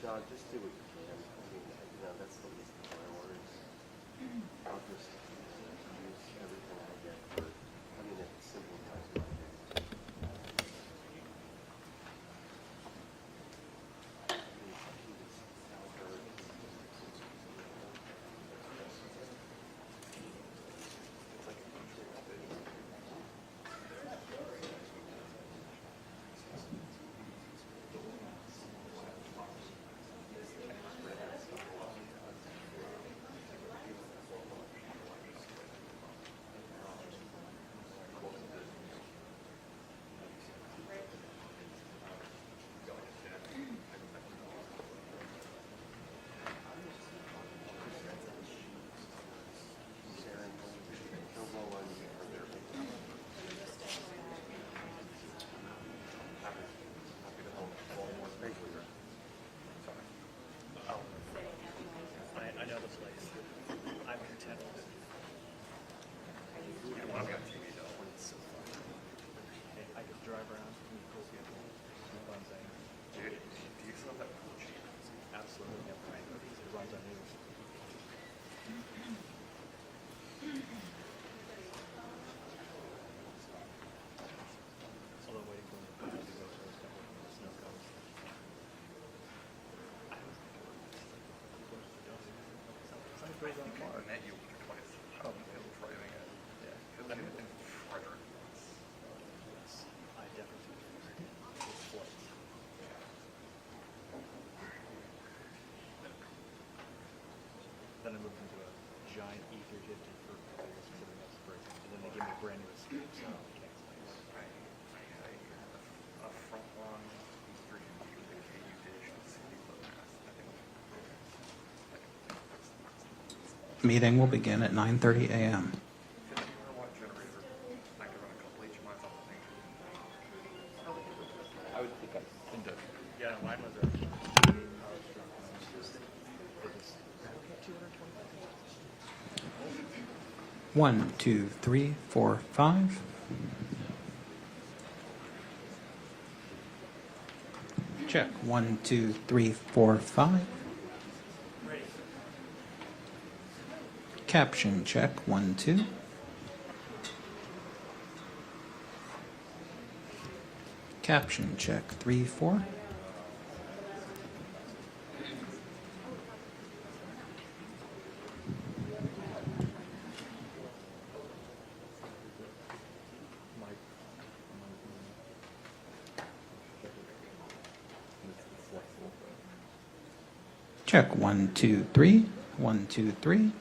No, just do what you can. I mean, that's the least of my worries. I'll just use everything I get for, I mean, it simplifies my day. I know the place. I'm content with it. You don't want to be on TV though. It's so fun. Hey, I could drive around and cool people. You know what I'm saying? Dude, do you still have that cool Jeep? Absolutely. Yeah, right. It runs on news. Although waiting for the clouds to go so it's got the snow comes. I was thinking great on the car. I met you once or twice. Oh, I was driving it. Yeah. I mean, in Frederick. I definitely it's flights. Then I moved into a giant E350 for the next break. And then they gave me a brand new Escape, so I can't I had a front lawn E350 with a KU dish and City Club mask. I think Meeting will begin at 9:30 a.m. 50-watt generator. I could run a couple HMIs off the thing. I would think Into Yeah, mine was a power stroke. It was 225. 1, 2, 3, 4, 5. Check. 1, 2, 3, 4, 5. Ready. Caption check. 1, 2. Caption check. 3, 4. Check. 1, 2, 3. 1, 2, 3.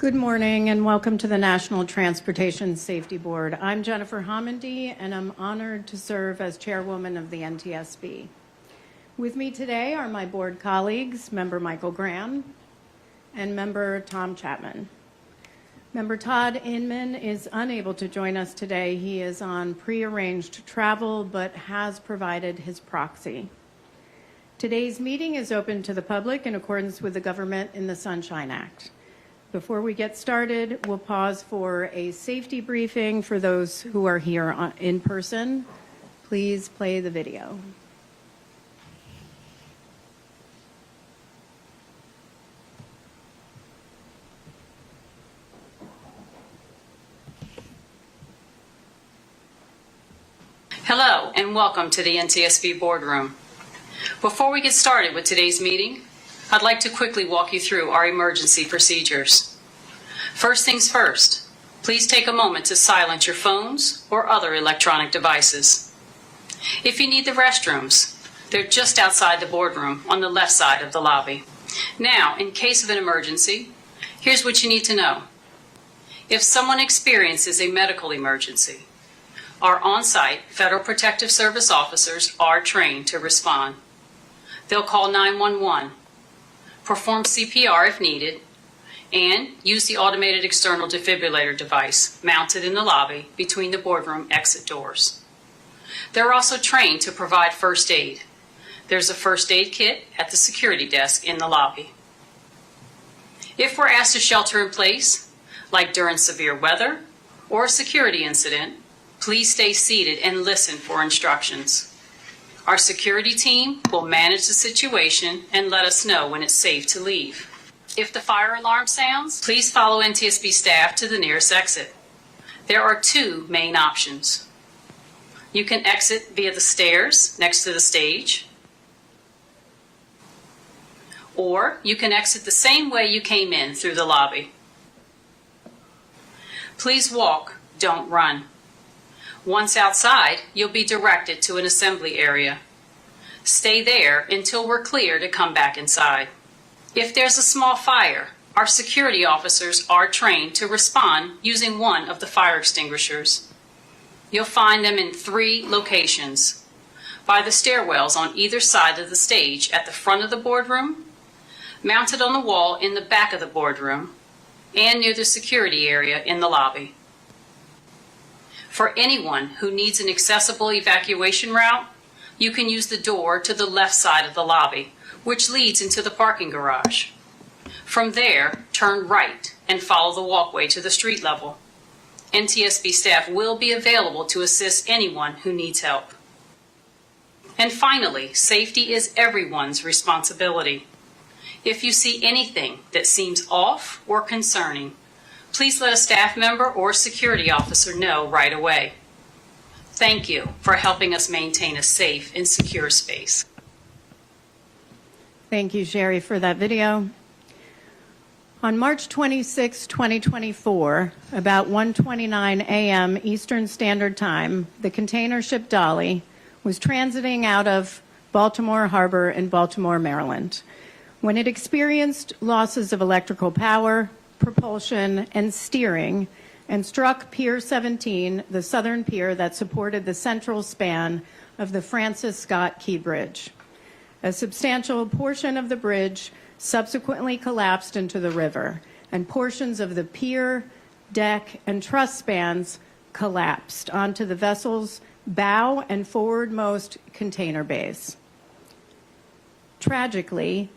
Good morning and welcome to the National Transportation Safety Board. I'm Jennifer Homendy and I'm honored to serve as chairwoman of the NTSB. With me today are my board colleagues, Member Michael Graham and Member Tom Chapman. Member Todd Inman is unable to join us today. He is on prearranged travel but has provided his proxy. Today's meeting is open to the public in accordance with the Government in the Sunshine Act. Before we get started, we'll pause for a safety briefing for those who are here in person. Please play the video. Hello and welcome to the NTSB boardroom. Before we get started with today's meeting, I'd like to quickly walk you through our emergency procedures. First things first, please take a moment to silence your phones or other electronic devices. If you need the restrooms, they're just outside the boardroom on the left side of the lobby. Now, in case of an emergency, here's what you need to know. If someone experiences a medical emergency, our on-site Federal Protective Service officers are trained to respond. They'll call 911, perform CPR if needed, and use the automated external defibrillator device mounted in the lobby between the boardroom exit doors. They're also trained to provide first aid. There's a first aid kit at the security desk in the lobby. If we're asked to shelter in place, like during severe weather or a security incident, please stay seated and listen for instructions. Our security team will manage the situation and let us know when it's safe to leave. If the fire alarm sounds, please follow NTSB staff to the nearest exit. There are two main options. You can exit via the stairs next to the stage, or you can exit the same way you came in through the lobby. Please walk, don't run. Once outside, you'll be directed to an assembly area. Stay there until we're clear to come back inside. If there's a small fire, our security officers are trained to respond using one of the fire extinguishers. You'll find them in 3 locations: by the stairwells on either side of the stage at the front of the boardroom, mounted on the wall in the back of the boardroom, and near the security area in the lobby. For anyone who needs an accessible evacuation route, you can use the door to the left side of the lobby, which leads into the parking garage. From there, turn right and follow the walkway to the street level. NTSB staff will be available to assist anyone who needs help. And finally, safety is everyone's responsibility. If you see anything that seems off or concerning, please let a staff member or security officer know right away. Thank you for helping us maintain a safe and secure space. Thank you, Sherry, for that video. On March 26, 2024, about 1:29 a.m. Eastern Standard Time, the container ship Dolly was transiting out of Baltimore Harbor in Baltimore, Maryland, when it experienced losses of electrical power, propulsion, and steering, and struck Pier 17, the southern pier that supported the central span of the Francis Scott Key Bridge. A substantial portion of the bridge subsequently collapsed into the river, and portions of the pier, deck, and truss spans collapsed onto the vessel's bow and forwardmost container bays. Tragically,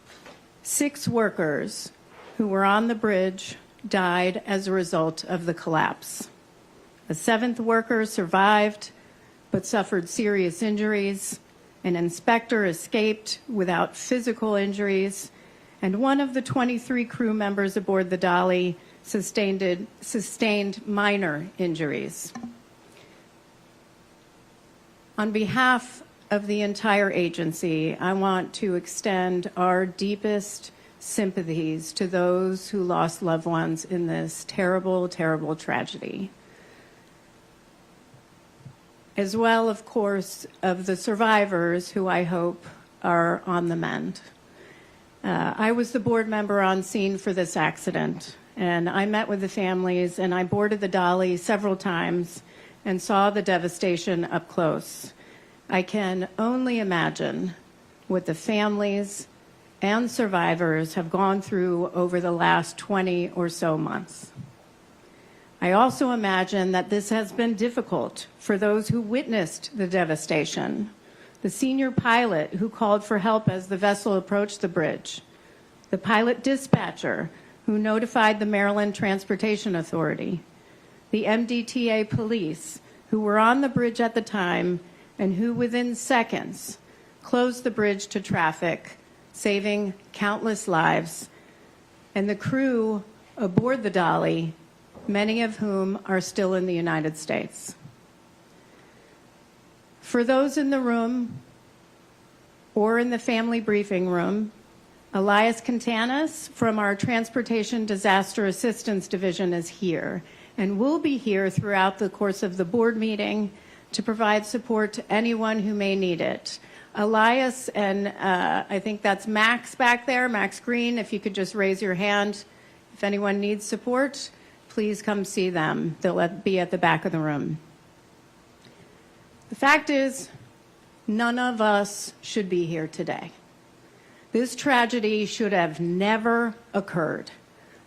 6 workers who were on the bridge died as a result of the collapse. A 7th worker survived but suffered serious injuries. An inspector escaped without physical injuries, and one of the 23 crew members aboard the Dolly sustained minor injuries. On behalf of the entire agency, I want to extend our deepest sympathies to those who lost loved ones in this terrible, terrible tragedy. As well, of course, of the survivors who I hope are on the mend. I was the board member on scene for this accident, And I met with the families, and I boarded the dolly several times and saw the devastation up close. I can only imagine what the families and survivors have gone through over the last 20 or so months. I also imagine that this has been difficult for those who witnessed the devastation. The senior pilot who called for help as the vessel approached the bridge, the pilot dispatcher who notified the Maryland Transportation Authority, the MDTA police who were on the bridge at the time and who within seconds closed the bridge to traffic, saving countless lives, and the crew aboard the dolly, many of whom are still in the United States. For those in the room or in the family briefing room, Elias Quintanas from our Transportation Disaster Assistance Division is here and will be here throughout the course of the board meeting to provide support to anyone who may need it. Elias and I think that's Max back there, Max Green, if you could just raise your hand. If anyone needs support, please come see them. They'll be at the back of the room. The fact is, none of us should be here today. This tragedy should have never occurred.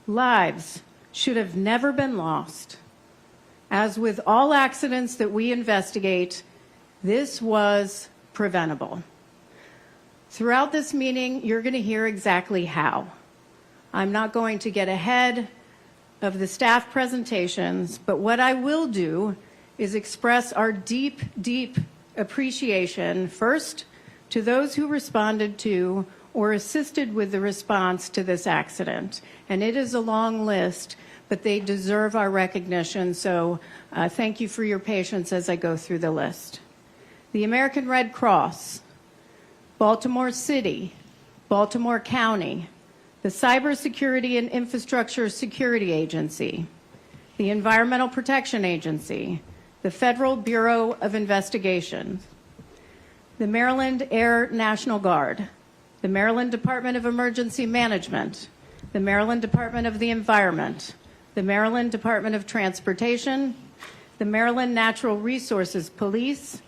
Lives should have never been lost. As with all accidents that we investigate, this was preventable. Throughout this meeting, you're going to hear exactly how. I'm not going to get ahead of the staff presentations, but what I will do is express our deep, deep appreciation, first, to those who responded to or assisted with the response to this accident. And it is a long list, but they deserve our recognition, so thank you for your patience as I go through the list. The American Red Cross, Baltimore City, Baltimore County, the Cybersecurity and Infrastructure Security Agency, the Environmental Protection Agency, the Federal Bureau of Investigation, the Maryland Air National Guard, the Maryland Department of Emergency Management, the Maryland Department of the Environment, the Maryland Department of Transportation, the Maryland Natural Resources Police,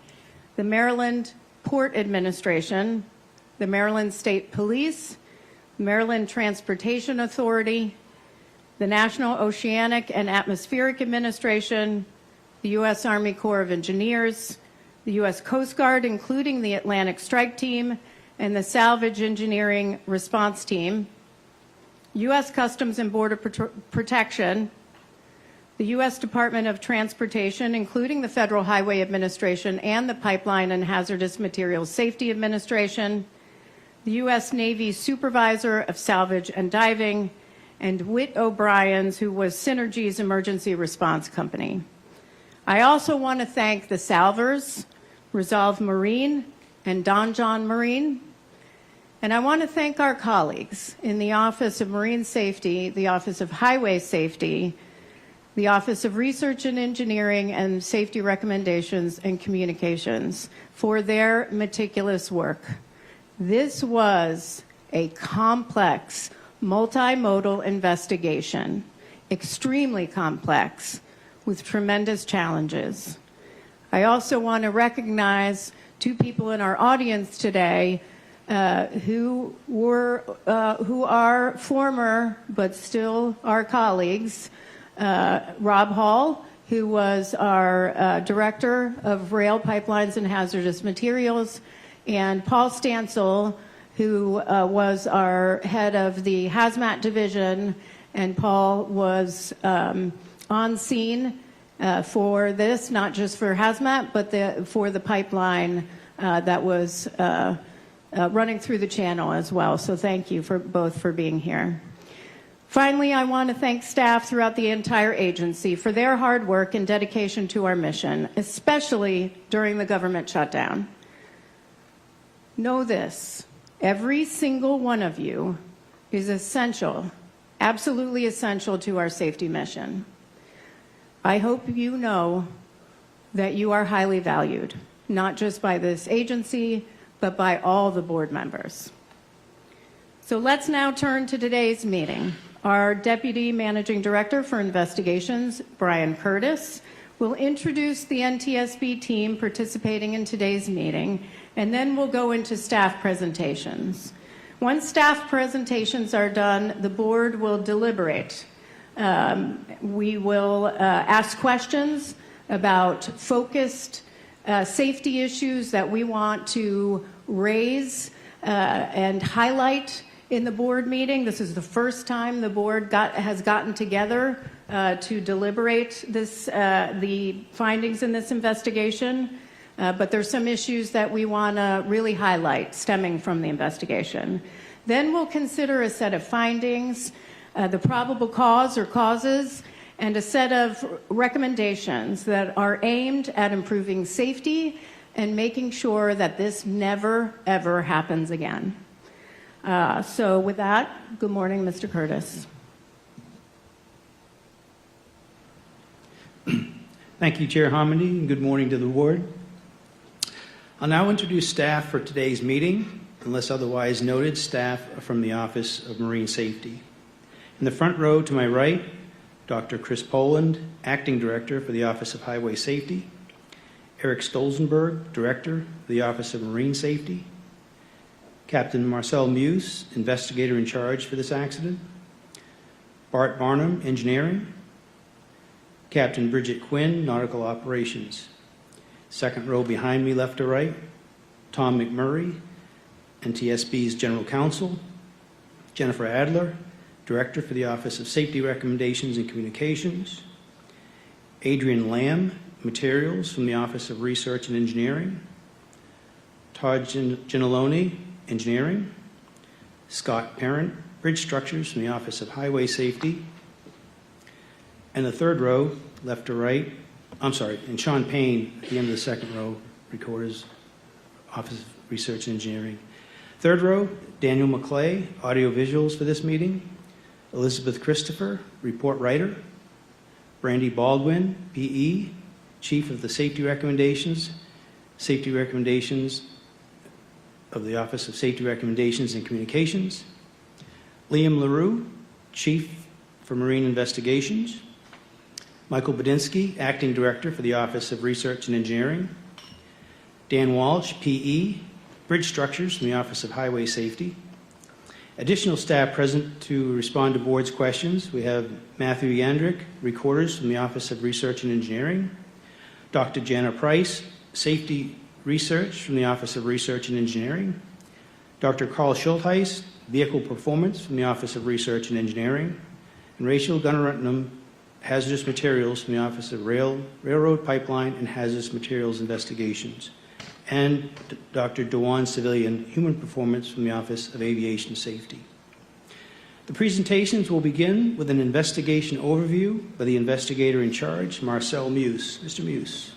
the Maryland Port Administration, the Maryland State Police, Maryland Transportation Authority, the National Oceanic and Atmospheric Administration, the U.S. Army Corps of Engineers, the U.S. Coast Guard, including the Atlantic Strike Team and the Salvage Engineering Response Team, U.S. Customs and Border Protection, the U.S. Department of Transportation, including the Federal Highway Administration and the Pipeline and Hazardous Materials Safety Administration, the U.S. Navy Supervisor of Salvage and Diving, and Whit O'Brien's, who was Synergy's emergency response company. I also want to thank the Salvers, Resolve Marine, and Don John Marine. And I want to thank our colleagues in the Office of Marine Safety, the Office of Highway Safety, the Office of Research and Engineering and Safety Recommendations and Communications for their meticulous work. This was a complex, multimodal investigation, extremely complex, with tremendous challenges. I also want to recognize two people in our audience today who are former but still our colleagues. Rob Hall, who was our Director of Rail Pipelines and Hazardous Materials, and Paul Stansel, who was our head of the Hazmat Division, and Paul was on scene for this, not just for Hazmat, but for the pipeline that was running through the channel as well. So thank you both for being here. Finally, I want to thank staff throughout the entire agency for their hard work and dedication to our mission, especially during the government shutdown. Know this, every single one of you is essential, absolutely essential to our safety mission. I hope you know that you are highly valued, not just by this agency, but by all the board members. So let's now turn to today's meeting. Our Deputy Managing Director for Investigations, Brian Curtis, will introduce the NTSB team participating in today's meeting, and then we'll go into staff presentations. Once staff presentations are done, the board will deliberate. We will ask questions about focused safety issues that we want to raise and highlight in the board meeting. This is the first time the board has gotten together to deliberate the findings in this investigation. But there's some issues that we want to really highlight stemming from the investigation. Then we'll consider a set of findings, the probable cause or causes, and a set of recommendations that are aimed at improving safety and making sure that this never, ever happens again. So with that, good morning, Mr. Curtis. Thank you, Chair Hamidi, and good morning to the board. I'll now introduce staff for today's meeting. Unless otherwise noted, staff are from the Office of Marine Safety. In the front row to my right, Dr. Chris Poland, Acting Director for the Office of Highway Safety, Eric Stolzenberg, Director of the Office of Marine Safety, Captain Marcel Muse, Investigator in charge for this accident, Bart Barnum, Engineering, Captain Bridget Quinn, Nautical Operations. Second row behind me, left to right, Tom McMurray, NTSB's General Counsel, Jennifer Adler, Director for the Office of Safety Recommendations and Communications, Adrian Lamb, Materials from the Office of Research and Engineering, Todd Ginalone, Engineering, Scott Parent, Bridge Structures from the Office of Highway Safety, and the third row, left to right, and Sean Payne at the end of the second row, Recorder's Office of Research and Engineering. Third row, Daniel McClay, Audio Visuals for this meeting, Elizabeth Christopher, Report Writer, Brandy Baldwin, PE, Chief of the Safety Recommendations of the Office of Safety Recommendations and Communications, Liam LaRue, Chief for Marine Investigations, Michael Badinsky, Acting Director for the Office of Research and Engineering, Dan Walsh, PE, Bridge Structures from the Office of Highway Safety. Additional staff present to respond to board's questions, we have Matthew Yandrick, Recorders from the Office of Research and Engineering, Dr. Jana Price, Safety Research from the Office of Research and Engineering, Dr. Carl Schultheis, Vehicle Performance from the Office of Research and Engineering, and Rachel Gunnaratnam, Hazardous Materials from the Office of Railroad Pipeline and Hazardous Materials Investigations, and Dr. Dewan Civilian, Human Performance from the Office of Aviation Safety. The presentations will begin with an investigation overview by the investigator in charge, Marcel Muse. Mr. Muse.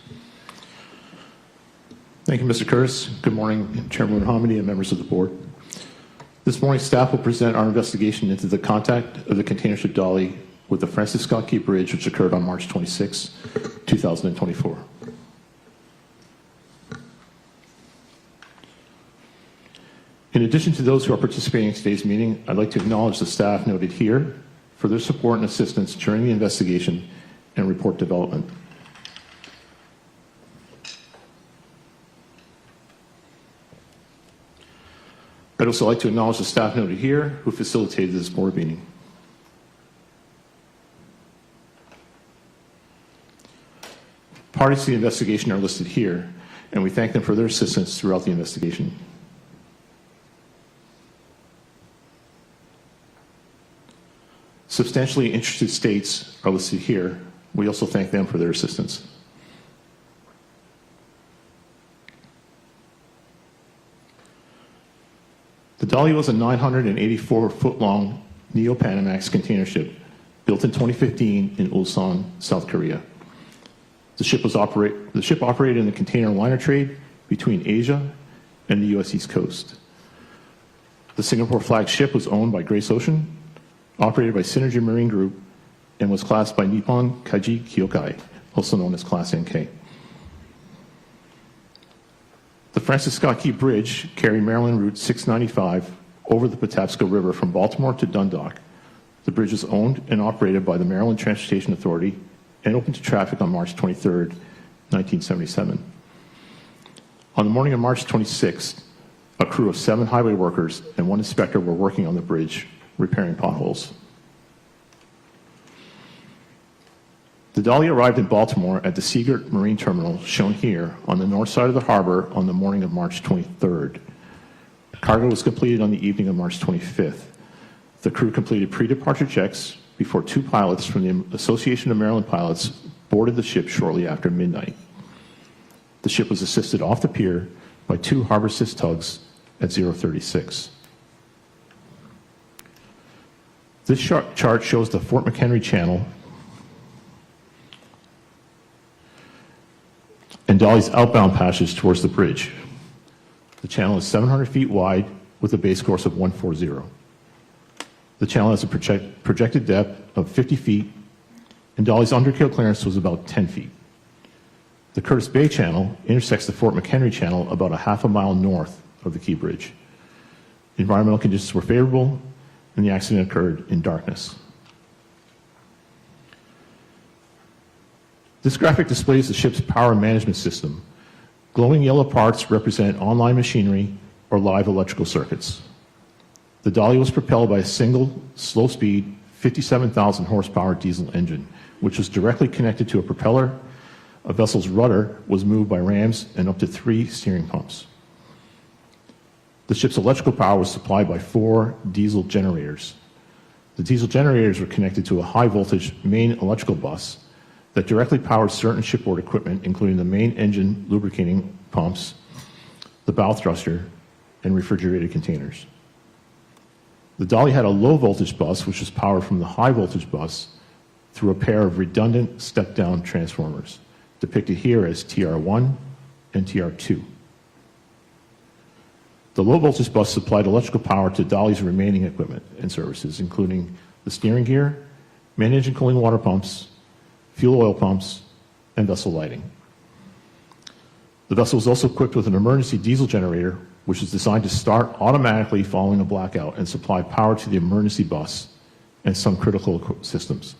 Thank you, Mr. Curtis. Good morning, Chairman Hamidi and members of the board. This morning, staff will present our investigation into the contact of the container ship Dolly with the Francis Scott Key Bridge, which occurred on March 26, 2024. In addition to those who are participating in today's meeting, I'd like to acknowledge the staff noted here for their support and assistance during the investigation and report development. I'd also like to acknowledge the staff noted here who facilitated this board meeting. Parties to the investigation are listed here, and we thank them for their assistance throughout the investigation. Substantially interested states are listed here. We also thank them for their assistance. The Dolly was a 984-foot-long Neo-Panamax container ship built in 2015 in Ulsan, South Korea. The ship operated in the container liner trade between Asia and the U.S. East Coast. The Singapore flag ship was owned by Grace Ocean, operated by Synergy Marine Group, and was classed by Nippon Kaiji Kyokai, also known as Class NK. The Francis Scott Key Bridge carried Maryland Route 695 over the Patapsco River from Baltimore to Dundalk, The bridge was owned and operated by the Maryland Transportation Authority and opened to traffic on March 23, 1977. On the morning of March 26th, a crew of 7 highway workers and 1 inspector were working on the bridge, repairing potholes. The Dolly arrived in Baltimore at the Seagirt Marine Terminal, shown here, on the north side of the harbor on the morning of March 23rd. Cargo was completed on the evening of March 25th. The crew completed pre-departure checks before 2 pilots from the Association of Maryland Pilots boarded the ship shortly after midnight. The ship was assisted off the pier by 2 harbor assist tugs at 0:36. This chart shows the Fort McHenry Channel and Dolly's outbound passage towards the bridge. The channel is 700 feet wide with a base course of 140. The channel has a projected depth of 50 feet, and Dolly's underkill clearance was about 10 feet. The Curtis Bay Channel intersects the Fort McHenry Channel about a half a mile north of the Key Bridge. Environmental conditions were favorable, and the accident occurred in darkness. This graphic displays the ship's power management system. Glowing yellow parts represent online machinery or live electrical circuits. The Dolly was propelled by a single, slow-speed, 57,000 horsepower diesel engine, which was directly connected to a propeller. A vessel's rudder was moved by rams and up to 3 steering pumps. The ship's electrical power was supplied by 4 diesel generators. The diesel generators were connected to a high-voltage main electrical bus that directly powered certain shipboard equipment, including the main engine lubricating pumps, the bow thruster, and refrigerated containers. The Dolly had a low-voltage bus, which was powered from the high-voltage bus through a pair of redundant step-down transformers, depicted here as TR1 and TR2. The low-voltage bus supplied electrical power to Dolly's remaining equipment and services, including the steering gear, main engine cooling water pumps, fuel oil pumps, and vessel lighting. The vessel was also equipped with an emergency diesel generator, which is designed to start automatically following a blackout and supply power to the emergency bus and some critical systems.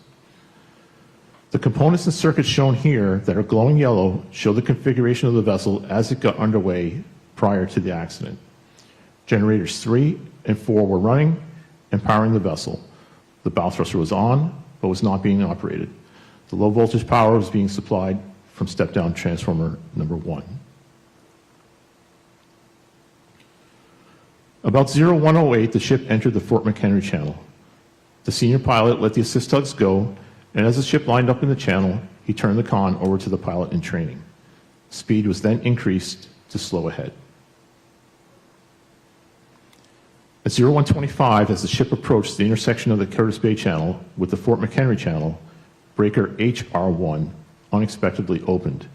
The components and circuits shown here that are glowing yellow show the configuration of the vessel as it got underway prior to the accident. Generators 3 and 4 were running and powering the vessel. The bow thruster was on, but was not being operated. The low voltage power was being supplied from step-down transformer number 1. About 01:08, the ship entered the Fort McHenry Channel. The senior pilot let the assist tugs go, and as the ship lined up in the channel, he turned the con over to the pilot in training. Speed was then increased to slow ahead. At 01:25, as the ship approached the intersection of the Curtis Bay Channel with the Fort McHenry Channel, breaker HR1 unexpectedly opened.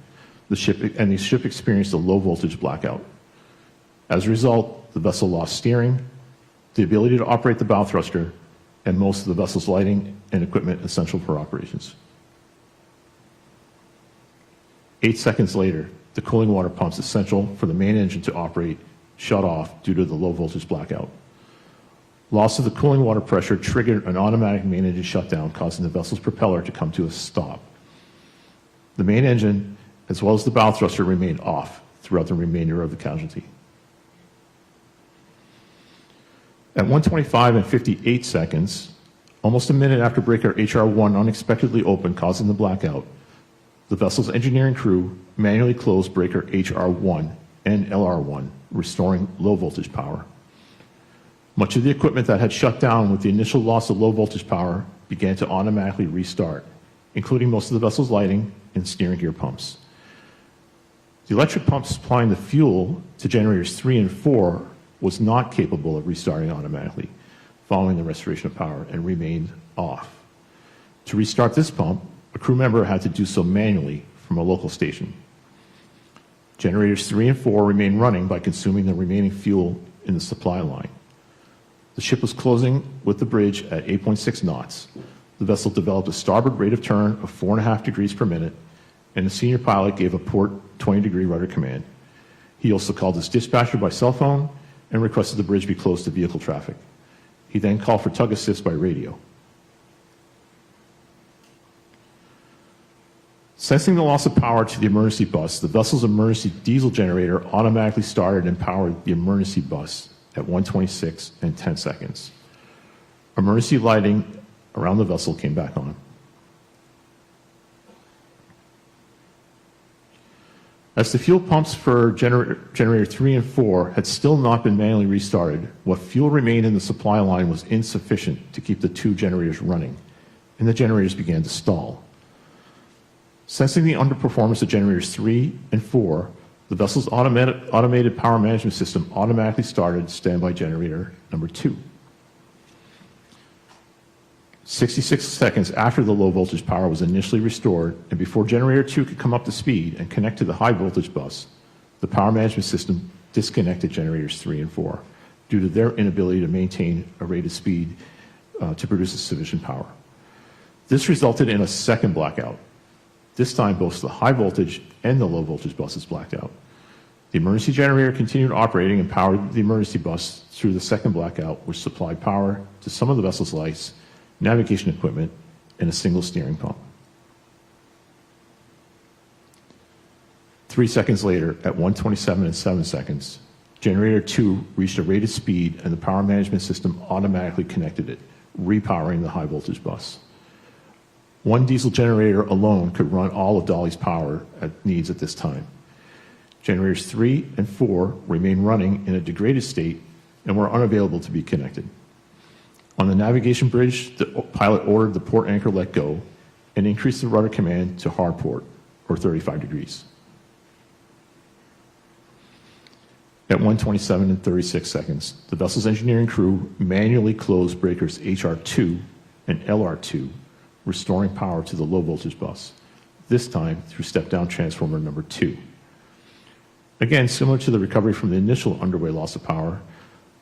The ship experienced a low-voltage blackout. As a result, the vessel lost steering, the ability to operate the bow thruster, and most of the vessel's lighting and equipment essential for operations. 8 seconds later, the cooling water pumps essential for the main engine to operate shut off due to the low-voltage blackout. Loss of the cooling water pressure triggered an automatic main engine shutdown, causing the vessel's propeller to come to a stop. The main engine, as well as the bow thruster, remained off throughout the remainder of the casualty. At 1:25 and 58 seconds, almost a minute after breaker HR1 unexpectedly opened, causing the blackout, the vessel's engineering crew manually closed breaker HR1 and LR1, restoring low-voltage power. Much of the equipment that had shut down with the initial loss of low-voltage power began to automatically restart, including most of the vessel's lighting and steering gear pumps. The electric pump supplying the fuel to generators 3 and 4 was not capable of restarting automatically following the restoration of power and remained off. To restart this pump, a crew member had to do so manually from a local station. Generators 3 and 4 remained running by consuming the remaining fuel in the supply line. The ship was closing with the bridge at 8.6 knots. The vessel developed a starboard rate of turn of 4.5 degrees per minute, and the senior pilot gave a port 20-degree rudder command. He also called his dispatcher by cell phone and requested the bridge be closed to vehicle traffic. He then called for tug assist by radio. Sensing the loss of power to the emergency bus, the vessel's emergency diesel generator automatically started and powered the emergency bus at 1:26 and 10 seconds. Emergency lighting around the vessel came back on. As the fuel pumps for generator 3 and 4 had still not been manually restarted, what fuel remained in the supply line was insufficient to keep the two generators running, and the generators began to stall. Sensing the underperformance of generators 3 and 4, the vessel's automated power management system automatically started standby generator number 2. 66 seconds after the low voltage power was initially restored and before generator 2 could come up to speed and connect to the high voltage bus, the power management system disconnected generators 3 and 4 due to their inability to maintain a rated speed to produce sufficient power. This resulted in a second blackout. This time, both the high voltage and the low voltage buses blacked out. The emergency generator continued operating and powered the emergency bus through the second blackout, which supplied power to some of the vessel's lights, navigation equipment, and a single steering pump. 3 seconds later, at 1:27 and 7 seconds, generator 2 reached a rated speed and the power management system automatically connected it, repowering the high voltage bus. One diesel generator alone could run all of Dolly's power needs at this time. Generators 3 and 4 remained running in a degraded state and were unavailable to be connected. On the navigation bridge, the pilot ordered the port anchor let go and increased the rudder command to hard port, or 35 degrees. At 1:27 and 36 seconds, the vessel's engineering crew manually closed breakers HR2 and LR2, restoring power to the low voltage bus, this time through step-down transformer number 2. Again, similar to the recovery from the initial underway loss of power,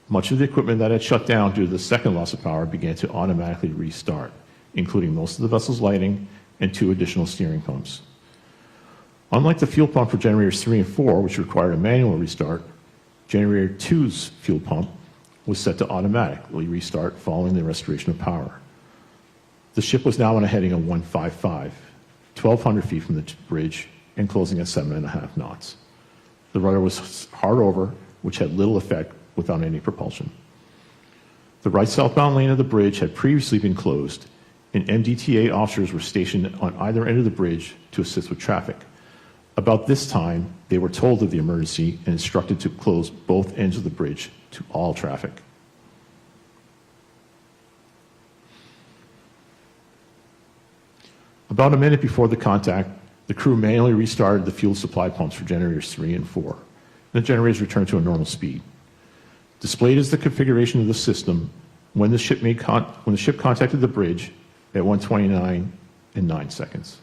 much of the equipment that had shut down due to the second loss of power began to automatically restart, including most of the vessel's lighting and 2 additional steering pumps. Unlike the fuel pump for generators 3 and 4, which required a manual restart, generator 2's fuel pump was set to automatically restart following the restoration of power. The ship was now on a heading of 155, 1,200 feet from the bridge, and closing at 7.5 knots. The rudder was hard over, which had little effect without any propulsion. The right southbound lane of the bridge had previously been closed, and MDTA officers were stationed on either end of the bridge to assist with traffic. About this time, they were told of the emergency and instructed to close both ends of the bridge to all traffic. About a minute before the contact, the crew manually restarted the fuel supply pumps for generators 3 and 4. The generators returned to a normal speed. Displayed is the configuration of the system when the ship contacted the bridge at 1:29 and 9 seconds.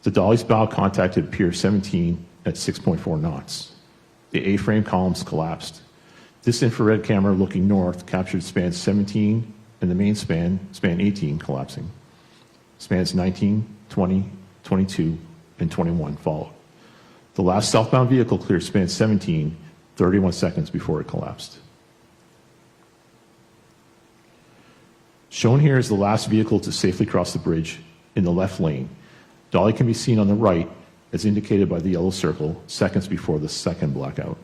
The Dolly's bow contacted Pier 17 at 6.4 knots. The A-frame columns collapsed. This infrared camera looking north captured span 17 and the main span 18, collapsing. Spans 19, 20, 22, and 21 followed. The last southbound vehicle cleared span 17, 31 seconds before it collapsed. Shown here is the last vehicle to safely cross the bridge in the left lane. Dolly can be seen on the right, as indicated by the yellow circle, seconds before the second blackout.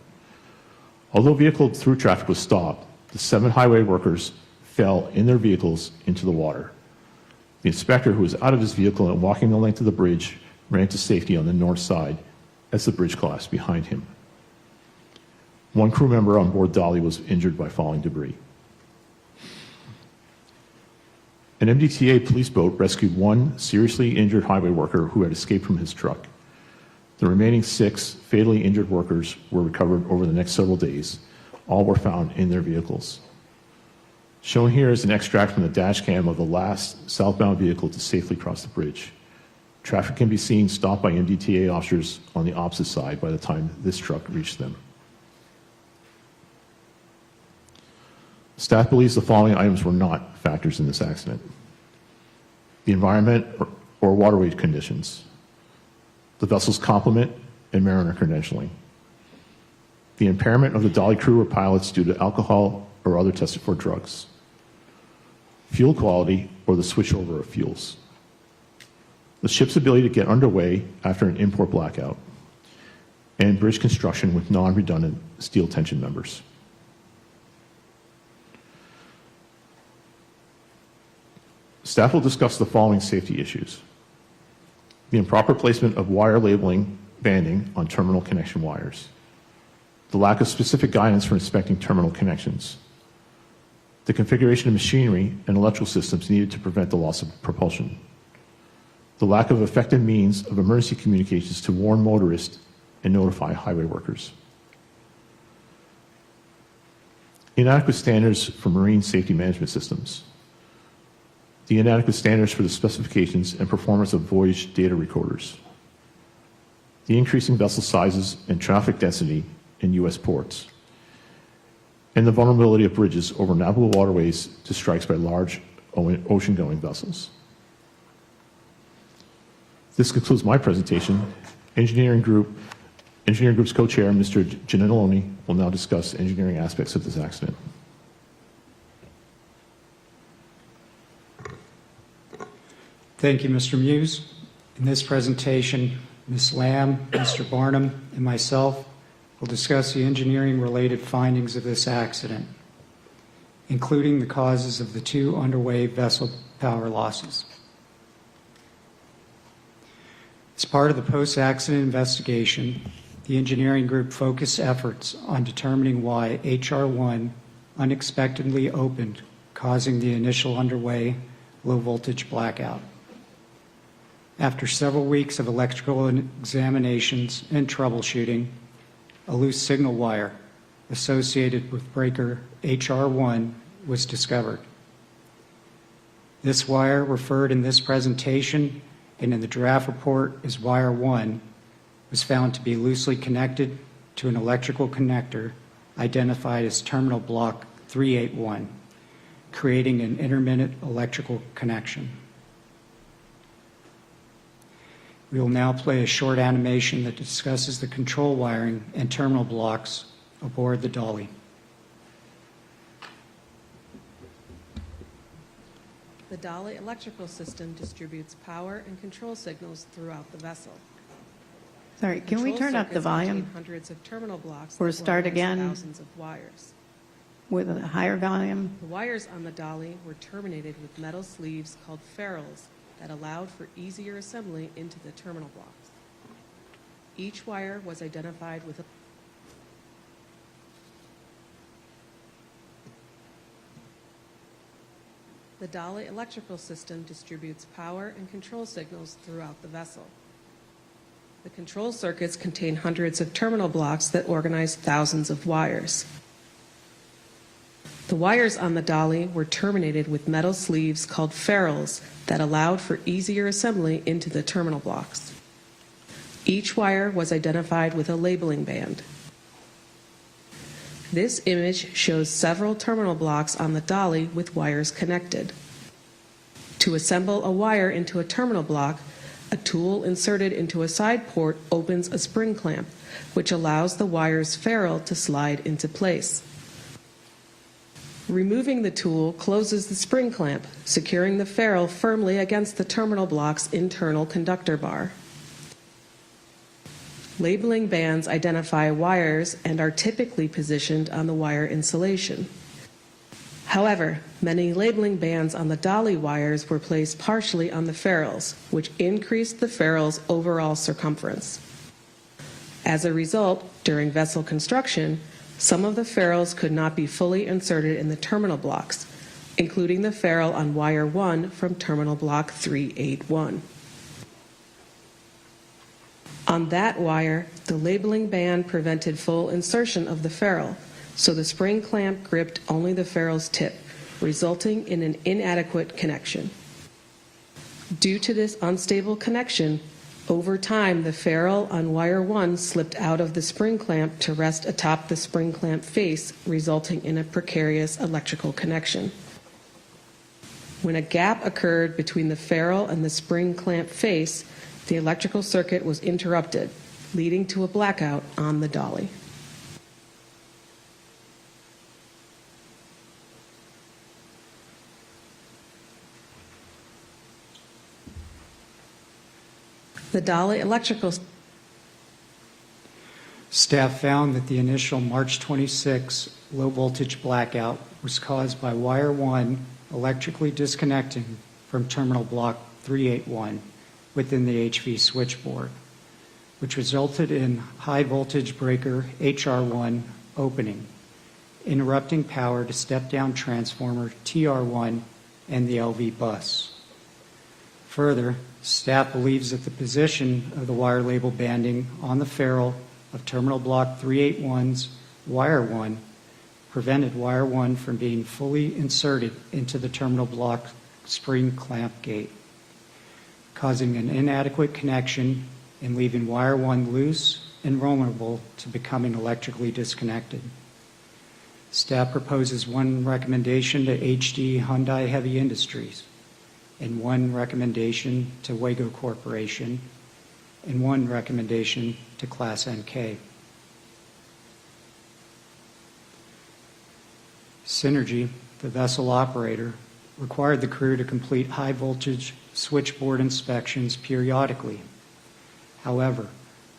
Although vehicle through traffic was stopped, the 7 highway workers fell in their vehicles into the water. The inspector, who was out of his vehicle and walking the length of the bridge, ran to safety on the north side as the bridge collapsed behind him. One crew member on board Dolly was injured by falling debris. An MDTA police boat rescued one seriously injured highway worker who had escaped from his truck. The remaining 6 fatally injured workers were recovered over the next several days. All were found in their vehicles. Shown here is an extract from the dash cam of the last southbound vehicle to safely cross the bridge. Traffic can be seen stopped by MDTA officers on the opposite side by the time this truck reached them. Staff believes the following items were not factors in this accident: the environment or waterway conditions, the vessel's complement and mariner credentialing, the impairment of the Dolly crew or pilots due to alcohol or other tested for drugs, fuel quality or the switchover of fuels, the ship's ability to get underway after an import blackout, and bridge construction with non-redundant steel tension members. Staff will discuss the following safety issues: the improper placement of wire labeling banding on terminal connection wires, the lack of specific guidance for inspecting terminal connections, the configuration of machinery and electrical systems needed to prevent the loss of propulsion, the lack of effective means of emergency communications to warn motorists and notify highway workers, inadequate standards for marine safety management systems, the inadequate standards for the specifications and performance of voyage data recorders, the increasing vessel sizes and traffic density in U.S. ports, and the vulnerability of bridges over navigable waterways to strikes by large ocean-going vessels. This concludes my presentation. Engineering Group's co-chair, Mr. Giannelloni, will now discuss engineering aspects of this accident. Thank you, Mr. Muse. In this presentation, Ms. Lamb, Mr. Barnum, and myself will discuss the engineering-related findings of this accident, including the causes of the 2 underway vessel power losses. As part of the post-accident investigation, the engineering group focused efforts on determining why HR1 unexpectedly opened, causing the initial underway low-voltage blackout. After several weeks of electrical examinations and troubleshooting, a loose signal wire associated with breaker HR1 was discovered. This wire, referred in this presentation and in the draft report as Wire 1, was found to be loosely connected to an electrical connector identified as terminal block 381, creating an intermittent electrical connection. We will now play a short animation that discusses the control wiring and terminal blocks aboard the dolly. The dolly electrical system distributes power and control signals throughout the vessel. Sorry, can we Control turn up the circuits contain volume hundreds of terminal blocks Or that start organize again? thousands of wires. with a higher volume? The wires on the dolly were terminated with metal sleeves called ferrules that allowed for easier assembly into the terminal blocks. Each wire was identified with a The dolly electrical system distributes power and control signals throughout the vessel. The control circuits contain hundreds of terminal blocks that organize thousands of wires. The wires on the dolly were terminated with metal sleeves called ferrules that allowed for easier assembly into the terminal blocks. Each wire was identified with a labeling band. This image shows several terminal blocks on the dolly with wires connected. To assemble a wire into a terminal block, a tool inserted into a side port opens a spring clamp, which allows the wire's ferrule to slide into place. Removing the tool closes the spring clamp, securing the ferrule firmly against the terminal block's internal conductor bar. Labeling bands identify wires and are typically positioned on the wire insulation. However, many labeling bands on the dolly wires were placed partially on the ferrules, which increased the ferrule's overall circumference. As a result, during vessel construction, some of the ferrules could not be fully inserted in the terminal blocks, including the ferrule on wire 1 from terminal block 381. On that wire, the labeling band prevented full insertion of the ferrule, so the spring clamp gripped only the ferrule's tip, resulting in an inadequate connection. Due to this unstable connection, over time the ferrule on wire 1 slipped out of the spring clamp to rest atop the spring clamp face, resulting in a precarious electrical connection. When a gap occurred between the ferrule and the spring clamp face, the electrical circuit was interrupted, leading to a blackout on the dolly. The Dolly Electrical Staff found that the initial March 26 low-voltage blackout was caused by wire 1 electrically disconnecting from terminal block 381 within the HV switchboard, which resulted in high-voltage breaker HR1 opening, interrupting power to step-down transformer TR1 and the LV bus. Further, staff believes that the position of the wire label banding on the ferrule of terminal block 381's wire 1 prevented wire 1 from being fully inserted into the terminal block spring clamp gate, causing an inadequate connection and leaving wire 1 loose and vulnerable to becoming electrically disconnected. Staff proposes one recommendation to HD Hyundai Heavy Industries, and one recommendation to Wago Corporation, and one recommendation to Class NK. Synergy, the vessel operator, required the crew to complete high-voltage switchboard inspections periodically. However,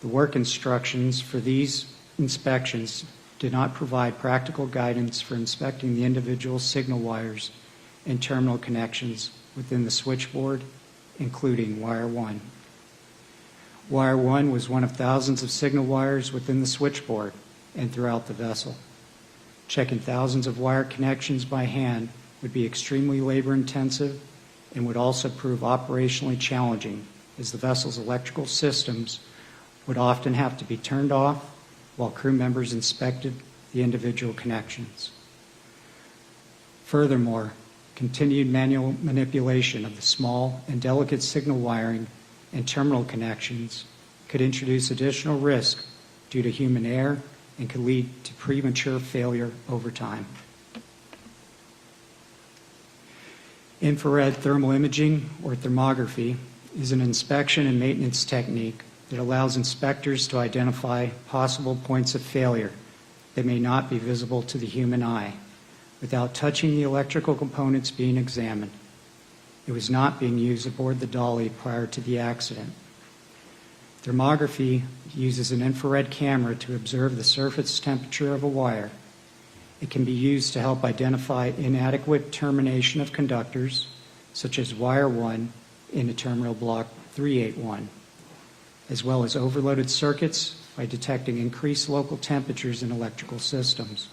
the work instructions for these inspections did not provide practical guidance for inspecting the individual signal wires and terminal connections within the switchboard, including wire 1. Wire 1 was one of thousands of signal wires within the switchboard and throughout the vessel. Checking thousands of wire connections by hand would be extremely labor-intensive and would also prove operationally challenging, as the vessel's electrical systems would often have to be turned off while crew members inspected the individual connections. Furthermore, continued manual manipulation of the small and delicate signal wiring and terminal connections could introduce additional risk due to human error and could lead to premature failure over time. Infrared thermal imaging, or thermography, is an inspection and maintenance technique that allows inspectors to identify possible points of failure that may not be visible to the human eye without touching the electrical components being examined. It was not being used aboard the Dolly prior to the accident. Thermography uses an infrared camera to observe the surface temperature of a wire. It can be used to help identify inadequate termination of conductors, such as wire 1 in a terminal block 381, as well as overloaded circuits by detecting increased local temperatures in electrical systems.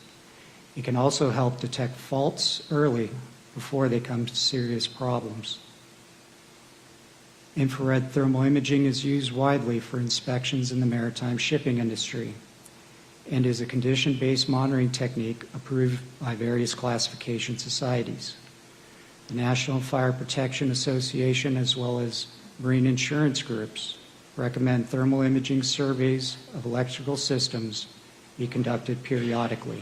It can also help detect faults early before they come to serious problems. Infrared thermal imaging is used widely for inspections in the maritime shipping industry and is a condition-based monitoring technique approved by various classification societies. The National Fire Protection Association, as well as marine insurance groups, recommend thermal imaging surveys of electrical systems be conducted periodically.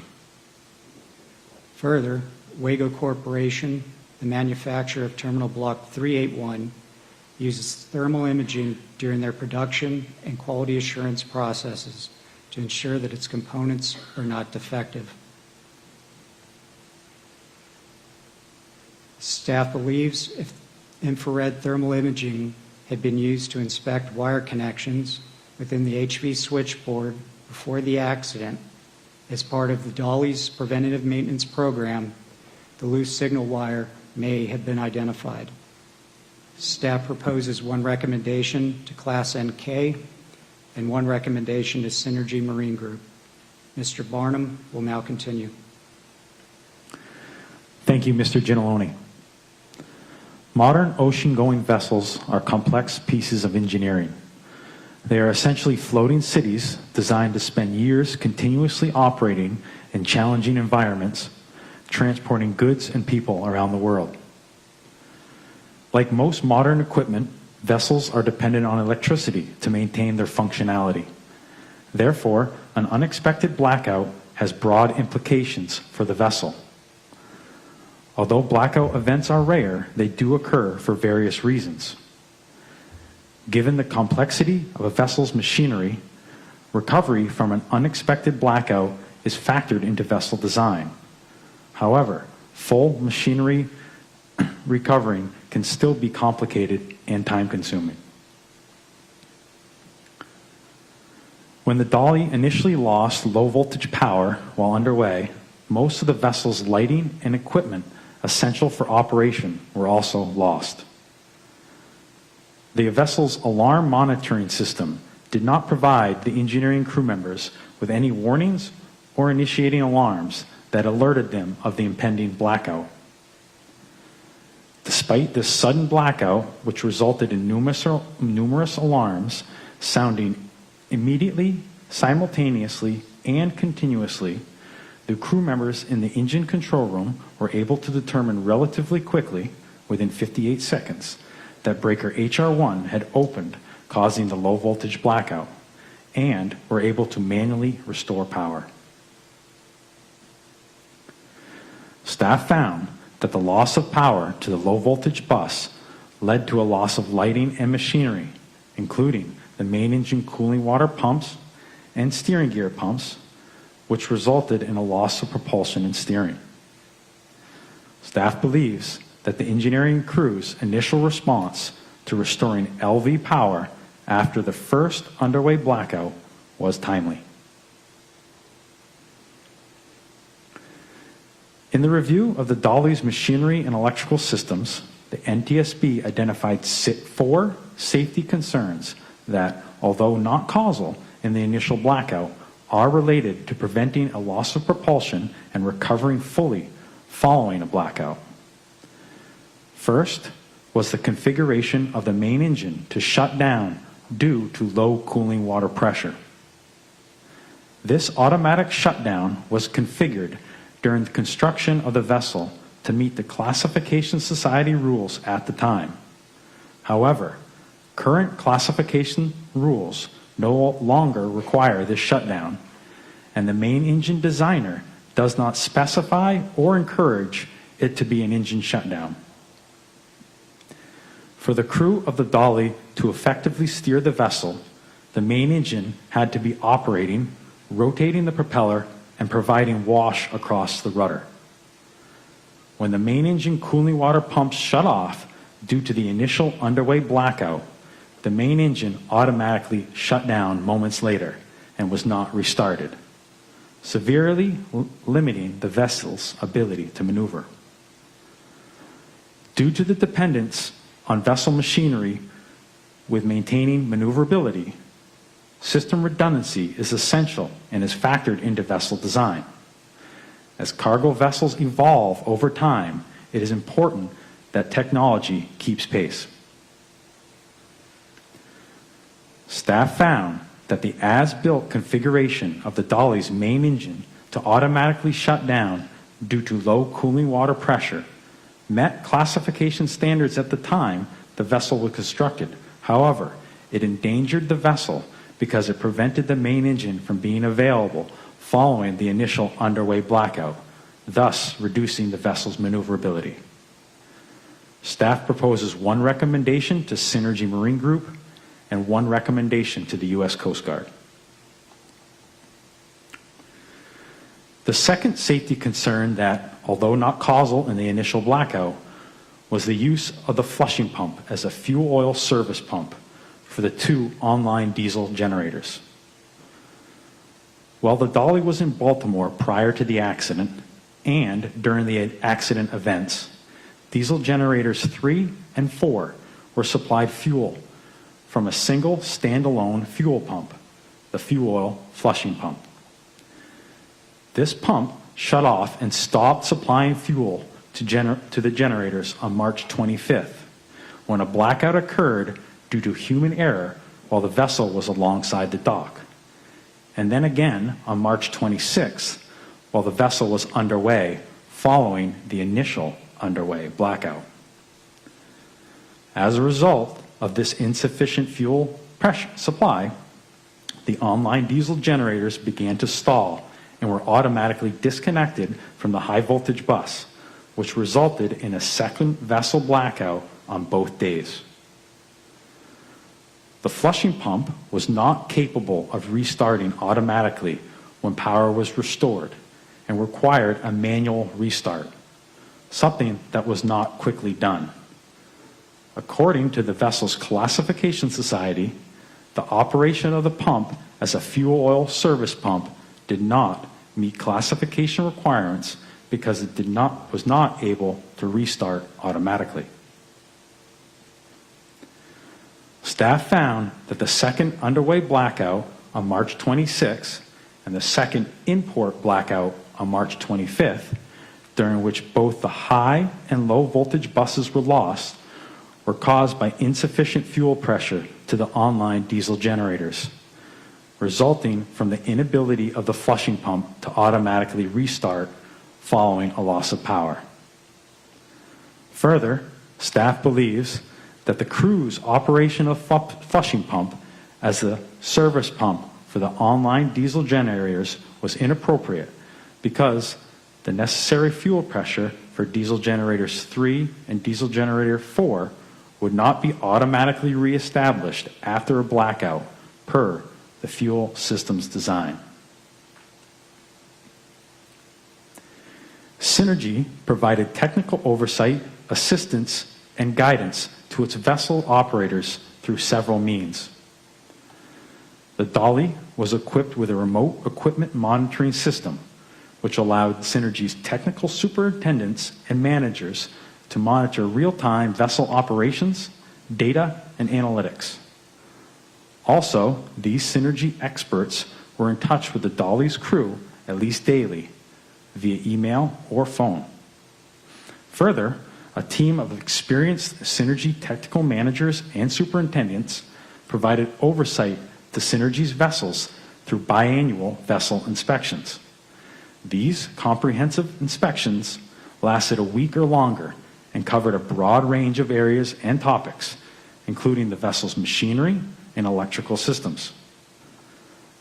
Further, Wago Corporation, the manufacturer of Terminal Block 381, uses thermal imaging during their production and quality assurance processes to ensure that its components are not defective. Staff believes if infrared thermal imaging had been used to inspect wire connections within the HV switchboard before the accident as part of the Dolly's preventative maintenance program, the loose signal wire may have been identified. Staff proposes one recommendation to Class NK and one recommendation to Synergy Marine Group. Mr. Barnum will now continue. Thank you, Mr. Ginalone. Modern ocean-going vessels are complex pieces of engineering. They are essentially floating cities designed to spend years continuously operating in challenging environments, transporting goods and people around the world. Like most modern equipment, vessels are dependent on electricity to maintain their functionality. Therefore, an unexpected blackout has broad implications for the vessel. Although blackout events are rare, they do occur for various reasons. Given the complexity of a vessel's machinery, recovery from an unexpected blackout is factored into vessel design. However, full machinery recovering can still be complicated and time-consuming. When the Dolly initially lost low voltage power while underway, most of the vessel's lighting and equipment essential for operation were also lost. The vessel's alarm monitoring system did not provide the engineering crew members with any warnings or initiating alarms that alerted them of the impending blackout. Despite this sudden blackout, which resulted in numerous alarms sounding immediately, simultaneously, and continuously, the crew members in the engine control room were able to determine relatively quickly, within 58 seconds, that breaker HR1 had opened, causing the low voltage blackout, and were able to manually restore power. Staff found that the loss of power to the low voltage bus led to a loss of lighting and machinery, including the main engine cooling water pumps and steering gear pumps, which resulted in a loss of propulsion and steering. Staff believes that the engineering crew's initial response to restoring LV power after the first underway blackout was timely. In the review of the Dolly's machinery and electrical systems, the NTSB identified 4 safety concerns that, although not causal in the initial blackout, are related to preventing a loss of propulsion and recovering fully following a blackout. First was the configuration of the main engine to shut down due to low cooling water pressure. This automatic shutdown was configured during the construction of the vessel to meet the Classification Society rules at the time. However, current classification rules no longer require this shutdown, and the main engine designer does not specify or encourage it to be an engine shutdown. For the crew of the Dolly to effectively steer the vessel, the main engine had to be operating, rotating the propeller, and providing wash across the rudder. When the main engine cooling water pumps shut off due to the initial underway blackout, the main engine automatically shut down moments later and was not restarted, severely limiting the vessel's ability to maneuver. Due to the dependence on vessel machinery with maintaining maneuverability, system redundancy is essential and is factored into vessel design. As cargo vessels evolve over time, it is important that technology keeps pace. Staff found that the as-built configuration of the Dolly's main engine to automatically shut down due to low cooling water pressure met classification standards at the time the vessel was constructed. However, it endangered the vessel because it prevented the main engine from being available following the initial underway blackout, thus reducing the vessel's maneuverability. Staff proposes 1 recommendation to Synergy Marine Group and 1 recommendation to the U.S. Coast Guard. The second safety concern that, although not causal in the initial blackout, was the use of the flushing pump as a fuel oil service pump for the 2 online diesel generators. While the Dolly was in Baltimore prior to the accident and during the accident events, diesel generators 3 and 4 were supplied fuel from a single standalone fuel pump, the fuel oil flushing pump. This pump shut off and stopped supplying fuel to the generators on March 25th, when a blackout occurred due to human error while the vessel was alongside the dock, and then again on March 26th while the vessel was underway following the initial underway blackout. As a result of this insufficient fuel supply, the online diesel generators began to stall and were automatically disconnected from the high voltage bus, which resulted in a second vessel blackout on both days. The flushing pump was not capable of restarting automatically when power was restored and required a manual restart, something that was not quickly done. According to the vessel's Classification Society, the operation of the pump as a fuel oil service pump did not meet classification requirements because it was not able to restart automatically. Staff found that the second underway blackout on March 26 and the second import blackout on March 25th, during which both the high and low voltage buses were lost, were caused by insufficient fuel pressure to the online diesel generators, resulting from the inability of the flushing pump to automatically restart following a loss of power. Further, staff believes that the crew's operation of flushing pump as the service pump for the online diesel generators was inappropriate because the necessary fuel pressure for diesel generators 3 and diesel generator 4 would not be automatically reestablished after a blackout per the fuel system's design. Synergy provided technical oversight, assistance, and guidance to its vessel operators through several means. The Dolly was equipped with a remote equipment monitoring system, which allowed Synergy's technical superintendents and managers to monitor real-time vessel operations, data, and analytics. Also, these Synergy experts were in touch with the Dolly's crew at least daily, via email or phone. Further, a team of experienced Synergy technical managers and superintendents provided oversight to Synergy's vessels through biannual vessel inspections. These comprehensive inspections lasted a week or longer and covered a broad range of areas and topics, including the vessel's machinery and electrical systems.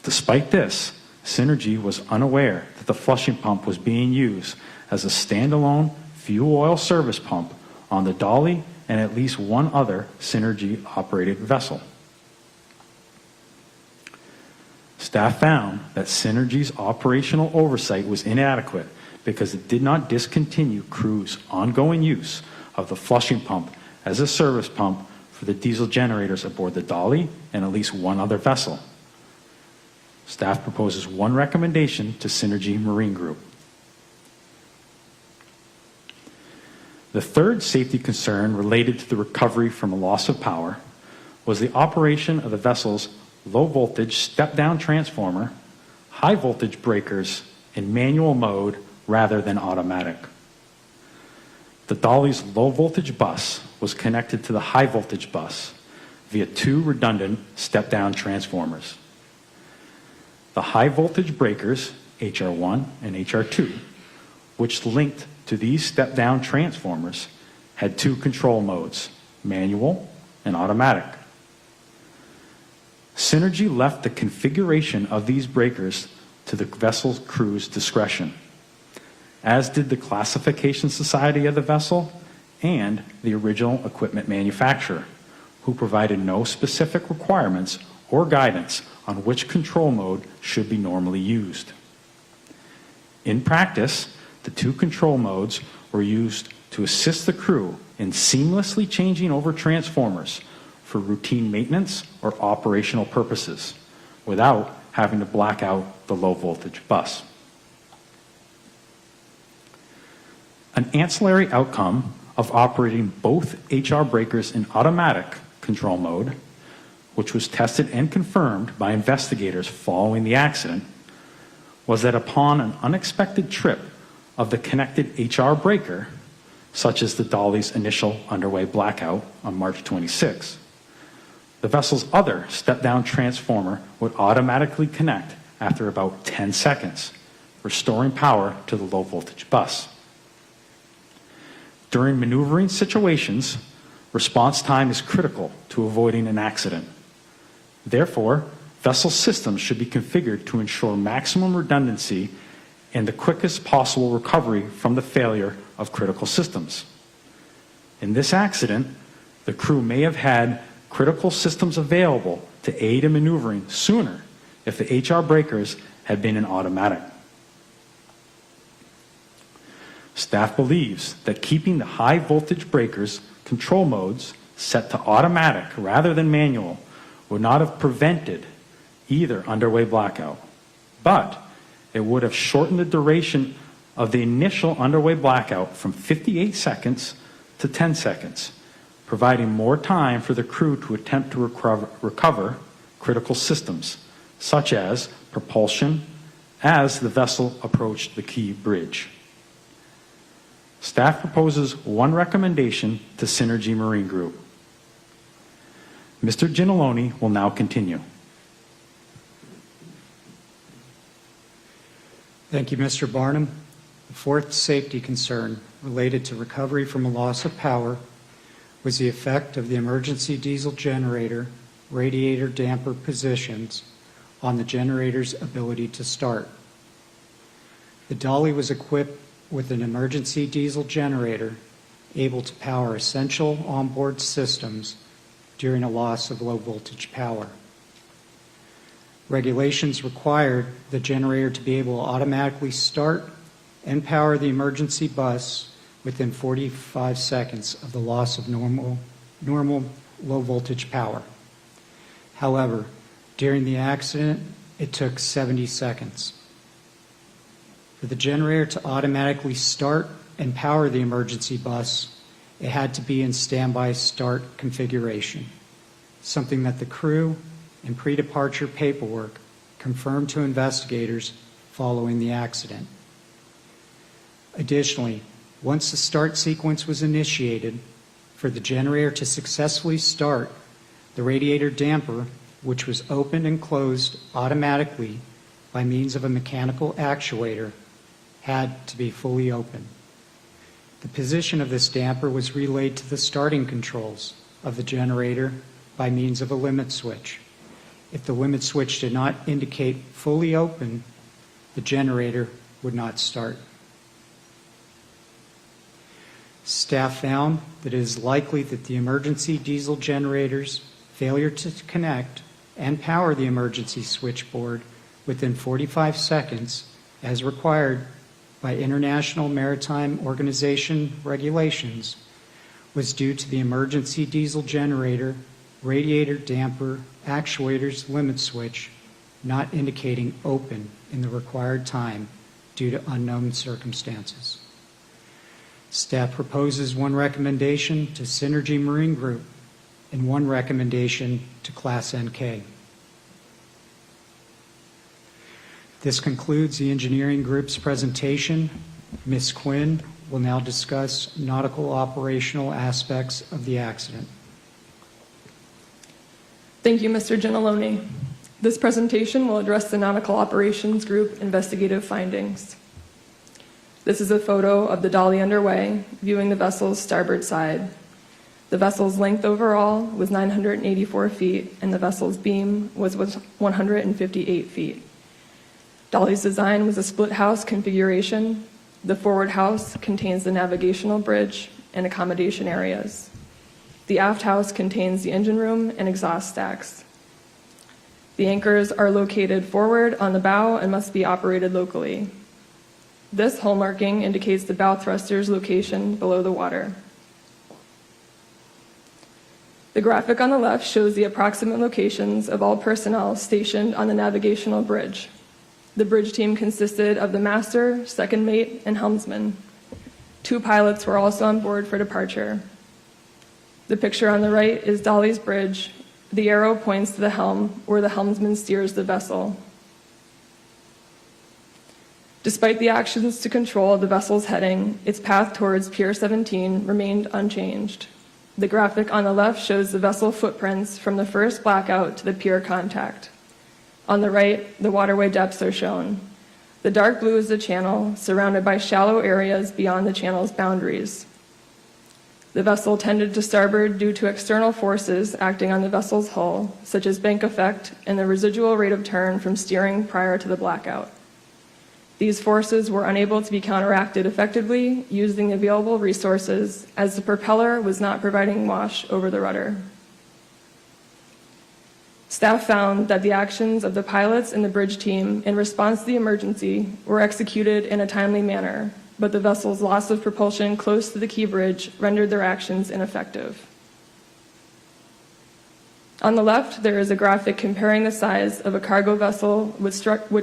Despite this, Synergy was unaware that the flushing pump was being used as a standalone fuel oil service pump on the Dolly and at least one other Synergy-operated vessel. Staff found that Synergy's operational oversight was inadequate because it did not discontinue crew's ongoing use of the flushing pump as a service pump for the diesel generators aboard the Dolly and at least one other vessel. Staff proposes one recommendation to Synergy Marine Group. The third safety concern related to the recovery from a loss of power was the operation of the vessel's low voltage step-down transformer, high voltage breakers in manual mode rather than automatic. The Dolly's low voltage bus was connected to the high voltage bus via 2 redundant step-down transformers. The high voltage breakers, HR1 and HR2, which linked to these step-down transformers, had 2 control modes, manual and automatic. Synergy left the configuration of these breakers to the vessel's crew's discretion, as did the classification society of the vessel and the original equipment manufacturer, who provided no specific requirements or guidance on which control mode should be normally used. In practice, the 2 control modes were used to assist the crew in seamlessly changing over transformers for routine maintenance or operational purposes without having to black out the low voltage bus. An ancillary outcome of operating both HR breakers in automatic control mode, which was tested and confirmed by investigators following the accident, was that upon an unexpected trip of the connected HR breaker, such as the Dolly's initial underway blackout on March 26, the vessel's other step-down transformer would automatically connect after about 10 seconds, restoring power to the low voltage bus. During maneuvering situations, response time is critical to avoiding an accident. Therefore, vessel systems should be configured to ensure maximum redundancy and the quickest possible recovery from the failure of critical systems. In this accident, the crew may have had critical systems available to aid in maneuvering sooner if the HR breakers had been in automatic. Staff believes that keeping the high voltage breakers control modes set to automatic rather than manual would not have prevented either underway blackout, but it would have shortened the duration of the initial underway blackout from 58 seconds to 10 seconds, providing more time for the crew to attempt to recover critical systems, such as propulsion, as the vessel approached the key bridge. Staff proposes one recommendation to Synergy Marine Group. Mr. Ginalone will now continue. Thank you, Mr. Barnum. The fourth safety concern related to recovery from a loss of power was the effect of the emergency diesel generator radiator damper positions on the generator's ability to start. The dolly was equipped with an emergency diesel generator able to power essential onboard systems during a loss of low voltage power. Regulations required the generator to be able to automatically start and power the emergency bus within 45 seconds of the loss of normal low voltage power. However, during the accident, it took 70 seconds. For the generator to automatically start and power the emergency bus, it had to be in standby start configuration, something that the crew and pre-departure paperwork confirmed to investigators following the accident. Additionally, once the start sequence was initiated, for the generator to successfully start, the radiator damper, which was opened and closed automatically by means of a mechanical actuator, had to be fully open. The position of this damper was relayed to the starting controls of the generator by means of a limit switch. If the limit switch did not indicate fully open, the generator would not start. Staff found that it is likely that the emergency diesel generator's failure to connect and power the emergency switchboard within 45 seconds, as required by International Maritime Organization regulations, was due to the emergency diesel generator radiator damper actuator's limit switch not indicating open in the required time due to unknown circumstances. Staff proposes one recommendation to Synergy Marine Group and one recommendation to Class NK. This concludes the engineering group's presentation. Ms. Quinn will now discuss nautical operational aspects of the accident. Thank you, Mr. Ginalone. This presentation will address the Nautical Operations Group investigative findings. This is a photo of the dolly underway, viewing the vessel's starboard side. The vessel's length overall was 984 feet, and the vessel's beam was 158 feet. Dolly's design was a split house configuration. The forward house contains the navigational bridge and accommodation areas. The aft house contains the engine room and exhaust stacks. The anchors are located forward on the bow and must be operated locally. This hull marking indicates the bow thruster's location below the water. The graphic on the left shows the approximate locations of all personnel stationed on the navigational bridge. The bridge team consisted of the master, second mate, and helmsman. 2 pilots were also on board for departure. The picture on the right is Dolly's bridge. The arrow points to the helm, where the helmsman steers the vessel. Despite the actions to control the vessel's heading, its path towards Pier 17 remained unchanged. The graphic on the left shows the vessel footprints from the first blackout to the pier contact. On the right, the waterway depths are shown. The dark blue is the channel, surrounded by shallow areas beyond the channel's boundaries. The vessel tended to starboard due to external forces acting on the vessel's hull, such as bank effect and the residual rate of turn from steering prior to the blackout. These forces were unable to be counteracted effectively using the available resources, as the propeller was not providing wash over the rudder. Staff found that the actions of the pilots and the bridge team in response to the emergency were executed in a timely manner, but the vessel's loss of propulsion close to the key bridge rendered their actions ineffective. On the left, there is a graphic comparing the size of a cargo vessel which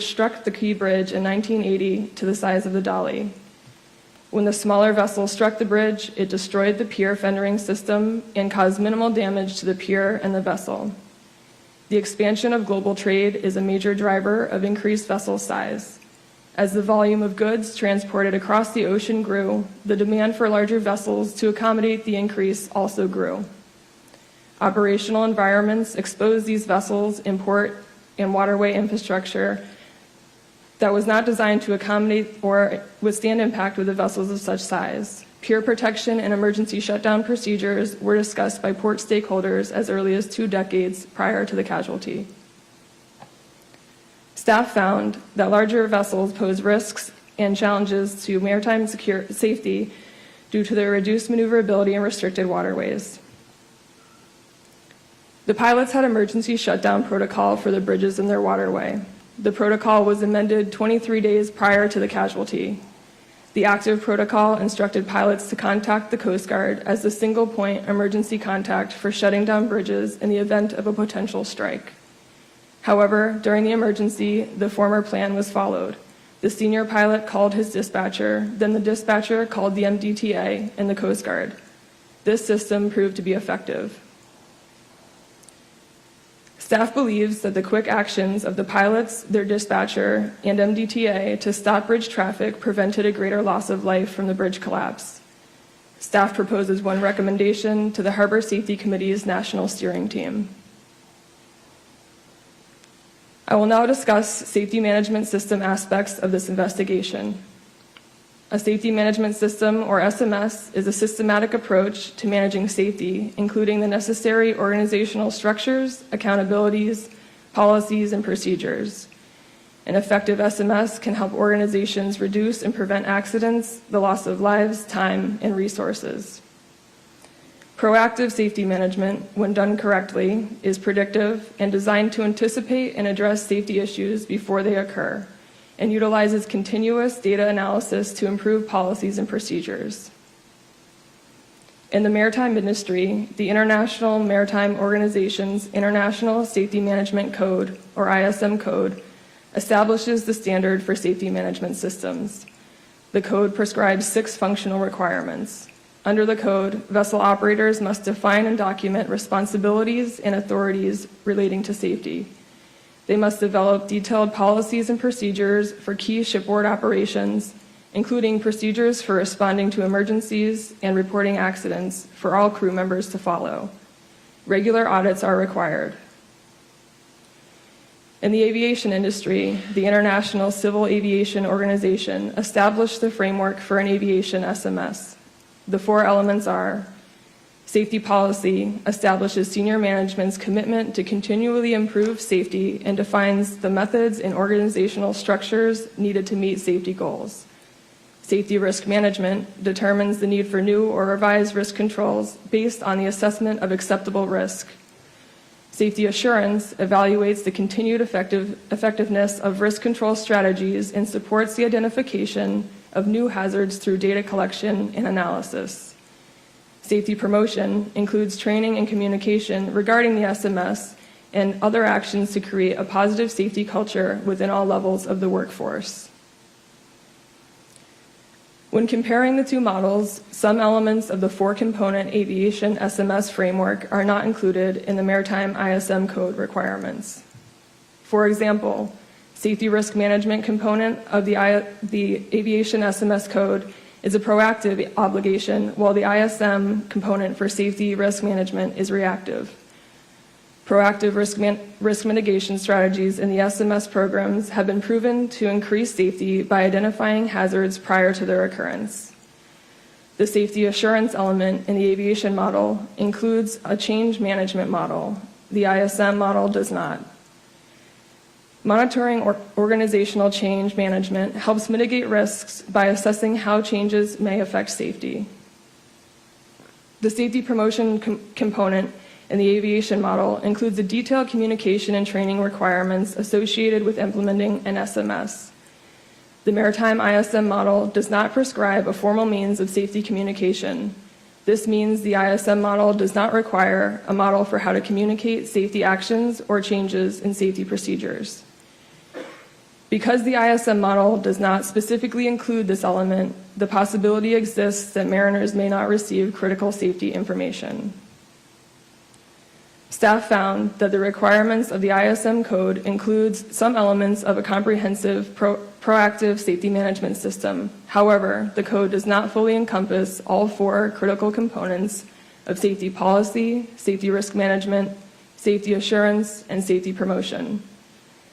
struck the Key Bridge in 1980 to the size of the Dolly. When the smaller vessel struck the bridge, it destroyed the pier fendering system and caused minimal damage to the pier and the vessel. The expansion of global trade is a major driver of increased vessel size. As the volume of goods transported across the ocean grew, the demand for larger vessels to accommodate the increase also grew. Operational environments expose these vessels in port and waterway infrastructure that was not designed to accommodate or withstand impact with the vessels of such size. Pier protection and emergency shutdown procedures were discussed by port stakeholders as early as 2 decades prior to the casualty. Staff found that larger vessels pose risks and challenges to maritime safety due to their reduced maneuverability and restricted waterways. The pilots had emergency shutdown protocol for the bridges in their waterway. The protocol was amended 23 days prior to the casualty. The active protocol instructed pilots to contact the Coast Guard as the single point emergency contact for shutting down bridges in the event of a potential strike. However, during the emergency, the former plan was followed. The senior pilot called his dispatcher, then the dispatcher called the MDTA and the Coast Guard. This system proved to be effective. Staff believes that the quick actions of the pilots, their dispatcher, and MDTA to stop bridge traffic prevented a greater loss of life from the bridge collapse. Staff proposes one recommendation to the Harbor Safety Committee's National Steering Team. I will now discuss safety management system aspects of this investigation. A safety management system, or SMS, is a systematic approach to managing safety, including the necessary organizational structures, accountabilities, policies, and procedures. An effective SMS can help organizations reduce and prevent accidents, the loss of lives, time, and resources. Proactive safety management, when done correctly, is predictive and designed to anticipate and address safety issues before they occur, and utilizes continuous data analysis to improve policies and procedures. In the maritime industry, the International Maritime Organization's International Safety Management Code, or ISM code, establishes the standard for safety management systems. The code prescribes 6 functional requirements. Under the code, vessel operators must define and document responsibilities and authorities relating to safety. They must develop detailed policies and procedures for key shipboard operations, including procedures for responding to emergencies and reporting accidents for all crew members to follow. Regular audits are required. In the aviation industry, the International Civil Aviation Organization established the framework for an aviation SMS. The 4 elements are: safety policy establishes senior management's commitment to continually improve safety and defines the methods and organizational structures needed to meet safety goals. Safety risk management determines the need for new or revised risk controls based on the assessment of acceptable risk. Safety assurance evaluates the continued effectiveness of risk control strategies and supports the identification of new hazards through data collection and analysis. Safety promotion includes training and communication regarding the SMS and other actions to create a positive safety culture within all levels of the workforce. When comparing the 2 models, some elements of the 4-component aviation SMS framework are not included in the Maritime ISM code requirements. For example, safety risk management component of the aviation SMS code is a proactive obligation, while the ISM component for safety risk management is reactive. Proactive risk mitigation strategies in the SMS programs have been proven to increase safety by identifying hazards prior to their occurrence. The safety assurance element in the aviation model includes a change management model. The ISM model does not. Monitoring organizational change management helps mitigate risks by assessing how changes may affect safety. The safety promotion component in the aviation model includes the detailed communication and training requirements associated with implementing an SMS. The Maritime ISM model does not prescribe a formal means of safety communication. This means the ISM model does not require a model for how to communicate safety actions or changes in safety procedures. Because the ISM model does not specifically include this element, the possibility exists that mariners may not receive critical safety information. Staff found that the requirements of the ISM code includes some elements of a comprehensive proactive safety management system. However, the code does not fully encompass all 4 critical components of safety policy, safety risk management, safety assurance, and safety promotion.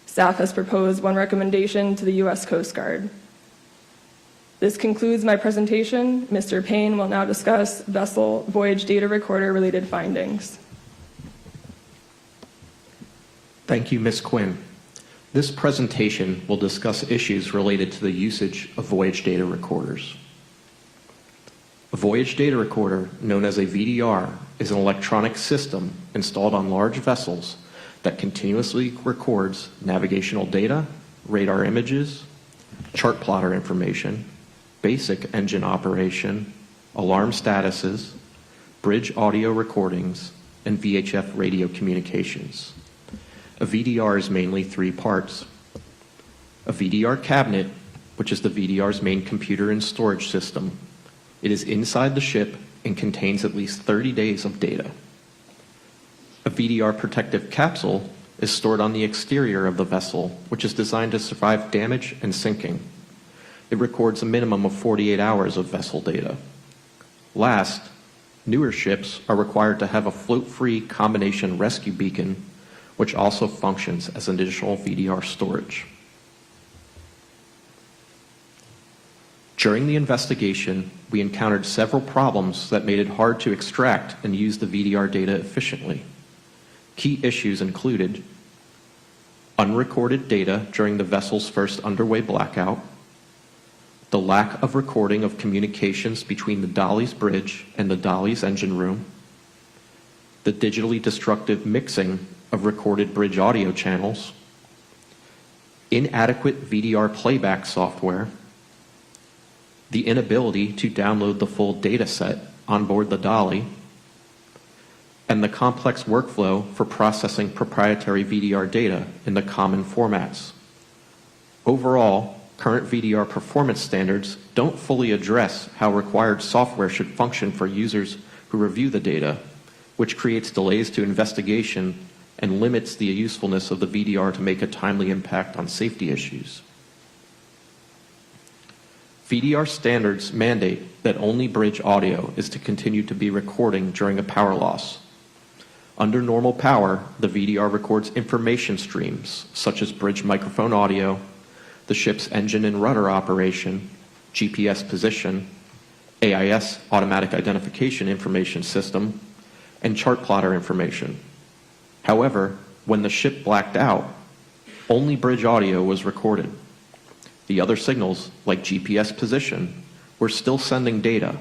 Staff has proposed one recommendation to the U.S. Coast Guard. This concludes my presentation. Mr. Payne will now discuss vessel voyage data recorder related findings. Thank you, Ms. Quinn. This presentation will discuss issues related to the usage of voyage data recorders. A voyage data recorder, known as a VDR, is an electronic system installed on large vessels that continuously records navigational data, radar images, chart plotter information, basic engine operation, alarm statuses, bridge audio recordings, and VHF radio communications. A VDR is mainly 3 parts. A VDR cabinet, which is the VDR's main computer and storage system. It is inside the ship and contains at least 30 days of data. A VDR protective capsule is stored on the exterior of the vessel, which is designed to survive damage and sinking. It records a minimum of 48 hours of vessel data. Last, newer ships are required to have a float-free combination rescue beacon, which also functions as additional VDR storage. During the investigation, we encountered several problems that made it hard to extract and use the VDR data efficiently. Key issues included unrecorded data during the vessel's first underway blackout, the lack of recording of communications between the Dolly's bridge and the Dolly's engine room, the digitally destructive mixing of recorded bridge audio channels, inadequate VDR playback software, the inability to download the full data set on board the Dolly, and the complex workflow for processing proprietary VDR data in the common formats. Overall, current VDR performance standards don't fully address how required software should function for users who review the data, which creates delays to investigation and limits the usefulness of the VDR to make a timely impact on safety issues. VDR standards mandate that only bridge audio is to continue to be recording during a power loss. Under normal power, the VDR records information streams such as bridge microphone audio, the ship's engine and rudder operation, GPS position, AIS automatic identification information system, and chart plotter information. However, when the ship blacked out, only bridge audio was recorded. The other signals, like GPS position, were still sending data,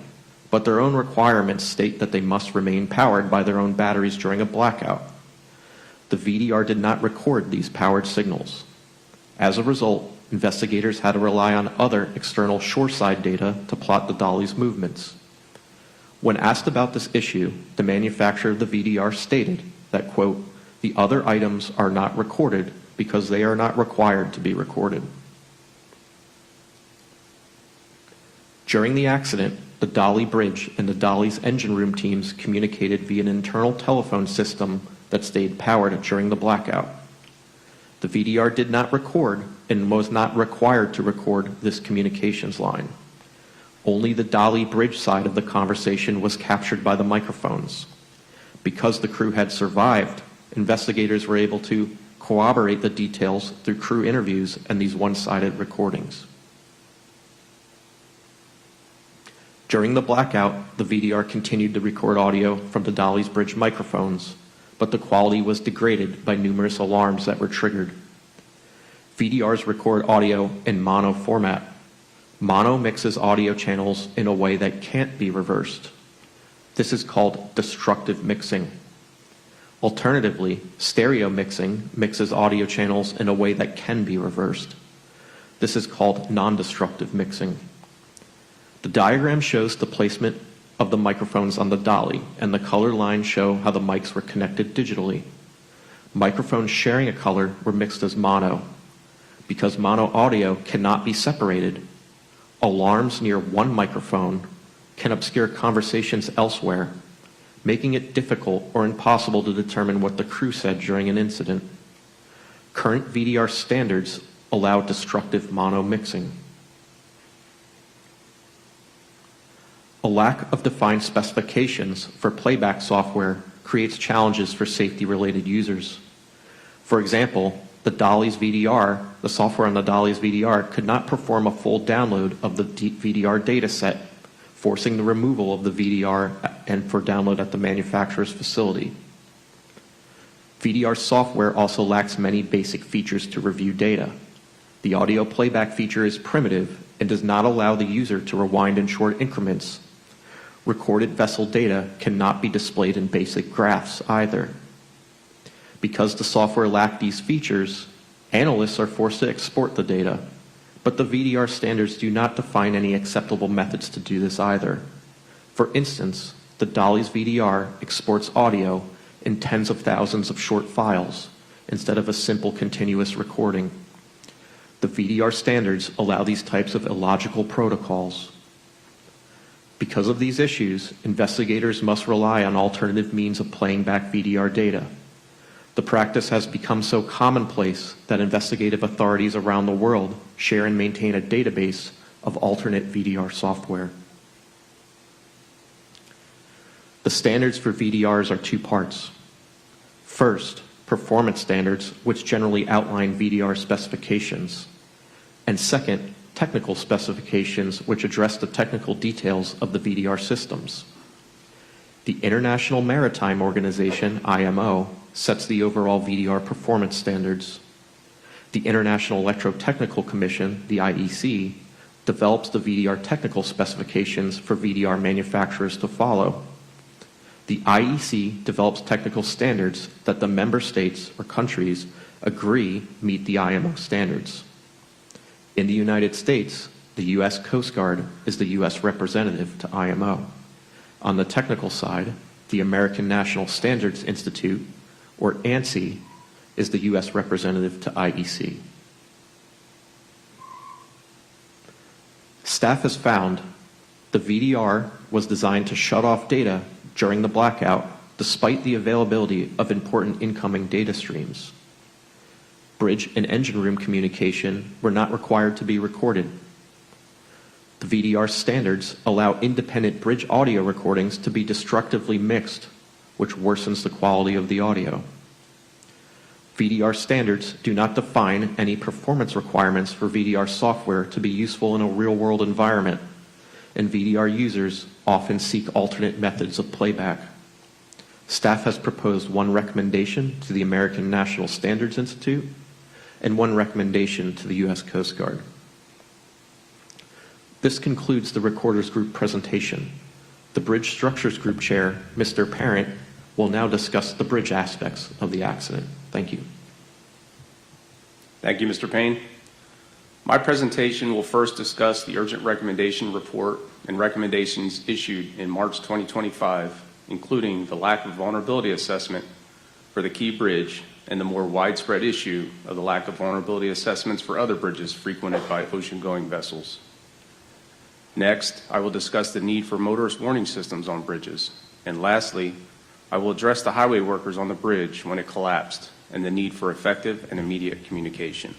but their own requirements state that they must remain powered by their own batteries during a blackout. The VDR did not record these powered signals. As a result, investigators had to rely on other external shoreside data to plot the Dolly's movements. When asked about this issue, the manufacturer of the VDR stated that, quote, "The other items are not recorded because they are not required to be recorded." During the accident, the Dolly Bridge and the Dolly's engine room teams communicated via an internal telephone system that stayed powered during the blackout. The VDR did not record and was not required to record this communications line. Only the Dolly Bridge side of the conversation was captured by the microphones. Because the crew had survived, investigators were able to corroborate the details through crew interviews and these one-sided recordings. During the blackout, the VDR continued to record audio from the Dolly's Bridge microphones, but the quality was degraded by numerous alarms that were triggered. VDRs record audio in mono format. Mono mixes audio channels in a way that can't be reversed. This is called destructive mixing. Alternatively, stereo mixing mixes audio channels in a way that can be reversed. This is called non-destructive mixing. The diagram shows the placement of the microphones on the dolly, and the color lines show how the mics were connected digitally. Microphones sharing a color were mixed as mono. Because mono audio cannot be separated, alarms near one microphone can obscure conversations elsewhere, making it difficult or impossible to determine what the crew said during an incident. Current VDR standards allow destructive mono mixing. A lack of defined specifications for playback software creates challenges for safety-related users. For example, the software on the Dolly's VDR could not perform a full download of the VDR data set, forcing the removal of the VDR and for download at the manufacturer's facility. VDR software also lacks many basic features to review data. The audio playback feature is primitive and does not allow the user to rewind in short increments. Recorded vessel data cannot be displayed in basic graphs either. Because the software lacked these features, analysts are forced to export the data, but the VDR standards do not define any acceptable methods to do this either. For instance, the Dolly's VDR exports audio in tens of thousands of short files instead of a simple continuous recording. The VDR standards allow these types of illogical protocols. Because of these issues, investigators must rely on alternative means of playing back VDR data. The practice has become so commonplace that investigative authorities around the world share and maintain a database of alternate VDR software. The standards for VDRs are two parts. First, performance standards, which generally outline VDR specifications. And second, technical specifications, which address the technical details of the VDR systems. The International Maritime Organization, IMO, sets the overall VDR performance standards. The International Electrotechnical Commission, the IEC, develops the VDR technical specifications for VDR manufacturers to follow. The IEC develops technical standards that the member states or countries agree meet the IMO standards. In the United States, the U.S. Coast Guard is the U.S. representative to IMO. On the technical side, the American National Standards Institute, or ANSI, is the U.S. representative to IEC. Staff has found the VDR was designed to shut off data during the blackout despite the availability of important incoming data streams. Bridge and engine room communication were not required to be recorded. The VDR standards allow independent bridge audio recordings to be destructively mixed, which worsens the quality of the audio. VDR standards do not define any performance requirements for VDR software to be useful in a real-world environment, and VDR users often seek alternate methods of playback. Staff has proposed one recommendation to the American National Standards Institute and one recommendation to the U.S. Coast Guard. This concludes the Recorders Group presentation. The Bridge Structures Group Chair, Mr. Parent, will now discuss the bridge aspects of the accident. Thank you. Thank you, Mr. Payne. My presentation will first discuss the urgent recommendation report and recommendations issued in March 2025, including the lack of vulnerability assessment for the Key Bridge and the more widespread issue of the lack of vulnerability assessments for other bridges frequented by ocean-going vessels. Next, I will discuss the need for motorist warning systems on bridges. And lastly, I will address the highway workers on the bridge when it collapsed and the need for effective and immediate communication.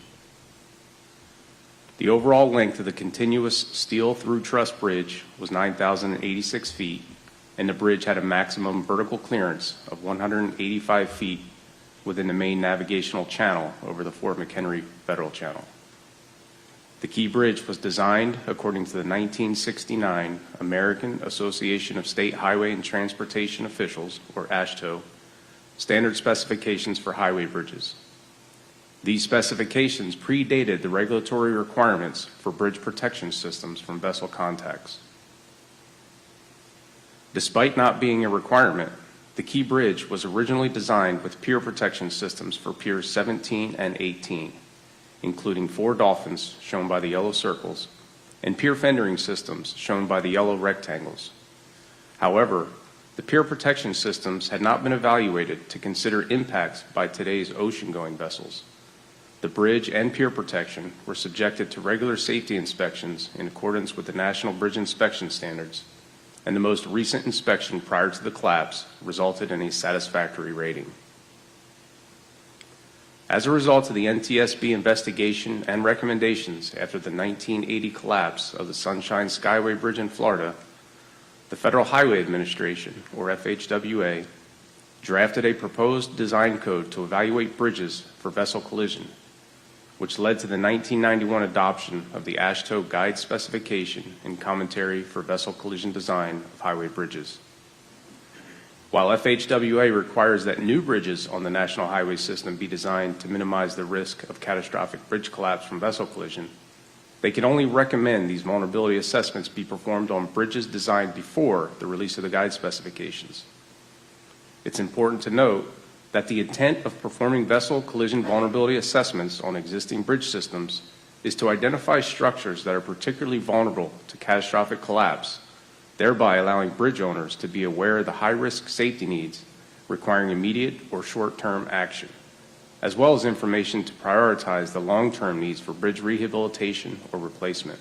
The overall length of the continuous steel through truss bridge was 9,086 feet, and the bridge had a maximum vertical clearance of 185 feet within the main navigational channel over the Fort McHenry Federal Channel. The Key Bridge was designed according to the 1969 American Association of State Highway and Transportation Officials, or AASHTO, standard specifications for highway bridges. These specifications predated the regulatory requirements for bridge protection systems from vessel contacts. Despite not being a requirement, the Key Bridge was originally designed with pier protection systems for piers 17 and 18, including 4 dolphins shown by the yellow circles and pier fendering systems shown by the yellow rectangles. However, the pier protection systems had not been evaluated to consider impacts by today's ocean-going vessels. The bridge and pier protection were subjected to regular safety inspections in accordance with the National Bridge Inspection Standards, and the most recent inspection prior to the collapse resulted in a satisfactory rating. As a result of the NTSB investigation and recommendations after the 1980 collapse of the Sunshine Skyway Bridge in Florida, the Federal Highway Administration, or FHWA, drafted a proposed design code to evaluate bridges for vessel collision, which led to the 1991 adoption of the AASHTO Guide Specification and Commentary for Vessel Collision Design of Highway Bridges. While FHWA requires that new bridges on the National Highway System be designed to minimize the risk of catastrophic bridge collapse from vessel collision, they can only recommend these vulnerability assessments be performed on bridges designed before the release of the guide specifications. It's important to note that the intent of performing vessel collision vulnerability assessments on existing bridge systems is to identify structures that are particularly vulnerable to catastrophic collapse, thereby allowing bridge owners to be aware of the high-risk safety needs requiring immediate or short-term action, as well as information to prioritize the long-term needs for bridge rehabilitation or replacement.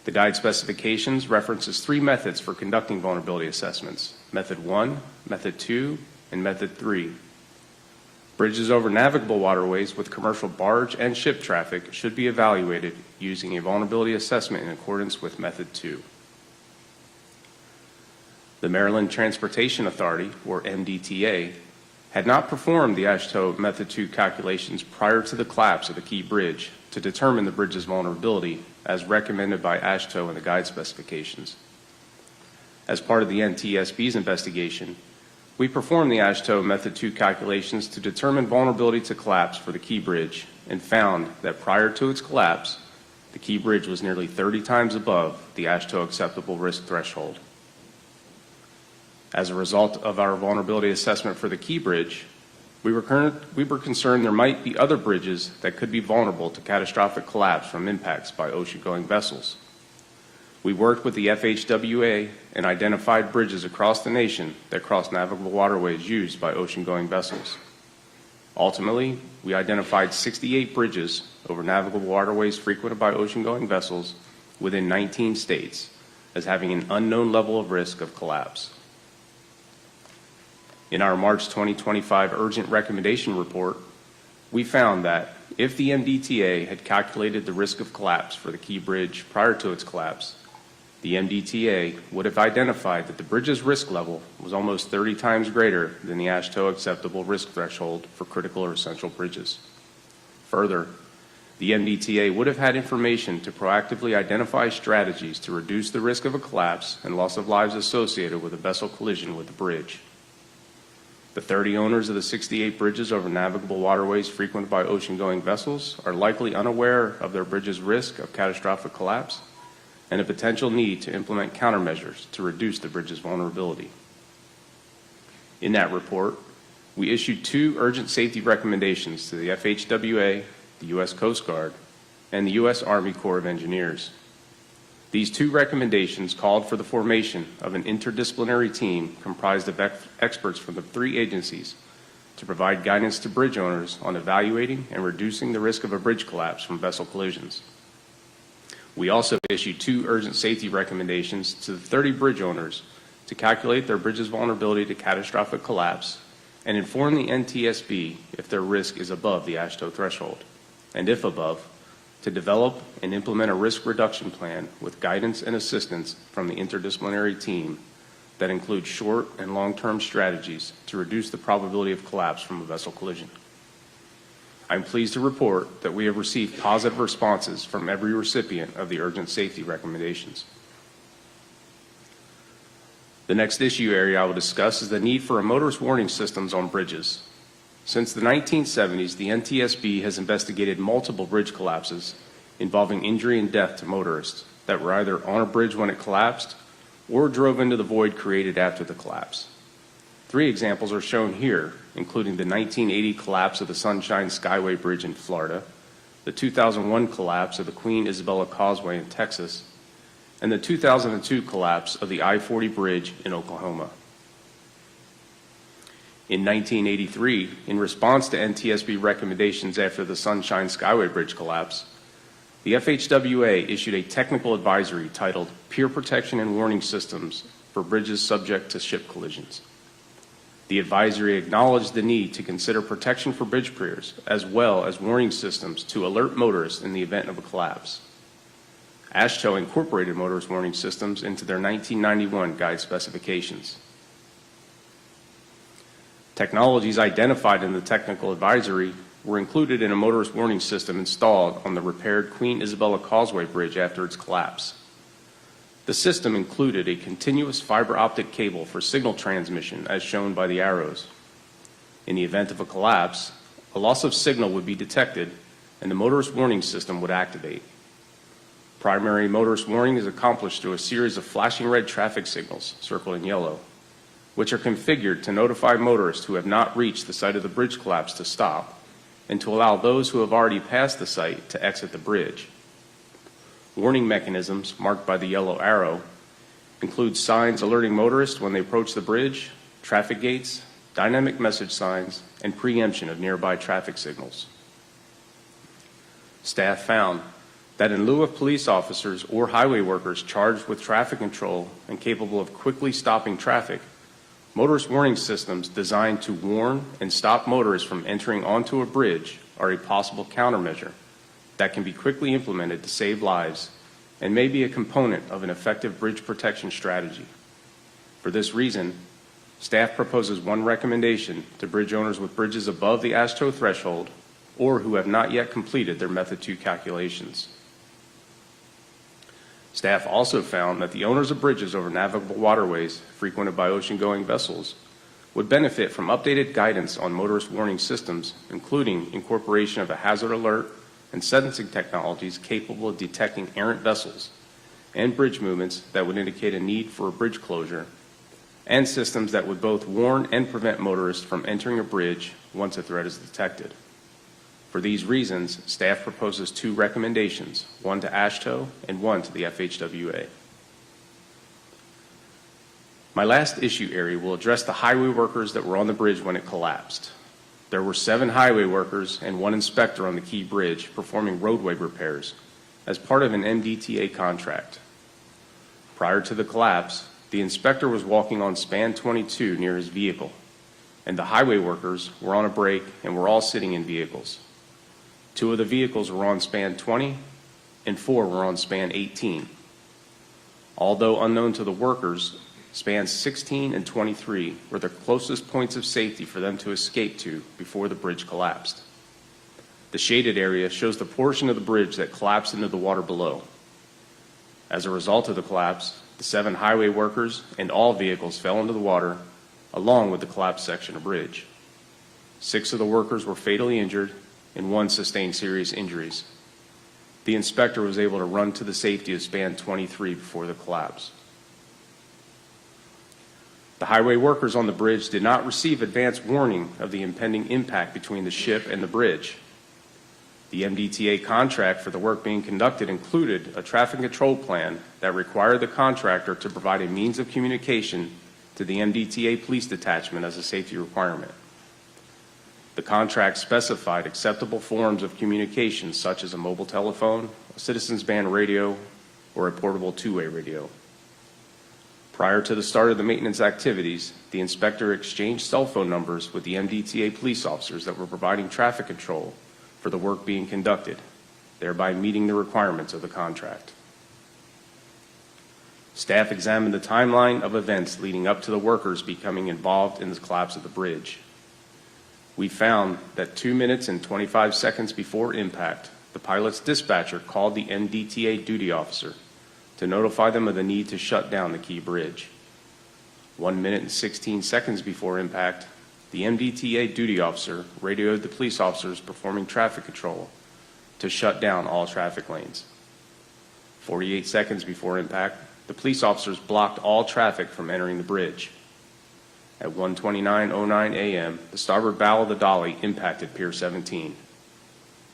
The guide specifications references 3 methods for conducting vulnerability assessments: Method 1, Method 2, and Method 3. Bridges over navigable waterways with commercial barge and ship traffic should be evaluated using a vulnerability assessment in accordance with Method 2. The Maryland Transportation Authority, or MDTA, had not performed the AASHTO Method 2 calculations prior to the collapse of the Key Bridge to determine the bridge's vulnerability as recommended by AASHTO in the guide specifications. As part of the NTSB's investigation, we performed the AASHTO Method 2 calculations to determine vulnerability to collapse for the Key Bridge and found that prior to its collapse, the Key Bridge was nearly 30 times above the AASHTO acceptable risk threshold. As a result of our vulnerability assessment for the Key Bridge, we were concerned there might be other bridges that could be vulnerable to catastrophic collapse from impacts by ocean-going vessels. We worked with the FHWA and identified bridges across the nation that cross navigable waterways used by ocean-going vessels. Ultimately, we identified 68 bridges over navigable waterways frequented by ocean-going vessels within 19 states as having an unknown level of risk of collapse. In our March 2025 Urgent Recommendation Report, we found that if the MDTA had calculated the risk of collapse for the Key Bridge prior to its collapse, the MDTA would have identified that the bridge's risk level was almost 30 times greater than the AASHTO acceptable risk threshold for critical or essential bridges. Further, the MDTA would have had information to proactively identify strategies to reduce the risk of a collapse and loss of lives associated with a vessel collision with the bridge. The 30 owners of the 68 bridges over navigable waterways frequented by ocean-going vessels are likely unaware of their bridge's risk of catastrophic collapse and a potential need to implement countermeasures to reduce the bridge's vulnerability. In that report, we issued 2 urgent safety recommendations to the FHWA, the U.S. Coast Guard, and the U.S. Army Corps of Engineers. These 2 recommendations called for the formation of an interdisciplinary team comprised of experts from the 3 agencies to provide guidance to bridge owners on evaluating and reducing the risk of a bridge collapse from vessel collisions. We also issued 2 urgent safety recommendations to the 30 bridge owners to calculate their bridge's vulnerability to catastrophic collapse and inform the NTSB if their risk is above the AASHTO threshold, and if above, to develop and implement a risk reduction plan with guidance and assistance from the interdisciplinary team that includes short and long-term strategies to reduce the probability of collapse from a vessel collision. I'm pleased to report that we have received positive responses from every recipient of the urgent safety recommendations. The next issue area I will discuss is the need for motorist warning systems on bridges. Since the 1970s, the NTSB has investigated multiple bridge collapses involving injury and death to motorists that were either on a bridge when it collapsed or drove into the void created after the collapse. 3 examples are shown here, including the 1980 collapse of the Sunshine Skyway Bridge in Florida, the 2001 collapse of the Queen Isabella Causeway in Texas, and the 2002 collapse of the I-40 bridge in Oklahoma. In 1983, in response to NTSB recommendations after the Sunshine Skyway Bridge collapse, the FHWA issued a technical advisory titled Pier Protection and Warning Systems for Bridges Subject to Ship Collisions. The advisory acknowledged the need to consider protection for bridge piers as well as warning systems to alert motorists in the event of a collapse. AASHTO incorporated motorist warning systems into their 1991 guide specifications. Technologies identified in the technical advisory were included in a motorist warning system installed on the repaired Queen Isabella Causeway Bridge after its collapse. The system included a continuous fiber optic cable for signal transmission, as shown by the arrows. In the event of a collapse, a loss of signal would be detected and the motorist warning system would activate. Primary motorist warning is accomplished through a series of flashing red traffic signals, circled in yellow, which are configured to notify motorists who have not reached the site of the bridge collapse to stop, and to allow those who have already passed the site to exit the bridge. Warning mechanisms, marked by the yellow arrow, include signs alerting motorists when they approach the bridge, traffic gates, dynamic message signs, and preemption of nearby traffic signals. Staff found that in lieu of police officers or highway workers charged with traffic control and capable of quickly stopping traffic, motorist warning systems designed to warn and stop motorists from entering onto a bridge are a possible countermeasure that can be quickly implemented to save lives and may be a component of an effective bridge protection strategy. For this reason, staff proposes one recommendation to bridge owners with bridges above the AASHTO threshold or who have not yet completed their Method 2 calculations. Staff also found that the owners of bridges over navigable waterways frequented by ocean-going vessels would benefit from updated guidance on motorist warning systems, including incorporation of a hazard alert and sensing technologies capable of detecting errant vessels and bridge movements that would indicate a need for a bridge closure, and systems that would both warn and prevent motorists from entering a bridge once a threat is detected. For these reasons, staff proposes two recommendations, one to AASHTO and one to the FHWA. My last issue area will address the highway workers that were on the bridge when it collapsed. There were 7 highway workers and 1 inspector on the key bridge performing roadway repairs as part of an MDTA contract. Prior to the collapse, the inspector was walking on span 22 near his vehicle, and the highway workers were on a break and were all sitting in vehicles. 2 of the vehicles were on span 20 and 4 were on span 18. Although unknown to the workers, spans 16 and 23 were the closest points of safety for them to escape to before the bridge collapsed. The shaded area shows the portion of the bridge that collapsed into the water below. As a result of the collapse, the 7 highway workers and all vehicles fell into the water along with the collapsed section of bridge. 6 of the workers were fatally injured and 1 sustained serious injuries. The inspector was able to run to the safety of span 23 before the collapse. The highway workers on the bridge did not receive advance warning of the impending impact between the ship and the bridge. The MDTA contract for the work being conducted included a traffic control plan that required the contractor to provide a means of communication to the MDTA police detachment as a safety requirement. The contract specified acceptable forms of communication such as a mobile telephone, a citizens band radio, or a portable two-way radio. Prior to the start of the maintenance activities, the inspector exchanged cell phone numbers with the MDTA police officers that were providing traffic control for the work being conducted, thereby meeting the requirements of the contract. Staff examined the timeline of events leading up to the workers becoming involved in the collapse of the bridge. We found that 2 minutes and 25 seconds before impact, the pilot's dispatcher called the MDTA duty officer to notify them of the need to shut down the key bridge. 1 minute and 16 seconds before impact, the MDTA duty officer radioed the police officers performing traffic control to shut down all traffic lanes. 48 seconds before impact, the police officers blocked all traffic from entering the bridge. At 1:29:09 a.m., the starboard bow of the dolly impacted Pier 17.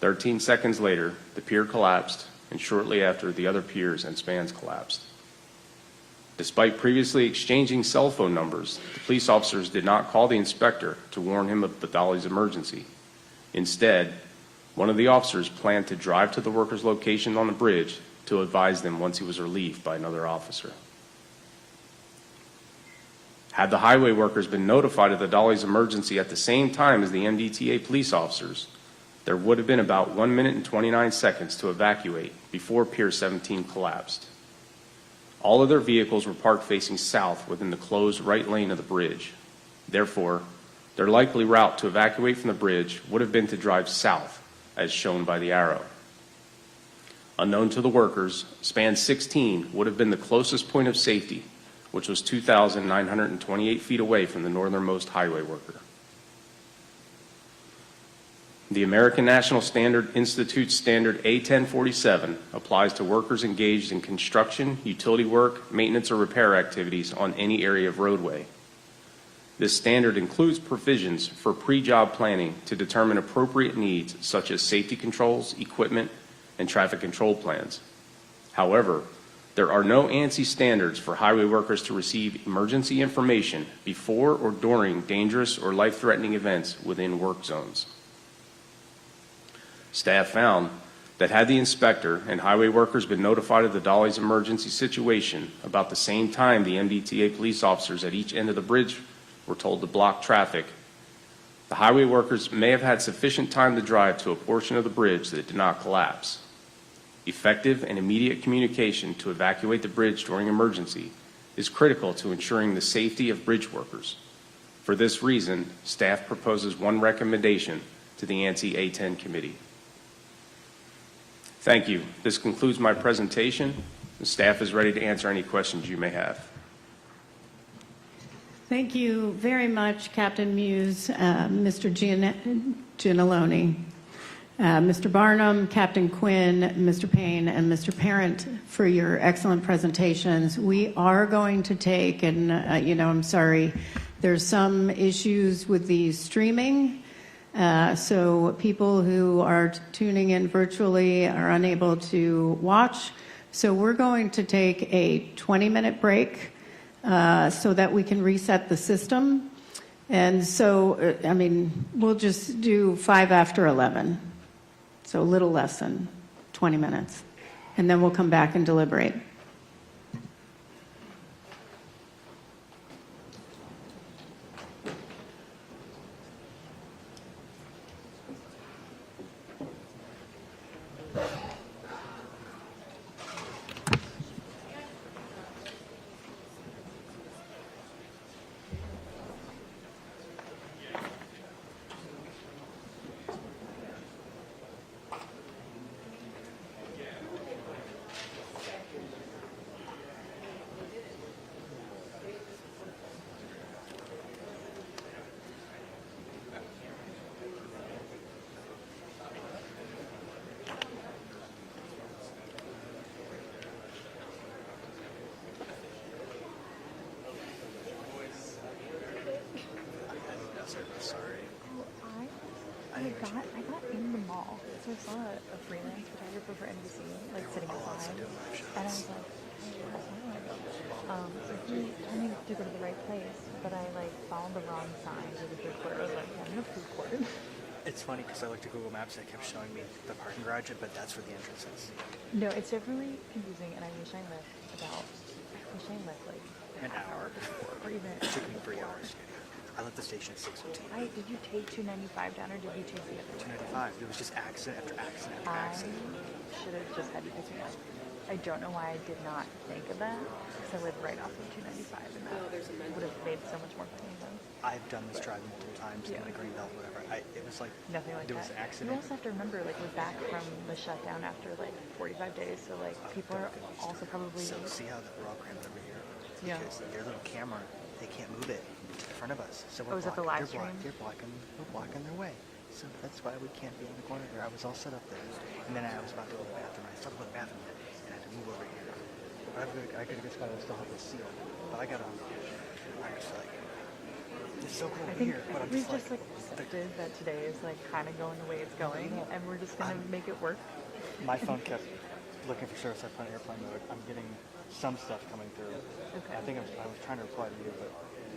13 seconds later, the pier collapsed, and shortly after, the other piers and spans collapsed. Despite previously exchanging cell phone numbers, the police officers did not call the inspector to warn him of the dolly's emergency. Instead, one of the officers planned to drive to the worker's location on the bridge to advise them once he was relieved by another officer. Had the highway workers been notified of the dolly's emergency at the same time as the MDTA police officers, there would have been about 1 minute and 29 seconds to evacuate before Pier 17 collapsed. All of their vehicles were parked facing south within the closed right lane of the bridge. Therefore, their likely route to evacuate from the bridge would have been to drive south, as shown by the arrow. Unknown to the workers, span 16 would have been the closest point of safety, which was 2,928 feet away from the northernmost highway worker. The American National Standard Institute Standard A1047 applies to workers engaged in construction, utility work, maintenance, or repair activities on any area of roadway. This standard includes provisions for pre-job planning to determine appropriate needs such as safety controls, equipment, and traffic control plans. However, there are no ANSI standards for highway workers to receive emergency information before or during dangerous or life-threatening events within work zones. Staff found that had the inspector and highway workers been notified of the dolly's emergency situation about the same time the MDTA police officers at each end of the bridge were told to block traffic, the highway workers may have had sufficient time to drive to a portion of the bridge that did not collapse. Effective and immediate communication to evacuate the bridge during emergency is critical to ensuring the safety of bridge workers. For this reason, staff proposes one recommendation to the ANSI A10 committee. Thank you. This concludes my presentation. The staff is ready to answer any questions you may have. Thank you very much, Captain Muse, Mr. Giannalone, Mr. Barnum, Captain Quinn, Mr. Payne, and Mr. Parent for your excellent presentations. We are going to take, and I'm sorry, there's some issues with the streaming. So people who are tuning in virtually are unable to watch. So we're going to take a 20-minute break so that we can reset the system. And so, we'll just do 5 after 11. So a little less than 20 minutes. And then we'll come back and deliberate. I got in the mall, so I saw a freelance photographer for NBC, sitting outside, and I was like, hey, where do I go? So he told me to go to the right place, but I followed the wrong sign to the food court. I was like, I'm in a food court. It's funny because I looked at Google Maps and it kept showing me the parking garage, but that's where the entrance is. No, it's definitely confusing, and I wish I lived An hour before. or even. It took me 3 hours. I left the station at 6:15. Did you take 295 down, or did you take the other 295. It was just accident after accident after I accident. should have just had you pick me up. I don't know why I did not think of that, because I lived right off of 295, and that would have made so much more fucking sense. I've done this drive multiple times in the Greenbelt, whatever. It was like Nothing like there that. was an accident. You also have to remember, we're back from the shutdown after 45 days, so people are also probably. So see how we're all crammed over here? Yeah. Because their little camera, they can't move it to the front of us. So we're is that the live stream? We're blocking their way. So that's why we can't be in the corner there. I was all set up there, and then I was about to go to the bathroom. I stopped to go to the bathroom, and I had to move over here. But I could have just got it. Still have the seal, but I got on. I was like, it's so cool I think here, but I'm we've just accepted that today is kind of going the way it's going, and we're just gonna make it work. My phone kept looking for service. I put on airplane mode. I'm getting some stuff coming through. Okay. I think I was trying to reply to you, but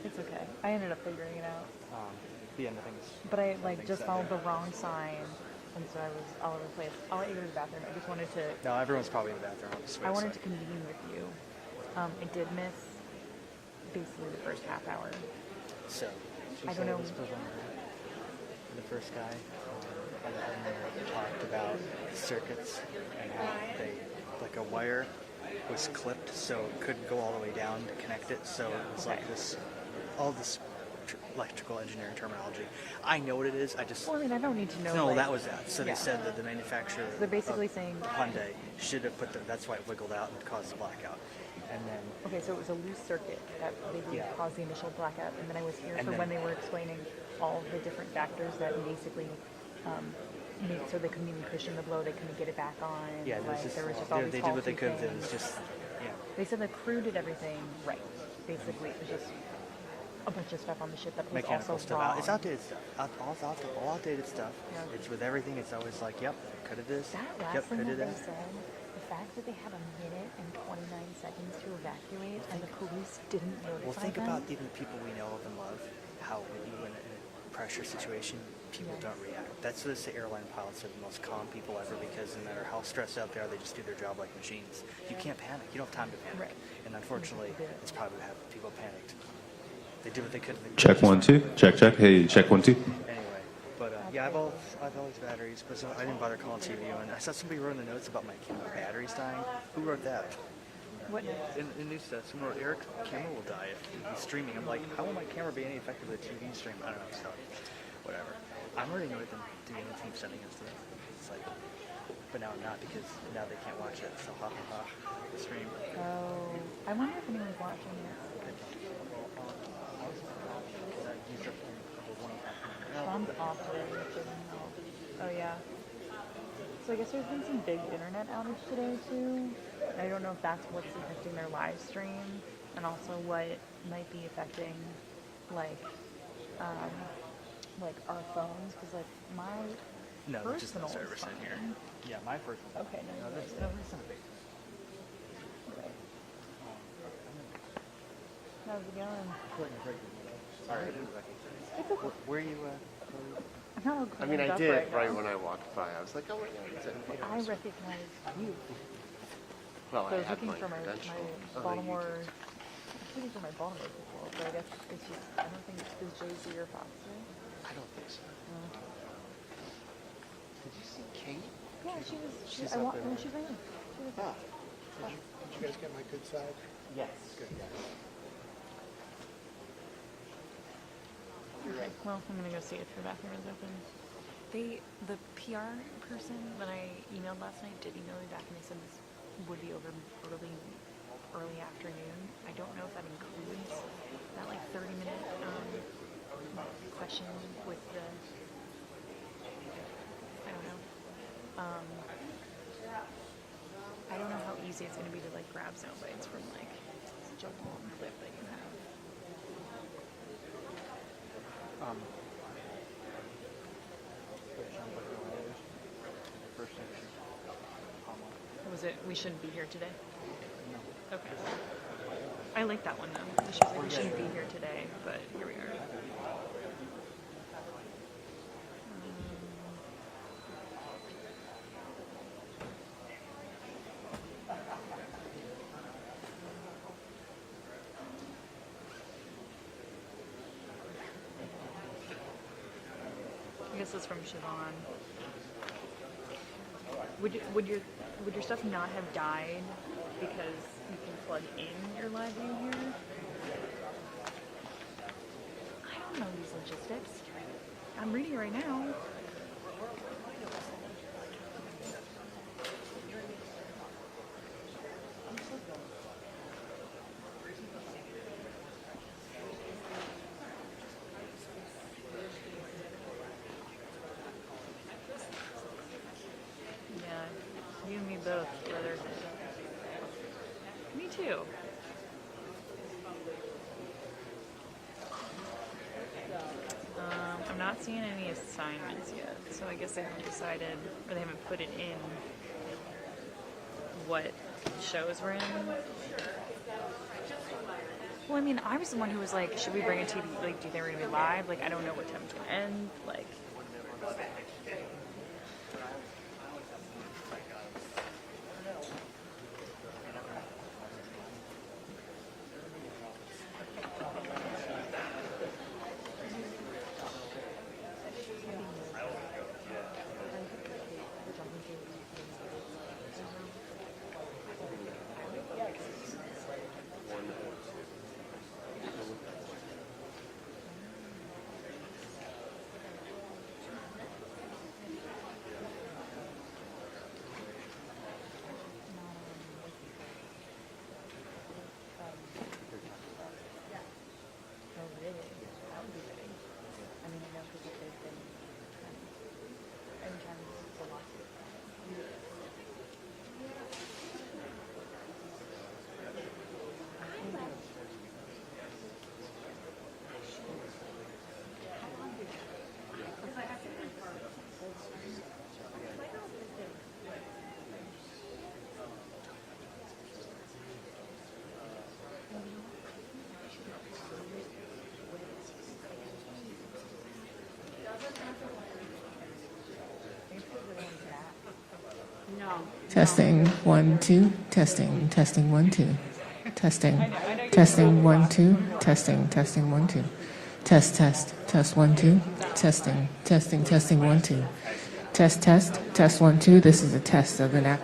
It's okay. I ended up figuring it out. the end of things. But I like just followed the wrong sign, and so I was all over the place. I'll let you go to the bathroom. I just wanted to. No, everyone's probably in the bathroom. I wanted to convene with you. I did miss basically the first half hour. So, I don't know. The first guy talked about circuits and how like a wire was clipped so it couldn't go all the way down to connect it. So it was like this, all this electrical engineering terminology. I know what it is. I just. Well, I mean, I don't need to know. No, like, that was that. So yeah. they said that the manufacturer. So they're basically of saying Hyundai should have put the. That's why it wiggled out and caused the blackout. And then. Okay, so it was a loose circuit that maybe caused the initial blackout, and then I was here And for then- when they were explaining all the different factors that basically made it so they couldn't even cushion the blow, they couldn't get it back on. Yeah, like, there was just all these they did what they faulty could. It was things. just. Yeah. They said the crew did everything right. Basically, it was just a bunch of stuff on the ship that was Mechanical also stuff. wrong. It's outdated stuff. All outdated stuff. Yeah. It's with everything. It's always like, yep, could have this. That last Yep, thing could that have they that. said, the fact that they had a minute and 29 seconds to evacuate, and the police didn't notify Well, think them. about even the people we know of and love. How when you in a pressure situation, people don't react. That's what the airline pilots are the most calm people ever because no matter how stressed out they are, they just do their job like machines. You can't panic. You don't have time to panic. Right. And unfortunately, it's probably what happened. People panicked. They did what they could. Check 1 2. Check. Hey, check 1 2. Anyway, but yeah, I've always batteries, but so I didn't bother calling TV. And I saw somebody wrote in the notes about my batteries dying. Who wrote that? What? In news stuff, someone wrote Eric's camera will die if he's streaming. I'm like, how will my camera be any effective with a TV stream? I don't know. So, whatever. I'm already annoyed them doing the team sending us stuff. It's like, but now I'm not because now they can't watch it. So ha ha ha. The stream. Oh, I wonder if anyone's watching it. Phone's off today, which didn't help. Oh yeah. So I guess there's been some big internet outage today too. I don't know if that's what's affecting their live stream, and also what might be affecting like our phones, because like my No, there's just no personal service in here. phone- Yeah, my personal. Okay, no, No, there's that's not a big. Right. How's it going? Sorry, I didn't recognize. Where are you? I'm not I mean, I up did right right now. when I walked by. I was like, oh my god, is that But I recognize you. Well, So I I was had looking my for my credentials. Oh, you Baltimore. did. I was looking for my Baltimore people, but I guess it's just I don't think it's Jay-Z or Fox. Right? I don't think so. Did you see Kate? Yeah, she was. She's I up walked. there. No, she's right here. She was. Ah. Did you guys get my good side? Yes. Good. You're right. Well, I'm gonna go see if the bathroom is open. The PR person that I emailed last night did email me back, and they said this would be over early afternoon. I don't know if that includes that like 30-minute question with the. I don't know. I don't know how easy it's gonna be to like grab soundbites from like such a long clip that you have. Was it? We shouldn't be here today. No. Okay. I like that one though. She was like, we shouldn't be here today, but here we are. I guess it's from Siobhan. Would your stuff not have died because you can plug in your live view here? I don't know these logistics. I'm reading it right now. Yeah, you and me both, brother. Me too. I'm not seeing any assignments yet, so I guess they haven't decided, or they haven't put it in what shows we're in. Well, I mean, I was the one who was like, should we bring a TV? Like, do you think we're gonna be live? Like, I don't know what time it's gonna end. Like. Testing 1 2. Testing 1 2. Testing 1 2. Testing 1 2. Test 1 2. Testing 1 2. Test 1 2. This is a test of an app.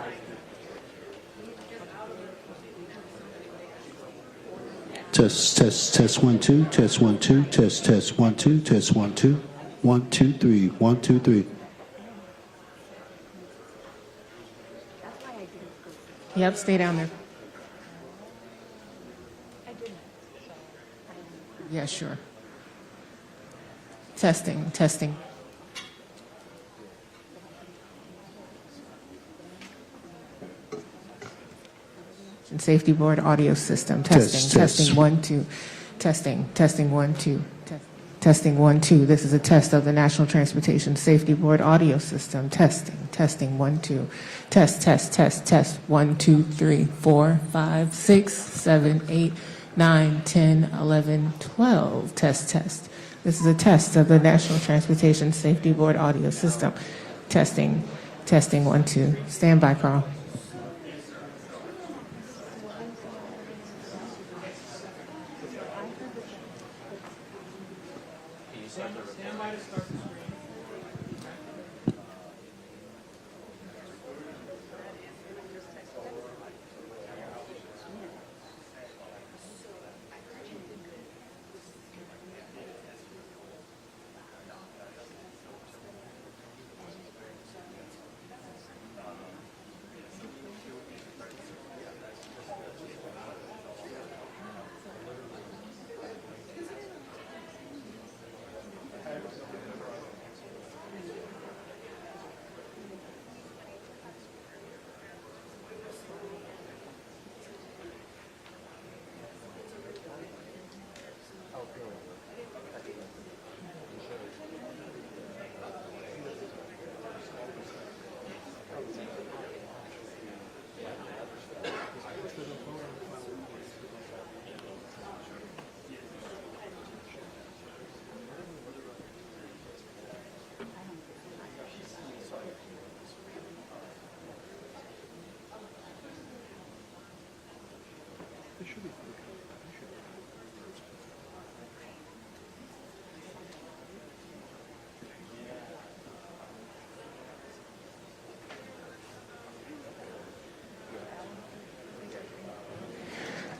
Test 1 2. Test 1 2. Test 1 2. Test 1 2. 1 2 3. 1 2 3. Yep, stay down there. Yeah, sure. Testing. Safety Board audio system. Testing 1 2. Testing 1 2. Testing 1 2. This is a test of the National Transportation Safety Board audio system. Testing 1 2. Test 1 2 3 4 5 6 7 8 9 10 11 12. Test. This is a test of the National Transportation Safety Board audio system. Testing 1 2. Stand by, Carl.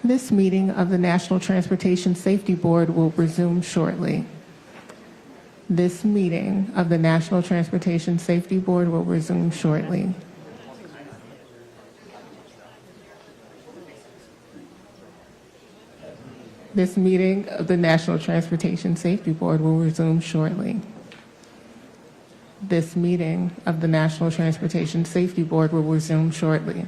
This meeting of the National Transportation Safety Board will resume shortly. This meeting of the National Transportation Safety Board will resume shortly. This meeting of the National Transportation Safety Board will resume shortly. This meeting of the National Transportation Safety Board will resume shortly.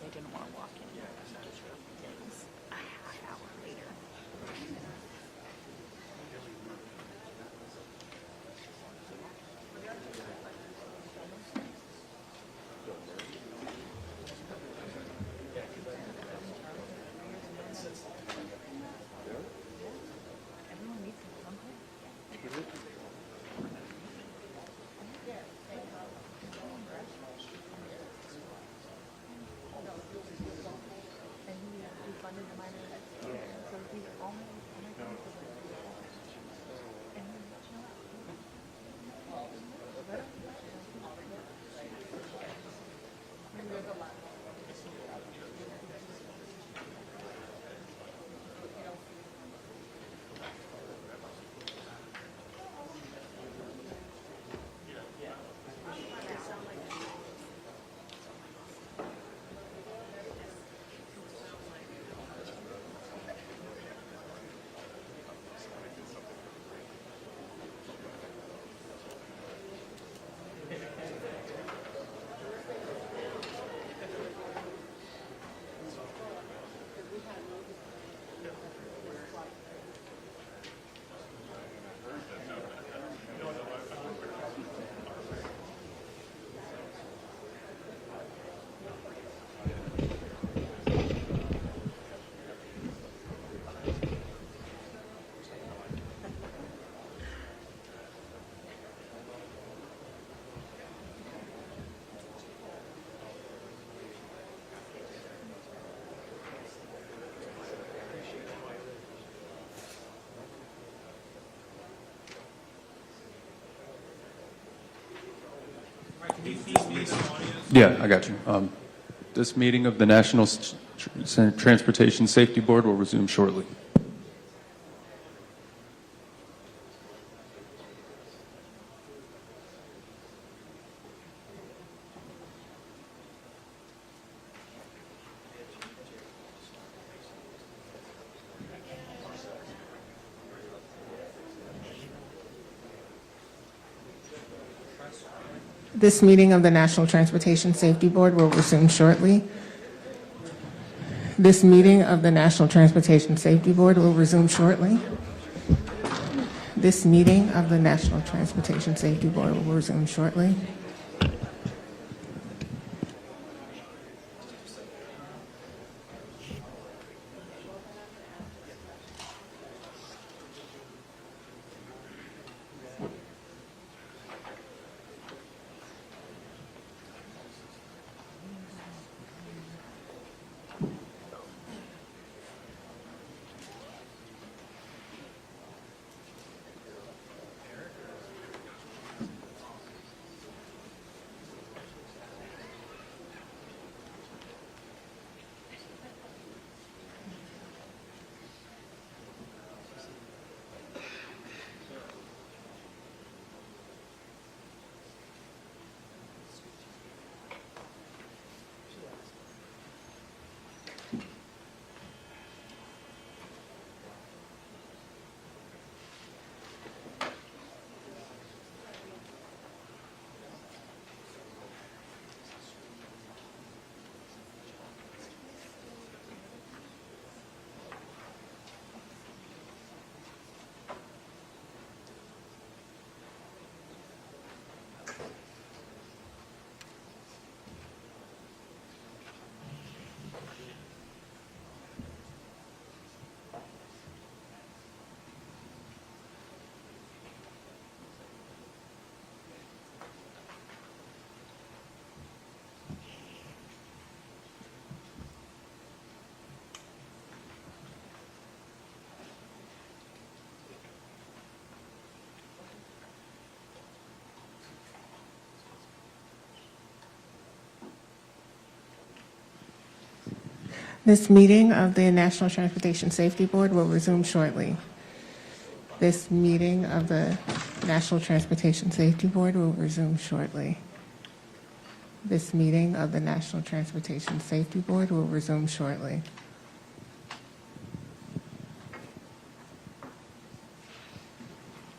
because I didn't want to walk in. It was a half hour later. Everyone needs to come home. And he funded the minor so he's all my friends are like, and then chill out. There's a lot. Yeah, I got you. This meeting of the National Transportation Safety Board will resume shortly. This meeting of the National Transportation Safety Board will resume shortly. This meeting of the National Transportation Safety Board will resume shortly. This meeting of the National Transportation Safety Board will resume shortly. This meeting of the National Transportation Safety Board will resume shortly. This meeting of the National Transportation Safety Board will resume shortly. This meeting of the National Transportation Safety Board will resume shortly.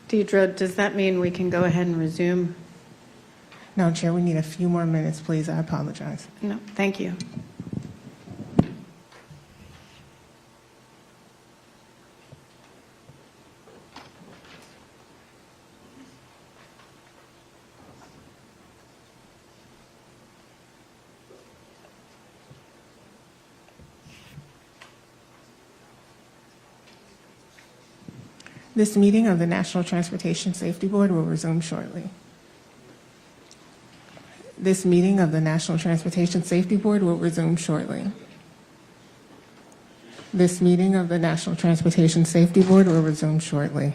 Deidre, does that mean we can go ahead and resume? No, Chair, we need a few more minutes, please. I apologize. No, thank you. This meeting of the National Transportation Safety Board will resume shortly. This meeting of the National Transportation Safety Board will resume shortly. This meeting of the National Transportation Safety Board will resume shortly.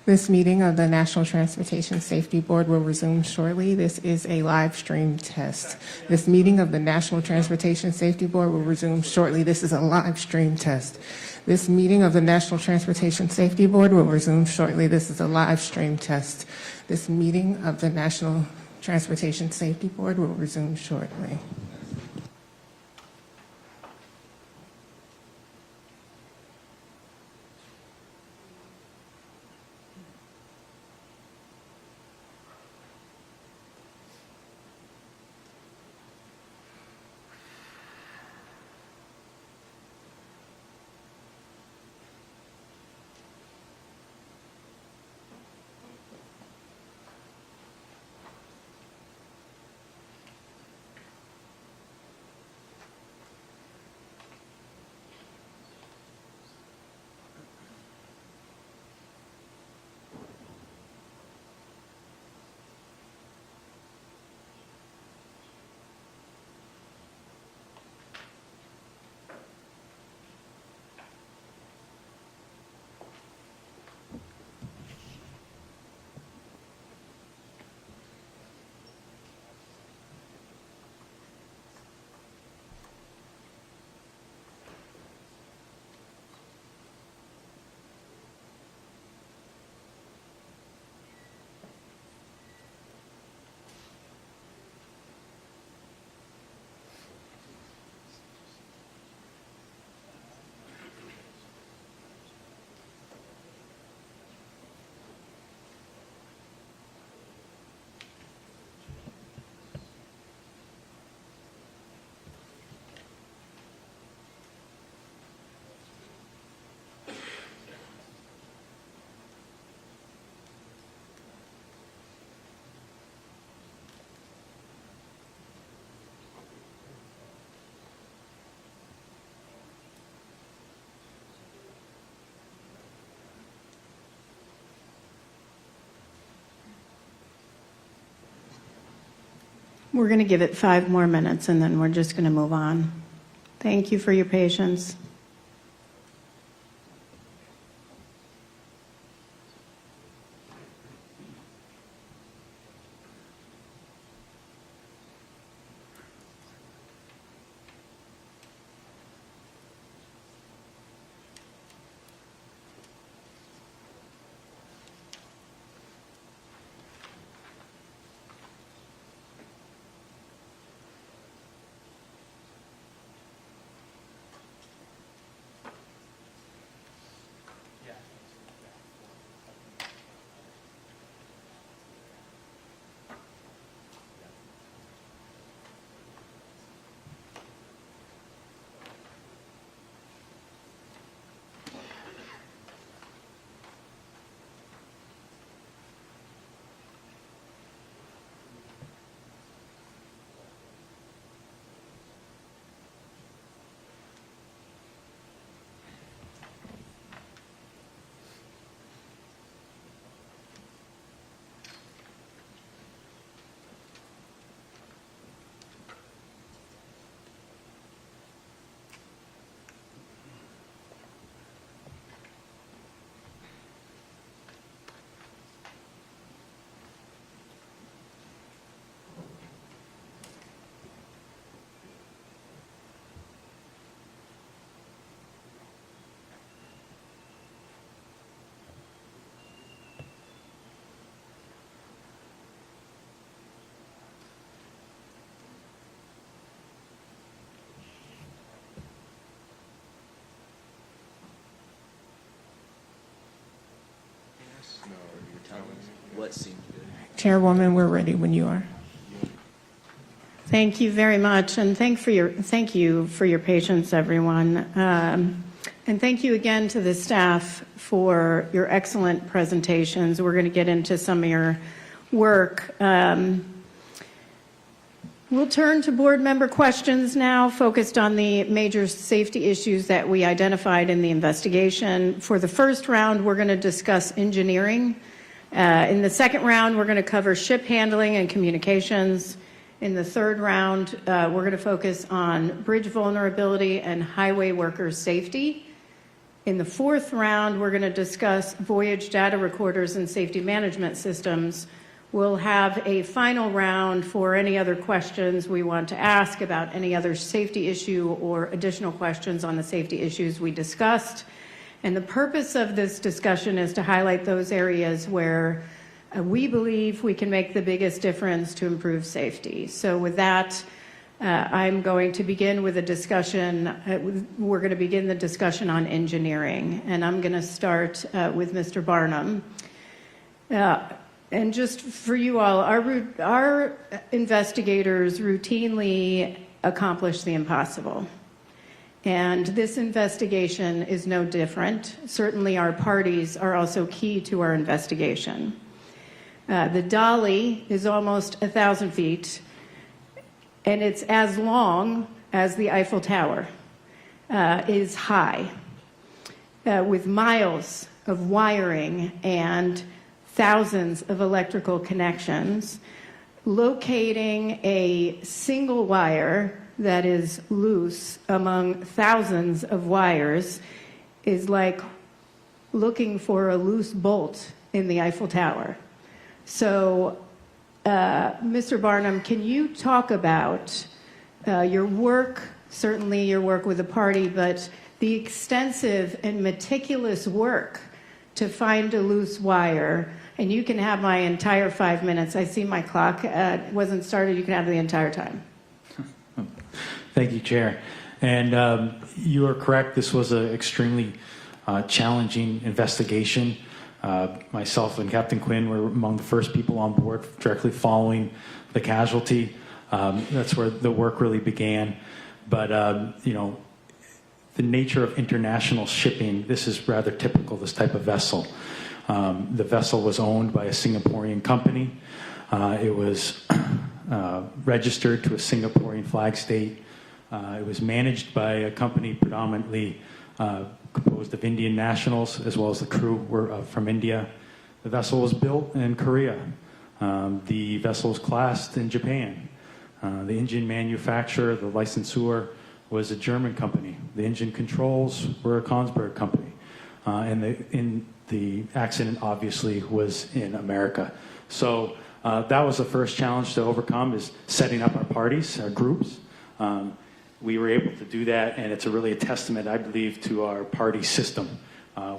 This meeting of the National Transportation Safety Board will resume shortly. This is a live stream test. This meeting of the National Transportation Safety Board will resume shortly. This is a live stream test. This meeting of the National Transportation Safety Board will resume shortly. This is a live stream test. This meeting of the National Transportation Safety Board will resume shortly. We're going to give it 5 more minutes, and then we're just going to move on. Thank you for your patience. what seemed good. Chairwoman, we're ready when you are. Thank you very much, and thank you for your patience, everyone. And thank you again to the staff for your excellent presentations. We're going to get into some of your work. We'll turn to board member questions now, focused on the major safety issues that we identified in the investigation. For the first round, we're going to discuss engineering. In the second round, we're going to cover ship handling and communications. In the third round, we're going to focus on bridge vulnerability and highway workers' safety. In the fourth round, we're going to discuss voyage data recorders and safety management systems. We'll have a final round for any other questions we want to ask about any other safety issue or additional questions on the safety issues we discussed. And the purpose of this discussion is to highlight those areas where we believe we can make the biggest difference to improve safety. So with that, I'm going to begin with a discussion. We're going to begin the discussion on engineering, and I'm going to start with Mr. Barnum. And just for you all, our investigators routinely accomplish the impossible. And this investigation is no different. Certainly our parties are also key to our investigation. The Dolly is almost 1,000 feet, and it's as long as the Eiffel Tower is high, with miles of wiring and thousands of electrical connections. Locating a single wire that is loose among thousands of wires is like looking for a loose bolt in the Eiffel Tower. So, Mr. Barnum, can you talk about your work, certainly your work with the party, but the extensive and meticulous work to find a loose wire? And you can have my entire 5 minutes. I see my clock wasn't started. You can have the entire time. Thank you, Chair. And you are correct. This was an extremely challenging investigation. Myself and Captain Quinn were among the first people on board directly following the casualty. That's where the work really began. But, the nature of international shipping, this is rather typical, this type of vessel. The vessel was owned by a Singaporean company. It was registered to a Singaporean flag state. It was managed by a company predominantly composed of Indian nationals, as well as the crew were from India. The vessel was built in Korea. The vessel was classed in Japan. The engine manufacturer, the licensor, was a German company. The engine controls were a Kongsberg company. And the accident obviously was in America. So that was the first challenge to overcome, is setting up our parties, our groups. We were able to do that, and it's really a testament, I believe, to our party system,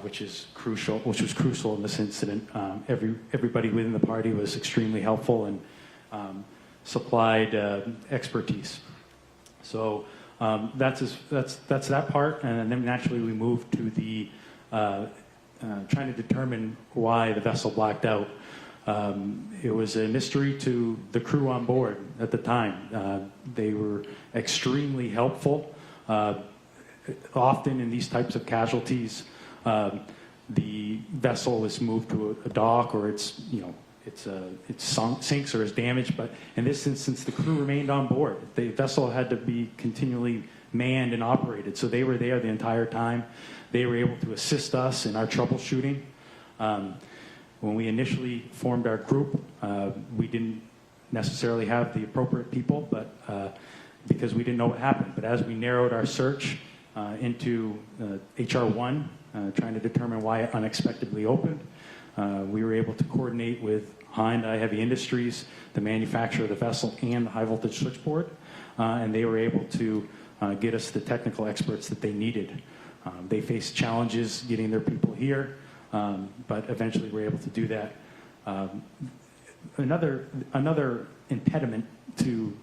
which was crucial in this incident. Everybody within the party was extremely helpful and supplied expertise. So that's that part, and then naturally we moved to the trying to determine why the vessel blacked out. It was a mystery to the crew on board at the time. They were extremely helpful. Often in these types of casualties, the vessel is moved to a dock, or it sinks or is damaged. But in this instance, the crew remained on board. The vessel had to be continually manned and operated, so they were there the entire time. They were able to assist us in our troubleshooting. When we initially formed our group, we didn't necessarily have the appropriate people, but because we didn't know what happened. But as we narrowed our search into HR1, trying to determine why it unexpectedly opened, we were able to coordinate with Hyundai Heavy Industries, the manufacturer of the vessel, and the high voltage switchboard, and they were able to get us the technical experts that they needed. They faced challenges getting their people here, but eventually were able to do that. Another impediment to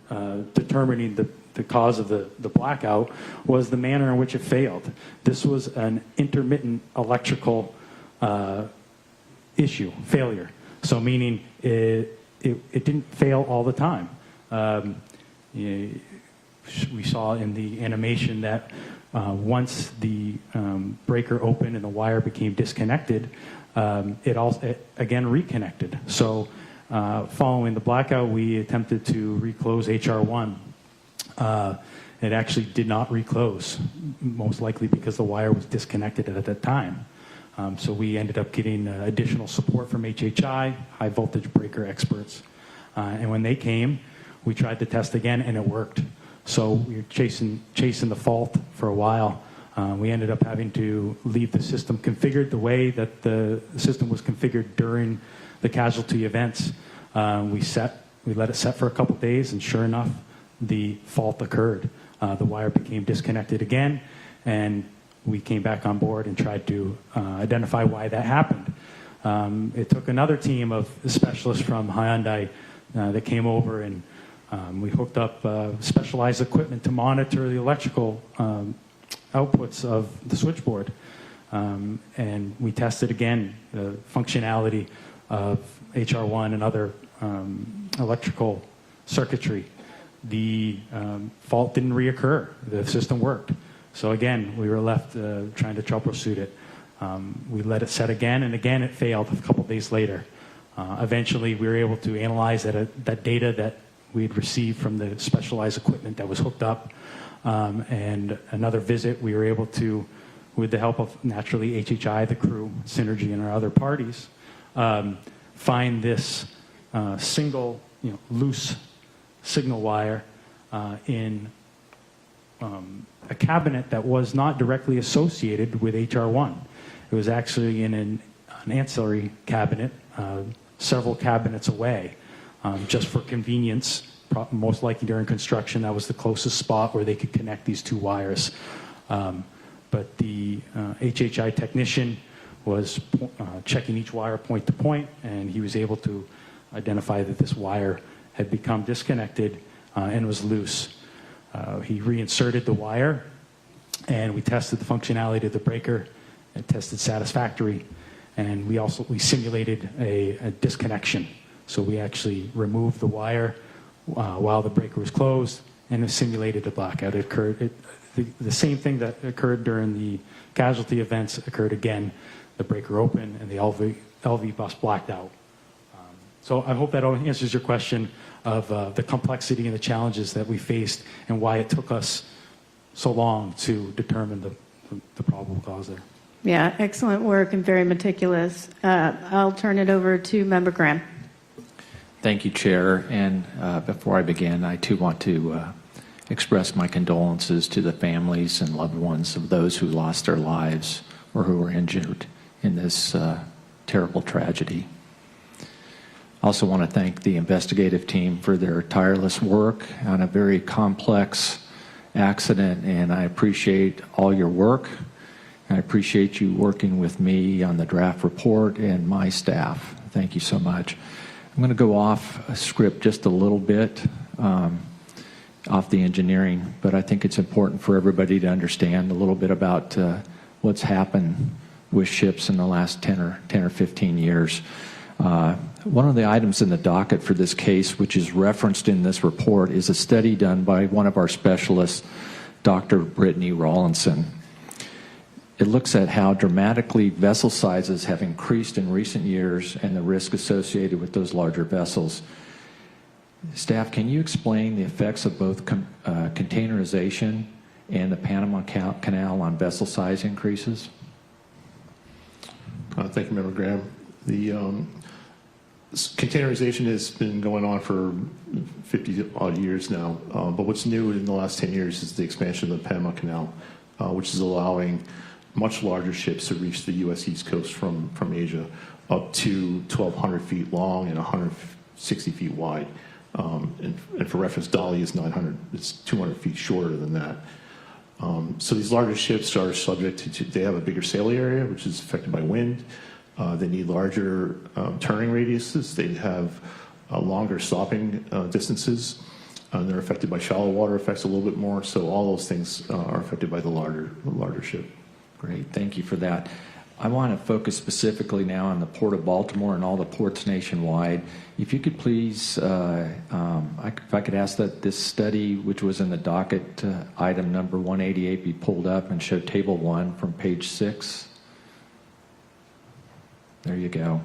determining the cause of the blackout was the manner in which it failed. This was an intermittent electrical failure. So meaning it didn't fail all the time. We saw in the animation that once the breaker opened and the wire became disconnected, it again reconnected. So following the blackout, we attempted to reclose HR1. It actually did not reclose, most likely because the wire was disconnected at that time. So we ended up getting additional support from HHI, high voltage breaker experts. And when they came, we tried to test again and it worked. So we were chasing the fault for a while. We ended up having to leave the system configured the way that the system was configured during the casualty events. We let it set for a couple days, and sure enough, the fault occurred. The wire became disconnected again, and we came back on board and tried to identify why that happened. It took another team of specialists from Hyundai that came over, and we hooked up specialized equipment to monitor the electrical outputs of the switchboard. And we tested again the functionality of HR1 and other electrical circuitry. The fault didn't reoccur. The system worked. So again, we were left trying to troubleshoot it. We let it set again, and again it failed a couple days later. Eventually, we were able to analyze that data that we had received from the specialized equipment that was hooked up. And another visit, we were able to, with the help of naturally HHI, the crew, Synergy, and our other parties, find this single, loose signal wire in a cabinet that was not directly associated with HR1. It was actually in an ancillary cabinet, several cabinets away, just for convenience. Most likely during construction, that was the closest spot where they could connect these two wires. But the HHI technician was checking each wire point to point, and he was able to identify that this wire had become disconnected and was loose. He reinserted the wire, and we tested the functionality of the breaker. It tested satisfactory, and we simulated a disconnection. So we actually removed the wire while the breaker was closed, and it simulated a blackout. It occurred. The same thing that occurred during the casualty events occurred again. The breaker opened, and the LV bus blacked out. So I hope that answers your question of the complexity and the challenges that we faced and why it took us so long to determine the probable cause there. Yeah, excellent work and very meticulous. I'll turn it over to Member Graham. Thank you, Chair. And before I begin, I too want to express my condolences to the families and loved ones of those who lost their lives or who were injured in this terrible tragedy. I also want to thank the investigative team for their tireless work on a very complex accident, and I appreciate all your work. I appreciate you working with me on the draft report and my staff. Thank you so much. I'm going to go off script just a little bit, off the engineering, but I think it's important for everybody to understand a little bit about what's happened with ships in the last 10 or 15 years. One of the items in the docket for this case, which is referenced in this report, is a study done by one of our specialists, Dr. Brittany Rawlinson. It looks at how dramatically vessel sizes have increased in recent years and the risk associated with those larger vessels. Staff, can you explain the effects of both containerization and the Panama Canal on vessel size increases? Thank you, Member Graham. The containerization has been going on for 50-odd years now, but what's new in the last 10 years is the expansion of the Panama Canal, which is allowing much larger ships to reach the U.S. East Coast from Asia, up to 1,200 feet long and 160 feet wide. And for reference, Dali is 900, it's 200 feet shorter than that. So these larger ships are subject to, they have a bigger sail area, which is affected by wind. They need larger turning radiuses. They have longer stopping distances. They're affected by shallow water effects a little bit more. So all those things are affected by the larger ship. Great, thank you for that. I want to focus specifically now on the Port of Baltimore and all the ports nationwide. If you could please, if I could ask that this study, which was in the docket item number 188, be pulled up and show table 1 from page 6. There you go.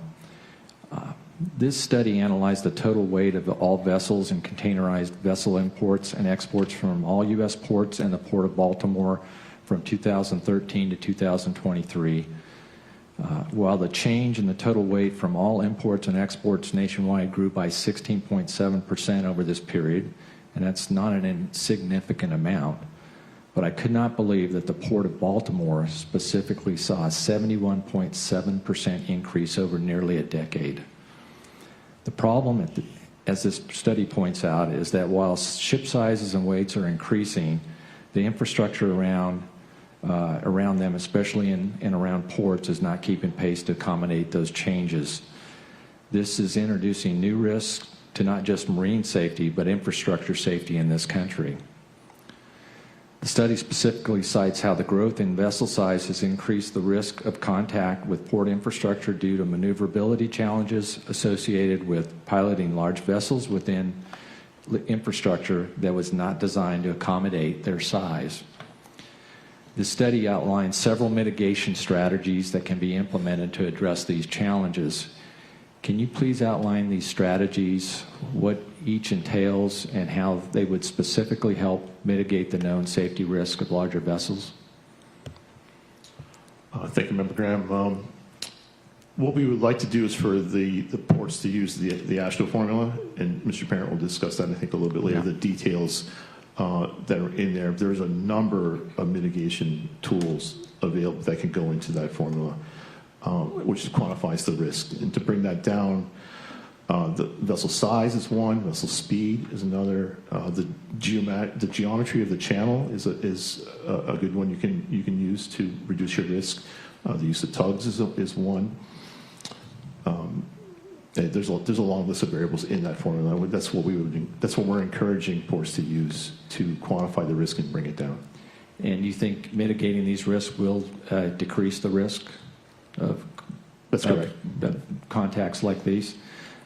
This study analyzed the total weight of all vessels and containerized vessel imports and exports from all U.S. ports and the Port of Baltimore from 2013 to 2023. While the change in the total weight from all imports and exports nationwide grew by 16.7% over this period, and that's not an insignificant amount, but I could not believe that the Port of Baltimore specifically saw a 71.7% increase over nearly a decade. The problem, as this study points out, is that while ship sizes and weights are increasing, the infrastructure around them, especially in and around ports, is not keeping pace to accommodate those changes. This is introducing new risks to not just marine safety, but infrastructure safety in this country. The study specifically cites how the growth in vessel size has increased the risk of contact with port infrastructure due to maneuverability challenges associated with piloting large vessels within infrastructure that was not designed to accommodate their size. The study outlines several mitigation strategies that can be implemented to address these challenges. Can you please outline these strategies, what each entails, and how they would specifically help mitigate the known safety risk of larger vessels? Thank you, Member Graham. What we would like to do is for the ports to use the AASHTO formula, and Mr. Parent will discuss that, I think, a little bit later, the details that are in there. There's a number of mitigation tools available that can go into that formula, which quantifies the risk. And to bring that down, the vessel size is one, vessel speed is another. The geometry of the channel is a good one you can use to reduce your risk. The use of tugs is one. There's a long list of variables in that formula. That's what we're encouraging ports to use to quantify the risk and bring it down. And you think mitigating these risks will decrease the risk of contacts like these?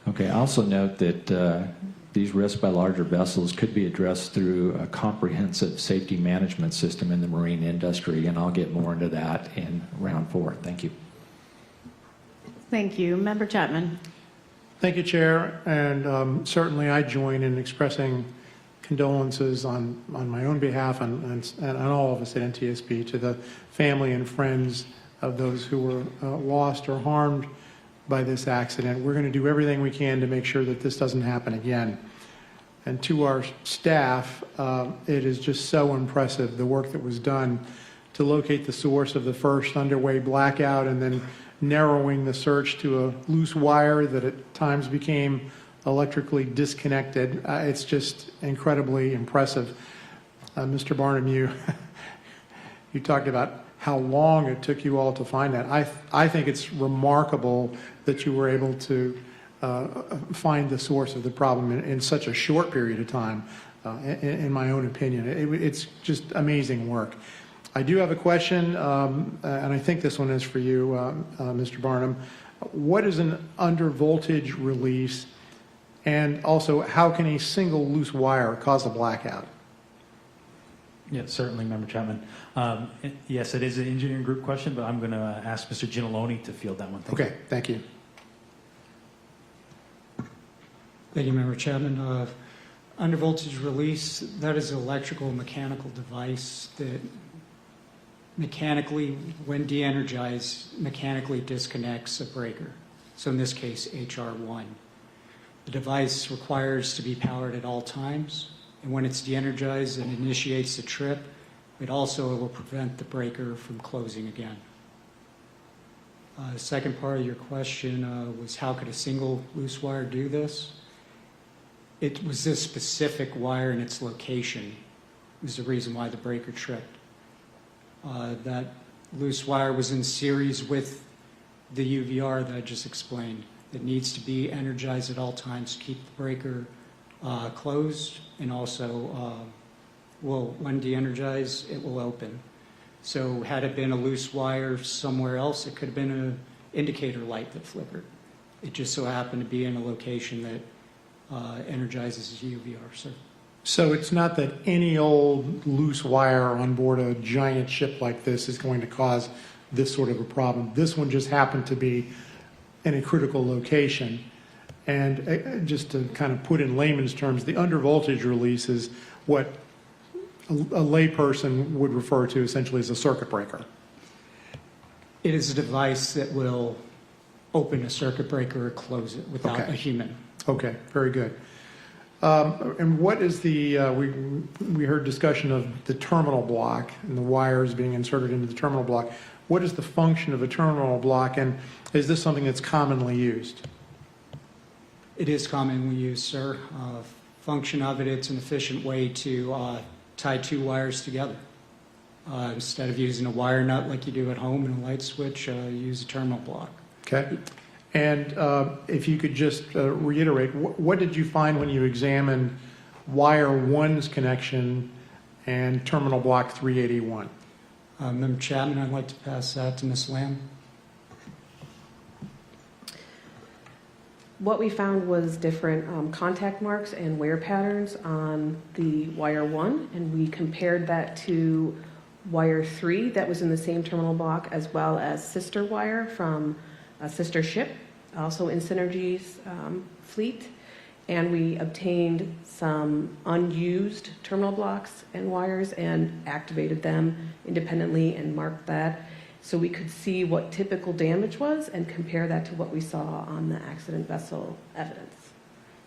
Okay. I also note that these risks by larger vessels could be addressed through a comprehensive safety management system in the marine industry, and I'll get more into that in round 4. Thank you. Thank you. Member Chapman. Thank you, Chair, and certainly I join in expressing condolences on my own behalf and all of us at NTSB to the family and friends of those who were lost or harmed by this accident. We're going to do everything we can to make sure that this doesn't happen again. And to our staff, it is just so impressive, the work that was done to locate the source of the first underway blackout and then narrowing the search to a loose wire that at times became electrically disconnected. It's just incredibly impressive. Mr. Barnum, you talked about how long it took you all to find that. I think it's remarkable that you were able to find the source of the problem in such a short period of time, in my own opinion. It's just amazing work. I do have a question, and I think this one is for you, Mr. Barnum. What is an undervoltage release, and also how can a single loose wire cause a blackout? Yeah, certainly, Member Chapman. Yes, it is an engineering group question, but I'm going to ask Mr. Ginalone to field that one. Okay, thank you. Thank you, Member Chapman. Undervoltage release, that is an electrical mechanical device that mechanically, when de-energized, mechanically disconnects a breaker. So in this case, HR1. The device requires to be powered at all times, and when it's de-energized and initiates the trip, it also will prevent the breaker from closing again. The second part of your question was how could a single loose wire do this? It was this specific wire and its location is the reason why the breaker tripped. That loose wire was in series with the UVR that I just explained. It needs to be energized at all times to keep the breaker closed, and also when de-energized, it will open. So had it been a loose wire somewhere else, it could have been an indicator light that flickered. It just so happened to be in a location that energizes the UVR circuit. So it's not that any old loose wire on board a giant ship like this is going to cause this sort of a problem. This one just happened to be in a critical location. And just to kind of put in layman's terms, the undervoltage release is what a layperson would refer to essentially as a circuit breaker. It is a device that will open a circuit breaker or close it without a human. Okay, very good. And what is the, we heard discussion of the terminal block and the wires being inserted into the terminal block. What is the function of a terminal block, and is this something that's commonly used? It is commonly used, sir. Function of it, it's an efficient way to tie two wires together. Instead of using a wire nut like you do at home and a light switch, use a terminal block. Okay. And if you could just reiterate, what did you find when you examined wire 1's connection and terminal block 381? Member Chapman, I'd like to pass that to Ms. Lamb. What we found was different contact marks and wear patterns on the wire 1, and we compared that to wire 3 that was in the same terminal block, as well as sister wire from a sister ship, also in Synergy's fleet. And we obtained some unused terminal blocks and wires and activated them independently and marked that, so we could see what typical damage was and compare that to what we saw on the accident vessel evidence.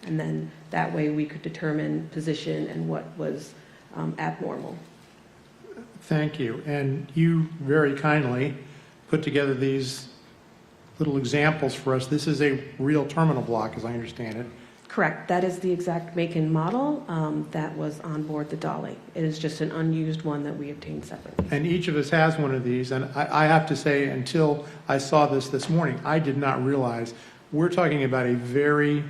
And then that way we could determine position and what was abnormal. Thank you. And you very kindly put together these little examples for us. This is a real terminal block, as I understand it. Correct. That is the exact make and model that was on board the Dolly. It is just an unused one that we obtained separately. And each of us has one of these. And I have to say, until I saw this morning, I did not realize we're talking about a very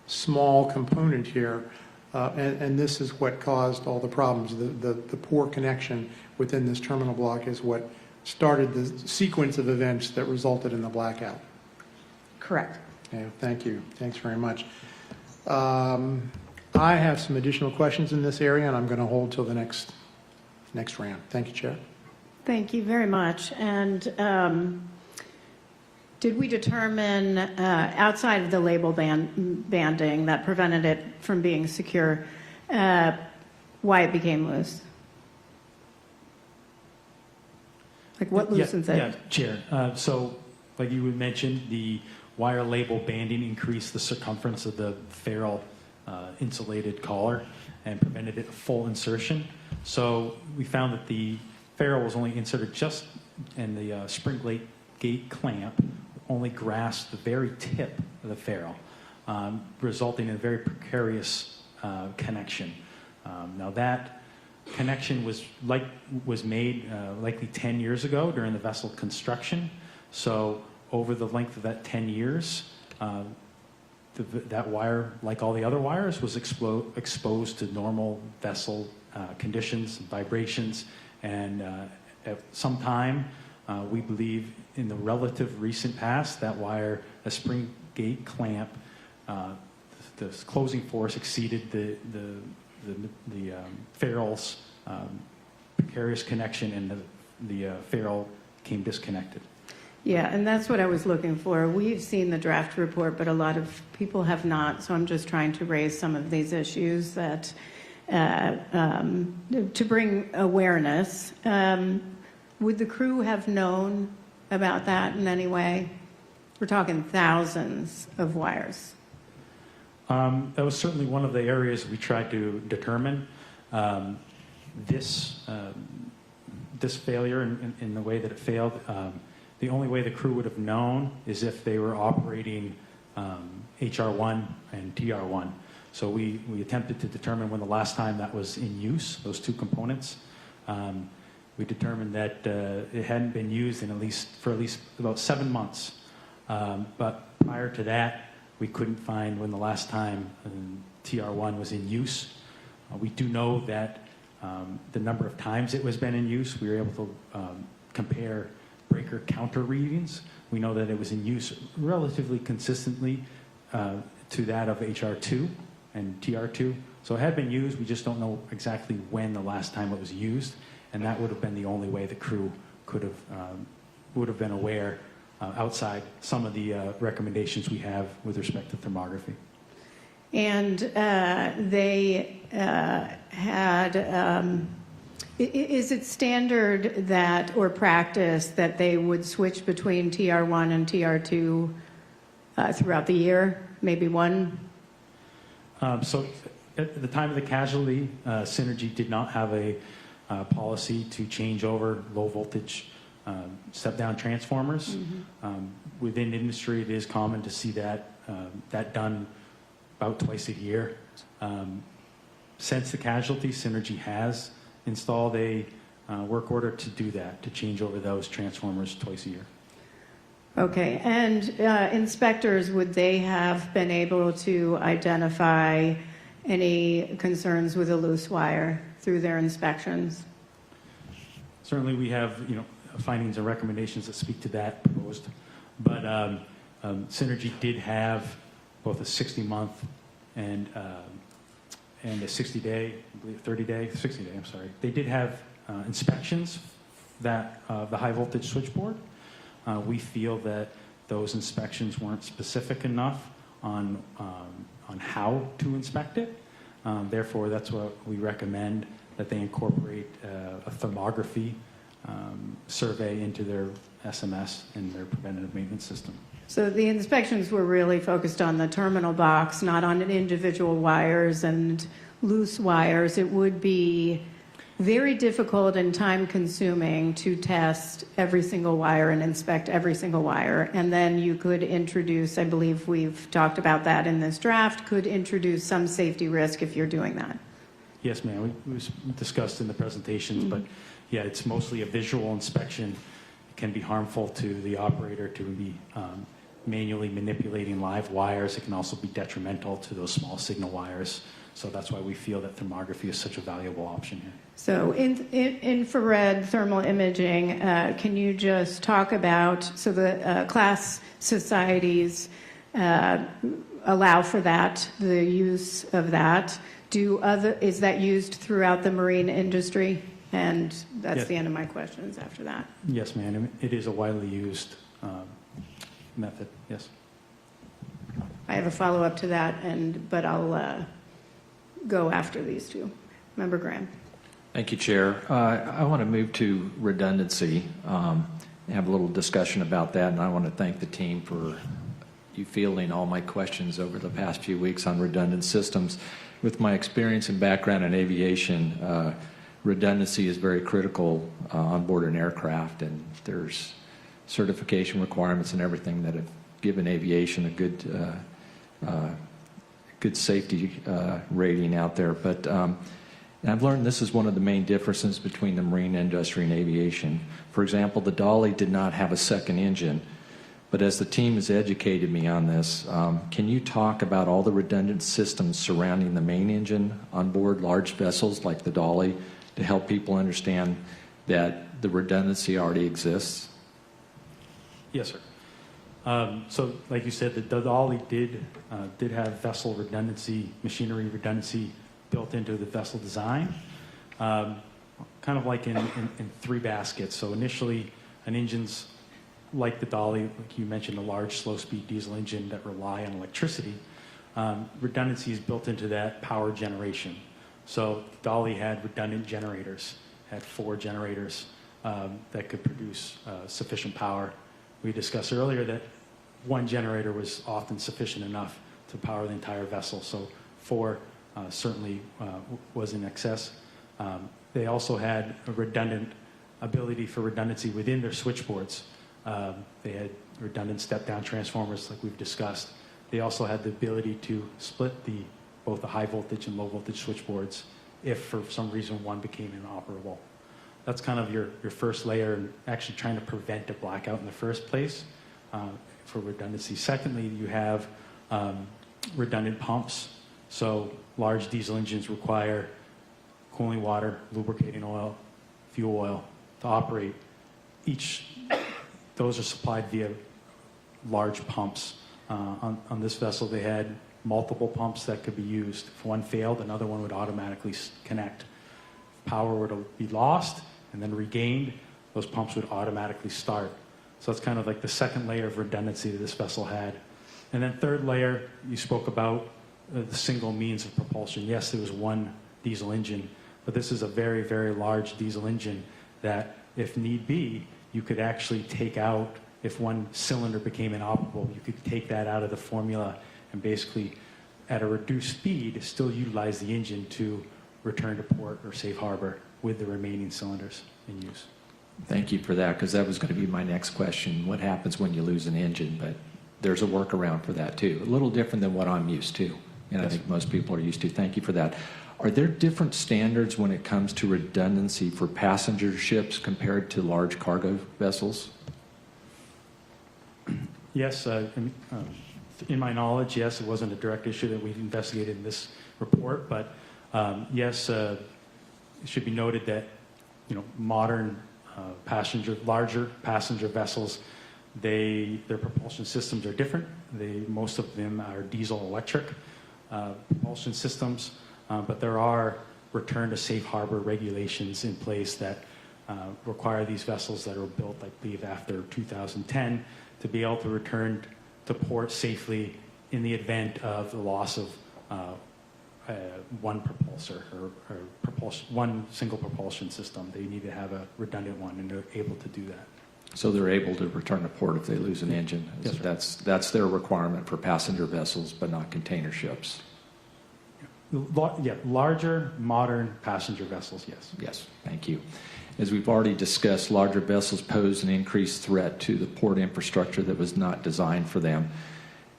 small component here. And this is what caused all the problems. The poor connection within this terminal block is what started the sequence of events that resulted in the blackout. Correct. Yeah, thank you. Thanks very much. I have some additional questions in this area, and I'm going to hold till the next round. Thank you, Chair. Thank you very much. And did we determine, outside of the label banding that prevented it from being secure, why it became loose? Like what loosens it? Yeah, Chair. So, like you had mentioned, the wire label banding increased the circumference of the ferrule insulated collar and prevented it full insertion. So we found that the ferrule was only inserted just in the spring gate clamp, only grasped the very tip of the ferrule, resulting in a very precarious connection. Now that connection was made likely 10 years ago during the vessel construction. So over the length of that 10 years, that wire, like all the other wires, was exposed to normal vessel conditions, vibrations, and at some time, we believe in the relative recent past, that wire, a spring gate clamp, the closing force exceeded the ferrule's precarious connection, and the ferrule became disconnected. Yeah, and that's what I was looking for. We've seen the draft report, but a lot of people have not, so I'm just trying to raise some of these issues that to bring awareness. Would the crew have known about that in any way? We're talking thousands of wires. That was certainly one of the areas we tried to determine. This failure in the way that it failed, the only way the crew would have known is if they were operating HR1 and TR1. So we attempted to determine when the last time that was in use, those two components. We determined that it hadn't been used for at least about 7 months. But prior to that, we couldn't find when the last time TR1 was in use. We do know that the number of times it was been in use. We were able to compare breaker counter readings. We know that it was in use relatively consistently to that of HR2 and TR2. So it had been used, we just don't know exactly when the last time it was used, and that would have been the only way the crew could have, would have been aware outside some of the recommendations we have with respect to thermography. And they had, is it standard that, or practice, that they would switch between TR1 and TR2 throughout the year? Maybe one? So at the time of the casualty, Synergy did not have a policy to change over low voltage step-down transformers. Within industry, it is common to see that done about twice a year. Since the casualty, Synergy has installed a work order to do that, to change over those transformers twice a year. Okay, and inspectors, would they have been able to identify any concerns with a loose wire through their inspections? Certainly we have, findings and recommendations that speak to that proposed, but Synergy did have both a 60-month and a 60-day, I believe 30-day, 60-day, I'm sorry. They did have inspections that the high voltage switchboard. We feel that those inspections weren't specific enough on how to inspect it. Therefore, that's what we recommend, that they incorporate a thermography survey into their SMS and their preventative maintenance system. So the inspections were really focused on the terminal box, not on individual wires and loose wires. It would be very difficult and time-consuming to test every single wire and inspect every single wire. And then you could introduce, I believe we've talked about that in this draft, could introduce some safety risk if you're doing that. Yes, ma'am. We discussed in the presentations, but yeah, it's mostly a visual inspection. It can be harmful to the operator to be manually manipulating live wires. It can also be detrimental to those small signal wires. So that's why we feel that thermography is such a valuable option here. So infrared thermal imaging, can you just talk about, so the class societies allow for that, the use of that. Is that used throughout the marine industry? And that's Yes. the end of my questions after that. Yes, ma'am. It is a widely used method, yes. I have a follow-up to that, but I'll go after these two. Member Graham. Thank you, Chair. I want to move to redundancy, have a little discussion about that, and I want to thank the team for you fielding all my questions over the past few weeks on redundant systems. With my experience and background in aviation, redundancy is very critical on board an aircraft, and there's certification requirements and everything that have given aviation a good safety rating out there. But and I've learned this is one of the main differences between the marine industry and aviation. For example, the Dolly did not have a second engine, but as the team has educated me on this, can you talk about all the redundant systems surrounding the main engine on board large vessels like the Dolly to help people understand that the redundancy already exists? Yes, sir. So, like you said, the Dolly did have vessel redundancy, machinery redundancy built into the vessel design, kind of like in three baskets. So initially, an engine's like the Dolly, like you mentioned, a large slow-speed diesel engine that rely on electricity. Redundancy is built into that power generation. So Dolly had redundant generators, had 4 generators that could produce sufficient power. We discussed earlier that 1 generator was often sufficient enough to power the entire vessel, so 4 certainly was in excess. They also had a redundant ability for redundancy within their switchboards. They had redundant step-down transformers like we've discussed. They also had the ability to split both the high voltage and low voltage switchboards if for some reason one became inoperable. That's kind of your first layer and actually trying to prevent a blackout in the first place for redundancy. Secondly, you have redundant pumps. So large diesel engines require cooling water, lubricating oil, fuel oil to operate. Those are supplied via large pumps. On this vessel, they had multiple pumps that could be used. If one failed, another one would automatically connect. If power were to be lost and then regained, those pumps would automatically start. So that's kind of like the second layer of redundancy that this vessel had. And then third layer, you spoke about the single means of propulsion. Yes, there was one diesel engine, but this is a very, very large diesel engine that, if need be, you could actually take out. If one cylinder became inoperable, you could take that out of the formula and basically, at a reduced speed, still utilize the engine to return to port or safe harbor with the remaining cylinders in use. Thank you for that, because that was going to be my next question. What happens when you lose an engine? But there's a workaround for that too. A little different than what I'm used to, and I think most people are used to. Thank you for that. Are there different standards when it comes to redundancy for passenger ships compared to large cargo vessels? Yes, in my knowledge, yes, it wasn't a direct issue that we've investigated in this report, but yes, it should be noted that modern larger passenger vessels, their propulsion systems are different. Most of them are diesel-electric propulsion systems, but there are return to safe harbor regulations in place that require these vessels that are built, I believe, after 2010 to be able to return to port safely in the event of the loss of one propulsor or one single propulsion system. They need to have a redundant one, and they're able to do that. So they're able to return to port if they lose an engine. Yes, that's their requirement for passenger vessels, but not container ships. Yeah, larger, modern passenger vessels, yes. Yes, thank you. As we've already discussed, larger vessels pose an increased threat to the port infrastructure that was not designed for them.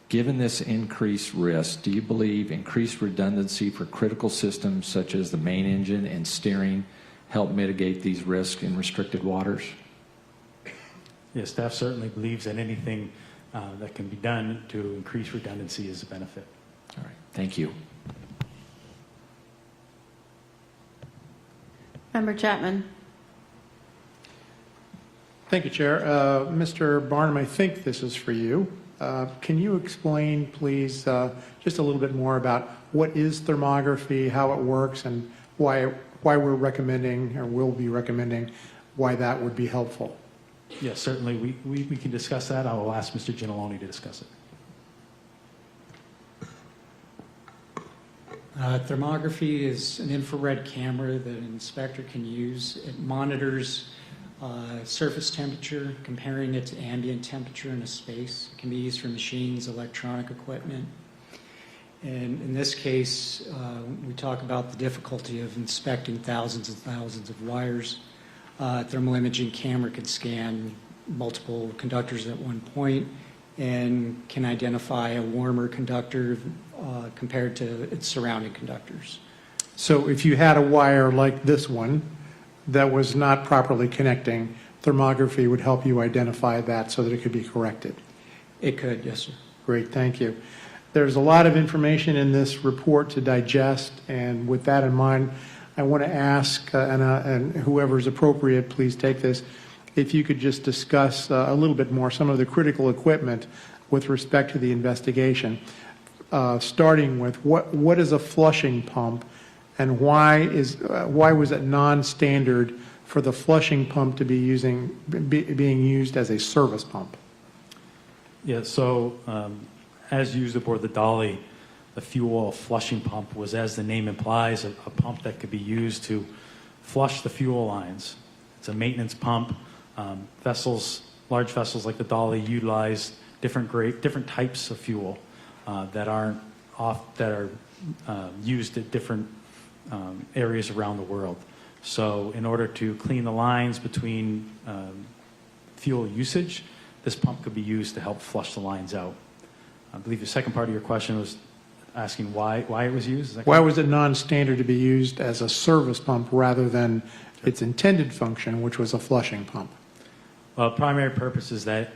Given this increased risk, do you believe increased redundancy for critical systems such as the main engine and steering help mitigate these risks in restricted waters? Yes, staff certainly believes that anything that can be done to increase redundancy is a benefit. All right, thank you. Member Chapman. Thank you, Chair. Mr. Barnum, I think this is for you. Can you explain, please, just a little bit more about what is thermography, how it works, and why we're recommending, or will be recommending, why that would be helpful? Yes, certainly. We can discuss that. I will ask Mr. Ginalone to discuss it. Thermography is an infrared camera that an inspector can use. It monitors surface temperature, comparing it to ambient temperature in a space. It can be used for machines, electronic equipment. And in this case, we talk about the difficulty of inspecting thousands and thousands of wires. Thermal imaging camera can scan multiple conductors at one point and can identify a warmer conductor compared to its surrounding conductors. So if you had a wire like this one that was not properly connecting, thermography would help you identify that so that it could be corrected? It could, yes, sir. Great, thank you. There's a lot of information in this report to digest, and with that in mind, I want to ask, and whoever's appropriate, please take this, if you could just discuss a little bit more some of the critical equipment with respect to the investigation, starting with what is a flushing pump, and why was it non-standard for the flushing pump to be being used as a service pump? Yeah, so as used aboard the Dolly, the fuel oil flushing pump was, as the name implies, a pump that could be used to flush the fuel lines. It's a maintenance pump. Large vessels like the Dolly utilize different types of fuel that are used at different areas around the world. So in order to clean the lines between fuel usage, this pump could be used to help flush the lines out. I believe the second part of your question was asking why it was used? Why was it non-standard to be used as a service pump rather than its intended function, which was a flushing pump? Well, primary purpose is that,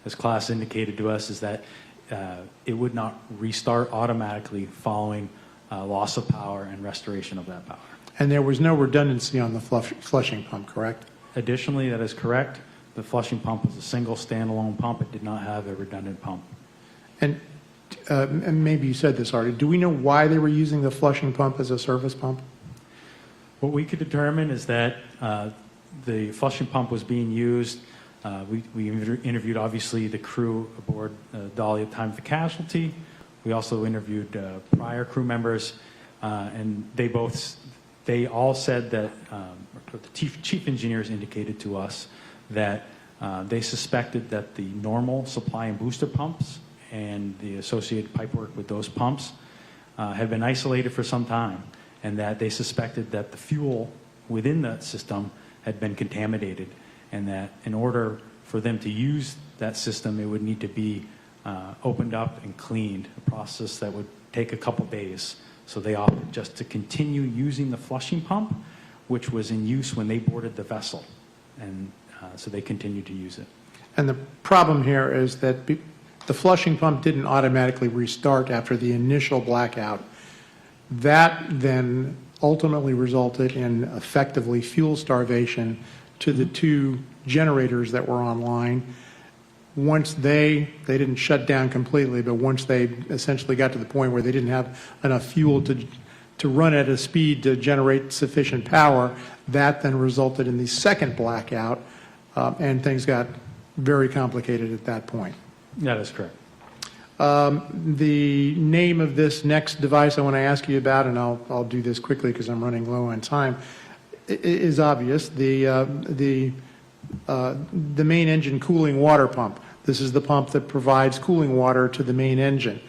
as class indicated to us, is that it would not restart automatically following loss of power and restoration of that power. And there was no redundancy on the flushing pump, correct? Additionally, that is correct. The flushing pump was a single standalone pump. It did not have a redundant pump. And maybe you said this already. Do we know why they were using the flushing pump as a service pump? What we could determine is that the flushing pump was being used. We interviewed, obviously, the crew aboard Dolly at the time of the casualty. We also interviewed prior crew members, and they all said that, the chief engineers indicated to us that they suspected that the normal supply and booster pumps and the associated pipework with those pumps had been isolated for some time, and that they suspected that the fuel within that system had been contaminated, and that in order for them to use that system, it would need to be opened up and cleaned, a process that would take a couple days. So they opted just to continue using the flushing pump, which was in use when they boarded the vessel, and so they continued to use it. And the problem here is that the flushing pump didn't automatically restart after the initial blackout. That then ultimately resulted in effectively fuel starvation to the two generators that were online. Once they didn't shut down completely, but once they essentially got to the point where they didn't have enough fuel to run at a speed to generate sufficient power, that then resulted in the second blackout, and things got very complicated at that point. That is correct. The name of this next device I want to ask you about, and I'll do this quickly because I'm running low on time, is obvious. The main engine cooling water pump. This is the pump that provides cooling water to the main engine.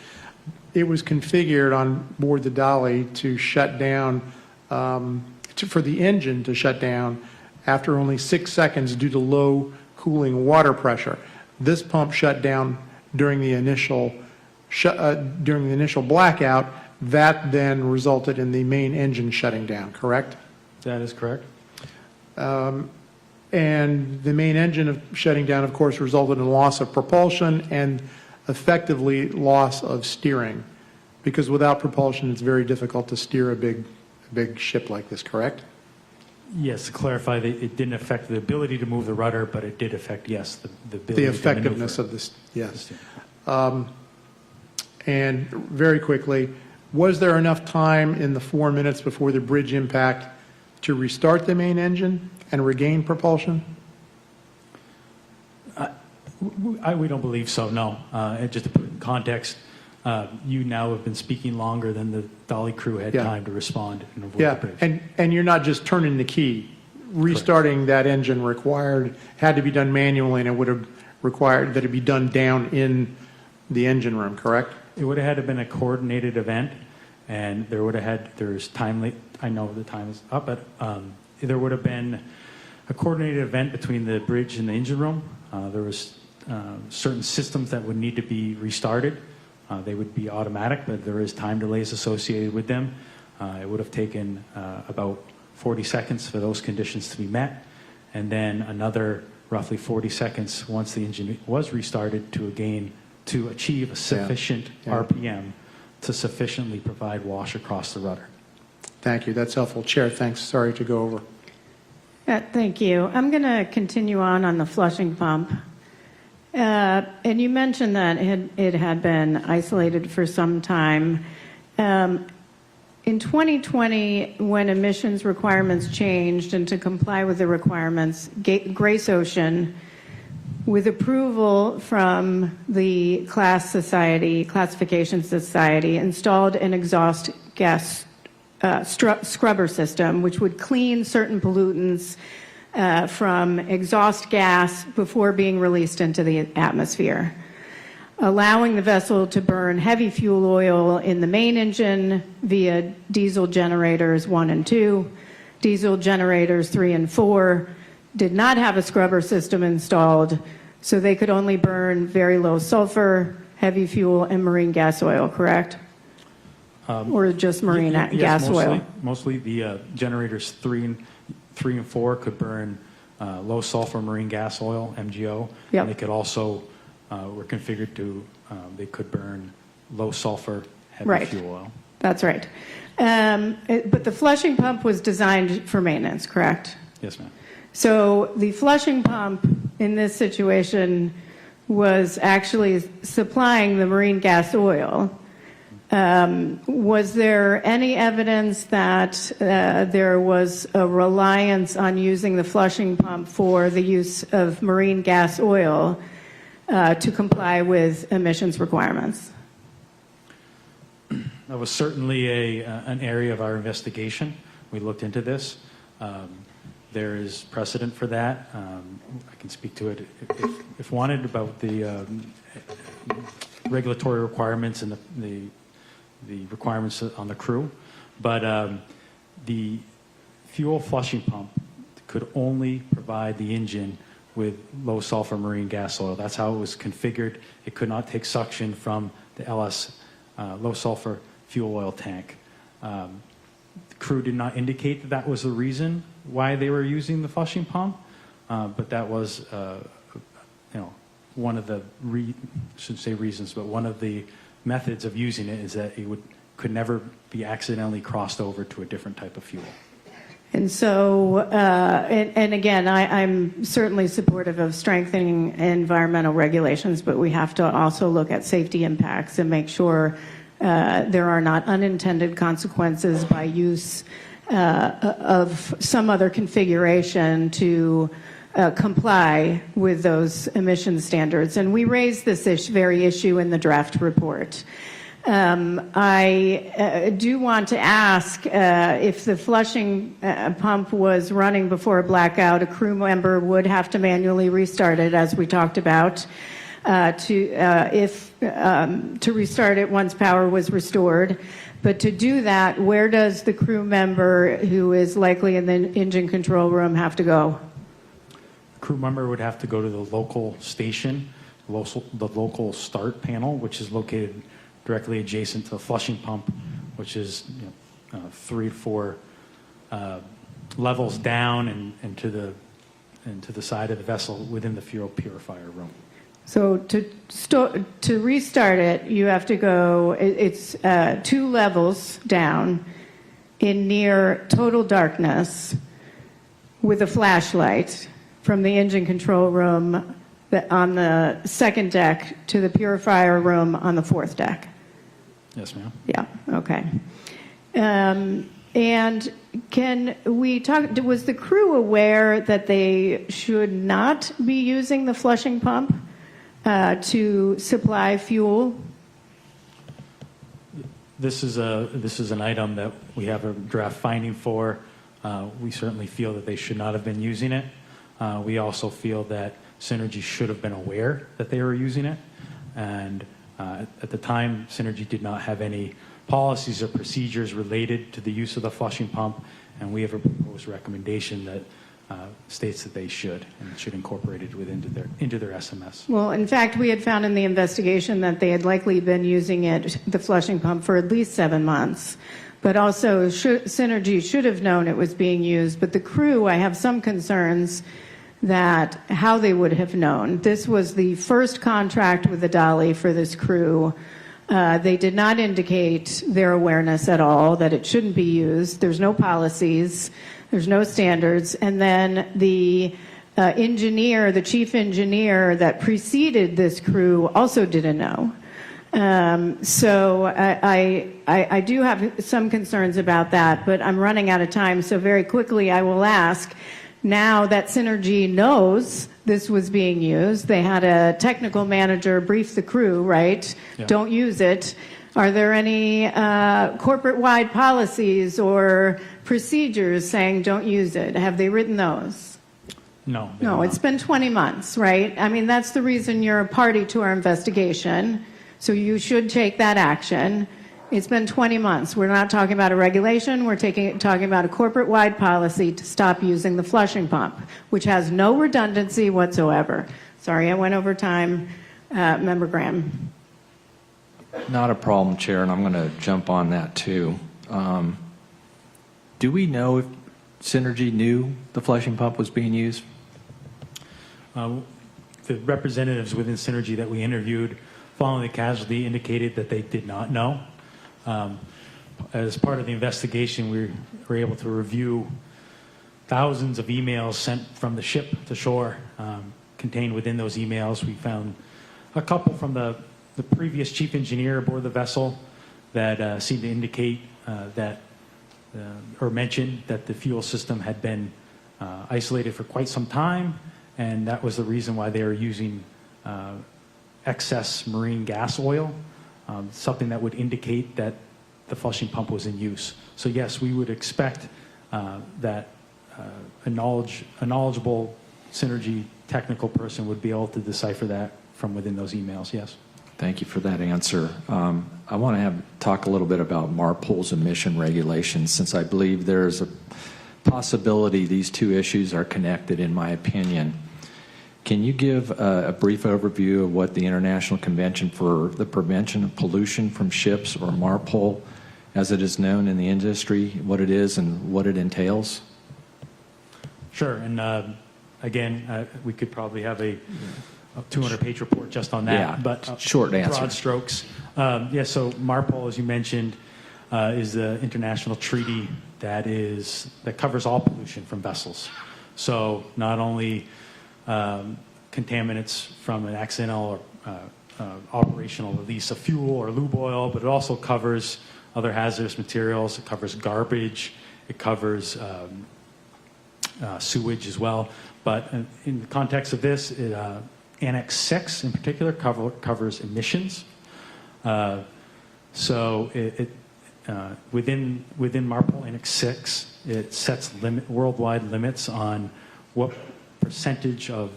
It was configured on board the Dolly to shut down, for the engine to shut down after only 6 seconds due to low cooling water pressure. This pump shut down during the initial blackout. That then resulted in the main engine shutting down, correct? That is correct. And the main engine shutting down, of course, resulted in loss of propulsion and effectively loss of steering, because without propulsion, it's very difficult to steer a big ship like this, correct? Yes, to clarify, it didn't affect the ability to move the rudder, but it did affect, yes, the ability The effectiveness to of this, yes. And very quickly, was there enough time in the 4 minutes before the bridge impact to restart the main engine and regain propulsion? We don't believe so, no. And just to put it in context, you now have been speaking longer than the Dolly crew had time to respond and avoid the bridge. And you're not just turning the key. Restarting that engine had to be done manually, and it would have required that it be done down in the engine room, correct? It would have had to been a coordinated event, and there's time, I know the time is up, but there would have been a coordinated event between the bridge and the engine room. There was certain systems that would need to be restarted. They would be automatic, but there is time delays associated with them. It would have taken about 40 seconds for those conditions to be met, and then another roughly 40 seconds once the engine was restarted to achieve a sufficient RPM to sufficiently provide wash across the rudder. Thank you. That's helpful. Chair, thanks. Sorry to go over. Thank you. I'm going to continue on the flushing pump. And you mentioned that it had been isolated for some time. In 2020, when emissions requirements changed and to comply with the requirements, Grace Ocean, with approval from the Classification Society, installed an exhaust gas scrubber system, which would clean certain pollutants from exhaust gas before being released into the atmosphere, allowing the vessel to burn heavy fuel oil in the main engine via diesel generators 1 and 2. Diesel generators 3 and 4 did not have a scrubber system installed, so they could only burn very low sulfur, heavy fuel, and marine gas oil, correct? Or just marine gas oil? Mostly the generators 3 and 4 could burn low sulfur marine gas oil, MGO. Yep. And they could also, were configured to, they could burn low sulfur heavy fuel oil. That's right. But the flushing pump was designed for maintenance, correct? Yes, ma'am. So the flushing pump in this situation was actually supplying the marine gas oil. Was there any evidence that there was a reliance on using the flushing pump for the use of marine gas oil to comply with emissions requirements? That was certainly an area of our investigation. We looked into this. There is precedent for that. I can speak to it if wanted about the regulatory requirements and the requirements on the crew. But the fuel flushing pump could only provide the engine with low sulfur marine gas oil. That's how it was configured. It could not take suction from the LS low sulfur fuel oil tank. The crew did not indicate that that was the reason why they were using the flushing pump, but that was, one of the shouldn't say reasons, but one of the methods of using it is that it could never be accidentally crossed over to a different type of fuel. And so, and again, I'm certainly supportive of strengthening environmental regulations, but we have to also look at safety impacts and make sure there are not unintended consequences by use of some other configuration to comply with those emission standards. And we raised this very issue in the draft report. I do want to ask if the flushing pump was running before a blackout, a crew member would have to manually restart it, as we talked about, to restart it once power was restored. But to do that, where does the crew member who is likely in the engine control room have to go? The crew member would have to go to the local station, the local start panel, which is located directly adjacent to the flushing pump, which is 3 to 4 levels down and to the side of the vessel within the fuel purifier room. So to restart it, you have to go, it's 2 levels down in near total darkness with a flashlight from the engine control room on the 2nd deck to the purifier room on the 4th deck. Yes, ma'am. Yeah, okay. And can we talk, was the crew aware that they should not be using the flushing pump to supply fuel? This is an item that we have a draft finding for. We certainly feel that they should not have been using it. We also feel that Synergy should have been aware that they were using it. And at the time, Synergy did not have any policies or procedures related to the use of the flushing pump, and we have a proposed recommendation that states that they should incorporate it into their SMS. Well, in fact, we had found in the investigation that they had likely been using the flushing pump, for at least 7 months. But also, Synergy should have known it was being used. But the crew, I have some concerns that how they would have known. This was the first contract with the Dolly for this crew. They did not indicate their awareness at all that it shouldn't be used. There's no policies. There's no standards. And then the engineer, the chief engineer that preceded this crew also didn't know. So I do have some concerns about that, but I'm running out of time. So very quickly, I will ask, now that Synergy knows this was being used, they had a technical manager brief the crew, right? Yeah. Don't use it. Are there any corporate-wide policies or procedures saying don't use it? Have they written those? No. No, it's been 20 months, right? I mean, that's the reason you're a party to our investigation, so you should take that action. It's been 20 months. We're not talking about a regulation. We're talking about a corporate-wide policy to stop using the flushing pump, which has no redundancy whatsoever. Sorry, I went over time. Member Graham. Not a problem, Chair, and I'm going to jump on that too. Do we know if Synergy knew the flushing pump was being used? The representatives within Synergy that we interviewed following the casualty indicated that they did not know. as part of the investigation, we were able to review thousands of emails sent from the ship to shore. Contained within those emails, we found a couple from the previous chief engineer aboard the vessel that seemed to indicate or mention that the fuel system had been isolated for quite some time, and that was the reason why they were using excess marine gas oil, something that would indicate that the flushing pump was in use. So yes, we would expect that a knowledgeable Synergy technical person would be able to decipher that from within those emails, yes. Thank you for that answer. I want to talk a little bit about MARPOL's emission regulations, since I believe there's a possibility these two issues are connected, in my opinion. Can you give a brief overview of what the International Convention for the Prevention of Pollution from Ships, or MARPOL, as it is known in the industry, what it is and what it entails? Sure, and again, we could probably have a 200-page report just on that. Yeah, but short answer. Broad strokes. So MARPOL, as you mentioned, is the international treaty that covers all pollution from vessels. So not only contaminants from an accidental or operational release of fuel or lube oil, but it also covers other hazardous materials. It covers garbage. It covers sewage as well. But in the context of this, Annex 6 in particular covers emissions. So within MARPOL Annex 6, it sets worldwide limits on what percentage of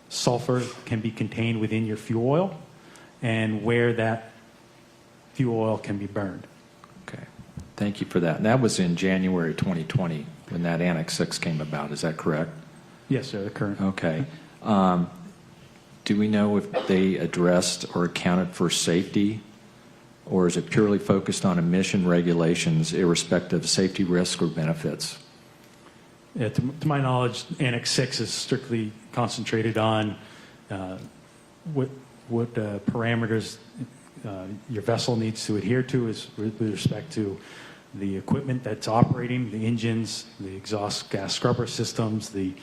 sulfur can be contained within your fuel oil and where that fuel oil can be burned. Okay, thank you for that. And that was in January 2020 when that Annex 6 came about, is that correct? Yes, sir, the current. Okay. Do we know if they addressed or accounted for safety, or is it purely focused on emission regulations irrespective of safety risk or benefits? Yeah, to my knowledge, Annex 6 is strictly concentrated on what parameters your vessel needs to adhere to with respect to the equipment that's operating, the engines, the exhaust gas scrubber systems, the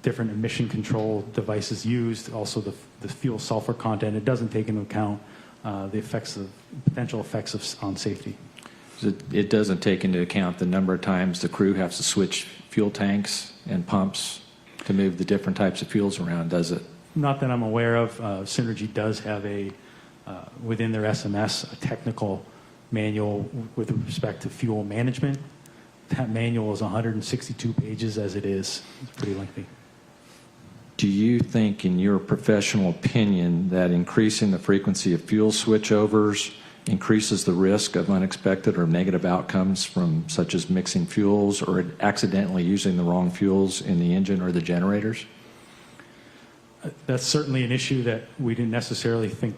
different emission control devices used, also the fuel sulfur content. It doesn't take into account the potential effects on safety. It doesn't take into account the number of times the crew has to switch fuel tanks and pumps to move the different types of fuels around, does it? Not that I'm aware of. Synergy does have within their SMS, a technical manual with respect to fuel management. That manual is 162 pages as it is. It's pretty lengthy. Do you think, in your professional opinion, that increasing the frequency of fuel switchovers increases the risk of unexpected or negative outcomes from such as mixing fuels or accidentally using the wrong fuels in the engine or the generators? That's certainly an issue that we didn't necessarily think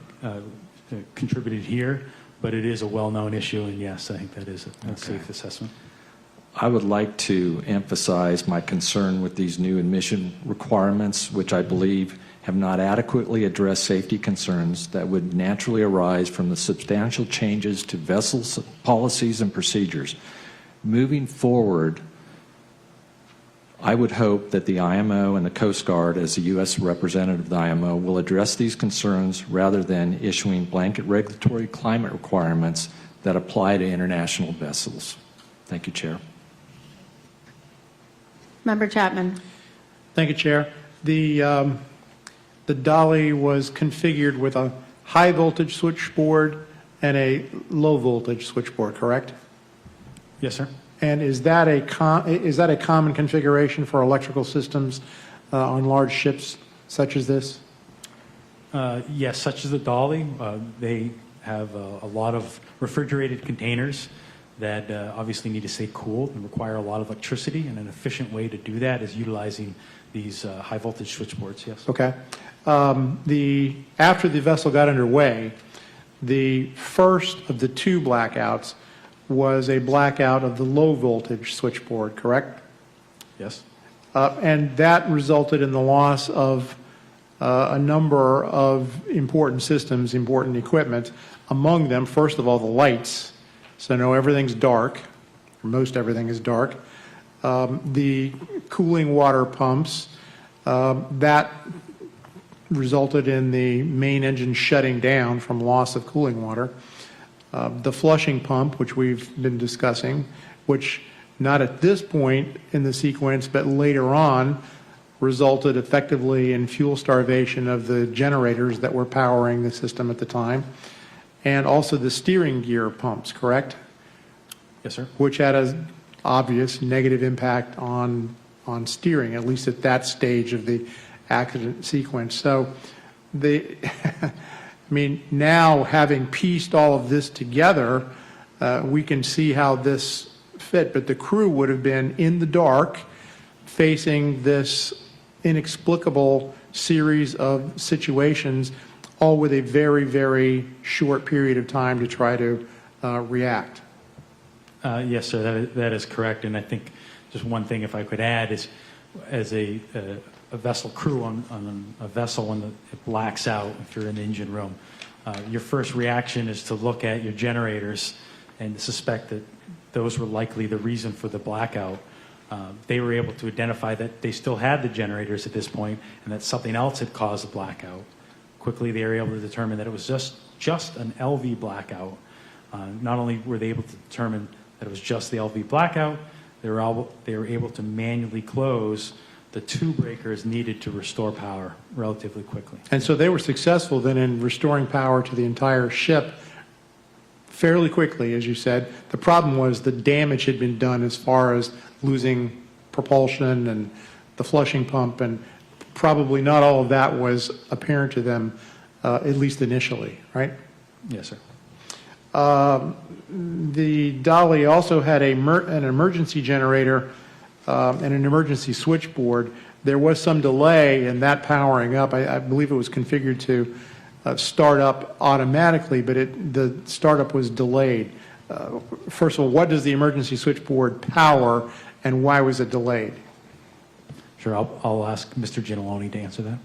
contributed here, but it is a well-known issue, and yes, I think that is a safe assessment. I would like to emphasize my concern with these new emission requirements, which I believe have not adequately addressed safety concerns that would naturally arise from the substantial changes to vessels' policies and procedures. Moving forward, I would hope that the IMO and the Coast Guard, as the U.S. representative of the IMO, will address these concerns rather than issuing blanket regulatory climate requirements that apply to international vessels. Thank you, Chair. Member Chapman. Thank you, Chair. The dolly was configured with a high voltage switchboard and a low voltage switchboard, correct? Yes, sir. And is that a common configuration for electrical systems on large ships such as this? Yes, such as the dolly. They have a lot of refrigerated containers that obviously need to stay cool and require a lot of electricity, and an efficient way to do that is utilizing these high voltage switchboards, yes. Okay. After the vessel got underway, the first of the two blackouts was a blackout of the low voltage switchboard, correct? Yes. And that resulted in the loss of a number of important systems, important equipment. Among them, first of all, the lights So no, everything's dark, or most everything is dark. The cooling water pumps, that resulted in the main engine shutting down from loss of cooling water. The flushing pump, which we've been discussing, which not at this point in the sequence, but later on, resulted effectively in fuel starvation of the generators that were powering the system at the time, and also the steering gear pumps, correct? Yes, sir. Which had an obvious negative impact on steering, at least at that stage of the accident sequence. So I mean, now having pieced all of this together, we can see how this fit, but the crew would have been in the dark facing this inexplicable series of situations, all with a very, very short period of time to try to react. Yes, sir, that is correct. And I think just one thing, if I could add, is as a vessel crew on a vessel when it blacks out, if you're in the engine room, your first reaction is to look at your generators and suspect that those were likely the reason for the blackout. They were able to identify that they still had the generators at this point and that something else had caused the blackout. Quickly, they were able to determine that it was just an LV blackout. Not only were they able to determine that it was just the LV blackout, they were able to manually close the two breakers needed to restore power relatively quickly. And so they were successful then in restoring power to the entire ship fairly quickly, as you said. The problem was the damage had been done as far as losing propulsion and the flushing pump, and probably not all of that was apparent to them, at least initially, right? Yes, sir. The Dolly also had an emergency generator and an emergency switchboard. There was some delay in that powering up. I believe it was configured to start up automatically, but the startup was delayed. First of all, what does the emergency switchboard power, and why was it delayed? Sure, I'll ask Mr. Ginalone to answer that.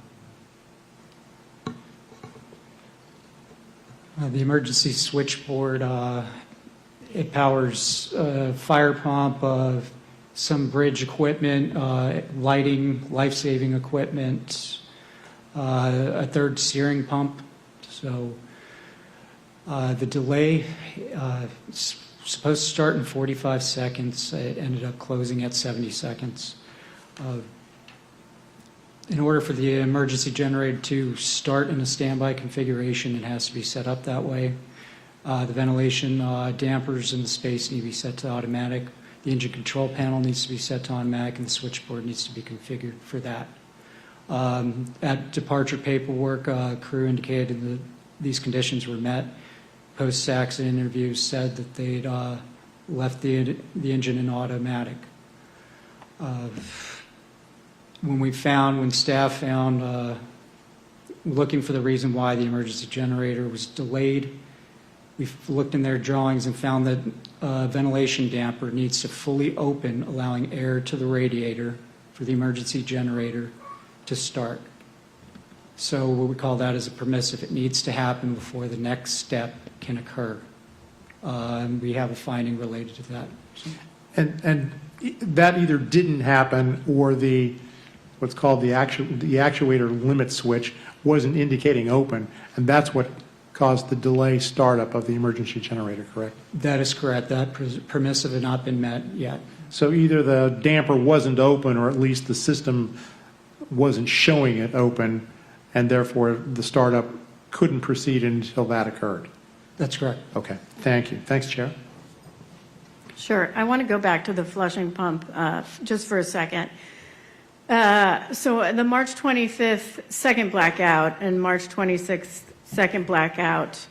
The emergency switchboard, it powers fire pump, some bridge equipment, lighting, life-saving equipment, a third steering pump. So the delay is supposed to start in 45 seconds. It ended up closing at 70 seconds. In order for the emergency generator to start in a standby configuration, it has to be set up that way. The ventilation dampers in the space need to be set to automatic. The engine control panel needs to be set to automatic, and the switchboard needs to be configured for that. At departure paperwork, crew indicated that these conditions were met. Post-accident interviews said that they'd left the engine in automatic. When staff found, looking for the reason why the emergency generator was delayed, we looked in their drawings and found that ventilation damper needs to fully open, allowing air to the radiator for the emergency generator to start. So what we call that is a permissive. It needs to happen before the next step can occur. And we have a finding related to that. And that either didn't happen, or what's called the actuator limit switch wasn't indicating open, and that's what caused the delay startup of the emergency generator, correct? That is correct. That permissive had not been met yet. So either the damper wasn't open, or at least the system wasn't showing it open, and therefore the startup couldn't proceed until that occurred. That's correct. Okay, thank you. Thanks, Chair. Sure. I want to go back to the flushing pump just for a second. So the March 25th second blackout and March 26th second blackout,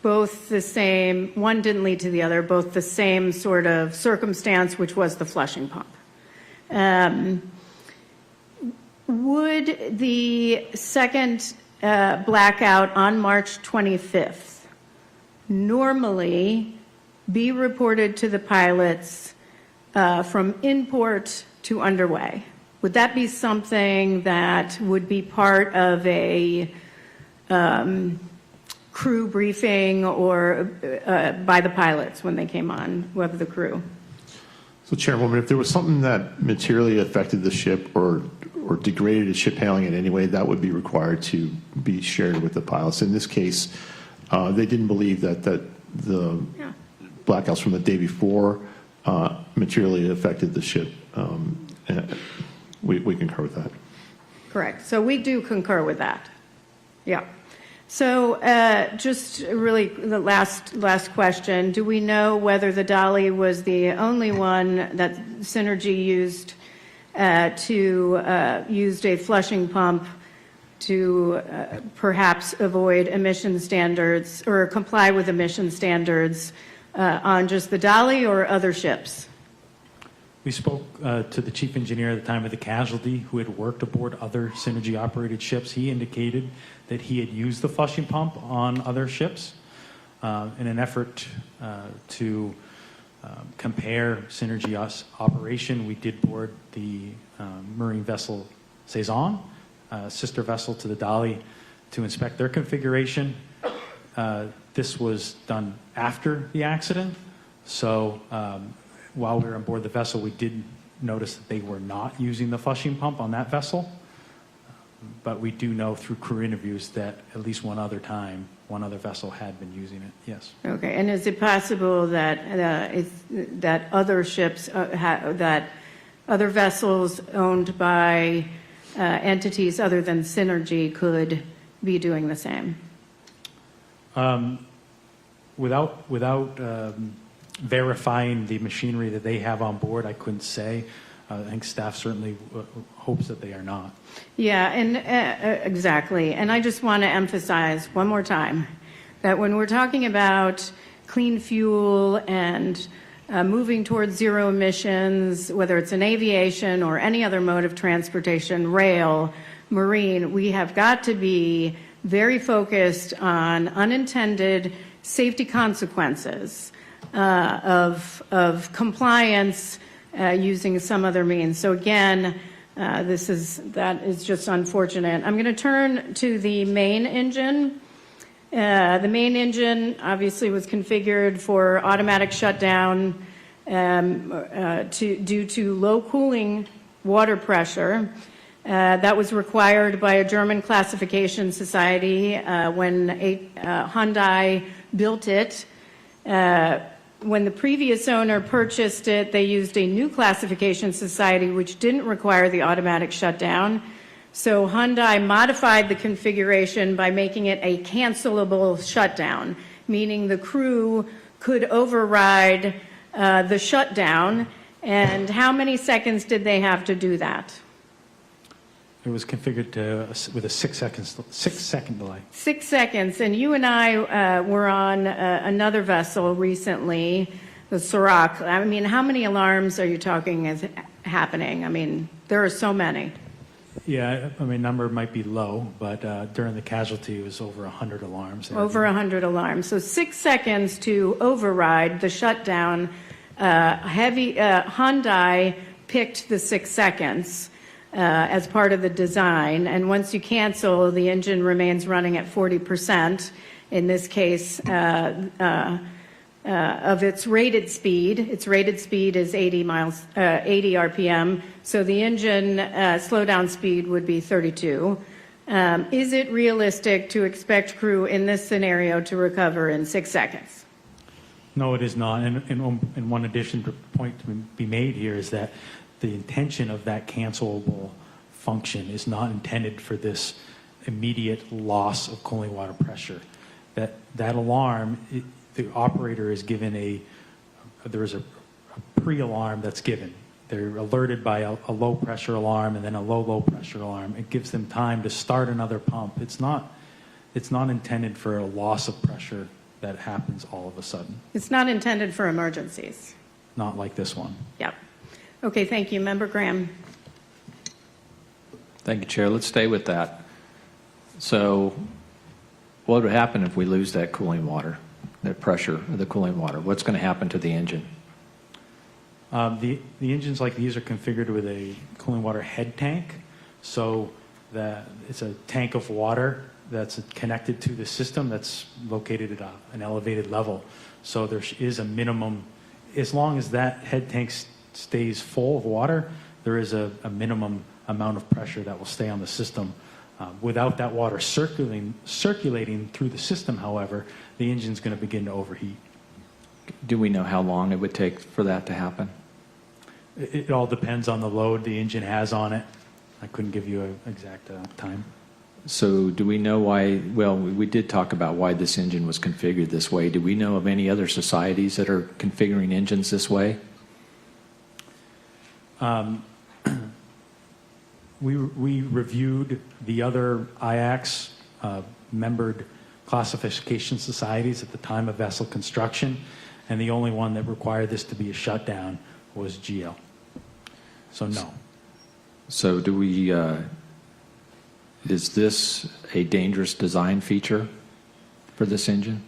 both the same, one didn't lead to the other, both the same sort of circumstance, which was the flushing pump. Would the second blackout on March 25th normally be reported to the pilots from import to underway? Would that be something that would be part of a crew briefing or by the pilots when they came on, whether the crew? So, Chairwoman, if there was something that materially affected the ship or degraded its ship handling in any way, that would be required to be shared with the pilots. In this case, they didn't believe that the blackouts from the day before materially affected the ship. And we concur with that. Correct. So we do concur with that. Yeah. So just really the last question. Do we know whether the dolly was the only one that Synergy used used a flushing pump to perhaps avoid emission standards or comply with emission standards on just the dolly or other ships? We spoke to the chief engineer at the time of the casualty who had worked aboard other Synergy-operated ships. He indicated that he had used the flushing pump on other ships in an effort to compare Synergy's operation. We did board the marine vessel Saison, sister vessel to the Dolly, to inspect their configuration. This was done after the accident, so while we were on board the vessel, we did notice that they were not using the flushing pump on that vessel. But we do know through crew interviews that at least one other time, one other vessel had been using it, yes. Okay, and is it possible that that other ships, that other vessels owned by entities other than Synergy could be doing the same? Without verifying the machinery that they have on board, I couldn't say. I think staff certainly hopes that they are not. Yeah, and exactly. And I just want to emphasize one more time that when we're talking about clean fuel and moving towards zero emissions, whether it's in aviation or any other mode of transportation, rail, marine, we have got to be very focused on unintended safety consequences of compliance using some other means. So again, that is just unfortunate. I'm going to turn to the main engine. The main engine obviously was configured for automatic shutdown due to low cooling water pressure. That was required by a German classification society when Hyundai built it. When the previous owner purchased it, they used a new classification society which didn't require the automatic shutdown. So Hyundai modified the configuration by making it a cancelable shutdown, meaning the crew could override the shutdown. And how many seconds did they have to do that? It was configured with a 6 second delay. 6 seconds. And you and I were on another vessel recently, the Sirach. I mean, how many alarms are you talking is happening? I mean, there are so many. Yeah, I mean, number might be low, but during the casualty, it was over 100 alarms. Over 100 alarms. So 6 seconds to override the shutdown. Hyundai picked the 6 seconds. As part of the design, and once you cancel, the engine remains running at 40%, in this case, of its rated speed. Its rated speed is 80 RPM, so the engine slowdown speed would be 32. Is it realistic to expect crew in this scenario to recover in 6 seconds? No, it is not. And one additional point to be made here is that the intention of that cancelable function is not intended for this immediate loss of cooling water pressure. That alarm, the operator is given there is a pre-alarm that's given. They're alerted by a low pressure alarm and then a low pressure alarm. It gives them time to start another pump. It's not intended for a loss of pressure that happens all of a sudden. It's not intended for emergencies. Not like this one. Yep. Okay, thank you. Member Graham. Thank you, Chair. Let's stay with that. So what would happen if we lose that cooling water, that pressure of the cooling water? What's going to happen to the engine? The engines like these are configured with a cooling water head tank, so that it's a tank of water that's connected to the system that's located at an elevated level. So there is a minimum, as long as that head tank stays full of water, there is a minimum amount of pressure that will stay on the system. Without that water circulating through the system, however, the engine's going to begin to overheat. Do we know how long it would take for that to happen? It all depends on the load the engine has on it. I couldn't give you an exact time. So do we know why, well, we did talk about why this engine was configured this way. Do we know of any other societies that are configuring engines this way? We reviewed the other IACS membered classification societies at the time of vessel construction, and the only one that required this to be a shutdown was GL. So no. So do we, is this a dangerous design feature for this engine?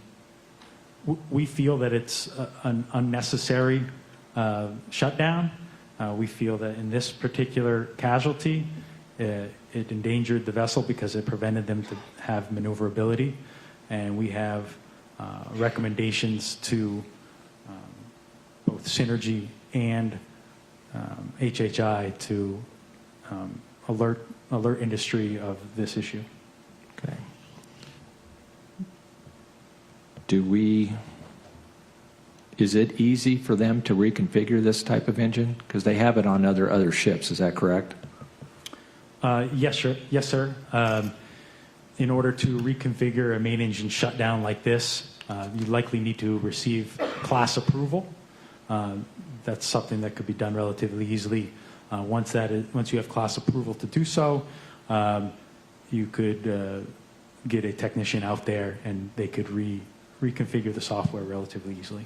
We feel that it's an unnecessary shutdown. We feel that in this particular casualty, it endangered the vessel because it prevented them to have maneuverability. And we have recommendations to both Synergy and HHI to alert industry of this issue. Okay. Is it easy for them to reconfigure this type of engine? Because they have it on other ships, is that correct? Yes, sir. Yes, sir. In order to reconfigure a main engine shutdown like this, you likely need to receive class approval. That's something that could be done relatively easily. Once you have class approval to do so, you could get a technician out there and they could reconfigure the software relatively easily.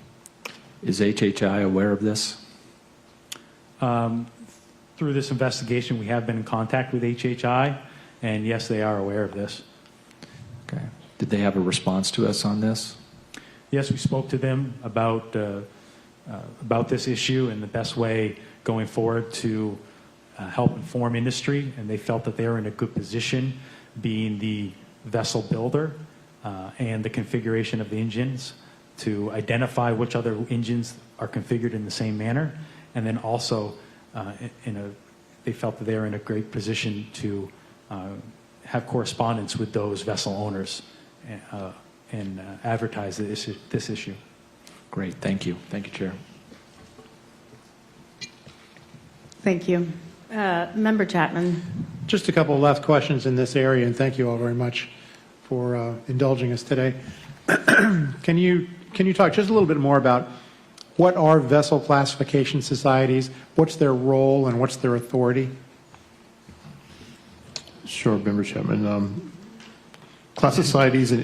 Is HHI aware of this? Through this investigation, we have been in contact with HHI, and yes, they are aware of this. Okay. Did they have a response to us on this? Yes, we spoke to them about this issue and the best way going forward to help inform industry, and they felt that they were in a good position being the vessel builder and the configuration of the engines to identify which other engines are configured in the same manner, and then also they felt that they were in a great position to have correspondence with those vessel owners and advertise this issue. Great, thank you. Thank you, Chair. Thank you. Member Chapman. Just a couple of last questions in this area, and thank you all very much for indulging us today. Can you talk just a little bit more about what are vessel classification societies, what's their role, and what's their authority? Sure, Member Chapman. Class societies,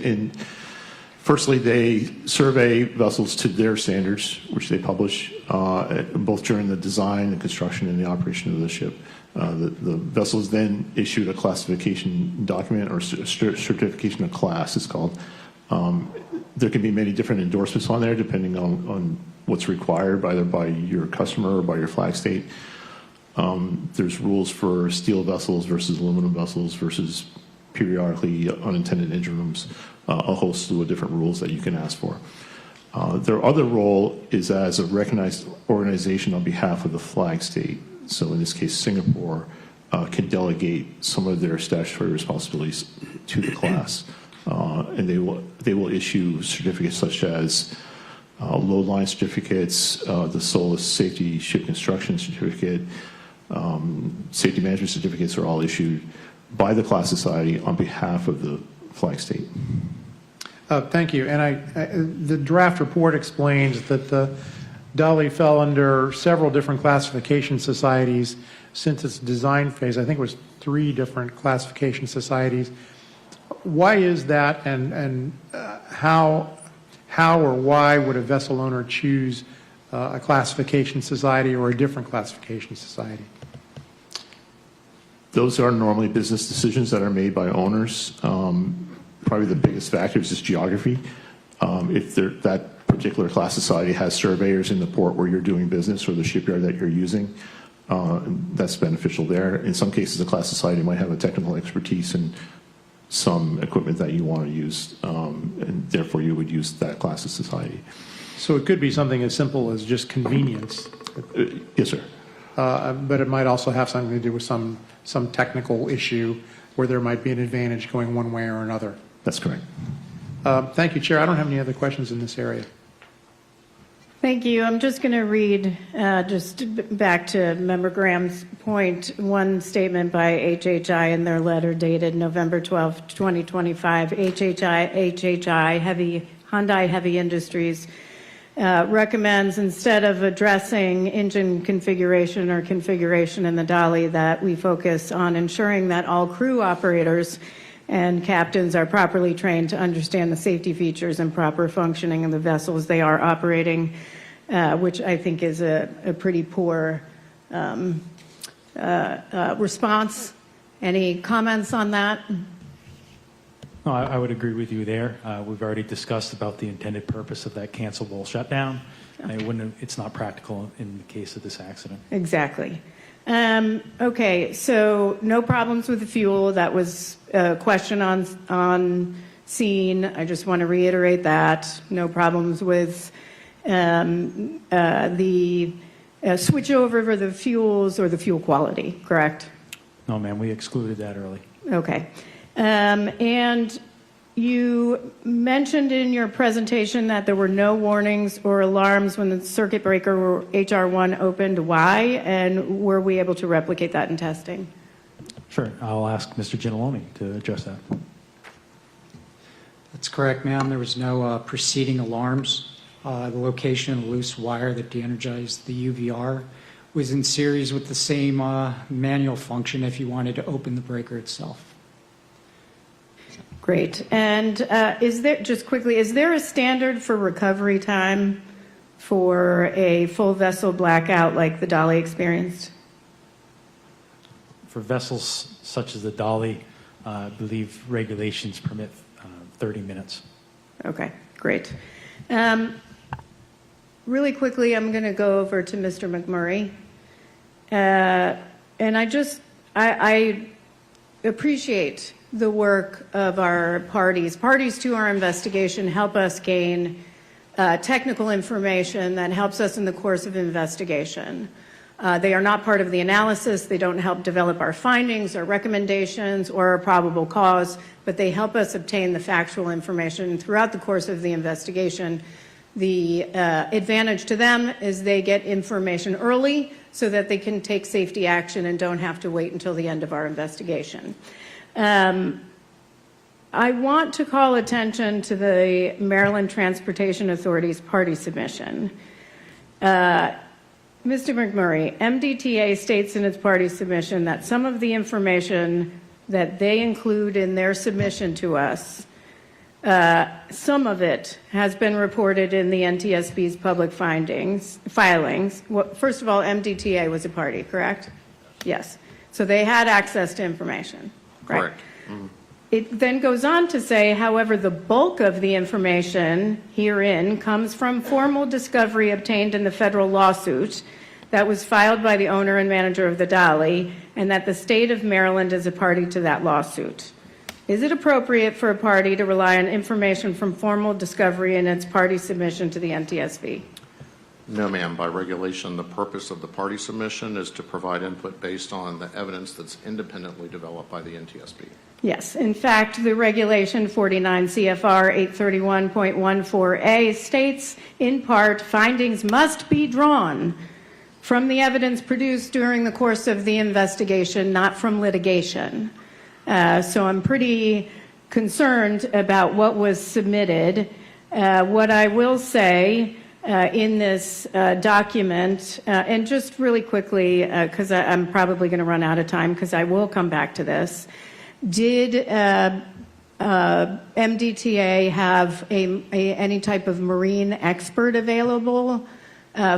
firstly, they survey vessels to their standards, which they publish both during the design, the construction, and the operation of the ship. The vessel is then issued a classification document or certification of class, it's called. There can be many different endorsements on there depending on what's required either by your customer or by your flag state. There's rules for steel vessels versus aluminum vessels versus periodically unintended engine rooms, a host of different rules that you can ask for. Their other role is as a recognized organization on behalf of the flag state. So in this case, Singapore can delegate some of their statutory responsibilities to the class. And they will issue certificates such as load line certificates, the SOLAS Safety Ship Construction Certificate, safety management certificates are all issued by the class society on behalf of the flag state. Thank you. And the draft report explains that the Dolly fell under several different classification societies since its design phase. I think it was 3 different classification societies. Why is that, and how or why would a vessel owner choose a classification society or a different classification society? Those are normally business decisions that are made by owners. Probably the biggest factor is just geography. If that particular class society has surveyors in the port where you're doing business or the shipyard that you're using, that's beneficial there. In some cases, the class society might have a technical expertise in some equipment that you want to use, and therefore you would use that class of society. So it could be something as simple as just convenience. Yes, sir. But it might also have something to do with some technical issue where there might be an advantage going one way or another. That's correct. Thank you, Chair. I don't have any other questions in this area. Thank you. I'm just going to read, just back to Member Graham's point, one statement by HHI in their letter dated November 12, 2025. HHI Hyundai Heavy Industries recommends, instead of addressing engine configuration or configuration in the Dolly, that we focus on ensuring that all crew operators and captains are properly trained to understand the safety features and proper functioning of the vessels they are operating, which I think is a pretty poor response. Any comments on that? No, I would agree with you there. We've already discussed about the intended purpose of that cancelable shutdown. And it's not practical in the case of this accident. Exactly. Okay, so no problems with the fuel. That was a question on scene. I just want to reiterate that. No problems with the switch over for the fuels or the fuel quality, correct? No, ma'am, we excluded that early. Okay. And you mentioned in your presentation that there were no warnings or alarms when the circuit breaker HR1 opened. Why? And were we able to replicate that in testing? Sure. I'll ask Mr. Ginalone to address that. That's correct, ma'am. There was no preceding alarms. The location of the loose wire that de-energized the UVR was in series with the same manual function if you wanted to open the breaker itself. Great. And is there, just quickly, is there a standard for recovery time for a full vessel blackout like the Dolly experienced? For vessels such as the Dolly, I believe regulations permit 30 minutes. Okay, great. Really quickly, I'm going to go over to Mr. McMurray. And I appreciate the work of our parties. Parties to our investigation help us gain technical information that helps us in the course of investigation. They are not part of the analysis. They don't help develop our findings or recommendations or our probable cause, but they help us obtain the factual information throughout the course of the investigation. The advantage to them is they get information early so that they can take safety action and don't have to wait until the end of our investigation. I want to call attention to the Maryland Transportation Authority's party submission. Mr. McMurray, MDTA states in its party submission that some of the information that they include in their submission to us, some of it has been reported in the NTSB's public filings. Well, first of all, MDTA was a party, correct? Yes. So they had access to information, right? Correct. Mm-hmm. It then goes on to say, however, the bulk of the information herein comes from formal discovery obtained in the federal lawsuit that was filed by the owner and manager of the Dolly, and that the state of Maryland is a party to that lawsuit. Is it appropriate for a party to rely on information from formal discovery in its party submission to the NTSB? No, ma'am. By regulation, the purpose of the party submission is to provide input based on the evidence that's independently developed by the NTSB. Yes. In fact, the regulation 49 CFR 831.14a states, in part, findings must be drawn from the evidence produced during the course of the investigation, not from litigation. So I'm pretty concerned about what was submitted. What I will say in this document, and just really quickly, because I'm probably going to run out of time because I will come back to this, did MDTA have any type of marine expert available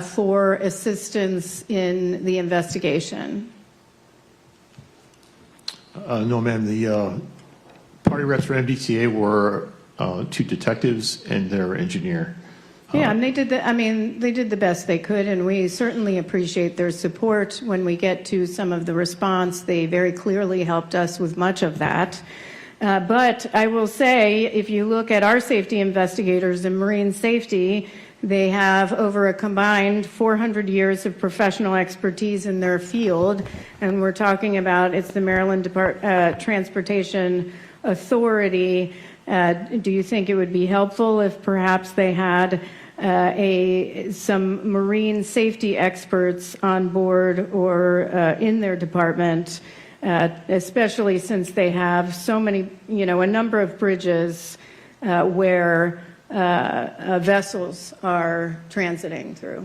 for assistance in the investigation? No, ma'am. The party reps for MDTA were two detectives and their engineer. Yeah, and they did the best they could, and we certainly appreciate their support when we get to some of the response. They very clearly helped us with much of that. But I will say, if you look at our safety investigators in marine safety, they have over a combined 400 years of professional expertise in their field, and we're talking about it's the Maryland Transportation Authority. Do you think it would be helpful if perhaps they had some marine safety experts on board or in their department, especially since they have so many, a number of bridges where vessels are transiting through?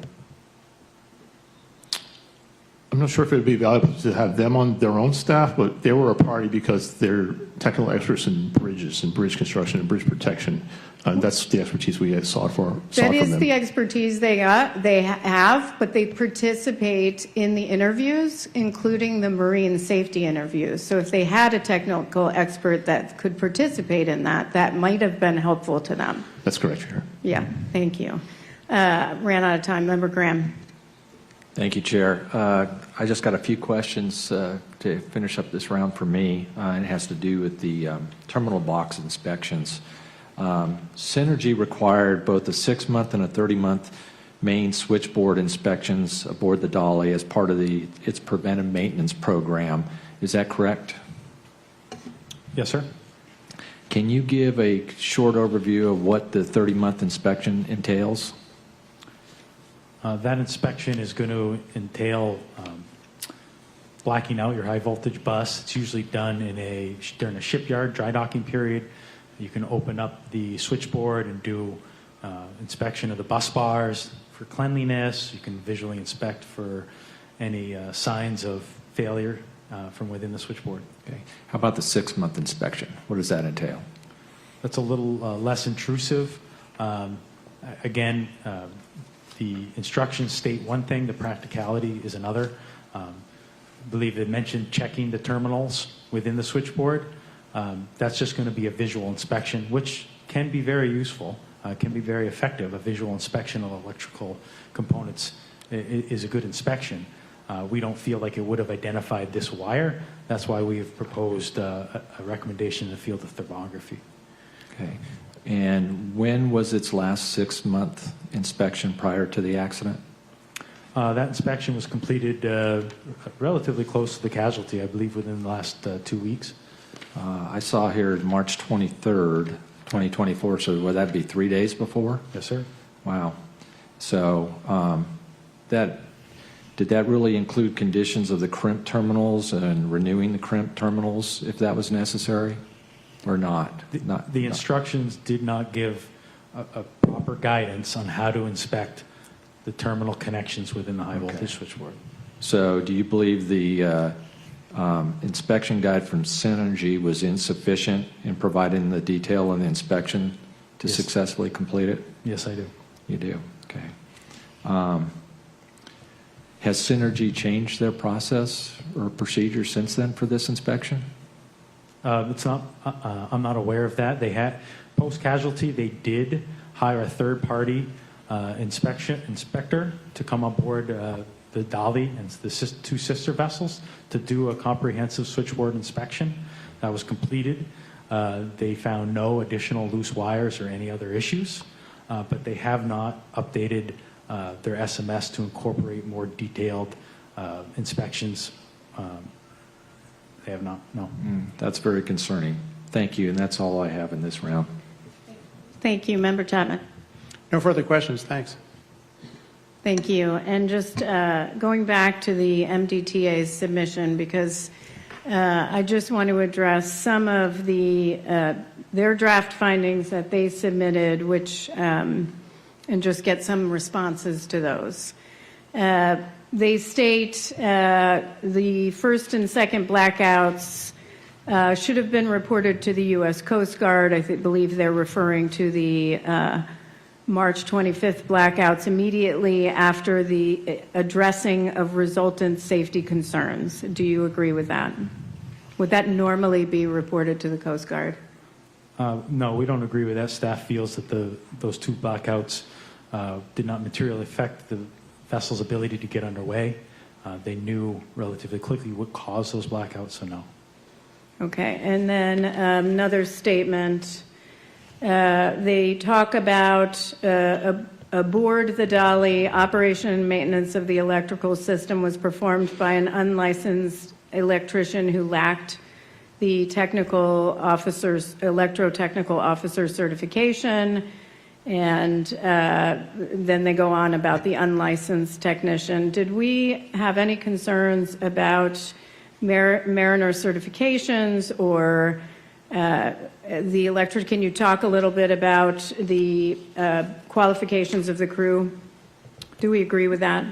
I'm not sure if it would be valuable to have them on their own staff, but they were a party because they're technical experts in bridges and bridge construction and bridge protection. That's the expertise we sought from That is them. the expertise they have, but they participate in the interviews, including the marine safety interviews. So if they had a technical expert that could participate in that, that might have been helpful to them. That's correct, Chair. Yeah, thank you. Ran out of time. Member Graham. Thank you, Chair. I just got a few questions to finish up this round for me, and it has to do with the terminal box inspections. Synergy required both a 6-month and a 30-month main switchboard inspections aboard the Dolly as part of its preventive maintenance program. Is that correct? Yes, sir. Can you give a short overview of what the 30-month inspection entails? That inspection is going to entail blacking out your high voltage bus. It's usually done during a shipyard dry docking period. You can open up the switchboard and do inspection of the bus bars for cleanliness. You can visually inspect for any signs of failure from within the switchboard. Okay. How about the 6-month inspection? What does that entail? That's a little less intrusive. Again, the instructions state one thing, the practicality is another. I believe they mentioned checking the terminals within the switchboard. That's just going to be a visual inspection, which can be very useful, can be very effective. A visual inspection of electrical components is a good inspection. We don't feel like it would have identified this wire. That's why we have proposed a recommendation in the field of thermography. Okay. And when was its last 6-month inspection prior to the accident? That inspection was completed relatively close to the casualty, I believe within the last 2 weeks. I saw here March 23rd, 2024, so would that be 3 days before? Yes, sir. Wow. So did that really include conditions of the crimp terminals and renewing the crimp terminals if that was necessary or not? The instructions did not give a proper guidance on how to inspect the terminal connections within the high voltage switchboard. So do you believe the inspection guide from Synergy was insufficient in providing the detail on the inspection to successfully complete it? Yes, I do. You do? Okay. Has Synergy changed their process or procedure since then for this inspection? It's not. I'm not aware of that. They had post-casualty. They did hire a third-party inspector to come aboard the Dolly and the 2 sister vessels to do a comprehensive switchboard inspection. That was completed. They found no additional loose wires or any other issues, but they have not updated their SMS to incorporate more detailed inspections. They have not, no. That's very concerning. Thank you, and that's all I have in this round. Thank you. Member Chapman. No further questions. Thanks. Thank you. And just going back to the MDTA's submission, because I just want to address some of their draft findings that they submitted, which and just get some responses to those. They state the first and second blackouts should have been reported to the U.S. Coast Guard. I believe they're referring to the March 25th blackouts immediately after the addressing of resultant safety concerns. Do you agree with that? Would that normally be reported to the Coast Guard? No, we don't agree with that. Staff feels that those 2 blackouts did not materially affect the vessel's ability to get underway. They knew relatively quickly what caused those blackouts, so no. Okay, and then another statement. They talk about aboard the Dolly, operation and maintenance of the electrical system was performed by an unlicensed electrician who lacked the electrotechnical officer certification. And then they go on about the unlicensed technician. Did we have any concerns about Mariner certifications or the electric? Can you talk a little bit about the qualifications of the crew? Do we agree with that?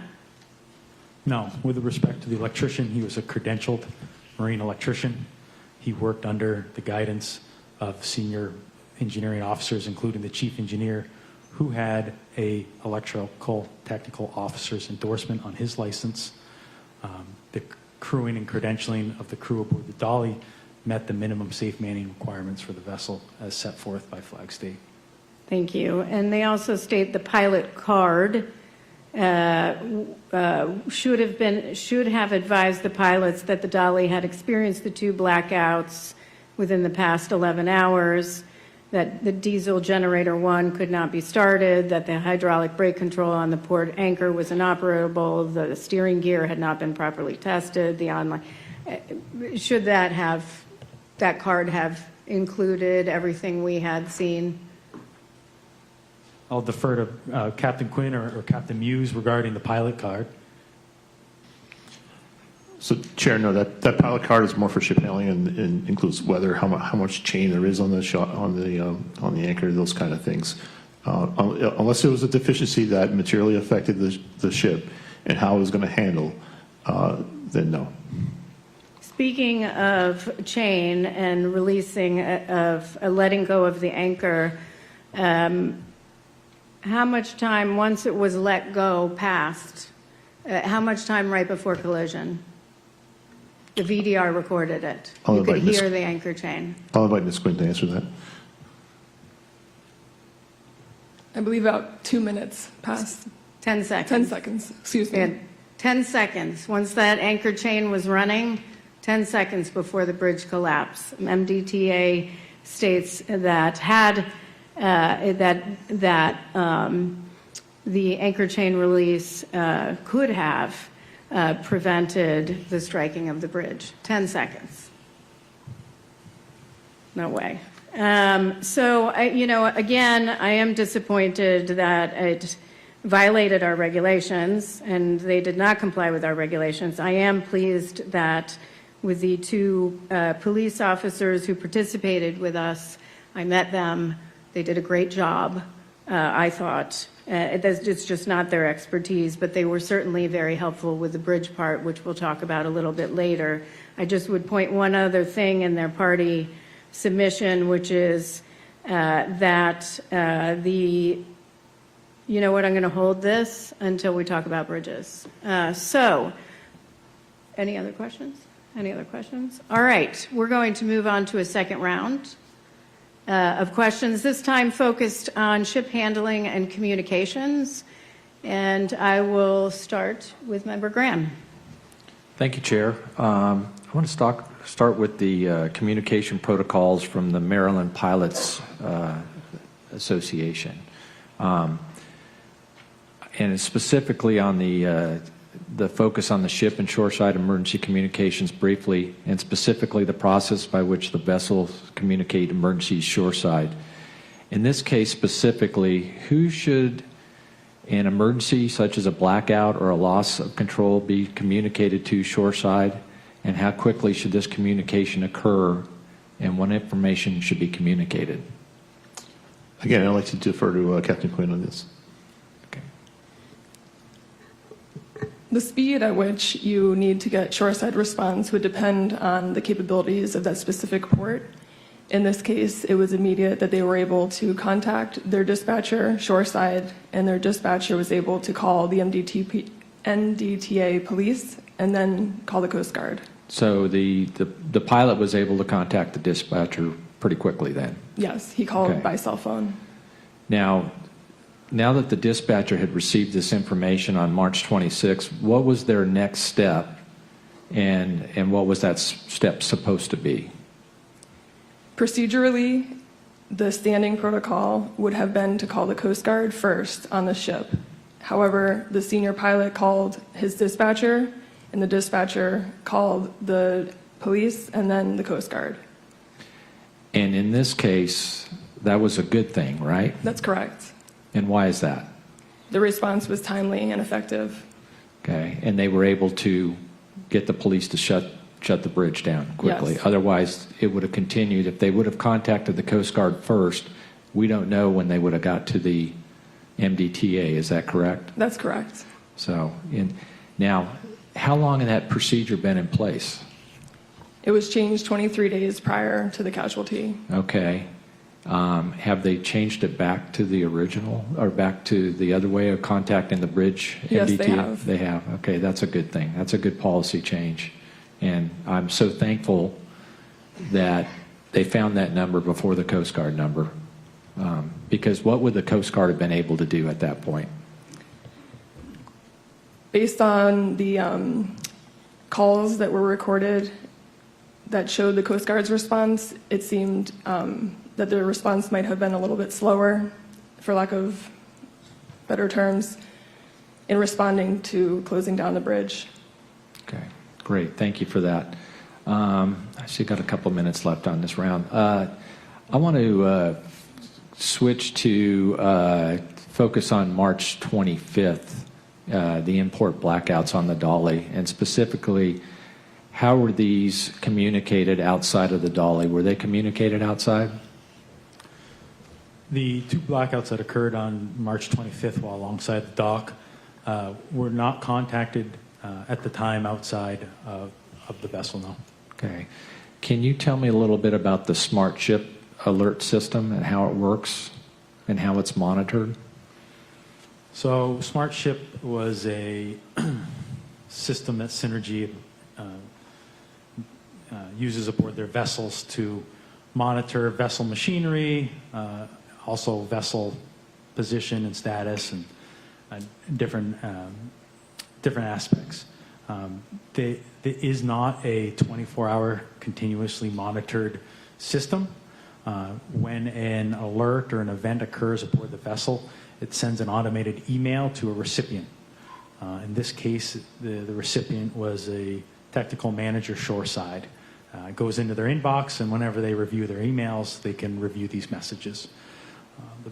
No. With respect to the electrician, he was a credentialed marine electrician. He worked under the guidance of senior engineering officers, including the chief engineer, who had a electrical technical officer's endorsement on his license. The crewing and credentialing of the crew aboard the Dolly met the minimum safe manning requirements for the vessel as set forth by Flag State. Thank you. And they also state the pilot card should have advised the pilots that the Dolly had experienced the 2 blackouts within the past 11 hours, that the diesel generator 1 could not be started, that the hydraulic brake control on the port anchor was inoperable, the steering gear had not been properly tested, should that card have included everything we had seen? I'll defer to Captain Quinn or Captain Muse regarding the pilot card. So, Chair, no, that pilot card is more for ship handling and includes weather, how much chain there is on the anchor, those kind of things. Unless there was a deficiency that materially affected the ship and how it was going to handle, then no. Speaking of chain and releasing of letting go of the anchor, how much time once it was let go passed? How much time right before collision? The VDR recorded it. You could hear the anchor chain. I'll invite Ms. Quinn to answer that. I believe about 2 minutes passed. 10 seconds. 10 seconds, excuse me. Yeah, 10 seconds. Once that anchor chain was running, 10 seconds before the bridge collapsed. MDTA states that the anchor chain release could have prevented the striking of the bridge. 10 seconds. No way. So, again, I am disappointed that it violated our regulations, and they did not comply with our regulations. I am pleased that with the 2 police officers who participated with us, I met them. They did a great job, I thought. It's just not their expertise, but they were certainly very helpful with the bridge part, which we'll talk about a little bit later. I just would point one other thing in their party submission, which is that you know what, I'm going to hold this until we talk about bridges. So, any other questions? Any other questions? All right, we're going to move on to a second round of questions, this time focused on ship handling and communications. And I will start with Member Graham. Thank you, Chair. I want to start with the communication protocols from the Maryland Pilots Association. And specifically on the focus on the ship and shoreside emergency communications briefly, and specifically the process by which the vessels communicate emergencies shoreside. In this case specifically, who should an emergency such as a blackout or a loss of control be communicated to shoreside, and how quickly should this communication occur, and what information should be communicated? Again, I'd like to defer to Captain Quinn on this. The speed at which you need to get shoreside response would depend on the capabilities of that specific port. In this case, it was immediate that they were able to contact their dispatcher shoreside, and their dispatcher was able to call the NDTA police and then call the Coast Guard. So the pilot was able to contact the dispatcher pretty quickly then? Yes, he called by cell phone. Now that the dispatcher had received this information on March 26th, what was their next step, and what was that step supposed to be? Procedurally, the standing protocol would have been to call the Coast Guard first on the ship. However, the senior pilot called his dispatcher, and the dispatcher called the police and then the Coast Guard. And in this case, that was a good thing, right? That's correct. And why is that? The response was timely and effective. Okay, and they were able to get the police to shut the bridge down quickly. Yes. Otherwise, it would have continued. If they would have contacted the Coast Guard first, we don't know when they would have got to the MDTA. Is that correct? That's correct. So, now, how long had that procedure been in place? It was changed 23 days prior to the casualty. Okay. Have they changed it back to the original or back to the other way of contacting the bridge? Yes, MDTA? they have. They have. Okay, that's a good thing. That's a good policy change. And I'm so thankful that they found that number before the Coast Guard number. Because what would the Coast Guard have been able to do at that point? Based on the calls that were recorded that showed the Coast Guard's response, it seemed that the response might have been a little bit slower, for lack of better terms, in responding to closing down the bridge. Okay, great. Thank you for that. I see got a couple minutes left on this round. I want to switch to focus on March 25th, the import blackouts on the Dolly, and specifically, how were these communicated outside of the Dolly? Were they communicated outside? The two blackouts that occurred on March 25th while alongside the dock were not contacted at the time outside of the vessel, no. Okay. Can you tell me a little bit about the smart ship alert system and how it works and how it's monitored? So Smart Ship was a system that Synergy uses aboard their vessels to monitor vessel machinery, also vessel position and status, and different aspects. There is not a 24-hour continuously monitored system. When an alert or an event occurs aboard the vessel, it sends an automated email to a recipient. In this case, the recipient was a technical manager shoreside. It goes into their inbox, and whenever they review their emails, they can review these messages. The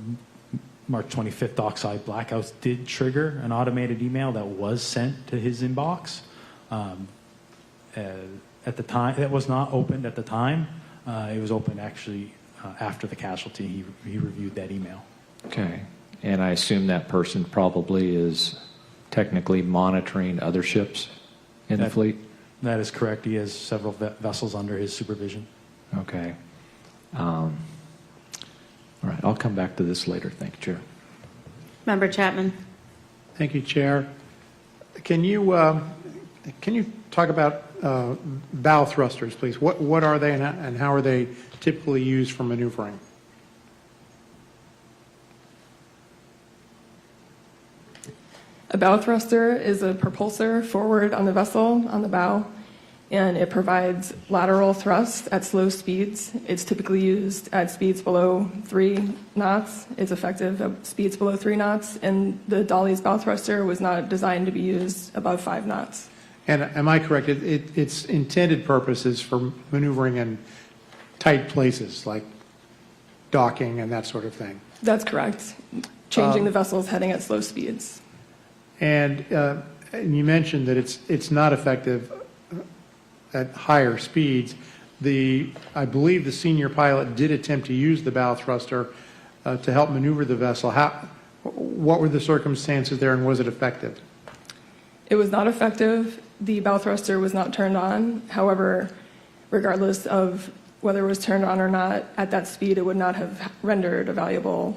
March 25th dockside blackouts did trigger an automated email that was sent to his inbox. At the time, it was not opened at the time. It was opened actually after the casualty. He reviewed that email. Okay. And I assume that person probably is technically monitoring other ships in the fleet? That is correct. He has several vessels under his supervision. Okay. All right. I'll come back to this later. Thank you, Chair. Member Chapman. Thank you, Chair. Can you talk about bow thrusters, please? What are they and how are they typically used for maneuvering? A bow thruster is a propulsor forward on the vessel, on the bow, and it provides lateral thrust at slow speeds. It's typically used at speeds below 3 knots. It's effective at speeds below 3 knots, and the Dolly's bow thruster was not designed to be used above 5 knots. And am I correct? Its intended purpose is for maneuvering in tight places like docking and that sort of thing. That's correct. Changing the vessel's heading at slow speeds. And you mentioned that it's not effective at higher speeds. I believe the senior pilot did attempt to use the bow thruster to help maneuver the vessel. What were the circumstances there, and was it effective? It was not effective. The bow thruster was not turned on. However, regardless of whether it was turned on or not, at that speed, it would not have rendered a valuable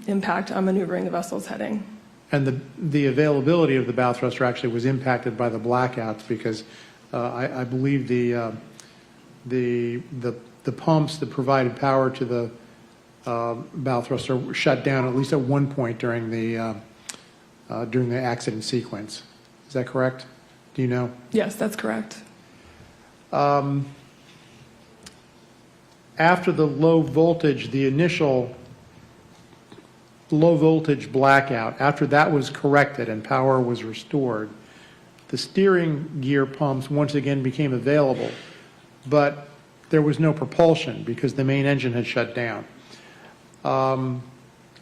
impact on maneuvering the vessel's heading. And the availability of the bow thruster actually was impacted by the blackouts because I believe the pumps that provided power to the bow thruster were shut down at least at one point during the accident sequence. Is that correct? Do you know? Yes, that's correct. after the low voltage, the initial low voltage blackout, after that was corrected and power was restored, the steering gear pumps once again became available, but there was no propulsion because the main engine had shut down.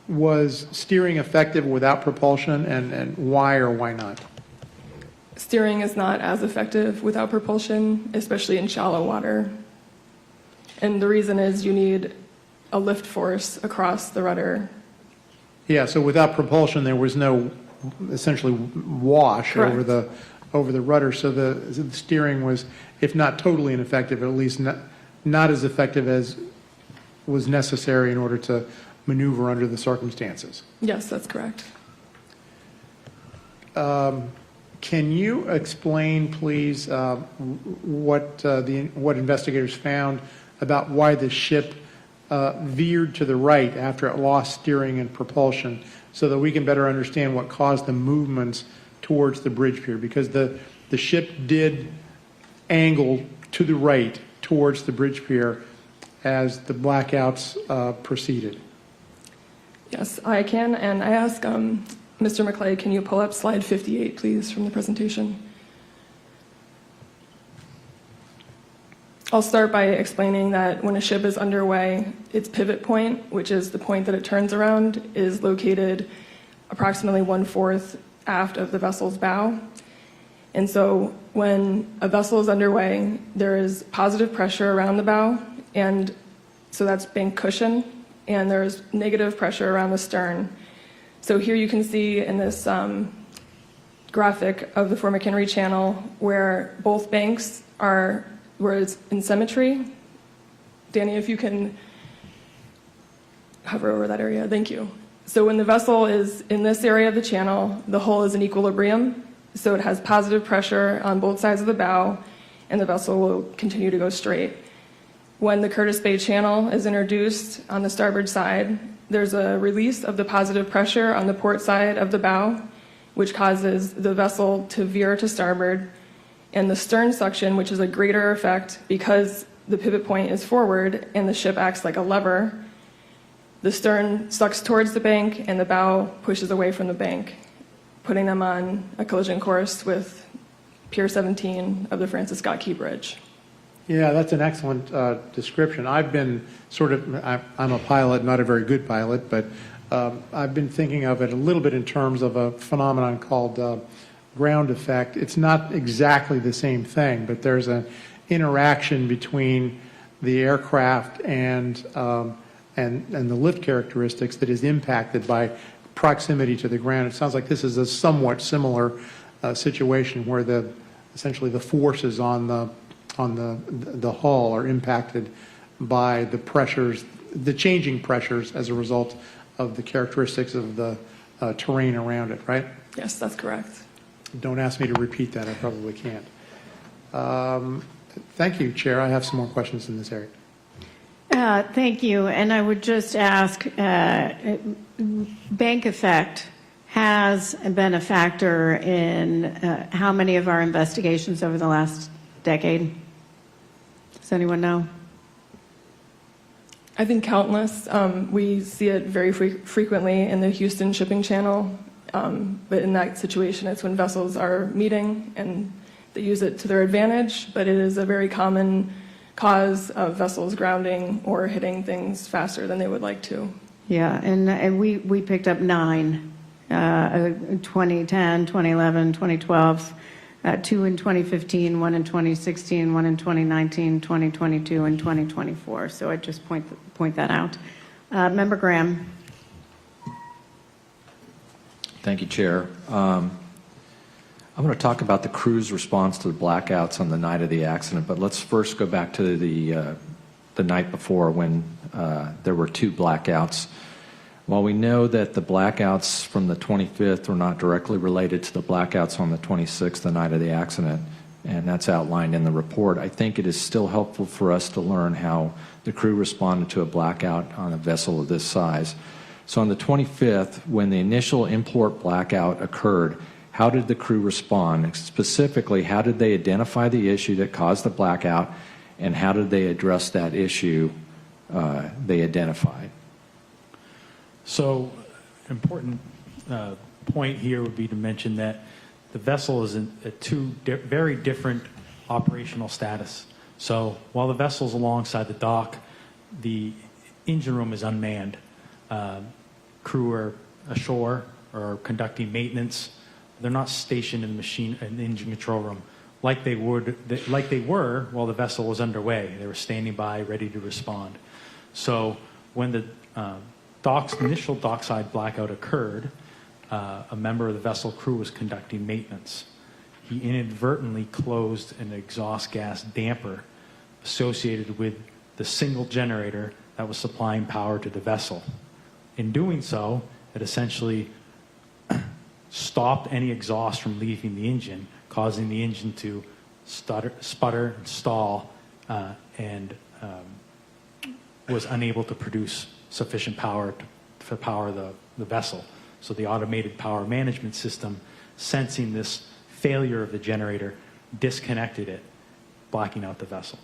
Was steering effective without propulsion, and why or why not? Steering is not as effective without propulsion, especially in shallow water. And the reason is you need a lift force across the rudder. Yeah, so without propulsion, there was no essentially wash Correct. over the rudder. So the steering was, if not totally ineffective, at least not as effective as was necessary in order to maneuver under the circumstances. Yes, that's correct. Can you explain, please, what investigators found about why the ship veered to the right after it lost steering and propulsion, so that we can better understand what caused the movements towards the bridge pier? Because the ship did angle to the right towards the bridge pier as the blackouts proceeded. Yes, I can. And I ask Mr. McClay, can you pull up slide 58, please, from the presentation? I'll start by explaining that when a ship is underway, its pivot point, which is the point that it turns around, is located approximately 1/4 aft of the vessel's bow. And so when a vessel is underway, there is positive pressure around the bow, and so that's bank cushion, and there's negative pressure around the stern. So here you can see in this graphic of the Fort McHenry Channel where both banks are, where it's in symmetry. Danny, if you can hover over that area, thank you. So when the vessel is in this area of the channel, the hull is in equilibrium, so it has positive pressure on both sides of the bow, and the vessel will continue to go straight. When the Curtis Bay Channel is introduced on the starboard side, there's a release of the positive pressure on the port side of the bow, which causes the vessel to veer to starboard, and the stern suction, which is a greater effect because the pivot point is forward and the ship acts like a lever. The stern sucks towards the bank and the bow pushes away from the bank, putting them on a collision course with Pier 17 of the Francis Scott Key Bridge. Yeah, that's an excellent description. I've been I'm a pilot, not a very good pilot, but I've been thinking of it a little bit in terms of a phenomenon called ground effect. It's not exactly the same thing, but there's an interaction between the aircraft and the lift characteristics that is impacted by proximity to the ground. It sounds like this is a somewhat similar situation where essentially the forces on the hull are impacted by the pressures, the changing pressures as a result of the characteristics of the terrain around it, right? Yes, that's correct. Don't ask me to repeat that, I probably can't. Thank you, Chair. I have some more questions in this area. Thank you. And I would just ask, bank effect has been a factor in how many of our investigations over the last decade? Does anyone know? I think countless. We see it very frequently in the Houston shipping channel, but in that situation, it's when vessels are meeting and they use it to their advantage, but it is a very common cause of vessels grounding or hitting things faster than they would like to. Yeah, and we picked up 9, 2010, 2011, 2012, 2 in 2015, 1 in 2016, 1 in 2019, 2022, and 2024. So I just point that out. Member Graham. Thank you, Chair. I'm going to talk about the crew's response to the blackouts on the night of the accident, but let's first go back to the night before when there were 2 blackouts. While we know that the blackouts from the 25th were not directly related to the blackouts on the 26th, the night of the accident, and that's outlined in the report, I think it is still helpful for us to learn how the crew responded to a blackout on a vessel of this size. So on the 25th, when the initial import blackout occurred, how did the crew respond? Specifically, how did they identify the issue that caused the blackout, and how did they address that issue they identified? So, an important point here would be to mention that the vessel is in two very different operational status. So, while the vessel's alongside the dock, the engine room is unmanned. Crew are ashore or conducting maintenance. They're not stationed in the engine control room like they were while the vessel was underway. They were standing by, ready to respond. So when the initial dockside blackout occurred, a member of the vessel crew was conducting maintenance. He inadvertently closed an exhaust gas damper associated with the single generator that was supplying power to the vessel. In doing so, it essentially stopped any exhaust from leaving the engine, causing the engine to sputter and stall, and was unable to produce sufficient power to power the vessel. So the automated power management system, sensing this failure of the generator, disconnected it, blacking out the vessel.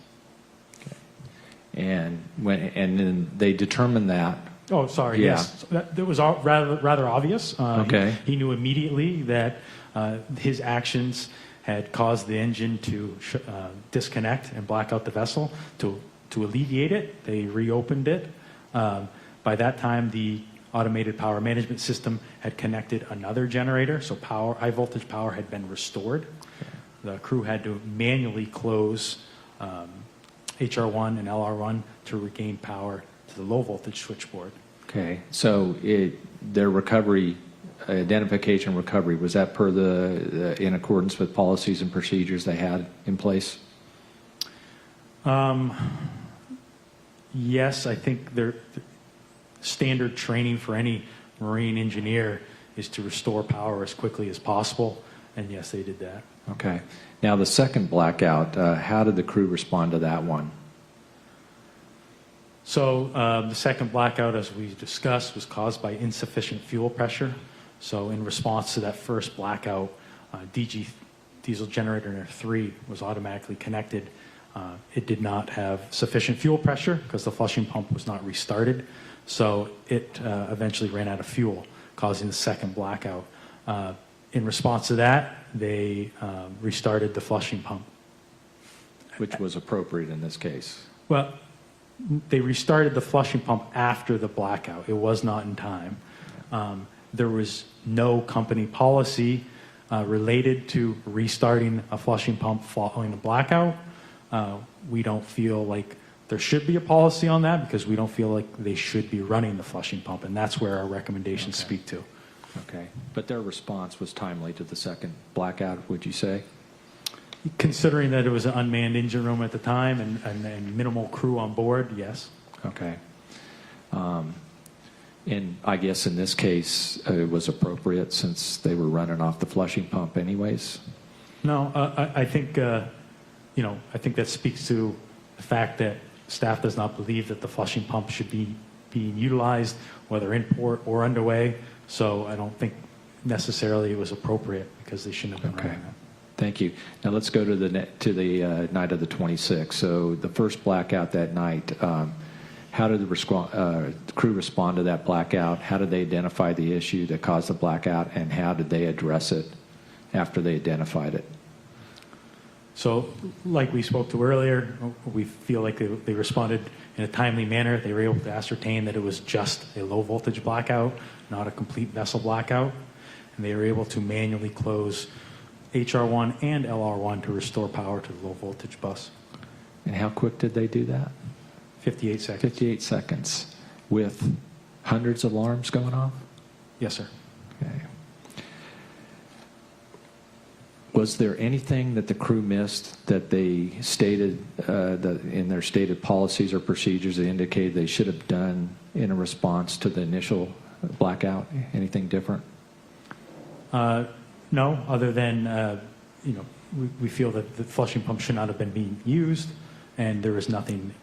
And then they determined that. Oh, sorry. Yeah. Yes, that was rather obvious. Okay. He knew immediately that his actions had caused the engine to disconnect and black out the vessel. To alleviate it, they reopened it. By that time, the automated power management system had connected another generator, so high voltage power had been restored. The crew had to manually close HR1 and LR1 to regain power to the low voltage switchboard. Okay, so their recovery, identification recovery, was that per in accordance with policies and procedures they had in place? Yes, I think their standard training for any marine engineer is to restore power as quickly as possible, and yes, they did that. Okay. Now the second blackout, how did the crew respond to that one? So the second blackout, as we discussed, was caused by insufficient fuel pressure. So in response to that first blackout, DG diesel generator number 3 was automatically connected. It did not have sufficient fuel pressure because the flushing pump was not restarted. So it eventually ran out of fuel, causing the second blackout. In response to that, they restarted the flushing pump. Which was appropriate in this case? Well, they restarted the flushing pump after the blackout. It was not in time. There was no company policy related to restarting a flushing pump following a blackout. We don't feel like there should be a policy on that because we don't feel like they should be running the flushing pump, and that's where our recommendations speak to. Okay. But their response was timely to the second blackout, would you say? Considering that it was an unmanned engine room at the time and minimal crew on board, yes. Okay. And I guess in this case, it was appropriate since they were running off the flushing pump anyways? No, I think, I think that speaks to the fact that staff does not believe that the flushing pump should be being utilized, whether in port or underway. So I don't think necessarily it was appropriate because they shouldn't have been running that. Thank you. Now let's go to the night of the 26th. So the first blackout that night, how did the crew respond to that blackout? How did they identify the issue that caused the blackout, and how did they address it after they identified it? So like we spoke to earlier, we feel like they responded in a timely manner. They were able to ascertain that it was just a low voltage blackout, not a complete vessel blackout. And they were able to manually close HR1 and LR1 to restore power to the low voltage bus. And how quick did they do that? 58 seconds. 58 seconds with hundreds of alarms going off? Yes, sir. Okay. Was there anything that the crew missed that they stated in their stated policies or procedures that indicated they should have done in a response to the initial blackout? Anything different? No, other than, we feel that the flushing pump should not have been being used, and there was nothing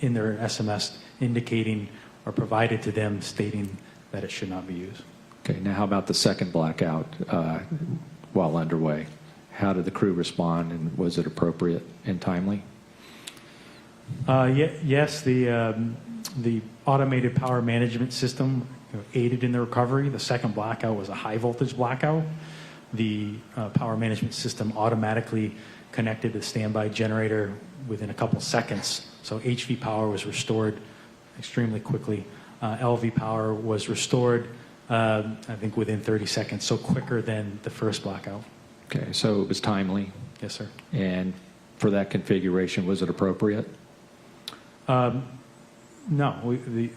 in their SMS indicating or provided to them stating that it should not be used. Okay, now how about the second blackout while underway? How did the crew respond, and was it appropriate and timely? Yes, the automated power management system aided in the recovery. The second blackout was a high voltage blackout. The power management system automatically connected a standby generator within a couple seconds. So HV power was restored extremely quickly. LV power was restored, I think, within 30 seconds, so quicker than the first blackout. Okay, so it was timely. Yes, sir. And for that configuration, was it appropriate? No, the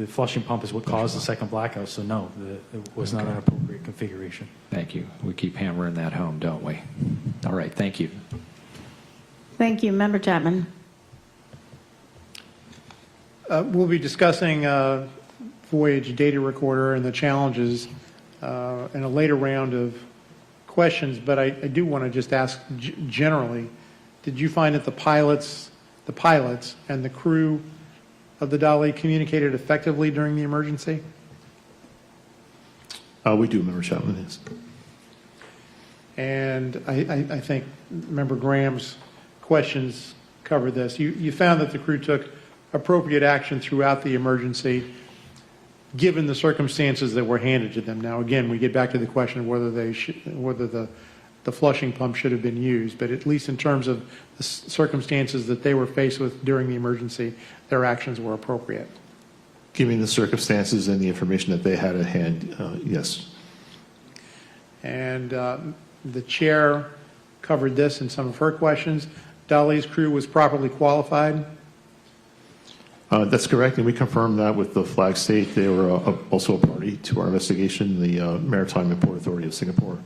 flushing pump is what caused the second blackout, so no, it was not an appropriate configuration. Thank you. We keep hammering that home, don't we? All right, thank you. Thank you. Member Chapman. We'll be discussing Voyage data recorder and the challenges in a later round of questions, but I do want to just ask generally, did you find that the pilots and the crew of the Dolly communicated effectively during the emergency? We do, Member Chapman, yes. And I think Member Graham's questions covered this. You found that the crew took appropriate action throughout the emergency, given the circumstances that were handed to them. Now, again, we get back to the question of whether the flushing pump should have been used, but at least in terms of the circumstances that they were faced with during the emergency, their actions were appropriate. Given the circumstances and the information that they had at hand, yes. And the chair covered this in some of her questions. Dolly's crew was properly qualified. That's correct, and we confirmed that with the flag state. They were also a party to our investigation, the Maritime and Port Authority of Singapore,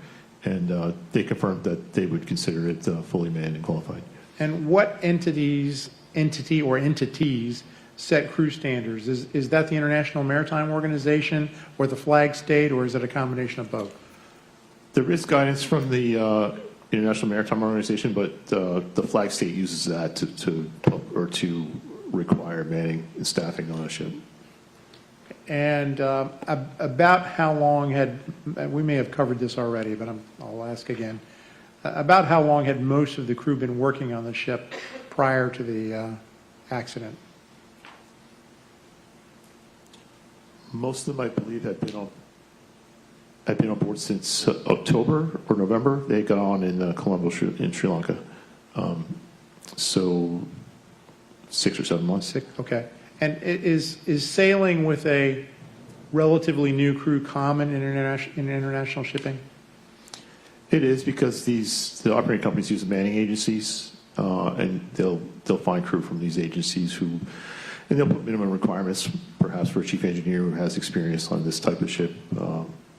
and they confirmed that they would consider it fully manned and qualified. And what entities set crew standards? Is that the International Maritime Organization or the flag state, or is it a combination of both? There is guidance from the International Maritime Organization, but the flag state uses that to require manning and staffing on a ship. And about how long we may have covered this already, but I'll ask again. About how long had most of the crew been working on the ship prior to the accident? Most of them, I believe, had been on board since October or November. They got on in Colombo, in Sri Lanka. So 6 or 7 months. Okay. And is sailing with a relatively new crew common in international shipping? It is, because the operating companies use manning agencies, and they'll find crew from these agencies and they'll put minimum requirements, perhaps for a chief engineer who has experience on this type of ship.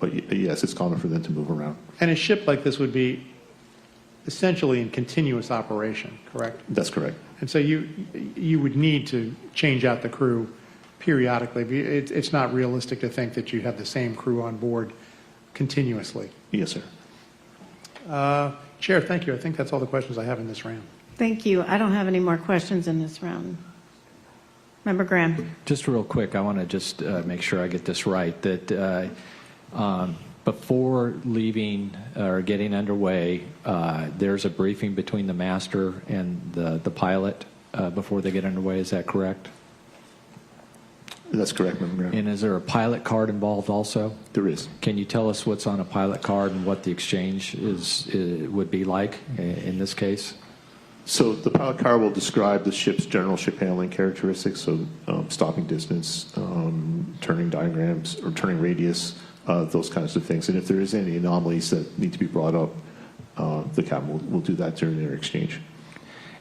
But yes, it's common for them to move around. And a ship like this would be essentially in continuous operation, correct? That's correct. And so you would need to change out the crew periodically. It's not realistic to think that you have the same crew on board continuously. Yes, sir. Chair, thank you. I think that's all the questions I have in this round. Thank you. I don't have any more questions in this round. Member Graham. Just real quick, I want to just make sure I get this right, that before leaving or getting underway, there's a briefing between the master and the pilot before they get underway. Is that correct? That's correct, Member Graham. And is there a pilot card involved also? There is. Can you tell us what's on a pilot card and what the exchange would be like in this case? So the pilot card will describe the ship's general ship handling characteristics, so stopping distance, turning diagrams, or turning radius, those kinds of things. And if there is any anomalies that need to be brought up, the captain will do that during their exchange.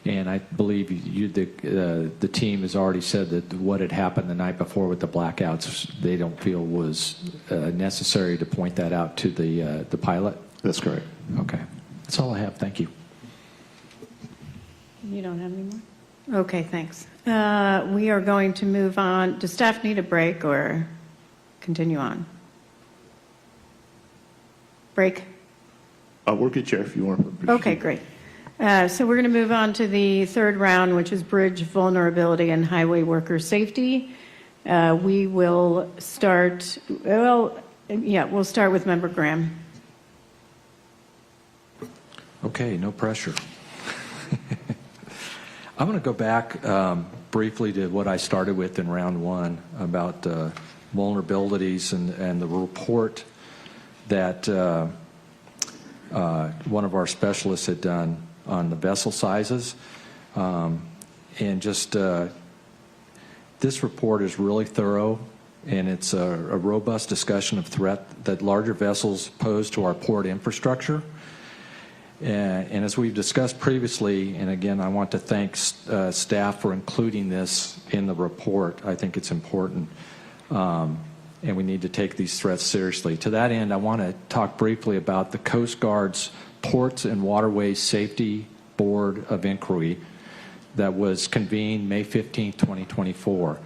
And I believe the team has already said that what had happened the night before with the blackouts, they don't feel was necessary to point that out to the pilot? That's correct. Okay. That's all I have. Thank you. You don't have any more? Okay, thanks. We are going to move on. Does staff need a break or continue on? Break? We're good, Chair, if you want to. Okay, great. So we're going to move on to the third round, which is bridge vulnerability and highway worker safety. We will start, we'll start with Member Graham. Okay, no pressure. I'm going to go back briefly to what I started with in round one about vulnerabilities and the report that one of our specialists had done on the vessel sizes. And just this report is really thorough, and it's a robust discussion of threat that larger vessels pose to our port infrastructure. And as we've discussed previously, and again, I want to thank staff for including this in the report. I think it's important, and we need to take these threats seriously. To that end, I want to talk briefly about the Coast Guard's Ports and Waterways Safety Board of Inquiry that was convened May 15, 2024.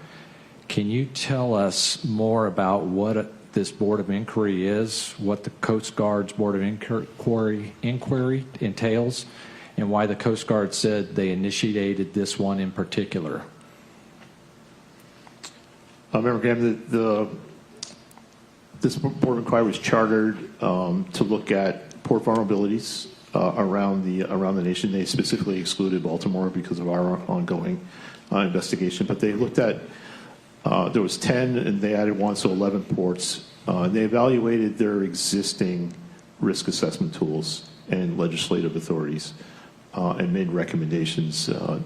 Can you tell us more about what this Board of Inquiry is, what the Coast Guard's Board of Inquiry entails, and why the Coast Guard said they initiated this one in particular? Member Graham, this Board of Inquiry was chartered to look at port vulnerabilities around the nation. They specifically excluded Baltimore because of our ongoing investigation, but they looked at there was 10, and they added one, so 11 ports. They evaluated their existing risk assessment tools and legislative authorities and made recommendations to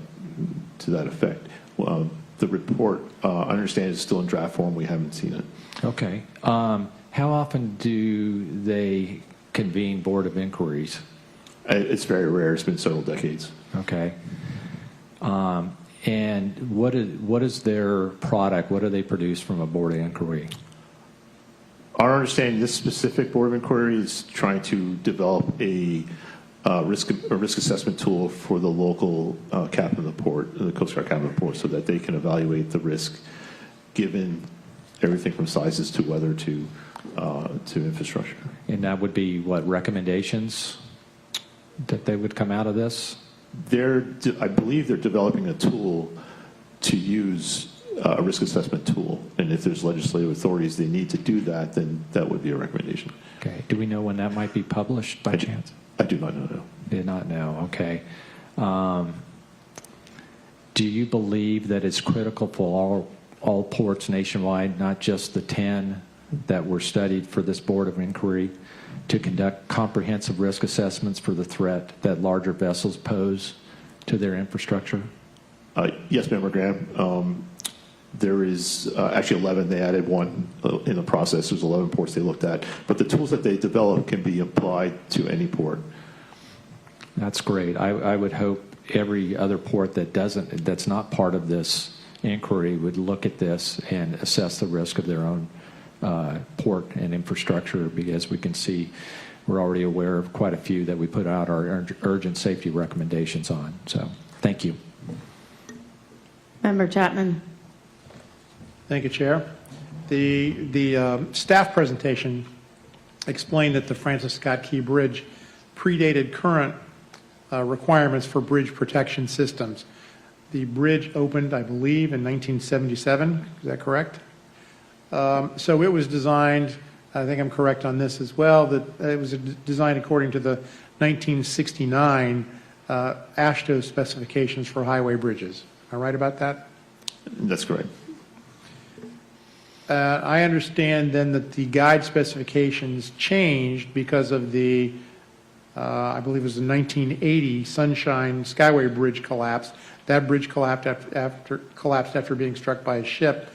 that effect. The report, I understand, is still in draft form. We haven't seen it. Okay. How often do they convene Board of Inquiries? It's very rare. It's been several decades. Okay. And what is their product? What do they produce from a Board of Inquiry? Our understanding, this specific Board of Inquiry is trying to develop a risk assessment tool for the local captain of the port, the Coast Guard captain of the port, so that they can evaluate the risk given everything from sizes to weather to infrastructure. And that would be what, recommendations that they would come out of this? I believe they're developing a tool to use a risk assessment tool, and if there's legislative authorities they need to do that, then that would be a recommendation. Okay. Do we know when that might be published by chance? I do not know. Did not know. Okay. Do you believe that it's critical for all ports nationwide, not just the 10 that were studied for this Board of Inquiry, to conduct comprehensive risk assessments for the threat that larger vessels pose to their infrastructure? Yes, Member Graham. There is actually 11. They added one in the process. There's 11 ports they looked at. But the tools that they develop can be applied to any port. That's great. I would hope every other port that's not part of this inquiry would look at this and assess the risk of their own port and infrastructure, because we can see we're already aware of quite a few that we put out our urgent safety recommendations on. So thank you. Member Chapman. Thank you, Chair. The staff presentation explained that the Francis Scott Key Bridge predated current requirements for bridge protection systems. The bridge opened, I believe, in 1977. Is that correct? So it was designed, I think I'm correct on this as well, that it was designed according to the 1969 AASHTO specifications for highway bridges. Am I right about that? That's correct. I understand then that the guide specifications changed because of the, I believe it was the 1980 Sunshine Skyway Bridge collapse. That bridge collapsed after being struck by a ship.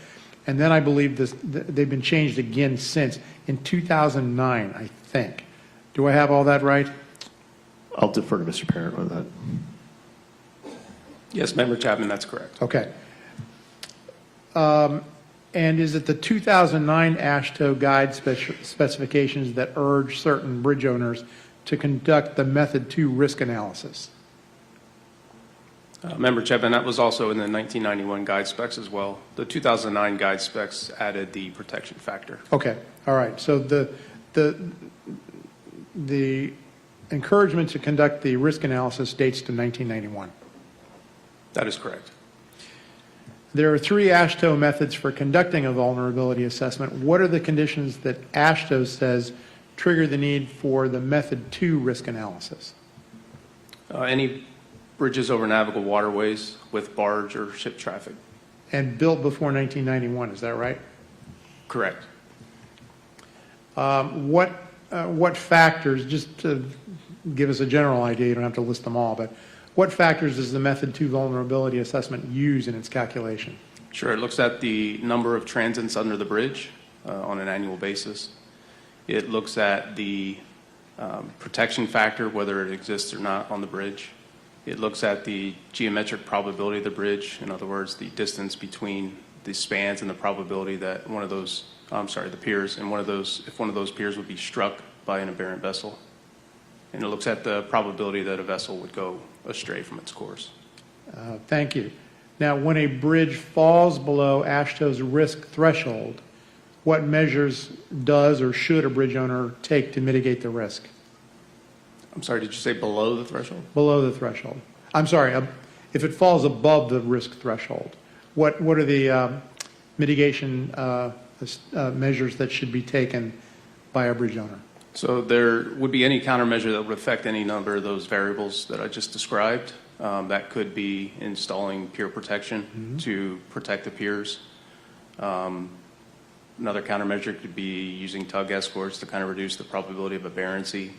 And then I believe they've been changed again since, in 2009, I think. Do I have all that right? I'll defer to Mr. Parent on that. Yes, Member Chapman, that's correct. Okay. And is it the 2009 AASHTO guide specifications that urge certain bridge owners to conduct the Method 2 risk analysis? Member Chapman, that was also in the 1991 guide specs as well. The 2009 guide specs added the protection factor. Okay, all right. So the encouragement to conduct the risk analysis dates to 1991. That is correct. There are 3 AASHTO methods for conducting a vulnerability assessment. What are the conditions that AASHTO says trigger the need for the Method 2 risk analysis? Any Bridges over navigable waterways with barge or ship traffic. And built before 1991, is that right? Correct. What factors, just to give us a general idea, you don't have to list them all, but what factors does the Method 2 vulnerability assessment use in its calculation? Sure. It looks at the number of transits under the bridge on an annual basis. It looks at the protection factor, whether it exists or not on the bridge. It looks at the geometric probability of the bridge, in other words, the distance between the spans and the probability that the piers, and if one of those piers would be struck by an aberrant vessel. And it looks at the probability that a vessel would go astray from its course. Thank you. Now, when a bridge falls below AASHTO's risk threshold, what measures does or should a bridge owner take to mitigate the risk? I'm sorry, did you say below the threshold? Below the threshold. I'm sorry, if it falls above the risk threshold, what are the mitigation measures that should be taken by a bridge owner? So there would be any countermeasure that would affect any number of those variables that I just described. That could be installing pier protection to protect the piers. Another countermeasure could be using tug escorts to kind of reduce the probability of aberrancy,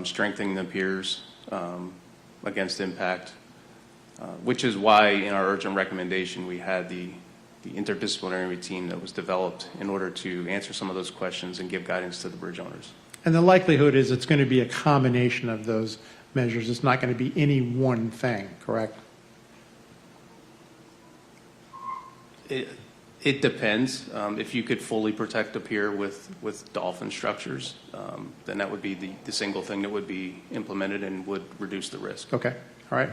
strengthening the piers against impact, which is why in our urgent recommendation we had the interdisciplinary team that was developed in order to answer some of those questions and give guidance to the bridge owners. And the likelihood is it's going to be a combination of those measures. It's not going to be any one thing, correct? It depends. If you could fully protect a pier with dolphin structures, then that would be the single thing that would be implemented and would reduce the risk. Okay, all right.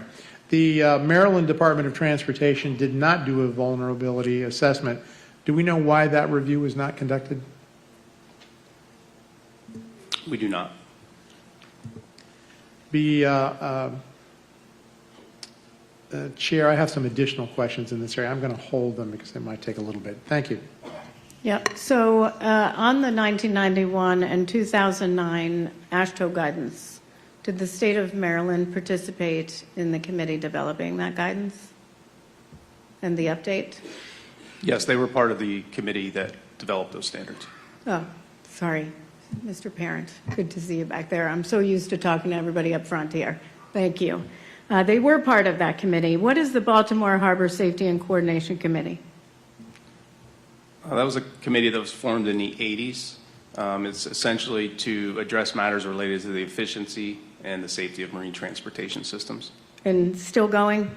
The Maryland Department of Transportation did not do a vulnerability assessment. Do we know why that review was not conducted? We do not. Chair, I have some additional questions in this area. I'm going to hold them because they might take a little bit. Thank you. Yep. So on the 1991 and 2009 AASHTO guidance, did the state of Maryland participate in the committee developing that guidance and the update? Yes, they were part of the committee that developed those standards. Oh, sorry, Mr. Parent. Good to see you back there. I'm so used to talking to everybody up front here. Thank you. They were part of that committee. What is the Baltimore Harbor Safety and Coordination Committee? That was a committee that was formed in the 80s. It's essentially to address matters related to the efficiency and the safety of marine transportation systems. And still going?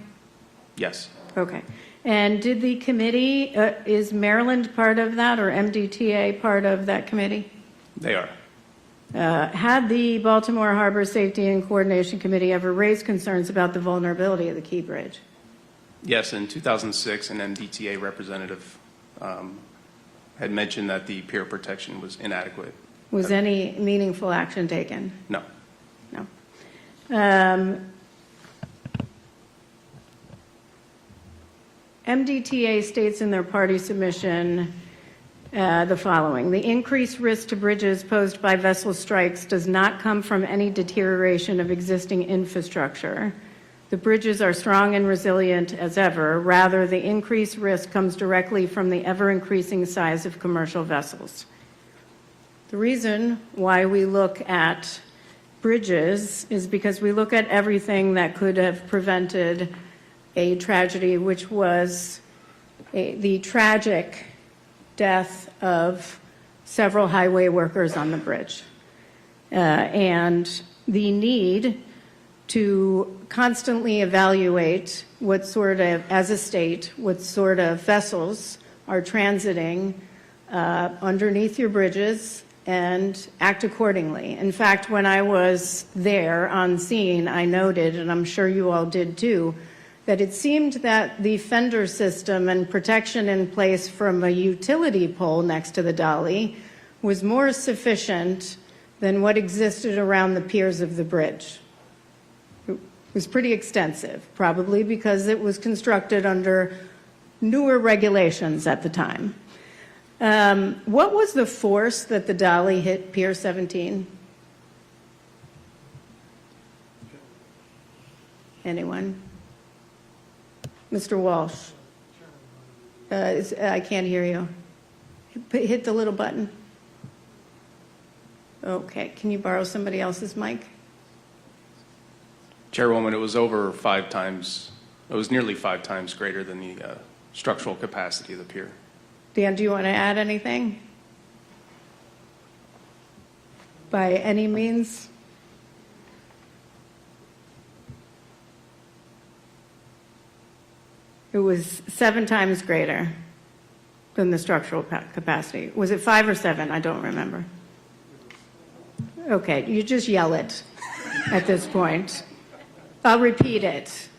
Yes. Okay. And did the committee, is Maryland part of that or MDTA part of that committee? They are. Had the Baltimore Harbor Safety and Coordination Committee ever raised concerns about the vulnerability of the Key Bridge? Yes, in 2006, an MDTA representative had mentioned that the pier protection was inadequate. Was any meaningful action taken? No. No. MDTA states in their party submission the following: the increased risk to bridges posed by vessel strikes does not come from any deterioration of existing infrastructure. The bridges are strong and resilient as ever. Rather, the increased risk comes directly from the ever-increasing size of commercial vessels. The reason why we look at bridges is because we look at everything that could have prevented a tragedy, which was the tragic death of several highway workers on the bridge. And the need to constantly evaluate what sort of, as a state, what sort of vessels are transiting underneath your bridges and act accordingly. In fact, when I was there on scene, I noted, and I'm sure you all did too, that it seemed that the fender system and protection in place from a utility pole next to the dolly was more sufficient than what existed around the piers of the bridge. It was pretty extensive, probably because it was constructed under newer regulations at the time. What was the force that the dolly hit Pier 17? Anyone? Mr. Walsh? I can't hear you. Hit the little button. Okay, can you borrow somebody else's mic? Chairwoman, it was over 5 times, it was nearly 5 times greater than the structural capacity of the pier. Dan, do you want to add anything? By any means? It was 7 times greater than the structural capacity. Was it 5 or 7? I don't remember. Okay, you just yell it at this point. I'll repeat it.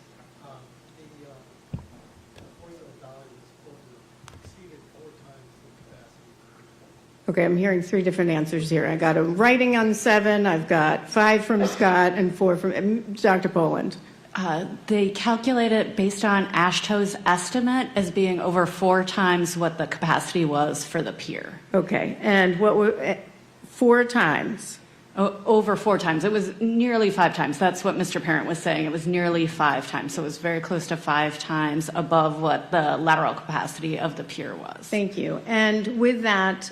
Okay, I'm hearing 3 different answers here. I got a writing on 7, I've got 5 from Scott, and 4 from Dr. Poland. They calculate it based on AASHTO's estimate as being over 4 times what the capacity was for the pier. Okay, and what were 4 times? Over 4 times. It was nearly 5 times. That's what Mr. Parent was saying. It was nearly 5 times. So it was very close to 5 times above what the lateral capacity of the pier was. Thank you. And with that,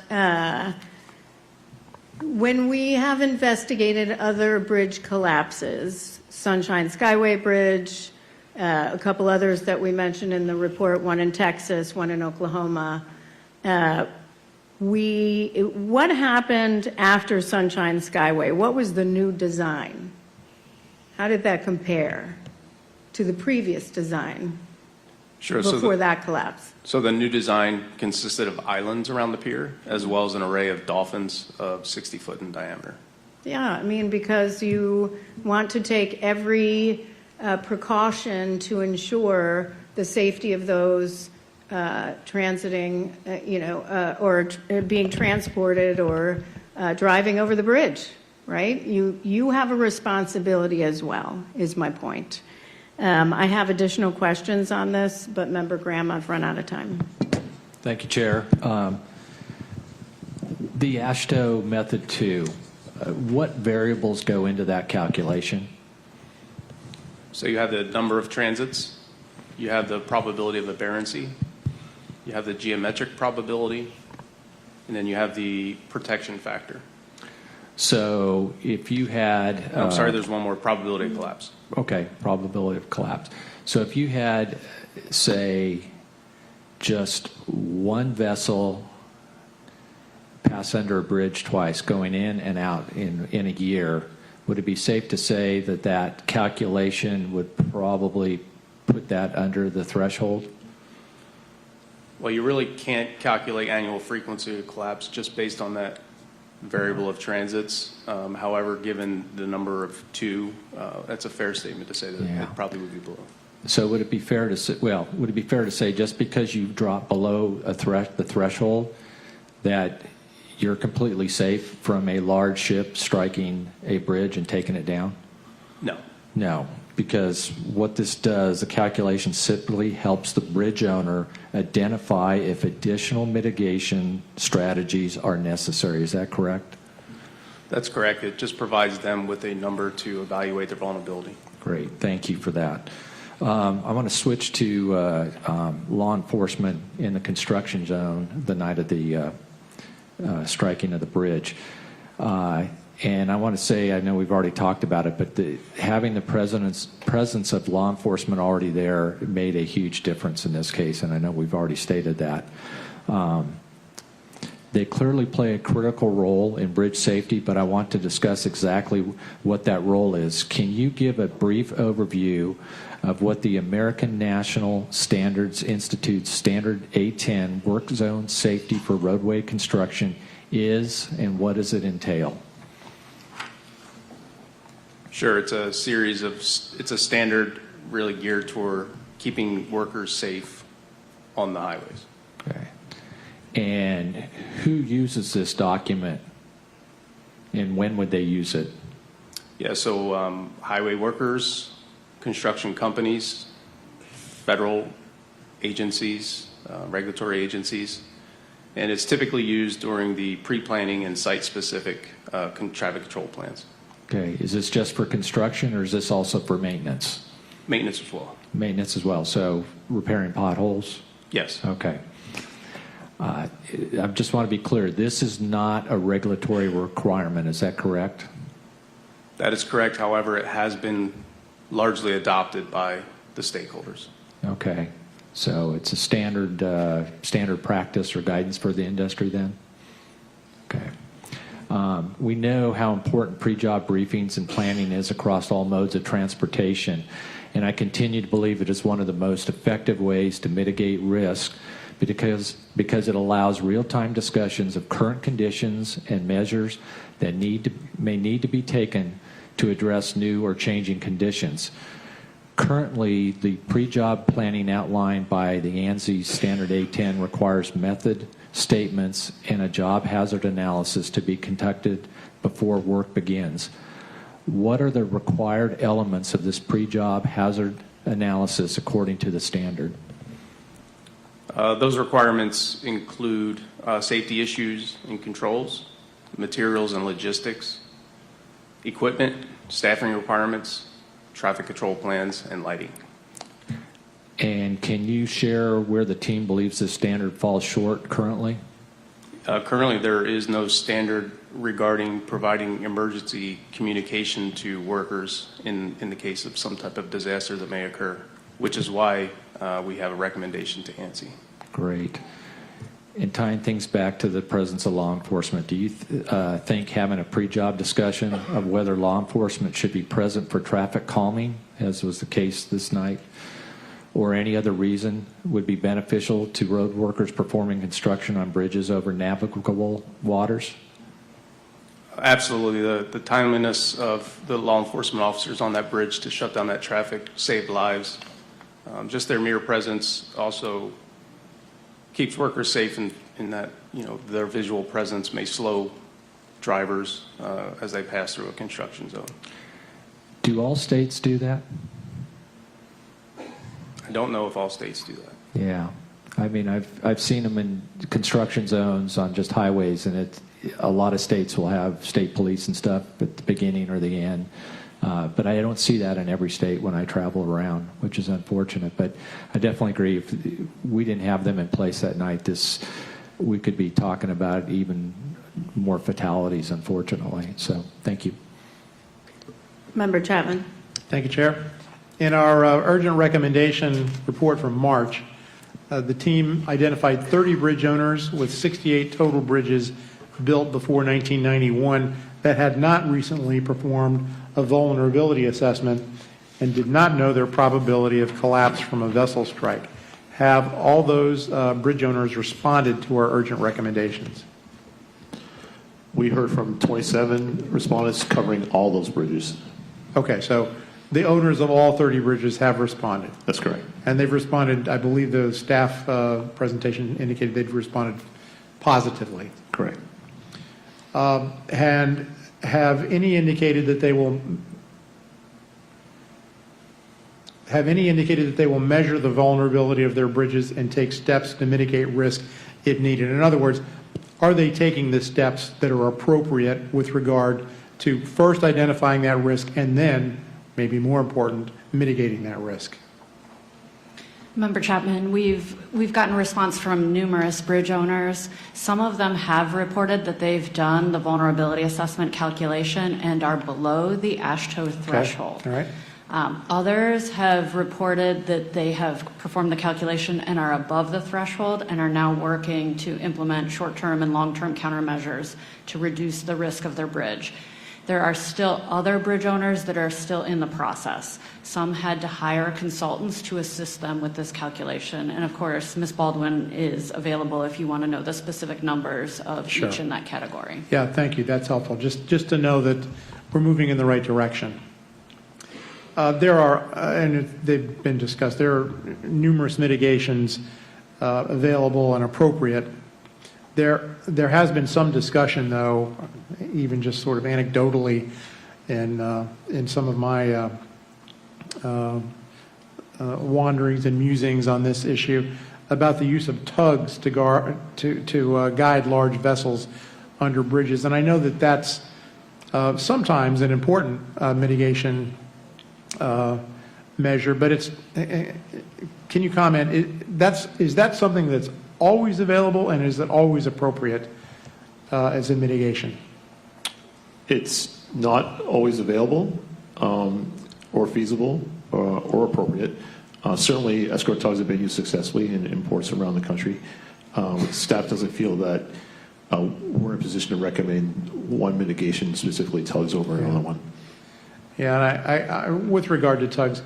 when we have investigated other bridge collapses, Sunshine Skyway Bridge, a couple others that we mentioned in the report, one in Texas, one in Oklahoma, what happened after Sunshine Skyway? What was the new design? How did that compare to the previous design Sure. before that collapse? So the new design consisted of islands around the pier, as well as an array of dolphins of 60 foot in diameter. Yeah, I mean, because you want to take every precaution to ensure the safety of those transiting, or being transported or driving over the bridge, right? You have a responsibility as well, is my point. I have additional questions on this, but Member Graham, I've run out of time. Thank you, Chair. The AASHTO method 2, what variables go into that calculation? So you have the number of transits, you have the probability of aberrancy, you have the geometric probability, and then you have the protection factor. So if you had... I'm sorry, there's one more, probability of collapse. Okay, probability of collapse. So if you had, say, just one vessel pass under a bridge twice, going in and out in a year, would it be safe to say that that calculation would probably put that under the threshold? Well, you really can't calculate annual frequency of collapse just based on that variable of transits. However, given the number of 2, that's a fair statement to say that it probably would be below. So would it be fair to say, would it be fair to say just because you drop below the threshold that you're completely safe from a large ship striking a bridge and taking it down? No. No, because what this does, the calculation simply helps the bridge owner identify if additional mitigation strategies are necessary. Is that correct? That's correct. It just provides them with a number to evaluate their vulnerability. Great. Thank you for that. I want to switch to law enforcement in the construction zone the night of the striking of the bridge. And I want to say, I know we've already talked about it, but having the presence of law enforcement already there made a huge difference in this case, and I know we've already stated that. They clearly play a critical role in bridge safety, but I want to discuss exactly what that role is. Can you give a brief overview of what the American National Standards Institute's Standard A10 Work Zone Safety for Roadway Construction is, and what does it entail? Sure, it's a standard really geared toward keeping workers safe on the highways. Okay. And who uses this document, and when would they use it? Yeah, so highway workers, construction companies, federal agencies, regulatory agencies, and it's typically used during the pre-planning and site-specific traffic control plans. Okay, is this just for construction or is this also for maintenance? Maintenance as well. Maintenance as well, so repairing potholes? Yes. Okay. I just want to be clear, this is not a regulatory requirement, is that correct? That is correct. However, it has been largely adopted by the stakeholders. Okay, so it's a standard practice or guidance for the industry then? Okay. We know how important pre-job briefings and planning is across all modes of transportation, and I continue to believe it is one of the most effective ways to mitigate risk because it allows real-time discussions of current conditions and measures that may need to be taken to address new or changing conditions. Currently, the pre-job planning outlined by the ANSI Standard A10 requires method statements and a job hazard analysis to be conducted before work begins. What are the required elements of this pre-job hazard analysis according to the standard? Those requirements include safety issues and controls, materials and logistics, equipment, staffing requirements, traffic control plans, and lighting. And can you share where the team believes this standard falls short currently? Currently, there is no standard regarding providing emergency communication to workers in the case of some type of disaster that may occur, which is why we have a recommendation to ANSI. Great. And tying things back to the presence of law enforcement, do you think having a pre-job discussion of whether law enforcement should be present for traffic calming, as was the case this night, or any other reason would be beneficial to road workers performing construction on bridges over navigable waters? Absolutely. The timeliness of the law enforcement officers on that bridge to shut down that traffic saved lives. Just their mere presence also keeps workers safe in that, their visual presence may slow drivers as they pass through a construction zone. Do all states do that? I don't know if all states do that. Yeah. I mean, I've seen them in construction zones on just highways, and a lot of states will have state police and stuff at the beginning or the end. But I don't see that in every state when I travel around, which is unfortunate. But I definitely agree. If we didn't have them in place that night, we could be talking about even more fatalities, unfortunately. So thank you. Member Chapman. Thank you, Chair. In our urgent recommendation report from March, the team identified 30 bridge owners with 68 total bridges built before 1991 that had not recently performed a vulnerability assessment and did not know their probability of collapse from a vessel strike. Have all those bridge owners responded to our urgent recommendations? We heard from 27 respondents covering all those bridges. Okay, so the owners of all 30 bridges have responded. That's correct. And they've responded, I believe the staff presentation indicated they've responded positively. Correct. And have any indicated that they will measure the vulnerability of their bridges and take steps to mitigate risk if needed? In other words, are they taking the steps that are appropriate with regard to first identifying that risk and then, maybe more important, mitigating that risk? Member Chapman, we've gotten a response from numerous bridge owners. Some of them have reported that they've done the vulnerability assessment calculation and are below the AASHTO threshold. All right. Others have reported that they have performed the calculation and are above the threshold and are now working to implement short-term and long-term countermeasures to reduce the risk of their bridge. There are still other bridge owners that are still in the process. Some had to hire consultants to assist them with this calculation. And of course, Ms. Baldwin is available if you want to know the specific numbers of Sure. each in that category. Yeah, thank you. That's helpful. Just to know that we're moving in the right direction. There are, and they've been discussed, there are numerous mitigations available and appropriate. There has been some discussion, though, even just sort of anecdotally in some of my wanderings and musings on this issue, about the use of tugs to guide large vessels under bridges. And I know that that's sometimes an important mitigation measure, but it's, can you comment, is that something that's always available, and is it always appropriate as a mitigation? It's not always available or feasible or appropriate. Certainly, escort tugs have been used successfully in ports around the country. Staff doesn't feel that we're in a position to recommend one mitigation, specifically tugs, over another one. Yeah, and I, with regard to tugs,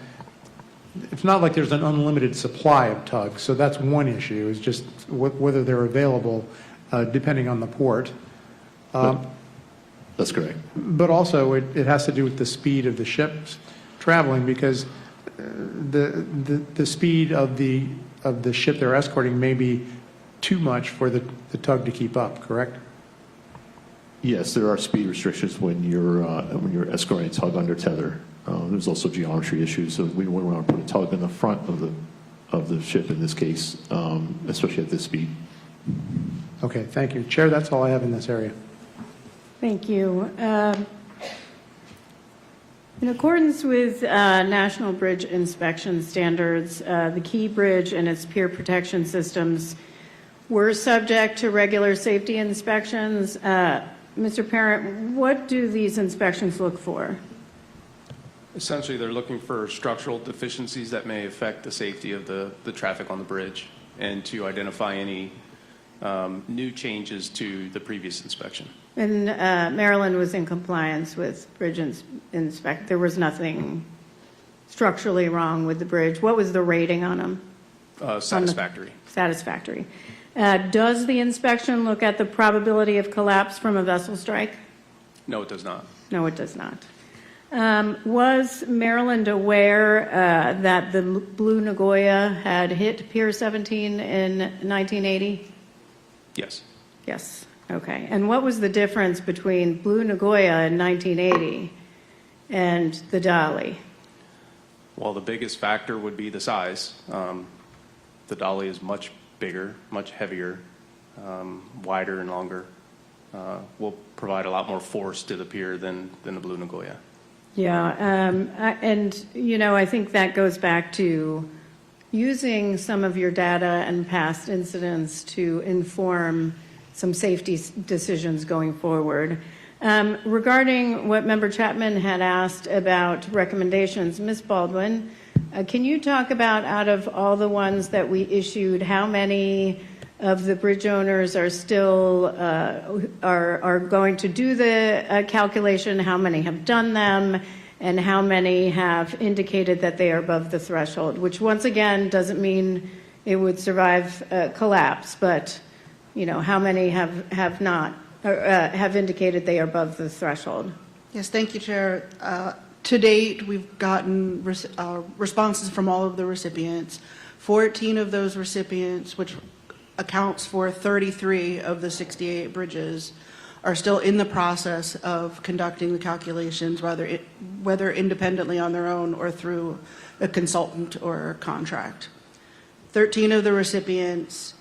it's not like there's an unlimited supply of tugs, so that's one issue, is just whether they're available depending on the port. That's correct. But also, it has to do with the speed of the ships traveling, because the speed of the ship they're escorting may be too much for the tug to keep up, correct? Yes, there are speed restrictions when you're escorting a tug under tether. There's also geometry issues, so we wouldn't want to put a tug in the front of the ship in this case, especially at this speed. Okay, thank you. Chair, that's all I have in this area. Thank you. In accordance with National Bridge Inspection Standards, the Key Bridge and its pier protection systems were subject to regular safety inspections. Mr. Parent, what do these inspections look for? Essentially, they're looking for structural deficiencies that may affect the safety of the traffic on the bridge, and to identify any new changes to the previous inspection. And Maryland was in compliance with bridge inspect. There was nothing structurally wrong with the bridge. What was the rating on them? Satisfactory. Satisfactory. Does the inspection look at the probability of collapse from a vessel strike? No, it does not. No, it does not. Was Maryland aware that the Blue Nagoya had hit Pier 17 in 1980? Yes. Yes. Okay. And what was the difference between Blue Nagoya in 1980 and the Dolly? Well, the biggest factor would be the size. The Dolly is much bigger, much heavier, wider and longer. Will provide a lot more force to the pier than the Blue Nagoya. Yeah. And, you know, I think that goes back to using some of your data and past incidents to inform some safety decisions going forward. Regarding what Member Chapman had asked about recommendations, Ms. Baldwin, can you talk about, out of all the ones that we issued, how many of the bridge owners are still are going to do the calculation, how many have done them, and how many have indicated that they are above the threshold, which once again doesn't mean it would survive collapse, but you know, how many have not, or, have indicated they are above the threshold? Yes, thank you, Chair. To date, we've gotten responses from all of the recipients. 14 of those recipients, which accounts for 33 of the 68 bridges, are still in the process of conducting the calculations, whether independently on their own or through a consultant or contract. 13 of the recipients,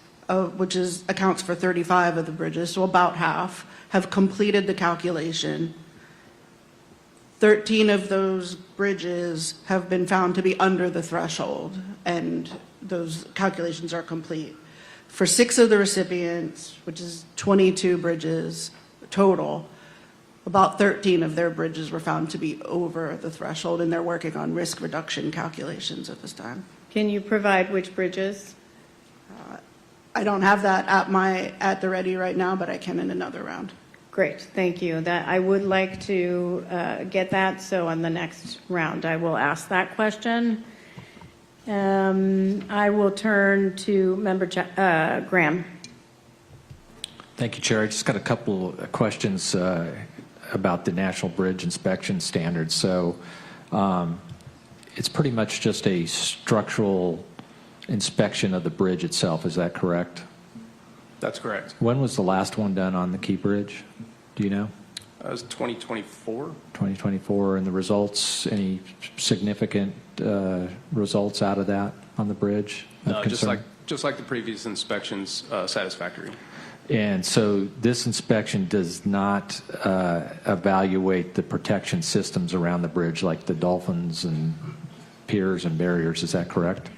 which accounts for 35 of the bridges, so about half, have completed the calculation. 13 of those bridges have been found to be under the threshold, and those calculations are complete. For 6 of the recipients, which is 22 bridges total, about 13 of their bridges were found to be over the threshold, and they're working on risk reduction calculations at this time. Can you provide which bridges? I don't have that at the ready right now, but I can in another round. Great, thank you. That I would like to get that, so on the next round I will ask that question. I will turn to Member Graham. Thank you, Chair. I just got a couple of questions about the National Bridge Inspection Standards. So it's pretty much just a structural inspection of the bridge itself. Is that correct? That's correct. When was the last one done on the Key Bridge? Do you know? That was 2024. 2024. And the results, any significant results out of that on the bridge? No, just like the previous inspections, satisfactory. And so this inspection does not evaluate the protection systems around the bridge, like the dolphins and piers and barriers. Is that correct?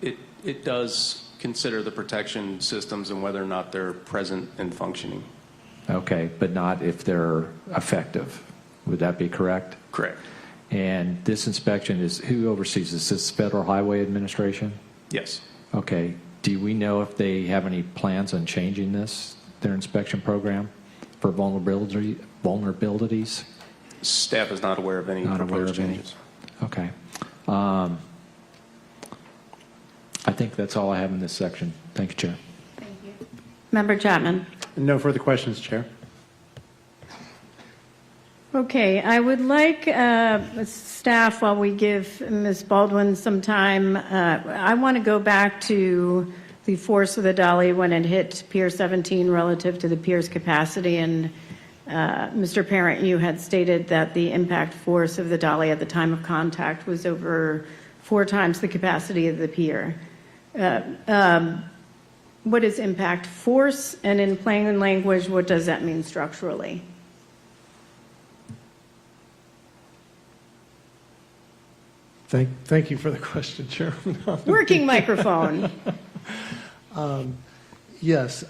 It does consider the protection systems and whether or not they're present and functioning. Okay, but not if they're effective. Would that be correct? Correct. And this inspection is, who oversees this? Is this Federal Highway Administration? Yes. Okay. Do we know if they have any plans on changing their inspection program for vulnerabilities? Staff is not aware of any proposed changes. Okay. I think that's all I have in this section. Thank you, Chair. Member Chapman. No further questions, Chair. Okay, I would like staff, while we give Ms. Baldwin some time, I want to go back to the force of the dolly when it hit Pier 17 relative to the pier's capacity. And Mr. Parent, you had stated that the impact force of the dolly at the time of contact was over 4 times the capacity of the pier. What is impact force? And in plain language, what does that mean structurally? Thank you for the question, Chairman. Working microphone. Yes,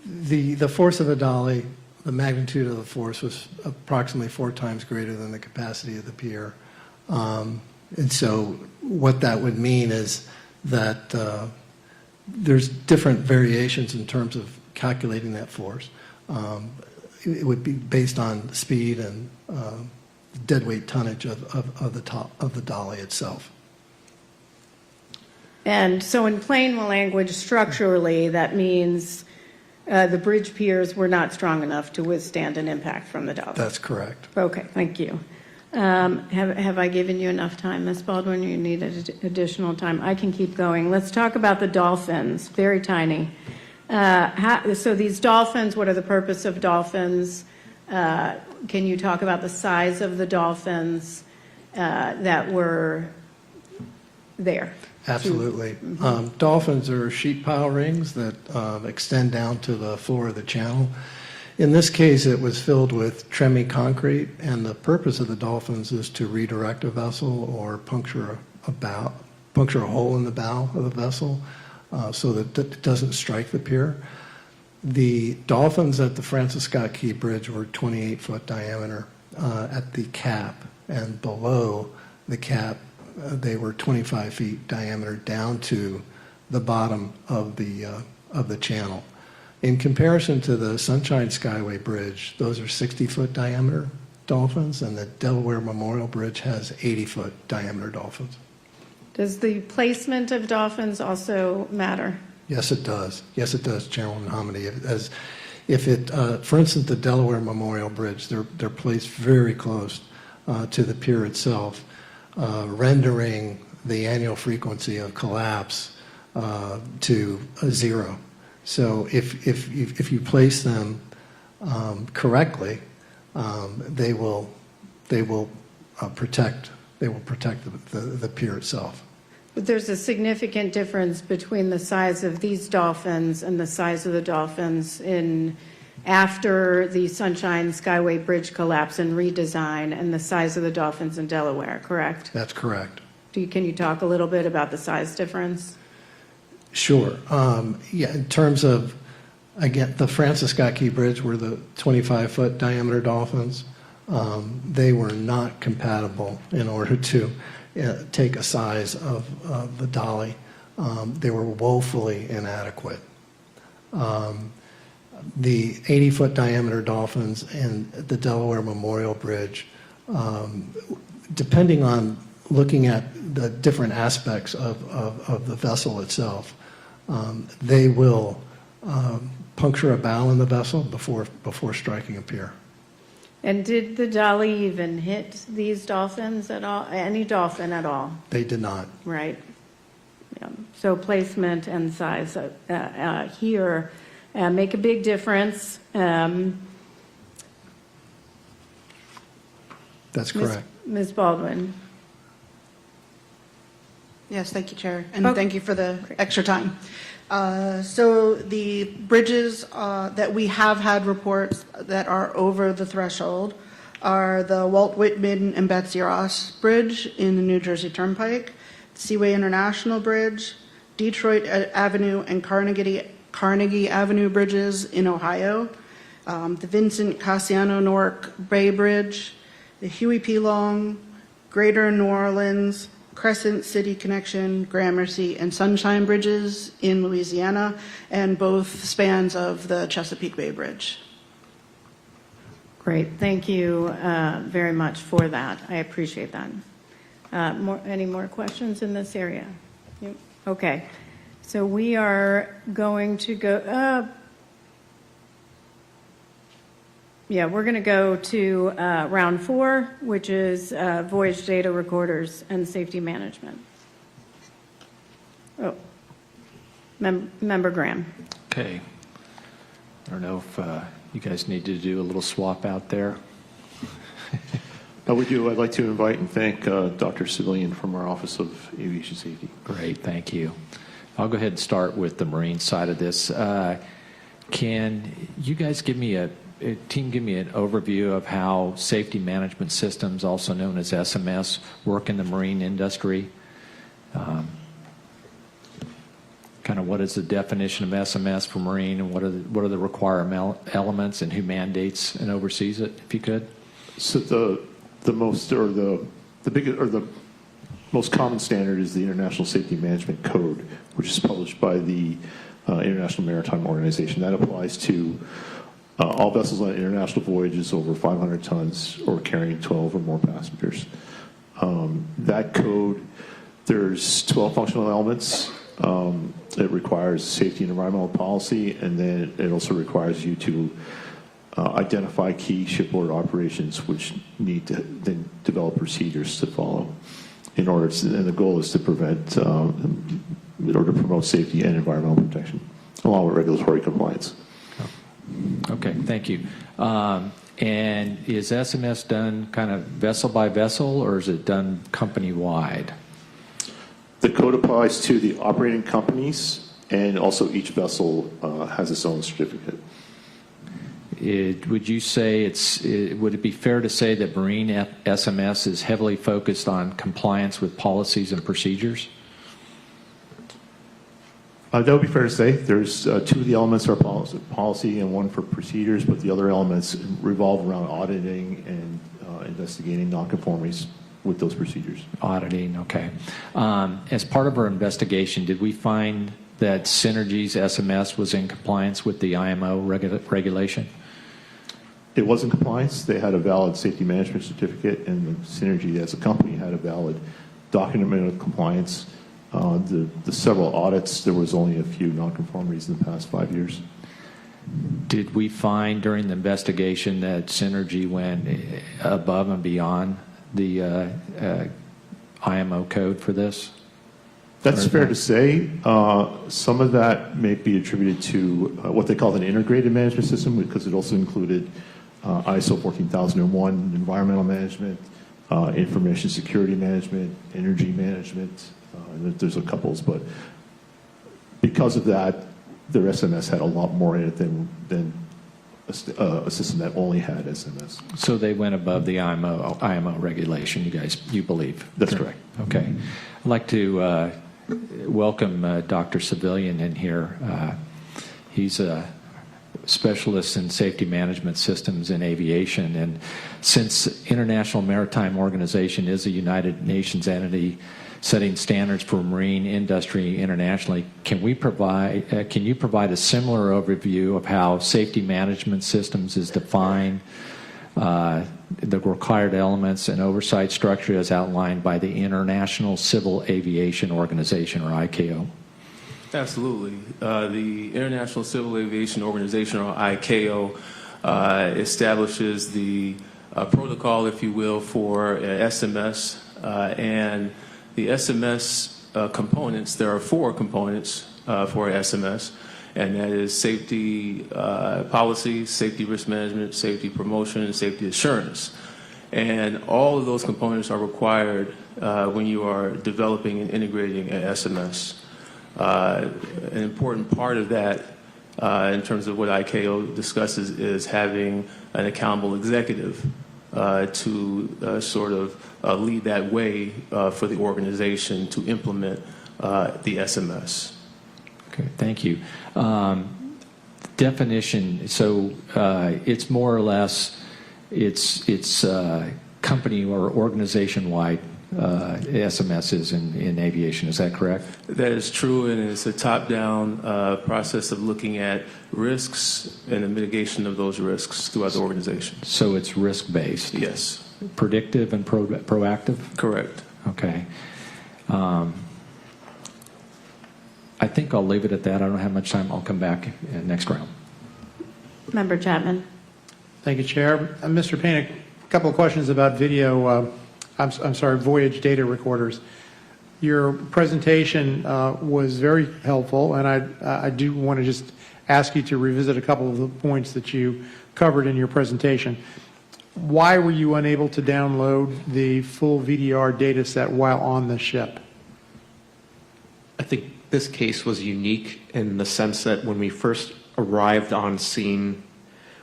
the force of the dolly, the magnitude of the force was approximately 4 times greater than the capacity of the pier. And so what that would mean is that there's different variations in terms of calculating that force. It would be based on speed and deadweight tonnage of the dolly itself. And so in plain language, structurally, that means the bridge piers were not strong enough to withstand an impact from the dolly. That's correct. Okay, thank you. Have I given you enough time, Ms. Baldwin? You need additional time. I can keep going. Let's talk about the dolphins, very tiny. So these dolphins, what are the purpose of dolphins? Can you talk about the size of the dolphins that were there? Absolutely. Dolphins are sheet pile rings that extend down to the floor of the channel. In this case, it was filled with Tremy concrete, and the purpose of the dolphins is to redirect a vessel or puncture a hole in the bow of the vessel so that it doesn't strike the pier. The dolphins at the Francis Scott Key Bridge were 28-foot diameter at the cap, and below the cap, they were 25 feet diameter down to the bottom of the channel. In comparison to the Sunshine Skyway Bridge, those are 60-foot diameter dolphins, and the Delaware Memorial Bridge has 80-foot diameter dolphins. Does the placement of dolphins also matter? Yes, it does. Yes, it does, Chairwoman Hamady. For instance, the Delaware Memorial Bridge, they're placed very close to the pier itself, rendering the annual frequency of collapse to 0. So if you place them correctly, they will protect the pier itself. But there's a significant difference between the size of these dolphins and the size of the dolphins after the Sunshine Skyway Bridge collapse and redesign and the size of the dolphins in Delaware, correct? That's correct. Can you talk a little bit about the size difference? Sure. In terms of, again, the Francis Scott Key Bridge were the 25-foot diameter dolphins. They were not compatible in order to take a size of the dolly. They were woefully inadequate. The 80-foot diameter dolphins in the Delaware Memorial Bridge, depending on looking at the different aspects of the vessel itself, they will puncture a bow in the vessel before striking a pier. And did the dolly even hit these dolphins at all? Any dolphin at all? They did not. Right. Yeah. So placement and size here make a big difference. That's correct. Ms. Baldwin. Yes, thank you, Chair, and thank you for the extra time. So the bridges that we have had reports that are over the threshold, are the Walt Whitman and Betsy Ross Bridge in the New Jersey Turnpike, Seaway International Bridge, Detroit Avenue and Carnegie Avenue bridges in Ohio, the Vincent Cassiano Newark Bay Bridge, the Huey P. Long, Greater New Orleans, Crescent City Connection, Gramercy, and Sunshine Bridges in Louisiana, and both spans of the Chesapeake Bay Bridge. Great. Thank you very much for that. I appreciate that. Any more questions in this area? Yep. Okay. So we are going to go, we're going to go to round 4, which is voyage data recorders and safety management. Oh, Member Graham. Okay. I don't know if you guys need to do a little swap out there. We do. I'd like to invite and thank Dr. Civilian from our Office of Aviation Safety. Great, thank you. I'll go ahead and start with the marine side of this. Can you guys give me an overview of how safety management systems, also known as SMS, work in the marine industry? Kind of what is the definition of SMS for marine, and what are the requirement elements, and who mandates and oversees it, if you could? So the most common standard is the International Safety Management Code, which is published by the International Maritime Organization. That applies to all vessels on international voyages over 500 tons or carrying 12 or more passengers. That code, there's 12 functional elements. It requires safety and environmental policy, and then it also requires you to identify key shipboard operations which need to then develop procedures to follow in order to, and the goal is to prevent, in order to promote safety and environmental protection, along with regulatory compliance. Okay, thank you. And is SMS done kind of vessel by vessel, or is it done company-wide? The code applies to the operating companies, and also each vessel has its own certificate. Would you say would it be fair to say that marine SMS is heavily focused on compliance with policies and procedures? That would be fair to say. There's 2 of the elements are policy and 1 for procedures, but the other elements revolve around auditing and investigating nonconformities with those procedures. Auditing, okay. As part of our investigation, did we find that Synergy's SMS was in compliance with the IMO regulation? It was in compliance. They had a valid safety management certificate, and Synergy as a company had a valid document of compliance. The several audits, there was only a few nonconformities in the past 5 years. Did we find during the investigation that Synergy went above and beyond the IMO code for this? That's fair to say. Some of that may be attributed to what they call an integrated management system, because it also included ISO 14001 environmental management, information security management, energy management. There's a couple, but because of that, their SMS had a lot more in it than a system that only had SMS. So they went above the IMO regulation, you believe? That's correct. Okay. I'd like to welcome Dr. Civilian in here. He's a specialist in safety management systems in aviation, and since International Maritime Organization is a United Nations entity setting standards for marine industry internationally, can you provide a similar overview of how safety management systems is defined, the required elements and oversight structure as outlined by the International Civil Aviation Organization, or ICAO? Absolutely. The International Civil Aviation Organization, or ICAO, establishes the protocol, if you will, for SMS, and the SMS components. There are 4 components for SMS, and that is safety policy, safety risk management, safety promotion, and safety assurance. And all of those components are required when you are developing and integrating an SMS. An important part of that, in terms of what ICAO discusses, is having an accountable executive to sort of lead that way for the organization to implement the SMS. Okay, thank you. Definition, so it's more or less, it's company or organization-wide SMSs in aviation, is that correct? That is true, and it's a top-down process of looking at risks and the mitigation of those risks throughout the organization. So it's risk-based? Yes. Predictive and proactive? Correct. Okay. I think I'll leave it at that. I don't have much time. I'll come back next round. Member Chapman. Thank you, Chair. Mr. Payne, a couple of questions about video, I'm sorry, voyage data recorders. Your presentation was very helpful, and I do want to just ask you to revisit a couple of the points that you covered in your presentation. Why were you unable to download the full VDR data set while on the ship? I think this case was unique in the sense that when we first arrived on scene,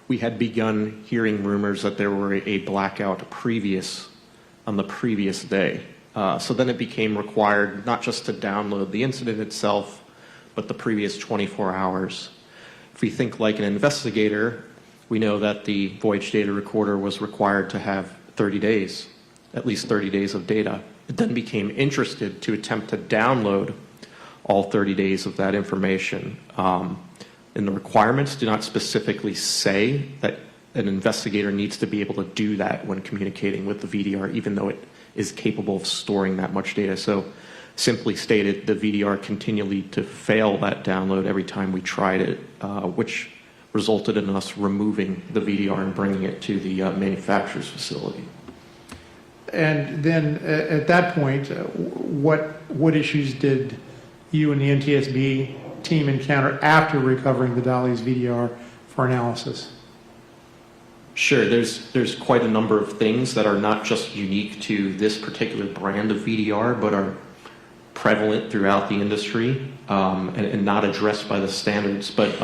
we had begun hearing rumors that there were a blackout on the previous day. So then it became required not just to download the incident itself, but the previous 24 hours. If we think like an investigator, we know that the voyage data recorder was required to have 30 days, at least 30 days of data. It then became interested to attempt to download all 30 days of that information. And the requirements do not specifically say that an investigator needs to be able to do that when communicating with the VDR, even though it is capable of storing that much data. So simply stated, the VDR continued to fail that download every time we tried it, which resulted in us removing the VDR and bringing it to the manufacturer's facility. And then at that point, what issues did you and the NTSB team encounter after recovering the Dolly's VDR for analysis? Sure, there's quite a number of things that are not just unique to this particular brand of VDR, but are prevalent throughout the industry and not addressed by the standards. But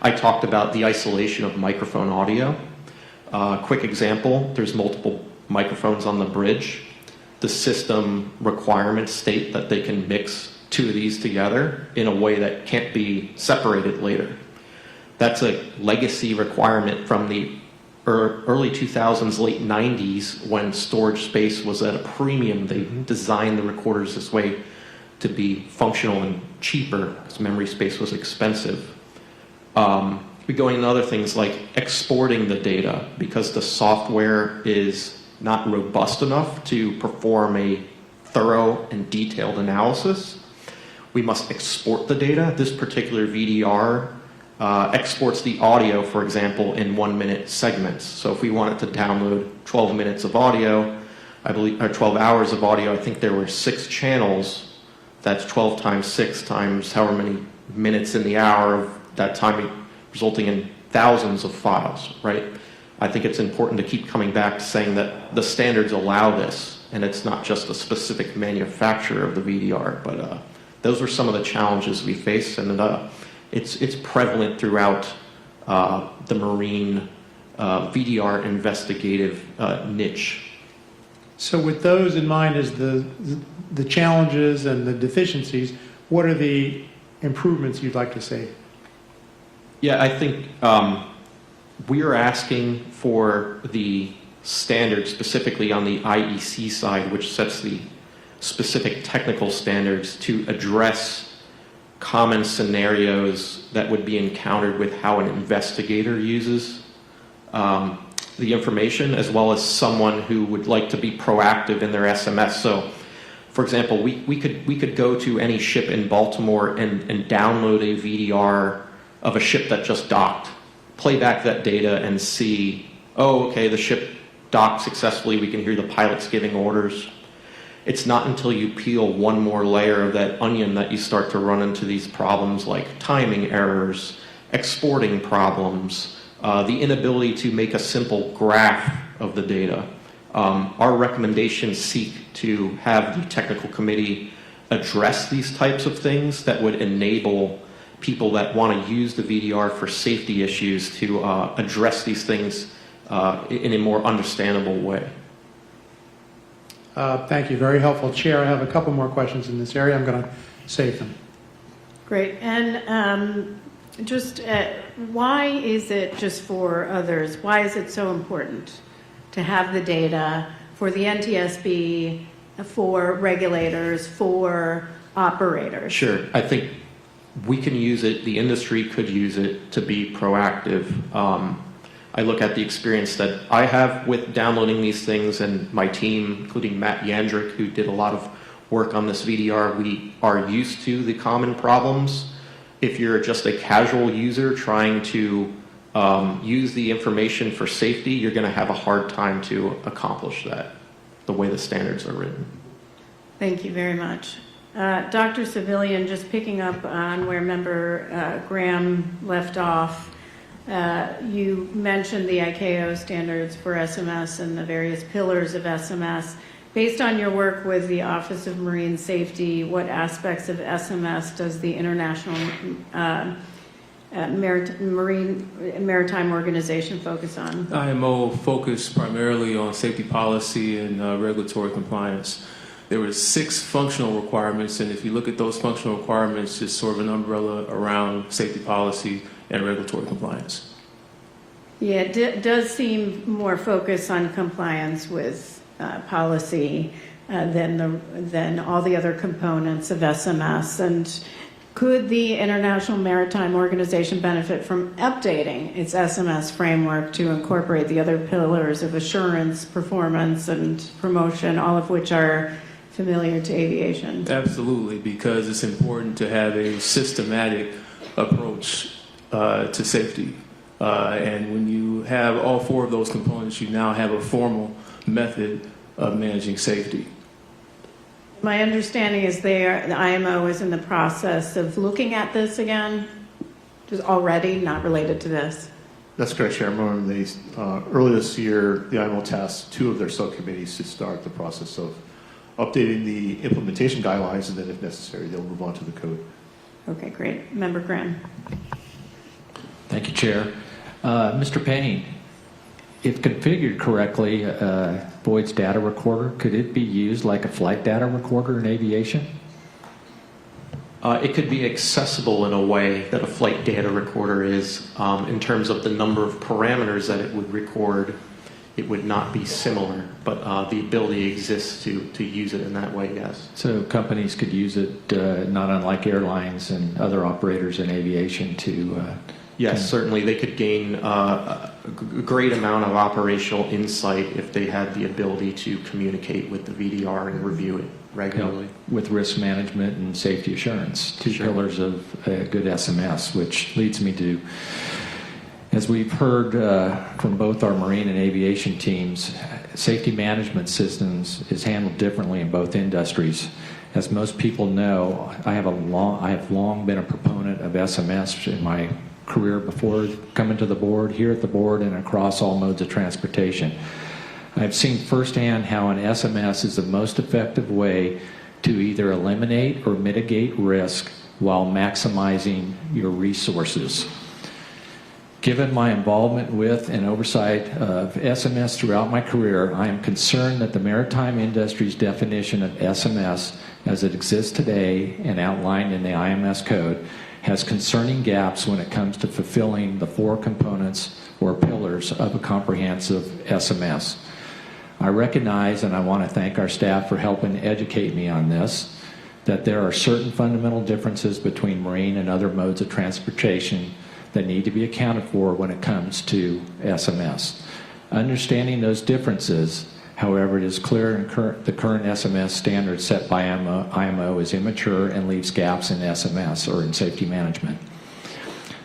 I talked about the isolation of microphone audio. Quick example, there's multiple microphones on the bridge. The system requirements state that they can mix two of these together in a way that can't be separated later. That's a legacy requirement from the early 2000s, late 90s, when storage space was at a premium. They designed the recorders this way to be functional and cheaper because memory space was expensive. We go into other things like exporting the data because the software is not robust enough to perform a thorough and detailed analysis. We must export the data. This particular VDR exports the audio, for example, in 1-minute segments. So if we wanted to download 12 minutes of audio, I believe, or 12 hours of audio, I think there were 6 channels. That's 12 times 6 times however many minutes in the hour of that time, resulting in thousands of files, right? I think it's important to keep coming back to saying that the standards allow this, and it's not just a specific manufacturer of the VDR, but those are some of the challenges we face, and it's prevalent throughout the marine VDR investigative niche. So with those in mind as the challenges and the deficiencies, what are the improvements you'd like to see? Yeah, I think we are asking for the standards specifically on the IEC side, which sets the specific technical standards to address common scenarios that would be encountered with how an investigator uses the information, as well as someone who would like to be proactive in their SMS. So, for example, we could go to any ship in Baltimore and download a VDR of a ship that just docked, play back that data and see, oh, okay, the ship docked successfully, we can hear the pilots giving orders. It's not until you peel one more layer of that onion that you start to run into these problems like timing errors, exporting problems, the inability to make a simple graph of the data. Our recommendations seek to have the technical committee address these types of things that would enable people that want to use the VDR for safety issues to address these things in a more understandable way. Thank you. Very helpful. Chair, I have a couple more questions in this area. I'm going to save them. Great. And just why is it, just for others, why is it so important to have the data for the NTSB, for regulators, for operators? Sure. I think we can use it, the industry could use it to be proactive. I look at the experience that I have with downloading these things, and my team, including Matt Yandrick, who did a lot of work on this VDR, we are used to the common problems. If you're just a casual user trying to use the information for safety, you're going to have a hard time to accomplish that, the way the standards are written. Thank you very much. Dr. Civilian, just picking up on where Member Graham left off, you mentioned the ICAO standards for SMS and the various pillars of SMS. Based on your work with the Office of Marine Safety, what aspects of SMS does the International Maritime Organization focus on? IMO focused primarily on safety policy and regulatory compliance. There were 6 functional requirements, and if you look at those functional requirements, it's sort of an umbrella around safety policy and regulatory compliance. Yeah, it does seem more focused on compliance with policy than all the other components of SMS. And could the International Maritime Organization benefit from updating its SMS framework to incorporate the other pillars of assurance, performance, and promotion, all of which are familiar to aviation? Absolutely, because it's important to have a systematic approach to safety. And when you have all 4 of those components, you now have a formal method of managing safety. My understanding is the IMO is in the process of looking at this again, just already, not related to this. That's correct, Chairman. Earlier this year, the IMO tasked 2 of their subcommittees to start the process of updating the implementation guidelines, and then if necessary, they'll move on to the code. Okay, great. Member Graham. Thank you, Chair. Mr. Payne, if configured correctly, Boyd's data recorder, could it be used like a flight data recorder in aviation? It could be accessible in a way that a flight data recorder is. In terms of the number of parameters that it would record, it would not be similar, but the ability exists to use it in that way, yes. So companies could use it, not unlike airlines and other operators in aviation to... Yes, certainly they could gain a great amount of operational insight if they had the ability to communicate with the VDR and review it regularly. With risk management and safety assurance, 2 pillars of good SMS, which leads me to, as we've heard from both our marine and aviation teams, safety management systems is handled differently in both industries. As most people know, I have long been a proponent of SMS in my career before coming to the board, here at the board, and across all modes of transportation. I've seen firsthand how an SMS is the most effective way to either eliminate or mitigate risk while maximizing your resources. Given my involvement with and oversight of SMS throughout my career, I am concerned that the maritime industry's definition of SMS as it exists today and outlined in the IMS code has concerning gaps when it comes to fulfilling the 4 components or pillars of a comprehensive SMS. I recognize, and I want to thank our staff for helping educate me on this, that there are certain fundamental differences between marine and other modes of transportation that need to be accounted for when it comes to SMS. Understanding those differences, however, it is clear the current SMS standard set by IMO is immature and leaves gaps in SMS, or in safety management.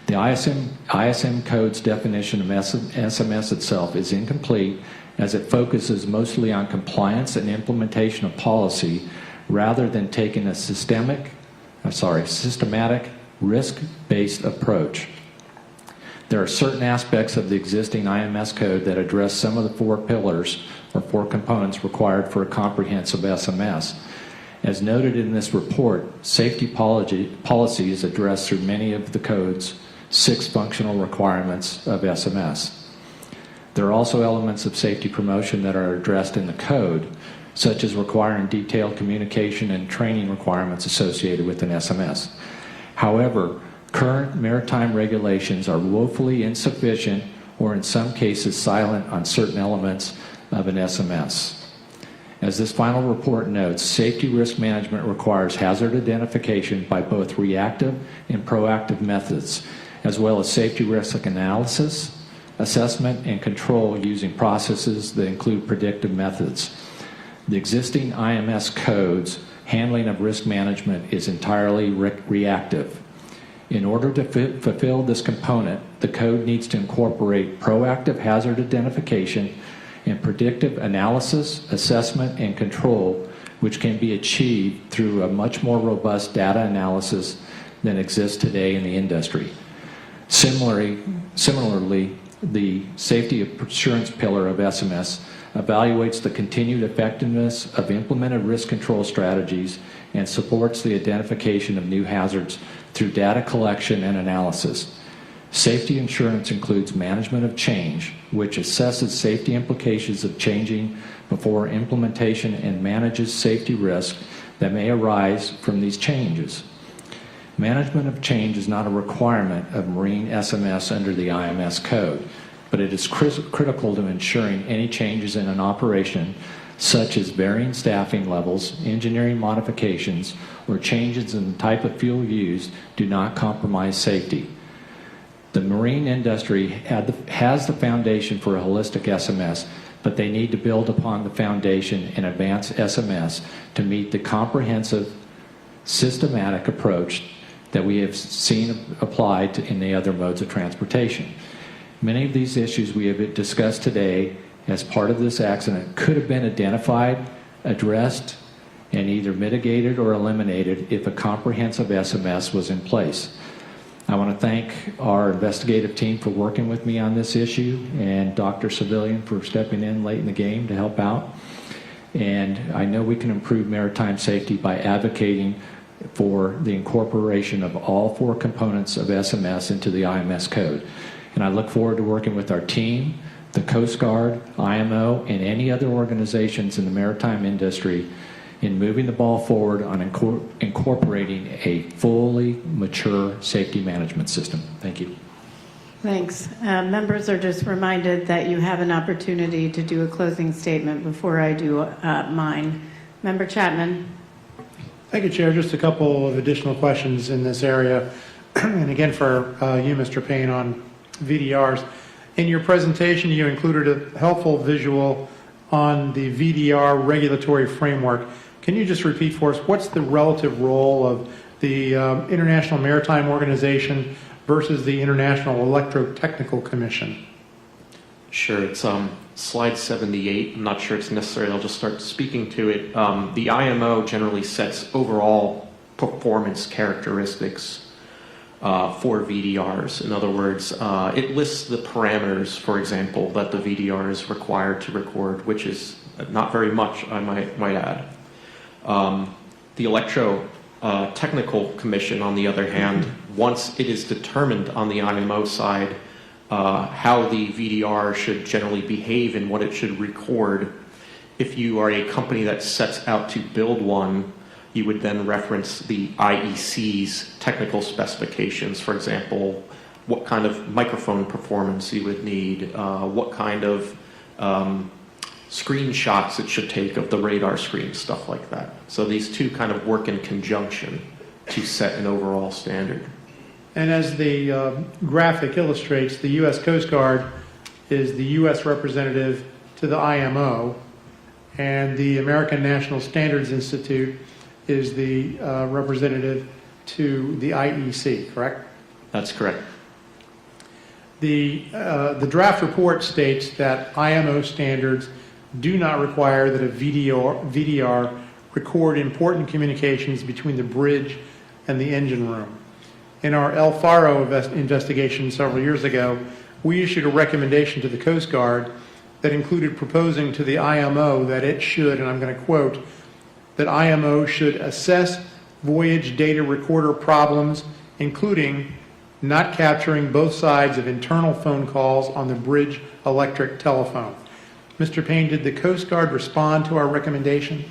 The ISM code's definition of SMS itself is incomplete, as it focuses mostly on compliance and implementation of policy rather than taking a systematic, risk-based approach. There are certain aspects of the existing IMS code that address some of the 4 pillars or 4 components required for a comprehensive SMS. As noted in this report, safety policy is addressed through many of the code's 6 functional requirements of SMS. There are also elements of safety promotion that are addressed in the code, such as requiring detailed communication and training requirements associated with an SMS. However, current maritime regulations are woefully insufficient or in some cases silent on certain elements of an SMS. As this final report notes, safety risk management requires hazard identification by both reactive and proactive methods, as well as safety risk analysis, assessment, and control using processes that include predictive methods. The existing IMS code's handling of risk management is entirely reactive. In order to fulfill this component, the code needs to incorporate proactive hazard identification and predictive analysis, assessment, and control, which can be achieved through a much more robust data analysis than exists today in the industry. Similarly, the safety assurance pillar of SMS evaluates the continued effectiveness of implemented risk control strategies and supports the identification of new hazards through data collection and analysis. Safety insurance includes management of change, which assesses safety implications of changing before implementation and manages safety risk that may arise from these changes. Management of change is not a requirement of marine SMS under the IMS code, but it is critical to ensuring any changes in an operation, such as varying staffing levels, engineering modifications, or changes in the type of fuel used, do not compromise safety. The marine industry has the foundation for a holistic SMS, but they need to build upon the foundation in advanced SMS to meet the comprehensive, systematic approach that we have seen applied in the other modes of transportation. Many of these issues we have discussed today as part of this accident could have been identified, addressed, and either mitigated or eliminated if a comprehensive SMS was in place. I want to thank our investigative team for working with me on this issue, and Dr. Civilian for stepping in late in the game to help out. And I know we can improve maritime safety by advocating for the incorporation of all 4 components of SMS into the IMS code. And I look forward to working with our team, the Coast Guard, IMO, and any other organizations in the maritime industry in moving the ball forward on incorporating a fully mature safety management system. Thank you. Thanks. Members are just reminded that you have an opportunity to do a closing statement before I do mine. Member Chapman. Thank you, Chair. Just a couple of additional questions in this area. And again, for you, Mr. Payne, on VDRs. In your presentation, you included a helpful visual on the VDR regulatory framework. Can you just repeat for us, what's the relative role of the International Maritime Organization versus the International Electrotechnical Commission? Sure, it's slide 78. I'm not sure it's necessary. I'll just start speaking to it. The IMO generally sets overall performance characteristics for VDRs. In other words, it lists the parameters, for example, that the VDR is required to record, which is not very much, I might add. The Electrotechnical Commission, on the other hand, once it is determined on the IMO side how the VDR should generally behave and what it should record, if you are a company that sets out to build one, you would then reference the IEC's technical specifications. For example, what kind of microphone performance you would need, what kind of screenshots it should take of the radar screen, stuff like that. So these two kind of work in conjunction to set an overall standard. And as the graphic illustrates, the U.S. Coast Guard is the U.S. representative to the IMO, and the American National Standards Institute is the representative to the IEC, correct? That's correct. The draft report states that IMO standards do not require that a VDR record important communications between the bridge and the engine room. In our El Faro investigation several years ago, we issued a recommendation to the Coast Guard that included proposing to the IMO that it should, and I'm going to quote, that IMO should assess voyage data recorder problems, including not capturing both sides of internal phone calls on the bridge electric telephone. Mr. Payne, did the Coast Guard respond to our recommendation?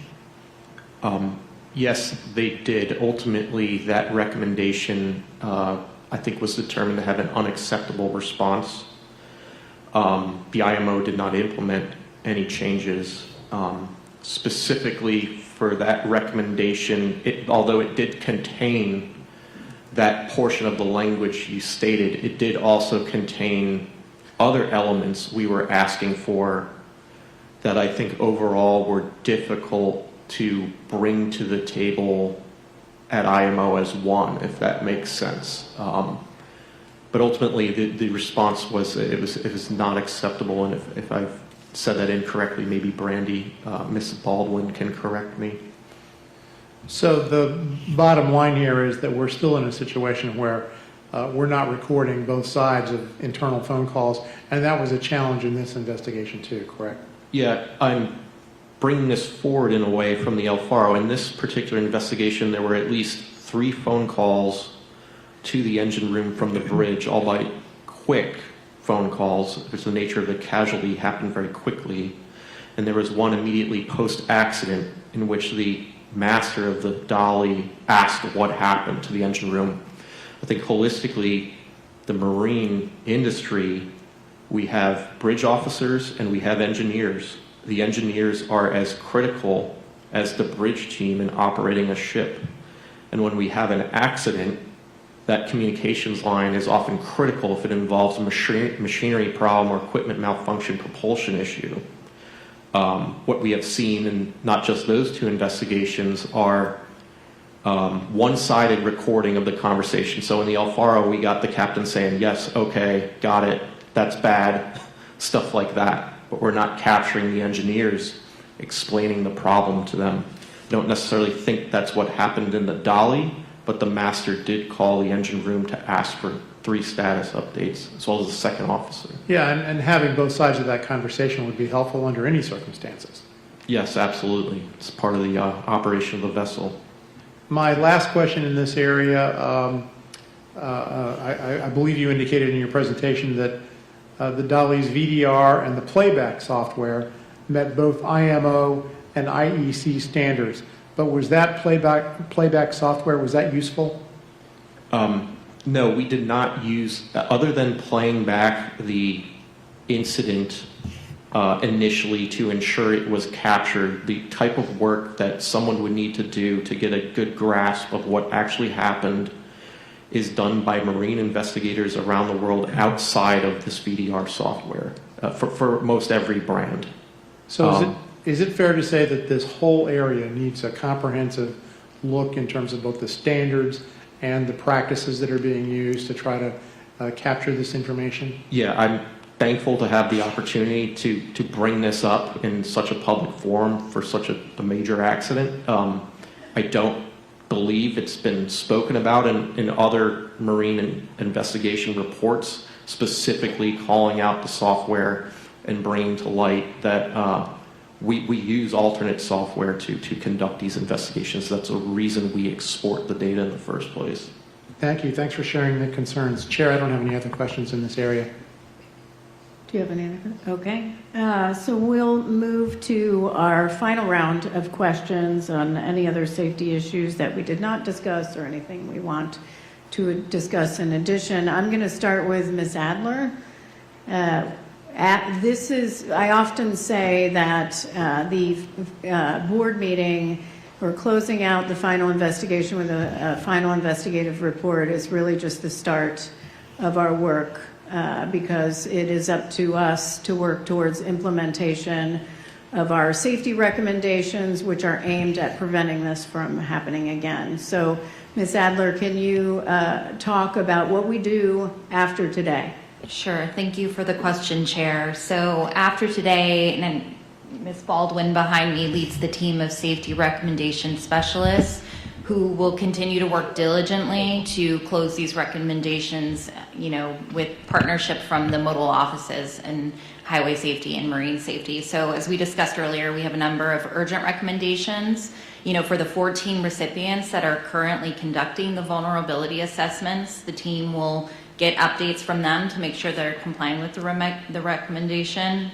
Yes, they did. Ultimately, that recommendation, I think, was determined to have an unacceptable response. The IMO did not implement any changes. Specifically for that recommendation, although it did contain that portion of the language you stated, it did also contain other elements we were asking for that I think overall were difficult to bring to the table at IMO as one, if that makes sense. But ultimately, the response was it was not acceptable, and if I've said that incorrectly, maybe Brandy, Ms. Baldwin can correct me. So the bottom line here is that we're still in a situation where we're not recording both sides of internal phone calls, and that was a challenge in this investigation too, correct? Yeah, I'm bringing this forward in a way from the El Faro. In this particular investigation, there were at least 3 phone calls to the engine room from the bridge, all by quick phone calls, because the nature of the casualty happened very quickly. And there was one immediately post-accident in which the master of the dolly asked what happened to the engine room. I think holistically, the marine industry, we have bridge officers and we have engineers. The engineers are as critical as the bridge team in operating a ship. And when we have an accident, that communications line is often critical if it involves a machinery problem or equipment malfunction, propulsion issue. What we have seen, and not just those 2 investigations, are one-sided recording of the conversation. So in the El Faro, we got the captain saying, yes, okay, got it, that's bad, stuff like that. But we're not capturing the engineers explaining the problem to them. I don't necessarily think that's what happened in the dolly, but the master did call the engine room to ask for 3 status updates, as well as the second officer. Yeah, and having both sides of that conversation would be helpful under any circumstances. Yes, absolutely. It's part of the operation of the vessel. My last question in this area, I believe you indicated in your presentation that the dolly's VDR and the playback software met both IMO and IEC standards. But was that playback software, was that useful? No, we did not use, other than playing back the incident initially to ensure it was captured, the type of work that someone would need to do to get a good grasp of what actually happened is done by marine investigators around the world outside of this VDR software for most every brand. So is it fair to say that this whole area needs a comprehensive look in terms of both the standards and the practices that are being used to try to capture this information? Yeah, I'm thankful to have the opportunity to bring this up in such a public forum for such a major accident. I don't believe it's been spoken about in other marine investigation reports, specifically calling out the software and bringing to light that we use alternate software to conduct these investigations. That's a reason we export the data in the first place. Thank you. Thanks for sharing the concerns. Chair, I don't have any other questions in this area. Do you have any other? Okay. So we'll move to our final round of questions on any other safety issues that we did not discuss or anything we want to discuss in addition. I'm going to start with Ms. Adler. I often say that the board meeting or closing out the final investigation with a final investigative report is really just the start of our work. Because it is up to us to work towards implementation of our safety recommendations, which are aimed at preventing this from happening again. So, Ms. Adler, can you talk about what we do after today? Sure. Thank you for the question, Chair. So after today, and Ms. Baldwin behind me leads the team of safety recommendation specialists who will continue to work diligently to close these recommendations, with partnership from the modal offices and highway safety and marine safety. So as we discussed earlier, we have a number of urgent recommendations For the 14 recipients that are currently conducting the vulnerability assessments, the team will get updates from them to make sure they're complying with the recommendation.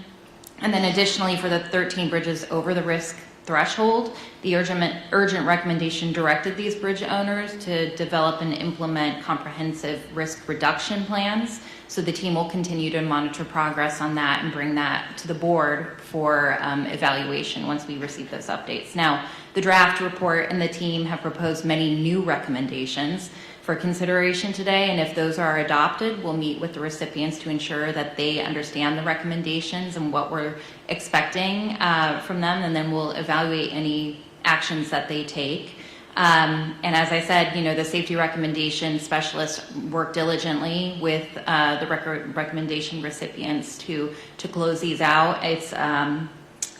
And then additionally, for the 13 bridges over the risk threshold, the urgent recommendation directed these bridge owners to develop and implement comprehensive risk reduction plans. So the team will continue to monitor progress on that and bring that to the board for evaluation once we receive those updates. Now, the draft report and the team have proposed many new recommendations for consideration today, and if those are adopted, we'll meet with the recipients to ensure that they understand the recommendations and what we're expecting from them, and then we'll evaluate any actions that they take. And as I said, the safety recommendation specialists work diligently with the recommendation recipients to close these out. It's on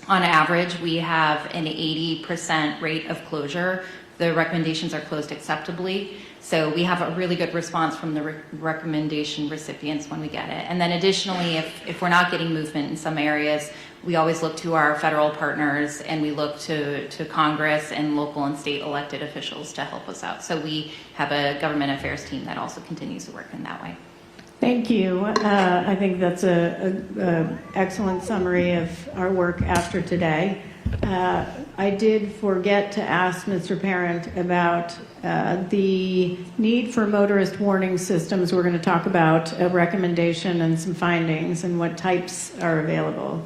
average, we have an 80% rate of closure. The recommendations are closed acceptably. So we have a really good response from the recommendation recipients when we get it. And then additionally, if we're not getting movement in some areas, we always look to our federal partners and we look to Congress and local and state elected officials to help us out. So we have a government affairs team that also continues to work in that way. Thank you. I think that's an excellent summary of our work after today. I did forget to ask Mr. Parent about the need for motorist warning systems. We're going to talk about a recommendation and some findings and what types are available,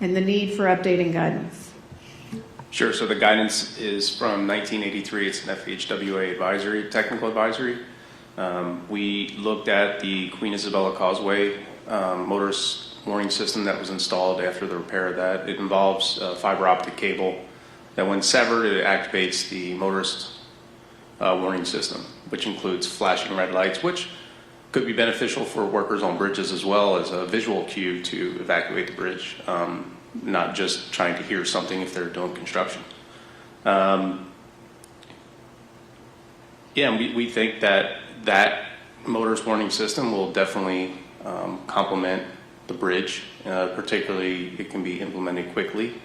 and the need for updating guidance. Sure. So the guidance is from 1983. It's an FHWA advisory, technical advisory. We looked at the Queen Isabella Causeway motorist warning system that was installed after the repair of that. It involves fiber optic cable that when severed, it activates the motorist warning system, which includes flashing red lights, which could be beneficial for workers on bridges as well as a visual cue to evacuate the bridge, not just trying to hear something if they're doing construction. We think that motorist warning system will definitely complement the bridge. Particularly, it can be implemented quickly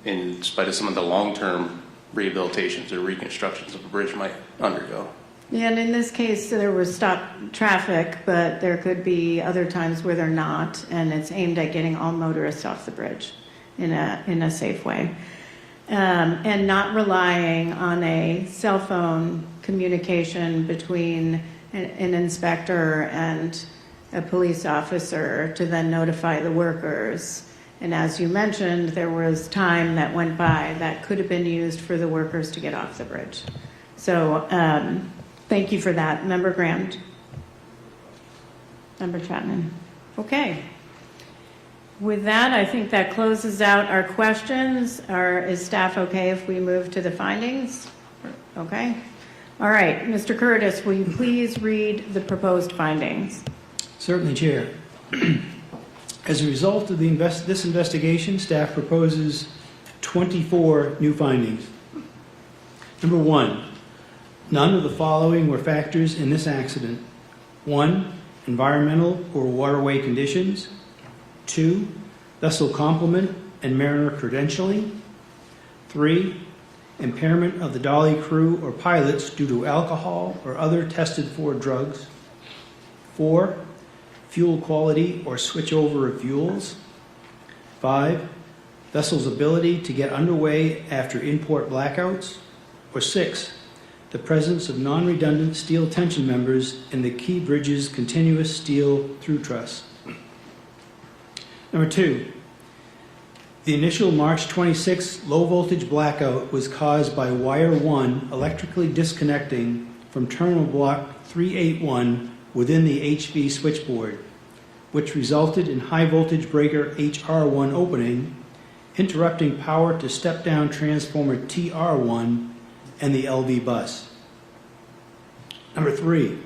in spite of some of the long-term rehabilitations or reconstructions of the bridge might undergo. And in this case, there was stopped traffic, but there could be other times where they're not, and it's aimed at getting all motorists off the bridge in a safe way. And not relying on a cell phone communication between an inspector and a police officer to then notify the workers. And as you mentioned, there was time that went by that could have been used for the workers to get off the bridge. So thank you for that. Member Grant. Member Chapman. Okay. With that, I think that closes out our questions. Is staff okay if we move to the findings? Okay. All right. Mr. Curtis, will you please read the proposed findings? Certainly, Chair. As a result of this investigation, staff proposes 24 new findings. Number 1, none of the following were factors in this accident. 1, environmental or waterway conditions. 2, vessel complement and mariner credentialing. 3, impairment of the dolly crew or pilots due to alcohol or other tested for drugs. 4, fuel quality or switchover of fuels. 5, vessel's ability to get underway after import blackouts. Or 6, the presence of non-redundant steel tension members in the key bridge's continuous steel through truss. Number 2, the initial March 26 low voltage blackout was caused by wire 1 electrically disconnecting from terminal block 381 within the HV switchboard, which resulted in high voltage breaker HR1 opening, interrupting power to step down transformer TR1 and the LV bus. Number 3,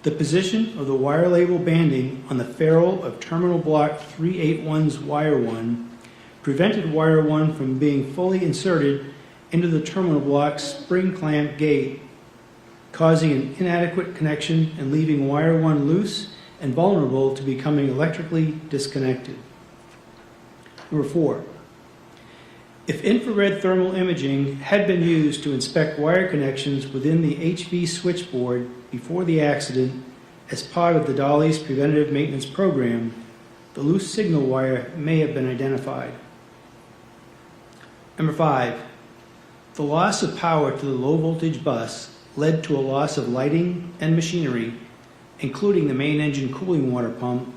the position of the wire label banding on the ferrule of terminal block 381's wire 1 prevented wire 1 from being fully inserted into the terminal block's spring clamp gate, causing an inadequate connection and leaving wire 1 loose and vulnerable to becoming electrically disconnected. Number 4, If infrared thermal imaging had been used to inspect wire connections within the HV switchboard before the accident as part of the Dolly's preventative maintenance program, the loose signal wire may have been identified. Number 5, the loss of power to the low voltage bus led to a loss of lighting and machinery, including the main engine cooling water pump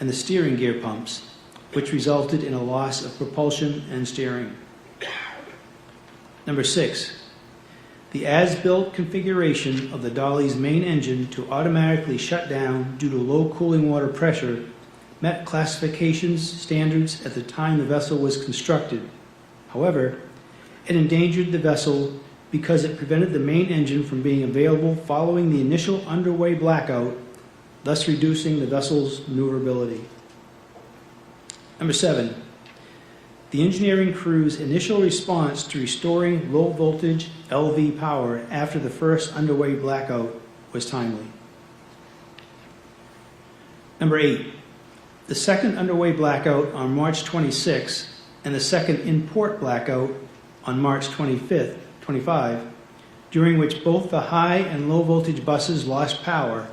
and the steering gear pumps, which resulted in a loss of propulsion and steering. Number 6, the as-built configuration of the Dolly's main engine to automatically shut down due to low cooling water pressure met classifications standards at the time the vessel was constructed. However, it endangered the vessel because it prevented the main engine from being available following the initial underway blackout, thus reducing the vessel's maneuverability. Number 7, the engineering crew's initial response to restoring low voltage LV power after the first underway blackout was timely. Number 8, the second underway blackout on March 26 and the second in-port blackout on March 25, during which both the high and low voltage buses lost power,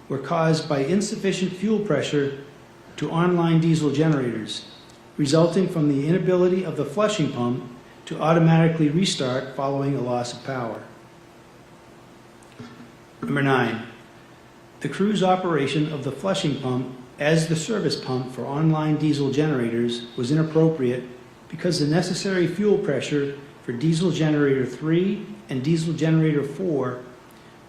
were caused by insufficient fuel pressure to online diesel generators, resulting from the inability of the flushing pump to automatically restart following a loss of power. Number 9, the crew's operation of the flushing pump as the service pump for online diesel generators was inappropriate because the necessary fuel pressure for diesel generator 3 and diesel generator 4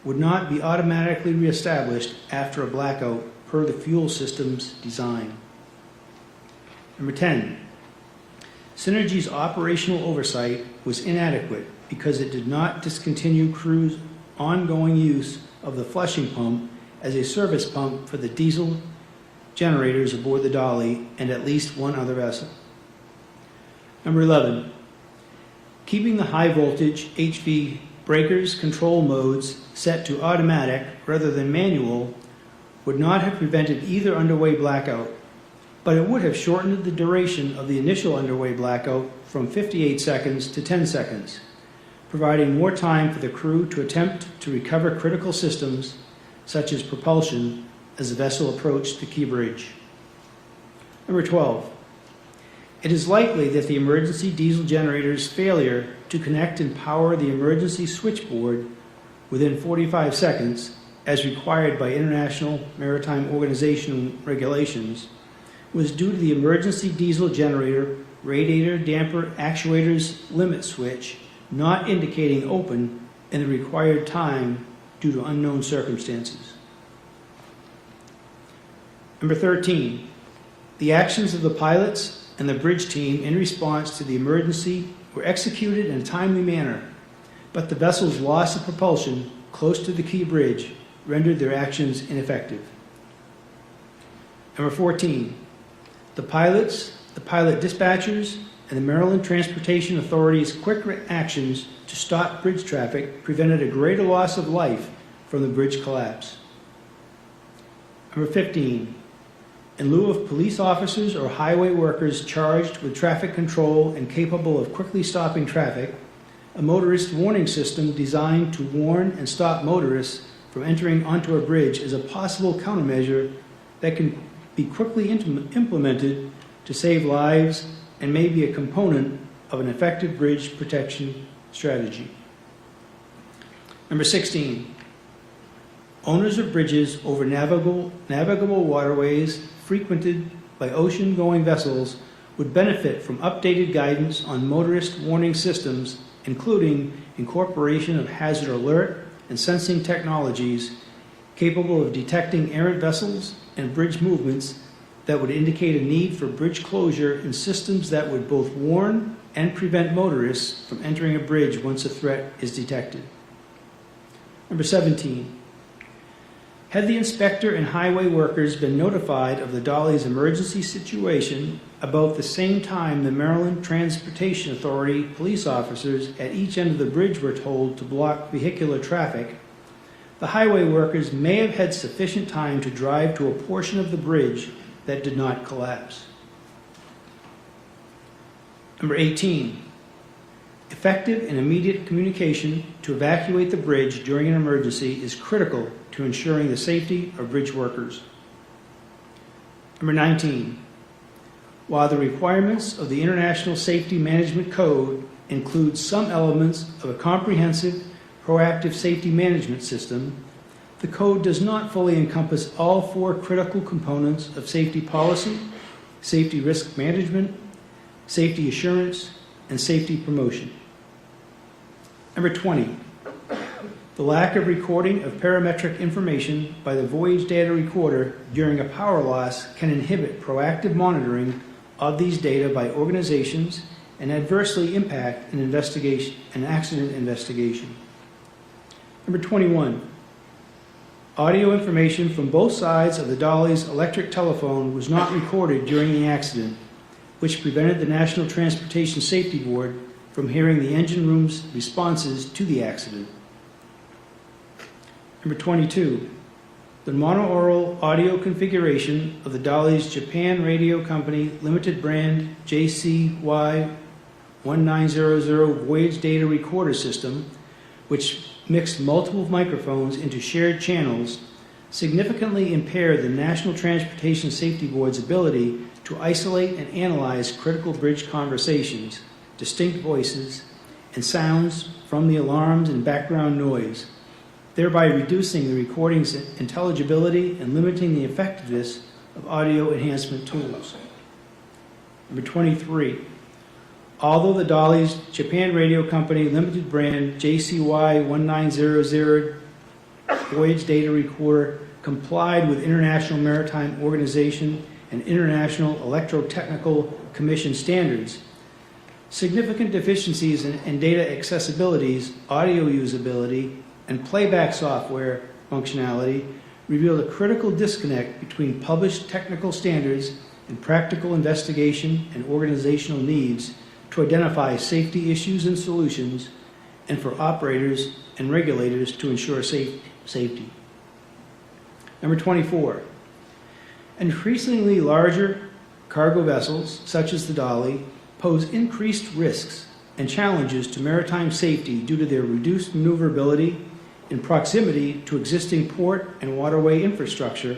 would not be automatically reestablished after a blackout per the fuel system's design. Number 10, Synergy's operational oversight was inadequate because it did not discontinue crew's ongoing use of the flushing pump as a service pump for the diesel generators aboard the Dolly and at least one other vessel. Number 11, keeping the high voltage HV breakers control modes set to automatic rather than manual would not have prevented either underway blackout, but it would have shortened the duration of the initial underway blackout from 58 seconds to 10 seconds, providing more time for the crew to attempt to recover critical systems such as propulsion as the vessel approached the key bridge. Number 12, it is likely that the emergency diesel generator's failure to connect and power the emergency switchboard within 45 seconds, as required by International Maritime Organization regulations, was due to the emergency diesel generator radiator damper actuator's limit switch not indicating open in the required time due to unknown circumstances. Number 13, the actions of the pilots and the bridge team in response to the emergency were executed in a timely manner, but the vessel's loss of propulsion close to the key bridge rendered their actions ineffective. Number 14, the pilots, the pilot dispatchers, and the Maryland Transportation Authority's quick actions to stop bridge traffic prevented a greater loss of life from the bridge collapse. Number 15, in lieu of police officers or highway workers charged with traffic control and capable of quickly stopping traffic, a motorist warning system designed to warn and stop motorists from entering onto a bridge is a possible countermeasure that can be quickly implemented to save lives and may be a component of an effective bridge protection strategy. Number 16, owners of bridges over navigable waterways frequented by ocean-going vessels would benefit from updated guidance on motorist warning systems, including incorporation of hazard alert and sensing technologies capable of detecting errant vessels and bridge movements that would indicate a need for bridge closure in systems that would both warn and prevent motorists from entering a bridge once a threat is detected. Number 17, had the inspector and highway workers been notified of the Dolly's emergency situation about the same time the Maryland Transportation Authority police officers at each end of the bridge were told to block vehicular traffic, the highway workers may have had sufficient time to drive to a portion of the bridge that did not collapse. Number 18, Effective and immediate communication to evacuate the bridge during an emergency is critical to ensuring the safety of bridge workers. Number 19, while the requirements of the International Safety Management Code include some elements of a comprehensive, proactive safety management system, the code does not fully encompass all 4 critical components of safety policy, safety risk management, safety assurance, and safety promotion. Number 20, the lack of recording of parametric information by the voyage data recorder during a power loss can inhibit proactive monitoring of these data by organizations and adversely impact an accident investigation. Number 21, audio information from both sides of the dolly's electric telephone was not recorded during the accident, which prevented the National Transportation Safety Board from hearing the engine room's responses to the accident. Number 22, the monaural audio configuration of the dolly's Japan Radio Company Limited Brand JCY1900 voyage data recorder system, which mixed multiple microphones into shared channels, significantly impaired the National Transportation Safety Board's ability to isolate and analyze critical bridge conversations, distinct voices, and sounds from the alarms and background noise, thereby reducing the recording's intelligibility and limiting the effectiveness of audio enhancement tools. Number 23, although the dolly's Japan Radio Company Limited Brand JCY1900 voyage data recorder complied with International Maritime Organization and International Electrotechnical Commission standards, significant deficiencies in data accessibilities, audio usability, and playback software functionality revealed a critical disconnect between published technical standards and practical investigation and organizational needs to identify safety issues and solutions, and for operators and regulators to ensure safety. Number 24, increasingly larger cargo vessels, such as the Dolly, pose increased risks and challenges to maritime safety due to their reduced maneuverability in proximity to existing port and waterway infrastructure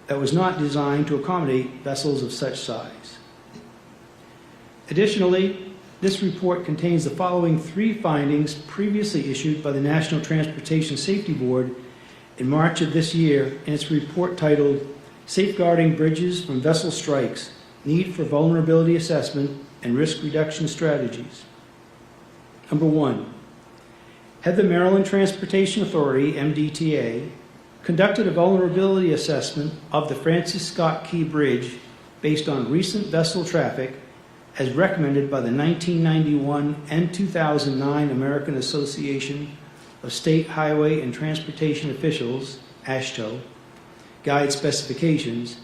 that was not designed to accommodate vessels of such size. Additionally, this report contains the following 3 findings previously issued by the National Transportation Safety Board in March of this year in its report titled Safeguarding Bridges from Vessel Strikes, Need for Vulnerability Assessment and Risk Reduction Strategies. Number 1, had the Maryland Transportation Authority, MDTA, conducted a vulnerability assessment of the Francis Scott Key Bridge based on recent vessel traffic as recommended by the 1991 and 2009 American Association of State Highway and Transportation Officials, AASHTO, guide specifications,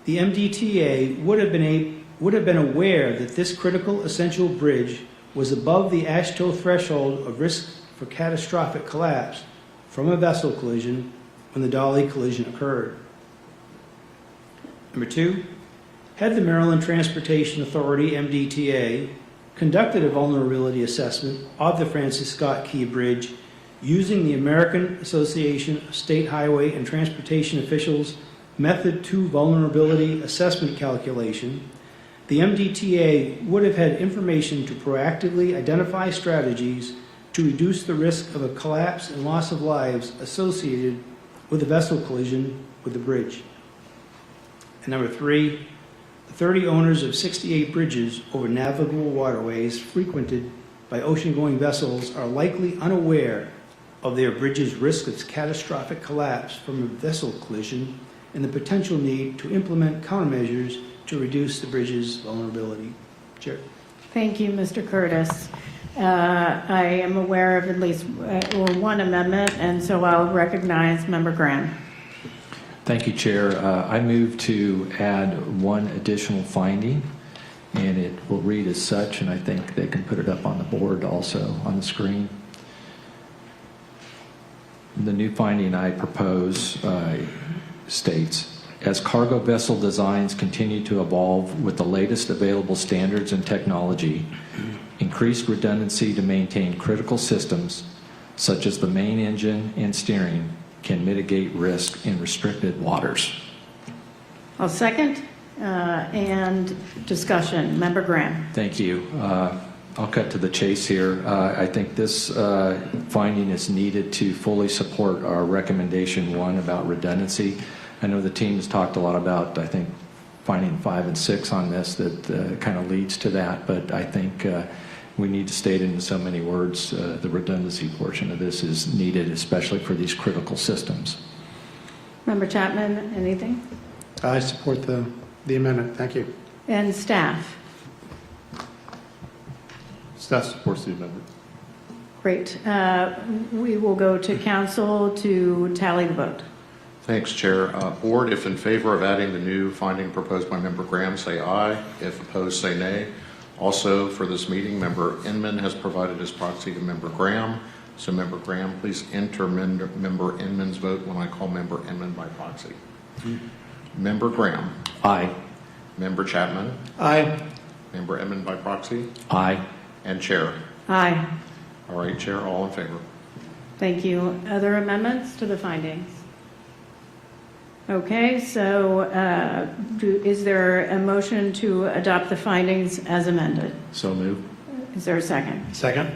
the MDTA would have been aware that this critical essential bridge was above the AASHTO threshold of risk for catastrophic collapse from a vessel collision when the Dolly collision occurred. Number 2, had the Maryland Transportation Authority, MDTA, conducted a vulnerability assessment of the Francis Scott Key Bridge using the American Association of State Highway and Transportation Officials Method 2 vulnerability assessment calculation, the MDTA would have had information to proactively identify strategies to reduce the risk of a collapse and loss of lives associated with a vessel collision with the bridge. And number 3, the 30 owners of 68 bridges over navigable waterways frequented by ocean-going vessels are likely unaware of their bridge's risk of catastrophic collapse from a vessel collision and the potential need to implement countermeasures to reduce the bridge's vulnerability. Chair. Thank you, Mr. Curtis. I am aware of at least one amendment, and so I'll recognize Member Graham. Thank you, Chair. I move to add one additional finding, and it will read as such, and I think they can put it up on the board also on the screen. The new finding I propose states, As cargo vessel designs continue to evolve with the latest available standards and technology, increased redundancy to maintain critical systems, such as the main engine and steering, can mitigate risk in restricted waters. I'll second. And discussion. Member Graham. Thank you. I'll cut to the chase here. I think this finding is needed to fully support our recommendation 1 about redundancy. I know the team has talked a lot about, I think, finding 5 and 6 on this that kind of leads to that, but I think we need to state in so many words the redundancy portion of this is needed, especially for these critical systems. Member Chapman, anything? I support the amendment. Thank you. And staff. Staff supports the amendment. Great. We will go to council to tally the vote. Thanks, Chair. Board, if in favor of adding the new finding proposed by Member Graham, say aye. If opposed, say nay. Also, for this meeting, Member Inman has provided his proxy to Member Graham. So, Member Graham, please enter Member Inman's vote when I call Member Inman by proxy. Member Graham. Aye. Member Chapman. Aye. Member Inman by proxy. Aye. And Chair. Aye. All right, Chair, all in favor. Thank you. Other amendments to the findings? Okay, so is there a motion to adopt the findings as amended? So moved. Is there a second? Second.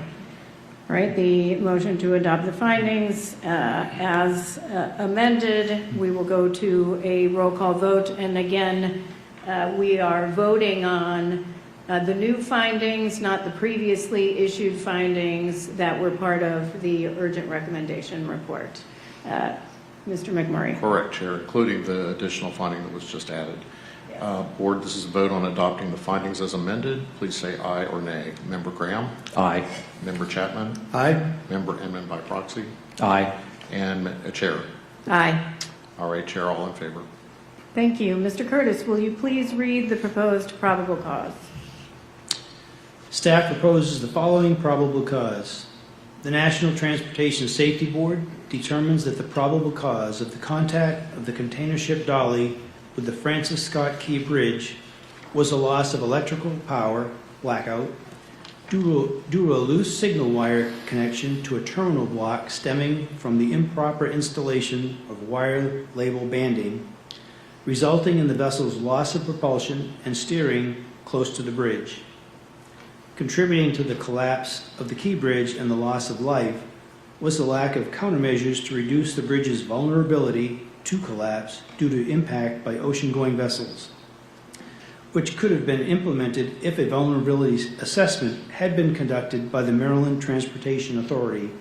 All right, the motion to adopt the findings as amended, we will go to a roll call vote. And again, we are voting on the new findings, not the previously issued findings that were part of the urgent recommendation report. Mr. McMurray. Correct, Chair, including the additional finding that was just added. Board, this is a vote on adopting the findings as amended. Please say aye or nay. Member Graham? Aye. Member Chapman? Aye. Member Inman by proxy? Aye. And Chair? Aye. All right, Chair, all in favor. Thank you. Mr. Curtis, will you please read the proposed probable cause? Staff proposes the following probable cause. The National Transportation Safety Board determines that the probable cause of the contact of the container ship Dolly with the Francis Scott Key Bridge was a loss of electrical power, blackout, due to a loose signal wire connection to a terminal block stemming from the improper installation of wire label banding, resulting in the vessel's loss of propulsion and steering close to the bridge. Contributing to the collapse of the Key Bridge and the loss of life was the lack of countermeasures to reduce the bridge's vulnerability to collapse due to impact by ocean-going vessels, which could have been implemented if a vulnerability assessment had been conducted by the Maryland Transportation Authority,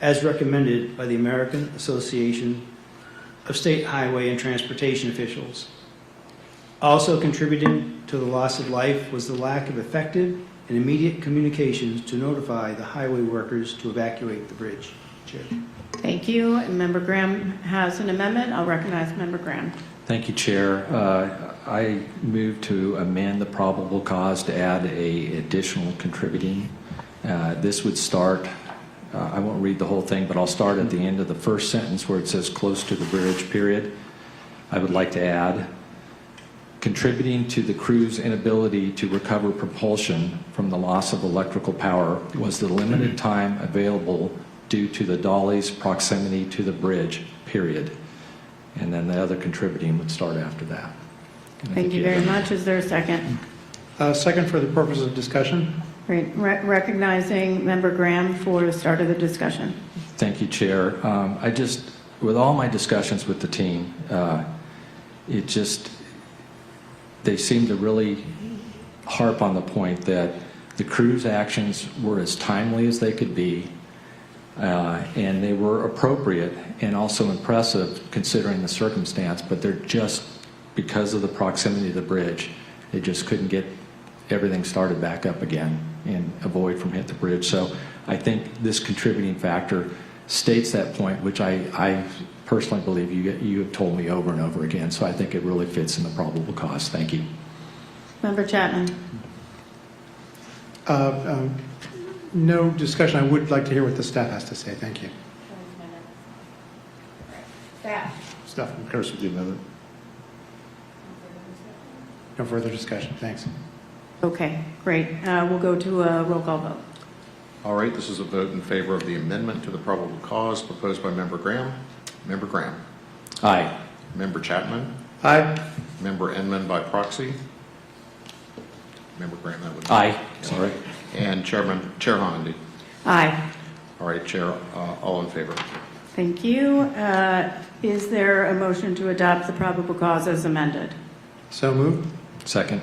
as recommended by the American Association of State Highway and Transportation Officials. Also contributing to the loss of life was the lack of effective and immediate communications to notify the highway workers to evacuate the bridge. Chair. Thank you. And Member Graham has an amendment. I'll recognize Member Graham. Thank you, Chair. I move to amend the probable cause to add a additional contributing. This would start, I won't read the whole thing, but I'll start at the end of the first sentence where it says close to the bridge, period. I would like to add, contributing to the crew's inability to recover propulsion from the loss of electrical power was the limited time available due to the Dolly's proximity to the bridge, period. And then the other contributing would start after that. Thank you very much. Is there a second? Second for the purpose of discussion. Great. Recognizing Member Graham for the start of the discussion. Thank you, Chair. With all my discussions with the team, they seem to really harp on the point that the crew's actions were as timely as they could be, and they were appropriate and also impressive considering the circumstance, but they're just, because of the proximity to the bridge, they just couldn't get everything started back up again and avoid from hitting the bridge. So I think this contributing factor states that point, which I personally believe you have told me over and over again, so I think it really fits in the probable cause. Thank you. Member Chapman. No discussion. I would like to hear what the staff has to say. Thank you. Staff. Staff concurs with the amendment. No further discussion. Thanks. Okay, great. We'll go to a roll call vote. All right, this is a vote in favor of the amendment to the probable cause proposed by Member Graham. Member Graham. Aye. Member Chapman. Aye. Member Enman by proxy. Member Graham, that would be. Aye. Sorry. And Chair Homendy. Aye. All right, Chair, all in favor. Thank you. Is there a motion to adopt the probable cause as amended? So moved. Second.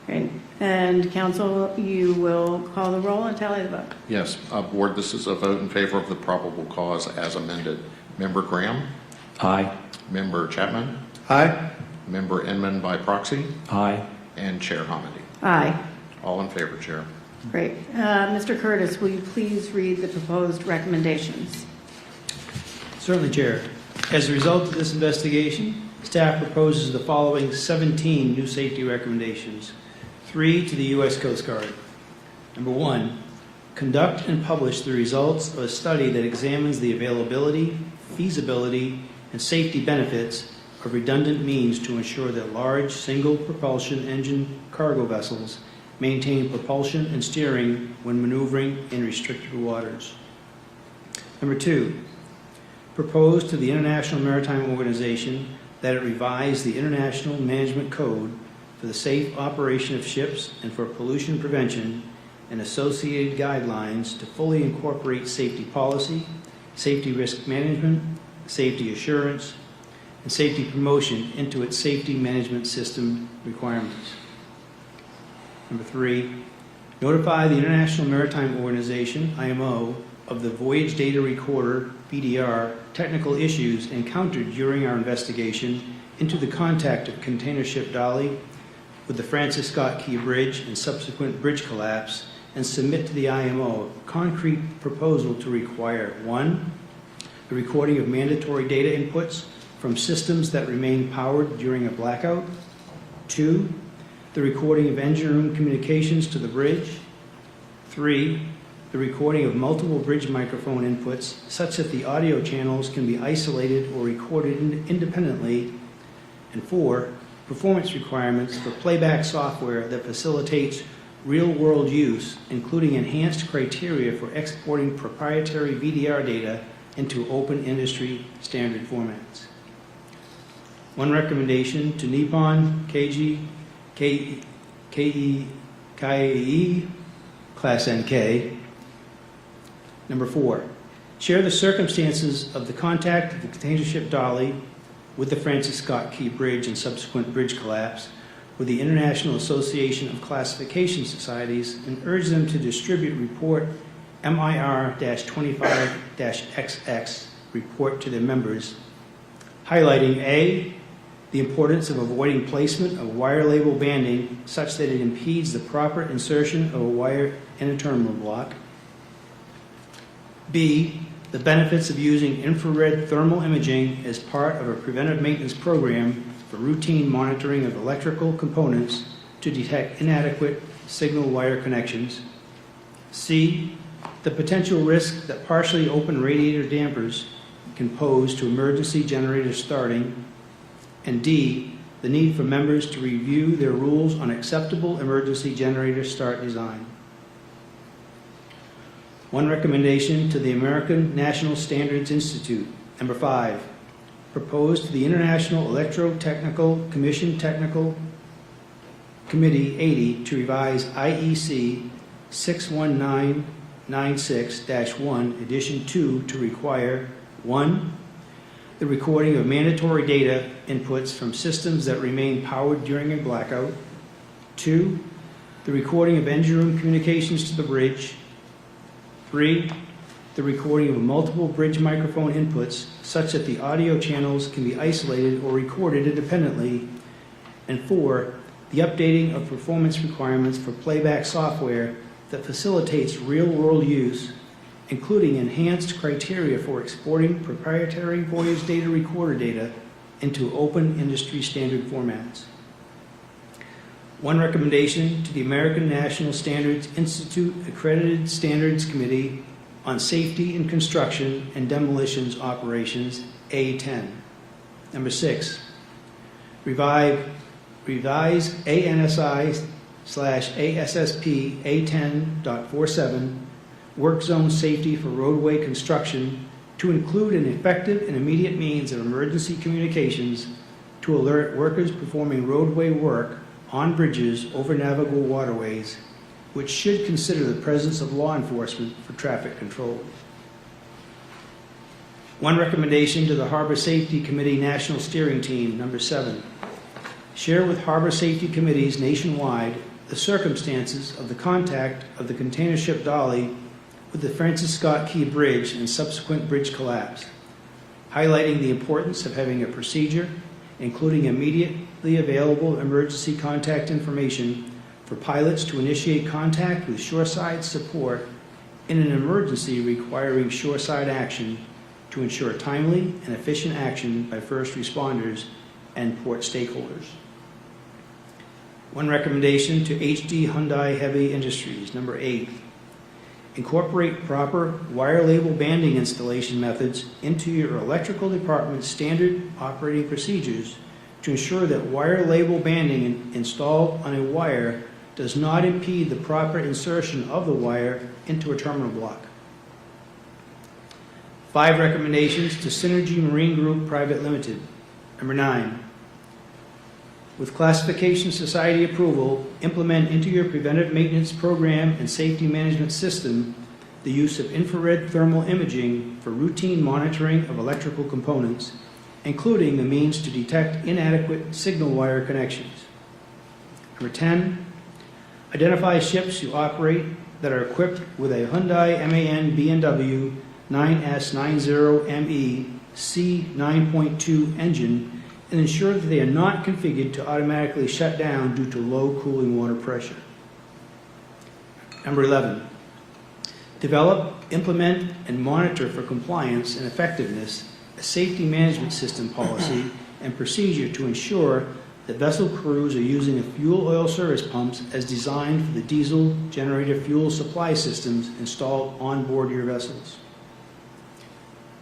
Great. And council, you will call the roll and tally the vote. Yes, Board, this is a vote in favor of the probable cause as amended. Member Graham. Aye. Member Chapman. Aye. Member Enman by proxy. Aye. And Chair Homendy. Aye. All in favor, Chair. Great. Mr. Curtis, will you please read the proposed recommendations? Certainly, Chair. As a result of this investigation, staff proposes the following 17 new safety recommendations, 3 to the U.S. Coast Guard. Number 1, conduct and publish the results of a study that examines the availability, feasibility, and safety benefits of redundant means to ensure that large single propulsion engine cargo vessels maintain propulsion and steering when maneuvering in restricted waters. Number 2, propose to the International Maritime Organization that it revise the International Management Code for the safe operation of ships and for pollution prevention and associated guidelines to fully incorporate safety policy, safety risk management, safety assurance, and safety promotion into its safety management system requirements. Number 3, notify the International Maritime Organization, IMO, of the Voyage Data Recorder, VDR, technical issues encountered during our investigation into the contact of container ship Dolly with the Francis Scott Key Bridge and subsequent bridge collapse, and submit to the IMO a concrete proposal to require 1, the recording of mandatory data inputs from systems that remain powered during a blackout, 2, the recording of engine room communications to the bridge, 3, the recording of multiple bridge microphone inputs such that the audio channels can be isolated or recorded independently, and 4, performance requirements for playback software that facilitates real-world use, including enhanced criteria for exporting proprietary VDR data into open industry standard formats. One recommendation to Nippon KEE Class NK. Number 4, share the circumstances of the contact of the container ship Dolly with the Francis Scott Key Bridge and subsequent bridge collapse with the International Association of Classification Societies and urge them to distribute report MIR-25-XX report to their members, highlighting A, the importance of avoiding placement of wire label banding such that it impedes the proper insertion of a wire in a terminal block, B, the benefits of using infrared thermal imaging as part of a preventive maintenance program for routine monitoring of electrical components to detect inadequate signal wire connections, C, the potential risk that partially open radiator dampers can pose to emergency generator starting, and D, the need for members to review their rules on acceptable emergency generator start design. One recommendation to the American National Standards Institute. Number 5, propose to the International Electrotechnical Commission Technical Committee 80 to revise IEC 61996-1 Edition 2 to require 1, the recording of mandatory data inputs from systems that remain powered during a blackout, 2, the recording of engine room communications to the bridge, 3, the recording of multiple bridge microphone inputs such that the audio channels can be isolated or recorded independently, and 4, the updating of performance requirements for playback software that facilitates real-world use, including enhanced criteria for exporting proprietary voyage data recorder data into open industry standard formats. One recommendation to the American National Standards Institute Accredited Standards Committee on Safety in Construction and Demolitions Operations, A10. Number 6, revise revise ANSI/ASSP A10.47 work zone safety for roadway construction to include an effective and immediate means of emergency communications to alert workers performing roadway work on bridges over navigable waterways, which should consider the presence of law enforcement for traffic control. One recommendation to the Harbor Safety Committee National Steering Team, number 7. Share with harbor safety committees nationwide the circumstances of the contact of the container ship Dolly with the Francis Scott Key Bridge and subsequent bridge collapse, highlighting the importance of having a procedure, including immediately available emergency contact information for pilots to initiate contact with shoreside support in an emergency requiring shoreside action to ensure timely and efficient action by first responders and port stakeholders. One recommendation to HD Hyundai Heavy Industries, number 8. Incorporate proper wire label banding installation methods into your electrical department's standard operating procedures to ensure that wire label banding installed on a wire does not impede the proper insertion of the wire into a terminal block. 5 recommendations to Synergy Marine Group Private Limited. Number 9. With Classification Society approval, implement into your preventive maintenance program and safety management system the use of infrared thermal imaging for routine monitoring of electrical components, including the means to detect inadequate signal wire connections. Number 10. Identify ships you operate that are equipped with a Hyundai MAN B&W 9S90ME C9.2 engine and ensure that they are not configured to automatically shut down due to low cooling water pressure. Number 11. Develop, implement, and monitor for compliance and effectiveness a safety management system policy and procedure to ensure that vessel crews are using fuel oil service pumps as designed for the diesel generator fuel supply systems installed on board your vessels.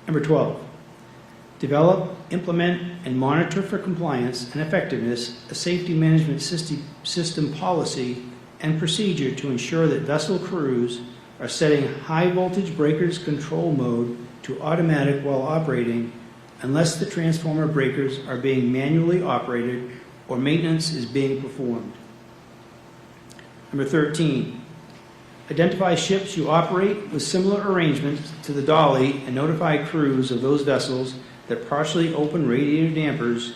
Number 12. Develop, implement, and monitor for compliance and effectiveness a safety management system policy and procedure to ensure that vessel crews are setting high voltage breakers control mode to automatic while operating unless the transformer breakers are being manually operated or maintenance is being performed. Number 13. Identify ships you operate with similar arrangements to the Dolly and notify crews of those vessels that partially open radiator dampers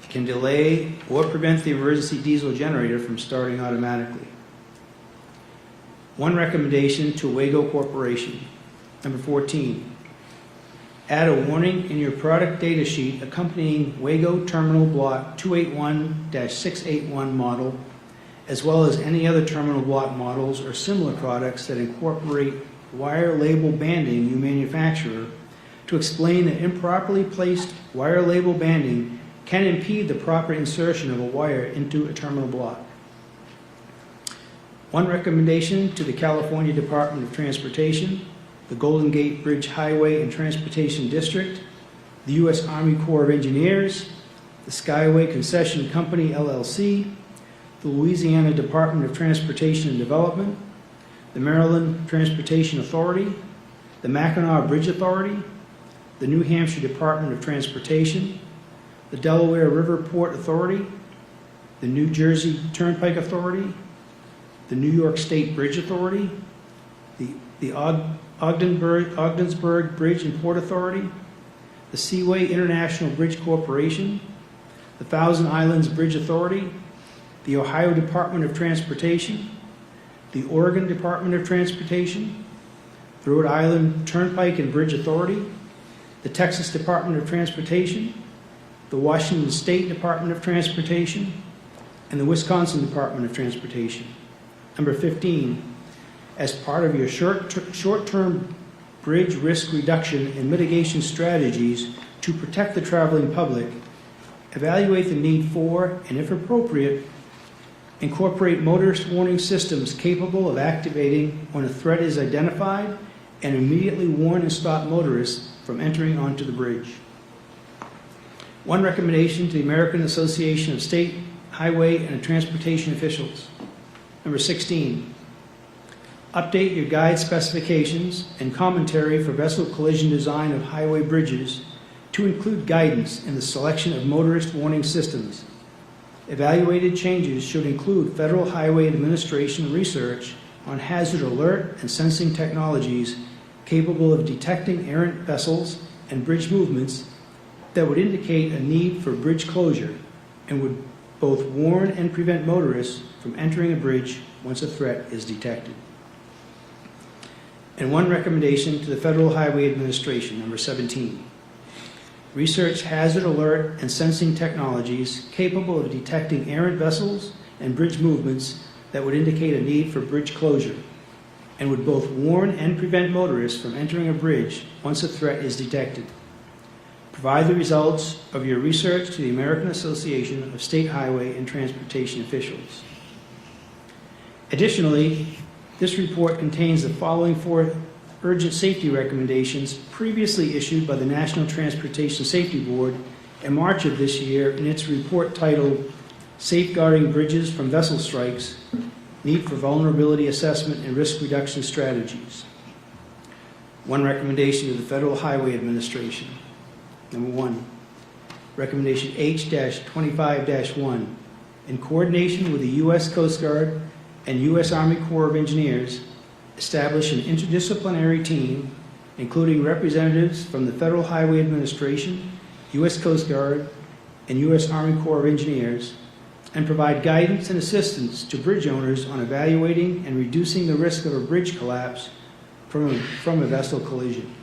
can delay or prevent the emergency diesel generator from starting automatically. One recommendation to Wago Corporation. Number 14. Add a warning in your product data sheet accompanying Wago Terminal Block 281-681 model, as well as any other terminal block models or similar products that incorporate wire label banding you manufacture, to explain that improperly placed wire label banding can impede the proper insertion of a wire into a terminal block. One recommendation to the California Department of Transportation, the Golden Gate Bridge Highway and Transportation District, the U.S. Army Corps of Engineers, the Skyway Concession Company, LLC, the Louisiana Department of Transportation and Development, the Maryland Transportation Authority, the Mackinac Bridge Authority, the New Hampshire Department of Transportation, the Delaware River Port Authority, the New Jersey Turnpike Authority, the New York State Bridge Authority, the Ogdensburg Bridge and Port Authority, the Seaway International Bridge Corporation, the Thousand Islands Bridge Authority, the Ohio Department of Transportation, the Oregon Department of Transportation, the Rhode Island Turnpike and Bridge Authority, the Texas Department of Transportation, the Washington State Department of Transportation, and the Wisconsin Department of Transportation. Number 15, as part of your short-term bridge risk reduction and mitigation strategies to protect the traveling public, evaluate the need for, and if appropriate, incorporate motorist warning systems capable of activating when a threat is identified and immediately warn and stop motorists from entering onto the bridge. One recommendation to the American Association of State highway, and transportation officials. Number 16, update your guide specifications and commentary for vessel collision design of highway bridges to include guidance in the selection of motorist warning systems. Evaluated changes should include Federal Highway Administration research on hazard alert and sensing technologies capable of detecting errant vessels and bridge movements that would indicate a need for bridge closure and would both warn and prevent motorists from entering a bridge once a threat is detected. And one recommendation to the Federal Highway Administration, number 17. Research hazard alert and sensing technologies capable of detecting errant vessels and bridge movements that would indicate a need for bridge closure and would both warn and prevent motorists from entering a bridge once a threat is detected. Provide the results of your research to the American Association of State Highway and Transportation Officials. Additionally, this report contains the following 4 urgent safety recommendations previously issued by the National Transportation Safety Board in March of this year in its report titled Safeguarding Bridges from Vessel Strikes, Need for Vulnerability Assessment and Risk Reduction Strategies. One recommendation to the Federal Highway Administration. Number 1, recommendation H-25-1, in coordination with the U.S. Coast Guard and U.S. Army Corps of Engineers, establish an interdisciplinary team, including representatives from the Federal Highway Administration, U.S. Coast Guard, and U.S. Army Corps of Engineers, and provide guidance and assistance to bridge owners on evaluating and reducing the risk of a bridge collapse from a vessel collision.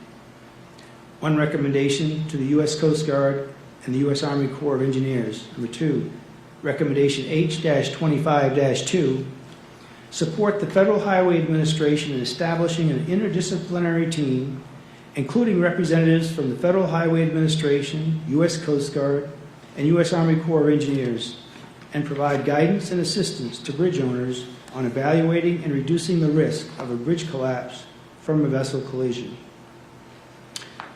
One recommendation to the U.S. Coast Guard and the U.S. Army Corps of Engineers. Number 2, recommendation H-25-2, support the Federal Highway Administration in establishing an interdisciplinary team, including representatives from the Federal Highway Administration, U.S. Coast Guard, and U.S. Army Corps of Engineers, and provide guidance and assistance to bridge owners on evaluating and reducing the risk of a bridge collapse from a vessel collision.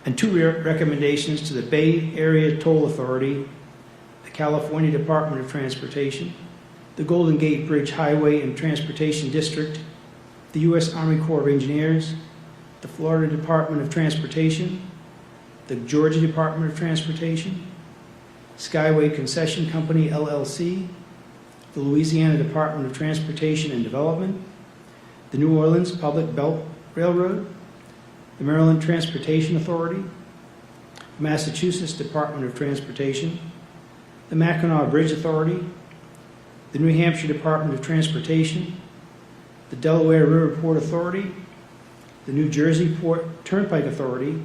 And 2 recommendations to the Bay Area Toll Authority, the California Department of Transportation, the Golden Gate Bridge Highway and Transportation District, the U.S. Army Corps of Engineers, the Florida Department of Transportation, the Georgia Department of Transportation, Skyway Concession Company, LLC, the Louisiana Department of Transportation and Development, the New Orleans Public Belt Railroad, the Maryland Transportation Authority, the Massachusetts Department of Transportation, the Mackinac Bridge Authority, the New Hampshire Department of Transportation, the Delaware River Port Authority, the New Jersey Port Turnpike Authority,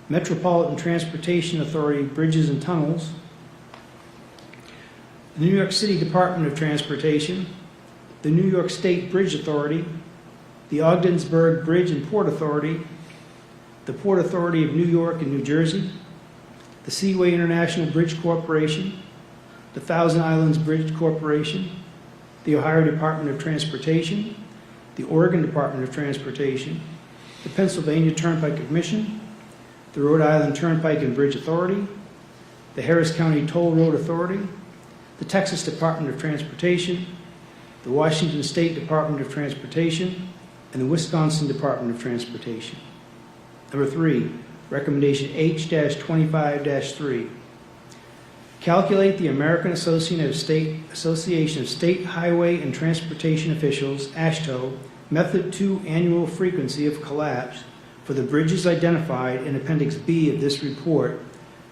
Metropolitan Transportation Authority Bridges and Tunnels, the New York City Department of Transportation, the New York State Bridge Authority, the Ogdensburg Bridge and Port Authority, the Port Authority of New York and New Jersey, the Seaway International Bridge Corporation, the Thousand Islands Bridge Corporation, the Ohio Department of Transportation, the Oregon Department of Transportation, the Pennsylvania Turnpike Commission, the Rhode Island Turnpike and Bridge Authority, the Harris County Toll Road Authority, the Texas Department of Transportation, the Washington State Department of Transportation, and the Wisconsin Department of Transportation. Number 3, recommendation H-25-3. Calculate the American Association of State Highway and Transportation Officials, AASHTO, Method 2 annual frequency of collapse for the bridges identified in Appendix B of this report,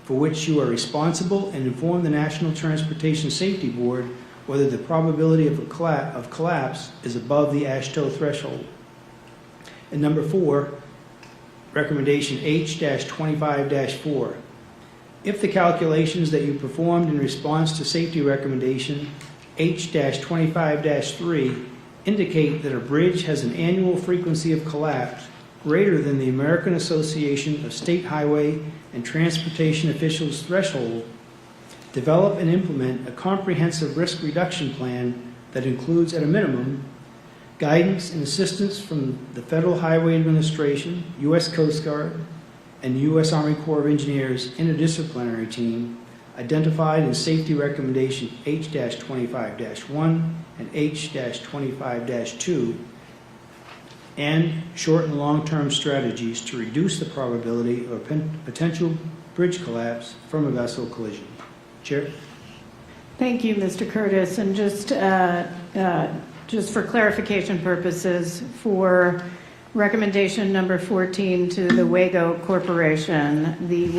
for which you are responsible, and inform the National Transportation Safety Board whether the probability of collapse is above the AASHTO threshold. And number 4, recommendation H-25-4. If the calculations that you performed in response to safety recommendation H-25-3 indicate that a bridge has an annual frequency of collapse greater than the American Association of State Highway and Transportation Officials threshold, develop and implement a comprehensive risk reduction plan that includes, at a minimum, guidance and assistance from the Federal Highway Administration, U.S. Coast Guard, and the U.S. Army Corps of Engineers interdisciplinary team identified in Safety Recommendation H-25-1 and H-25-2, and short and long-term strategies to reduce the probability of a potential bridge collapse from a vessel collision. Chair? Thank you, Mr. Curtis. And just for clarification purposes, for recommendation number 14 to the Wago Corporation, the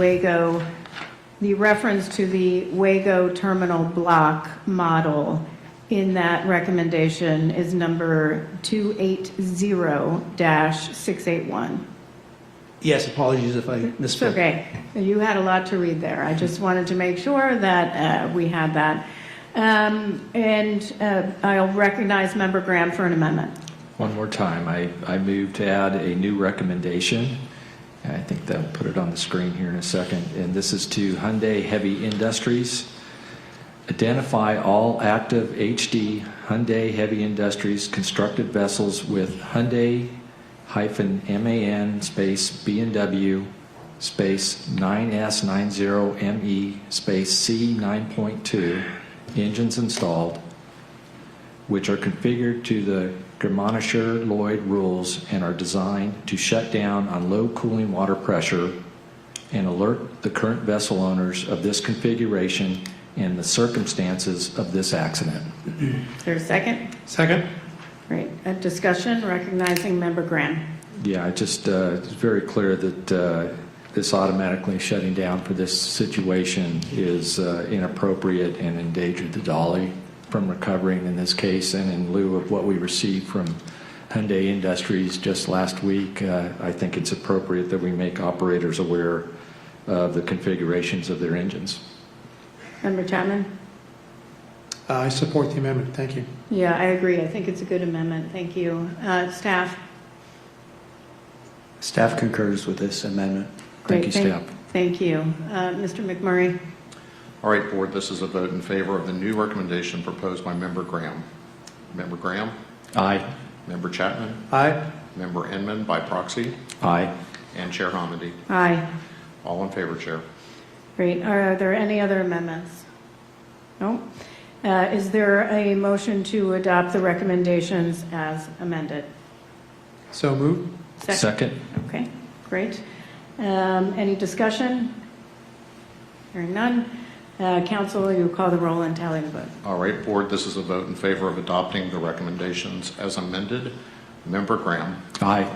reference to the Wago terminal block model in that recommendation is number 280-681. Yes, apologies if I It's misspoke. okay. You had a lot to read there. I just wanted to make sure that we had that. I'll recognize Member Graham for an amendment. One more time, I move to add a new recommendation. I think they'll put it on the screen here in a second. And this is to Hyundai Heavy Industries. Identify all active HD Hyundai Heavy Industries constructed vessels with Hyundai-MAN space B&W space 9S90ME space C9.2 engines installed, which are configured to the Germanischer-Lloyd rules and are designed to shut down on low cooling water pressure, and alert the current vessel owners of this configuration and the circumstances of this accident. Is there a second? Second. Great. A discussion, recognizing Member Graham. Yeah, it's very clear that this automatically shutting down for this situation is inappropriate and endangered the dolly from recovering in this case. And in lieu of what we received from Hyundai Industries just last week, I think it's appropriate that we make operators aware of the configurations of their engines. Member Chapman? I support the amendment. Thank you. Yeah, I agree. I think it's a good amendment. Thank you. Staff? Staff concurs with this amendment. Great. Thank you, staff. Thank you. Mr. McMurray? All right, Board, this is a vote in favor of the new recommendation proposed by Member Graham. Member Graham? Aye. Member Chapman? Aye. Member Inman by proxy? Aye. And Chair Hamady? Aye. All in favor, Chair. Great. Are there any other amendments? No? Is there a motion to adopt the recommendations as amended? So moved. Second. Okay, great. Any discussion? Hearing none. Council, you call the roll and tally the vote. All right, Board, this is a vote in favor of adopting the recommendations as amended. Member Graham? Aye.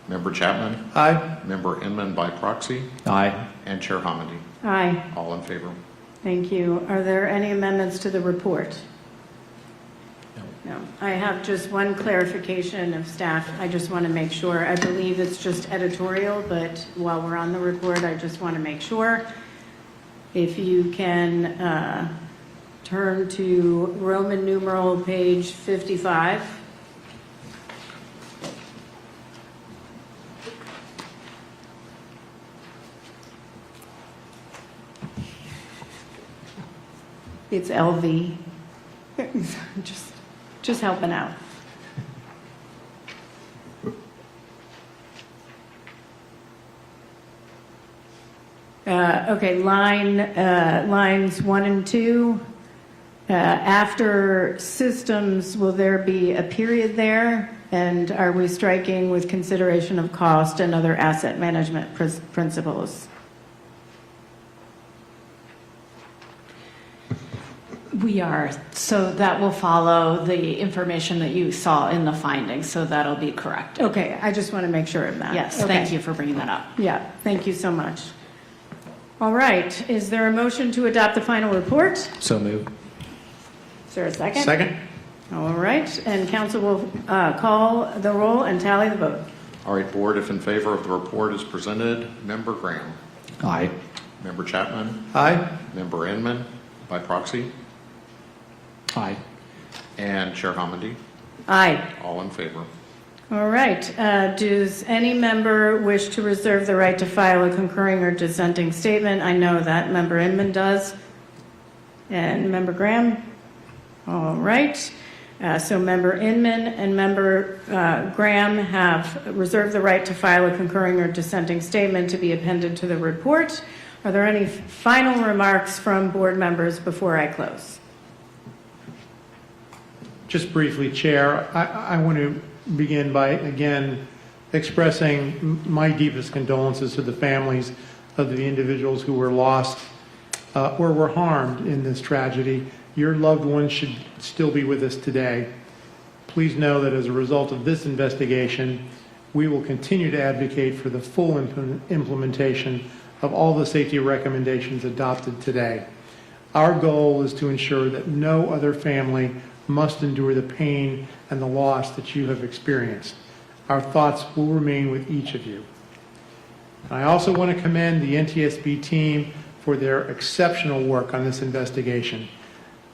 Member Chapman? Aye. Member Inman by proxy? Aye. And Chair Hamady? Aye. All in favor. Thank you. Are there any amendments to the report? No. I have just one clarification of staff. I just want to make sure. I believe it's just editorial, but while we're on the report, I just want to make sure. If you can turn to Roman numeral page 55. It's LV. Just helping out. Okay, lines 1 and 2. After systems, will there be a period there? And are we striking with consideration of cost and other asset management principles? We are. So that will follow the information that you saw in the findings. So that'll be correct. Okay, I just want to make sure of that. Yes, Okay. thank you for bringing that up. Yeah, thank you so much. All right, is there a motion to adopt the final report? So moved. Is there a second? Second. All right, and council will call the roll and tally the vote. All right, Board, if in favor of the report as presented, Member Graham? Aye. Member Chapman? Aye. Member Inman by proxy? Aye. And Chair Hamady? Aye. All in favor. All right, does any member wish to reserve the right to file a concurring or dissenting statement? I know that Member Inman does. And Member Graham? All right. So Member Inman and Member Graham have reserved the right to file a concurring or dissenting statement to be appended to the report. Are there any final remarks from board members before I close? Just briefly, Chair, I want to begin by, again, expressing my deepest condolences to the families of the individuals who were lost or were harmed in this tragedy. Your loved ones should still be with us today. Please know that as a result of this investigation, we will continue to advocate for the full implementation of all the safety recommendations adopted today. Our goal is to ensure that no other family must endure the pain and the loss that you have experienced. Our thoughts will remain with each of you. I also want to commend the NTSB team for their exceptional work on this investigation.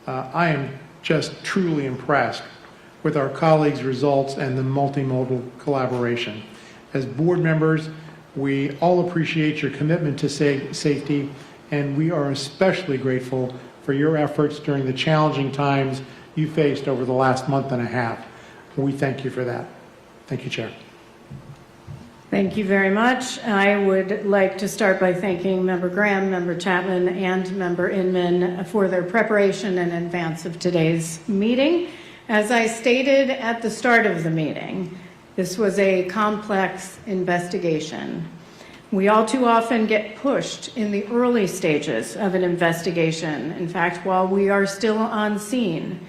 I am just truly impressed with our colleagues' results and the multimodal collaboration. As board members, we all appreciate your commitment to safety, and we are especially grateful for your efforts during the challenging times you faced over the last month and a half. We thank you for that. Thank you, Chair. Thank you very much. I would like to start by thanking Member Graham, Member Chapman, and Member Inman for their preparation in advance of today's meeting. As I stated at the start of the meeting, this was a complex investigation. We all too often get pushed in the early stages of an investigation, in fact, while we are still on scene,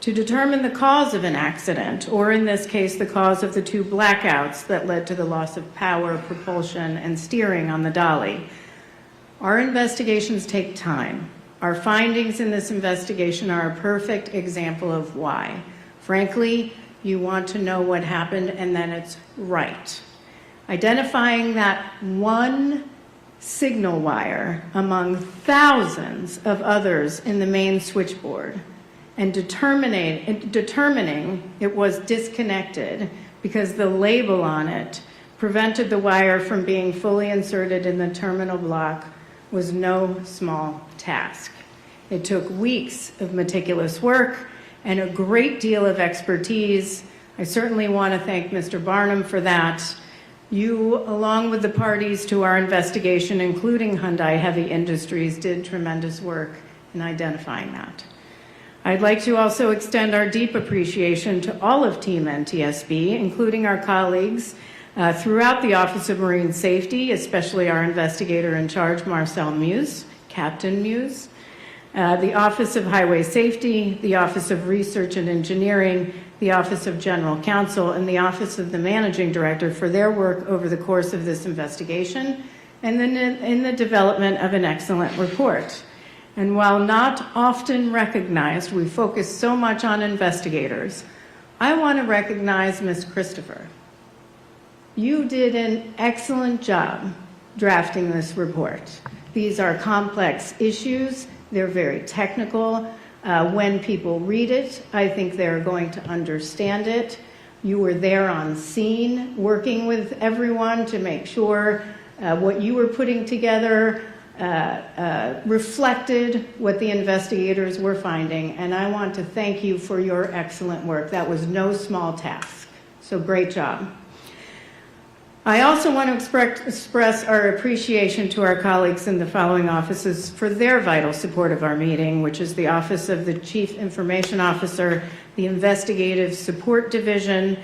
to determine the cause of an accident, or in this case, the cause of the two blackouts that led to the loss of power, propulsion, and steering on the dolly. Our investigations take time. Our findings in this investigation are a perfect example of why. Frankly, you want to know what happened, and then it's right. Identifying that one signal wire among thousands of others in the main switchboard and determining it was disconnected because the label on it prevented the wire from being fully inserted in the terminal block was no small task. It took weeks of meticulous work and a great deal of expertise. I certainly want to thank Mr. Barnum for that. You, along with the parties to our investigation, including Hyundai Heavy Industries, did tremendous work in identifying that. I'd like to also extend our deep appreciation to all of Team NTSB, including our colleagues throughout the Office of Marine Safety, especially our investigator in charge, Marcel Muse, Captain Muse, the Office of Highway Safety, the Office of Research and Engineering, the Office of General Counsel, and the Office of the Managing Director for their work over the course of this investigation, and then in the development of an excellent report. And while not often recognized, we focus so much on investigators. I want to recognize Ms. Christopher. You did an excellent job drafting this report. These are complex issues. They're very technical. When people read it, I think they're going to understand it. You were there on scene, working with everyone to make sure what you were putting together reflected what the investigators were finding, and I want to thank you for your excellent work. That was no small task, so great job. I also want to express our appreciation to our colleagues in the following offices for their vital support of our meeting, which is the Office of the Chief Information Officer, the Investigative Support Division,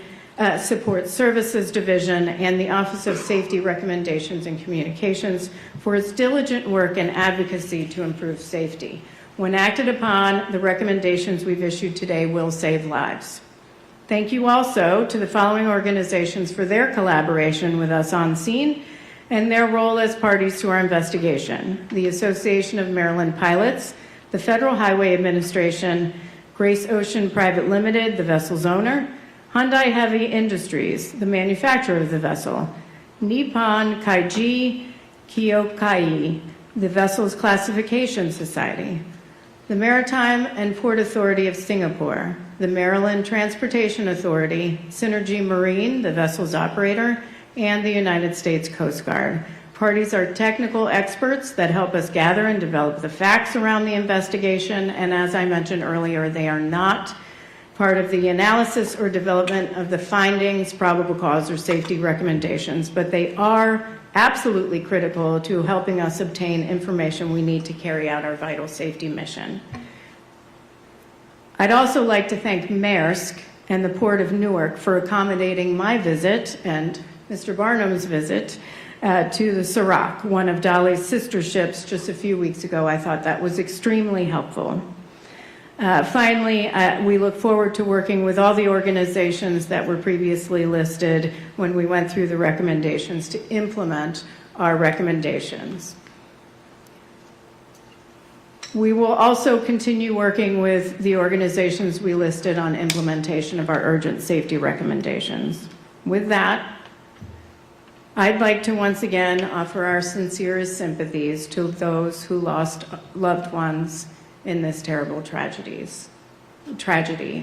Support Services Division, and the Office of Safety Recommendations and Communications for its diligent work and advocacy to improve safety. When acted upon, the recommendations we've issued today will save lives. Thank you also to the following organizations for their collaboration with us on scene and their role as parties to our investigation: the Association of Maryland Pilots, the Federal Highway Administration, Grace Ocean Private Limited, the vessel's owner, Hyundai Heavy Industries, the manufacturer of the vessel, Nippon Kaiji Kyokai, the vessel's classification society, the Maritime and Port Authority of Singapore, the Maryland Transportation Authority, Synergy Marine, the vessel's operator, and the United States Coast Guard. Parties are technical experts that help us gather and develop the facts around the investigation, and as I mentioned earlier, they are not part of the analysis or development of the findings, probable cause, or safety recommendations, but they are absolutely critical to helping us obtain information we need to carry out our vital safety mission. I'd also like to thank Maersk and the Port of Newark for accommodating my visit and Mr. Barnum's visit to the Sirach, one of Dolly's sister ships, just a few weeks ago. I thought that was extremely helpful. Finally, we look forward to working with all the organizations that were previously listed when we went through the recommendations to implement our recommendations. We will also continue working with the organizations we listed on implementation of our urgent safety recommendations. With that, I'd like to once again offer our sincerest sympathies to those who lost loved ones in this terrible tragedy,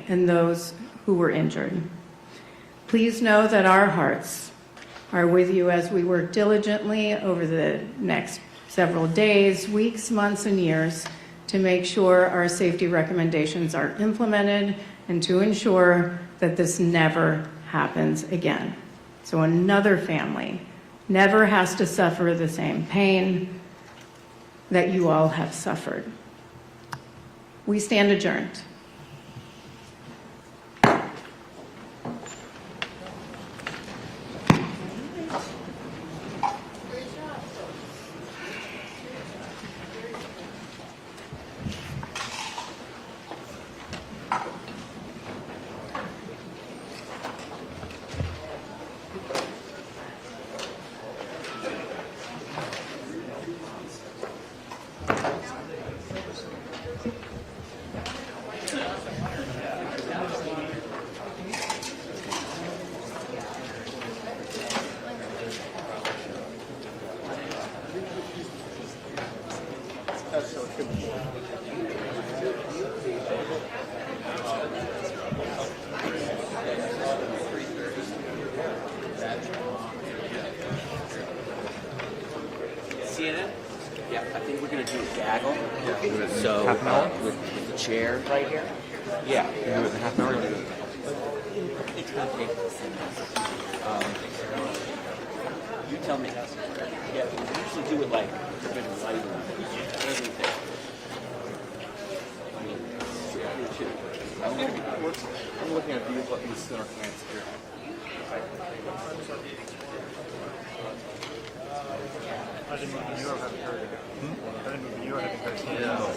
and those who were injured. Please know that our hearts are with you as we work diligently over the next several days, weeks, months, and years to make sure our safety recommendations are implemented and to ensure that this never happens again. So another family never has to suffer the same pain that you all have suffered. We stand adjourned. CNN? Yeah, I think we're going to do a gaggle. So, with the chair right here. Yeah. Can you do it in half an hour? It's going to take. You tell me. Yeah, we usually do it like a bit of light and everything. I mean, I'm looking at these, let me sit our plants here. I didn't move the Euro, I haven't heard it. I didn't move the Euro, I haven't heard it. Yeah.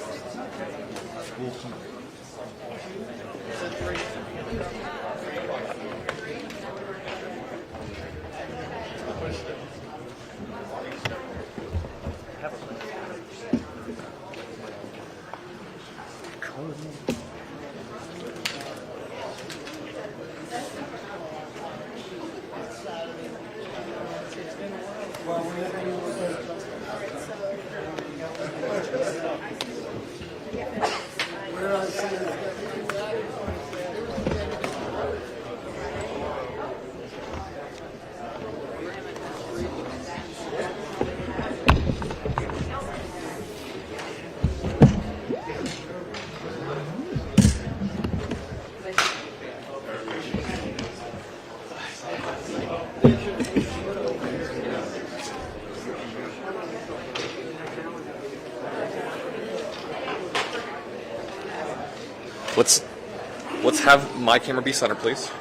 Let's have my camera be center, please.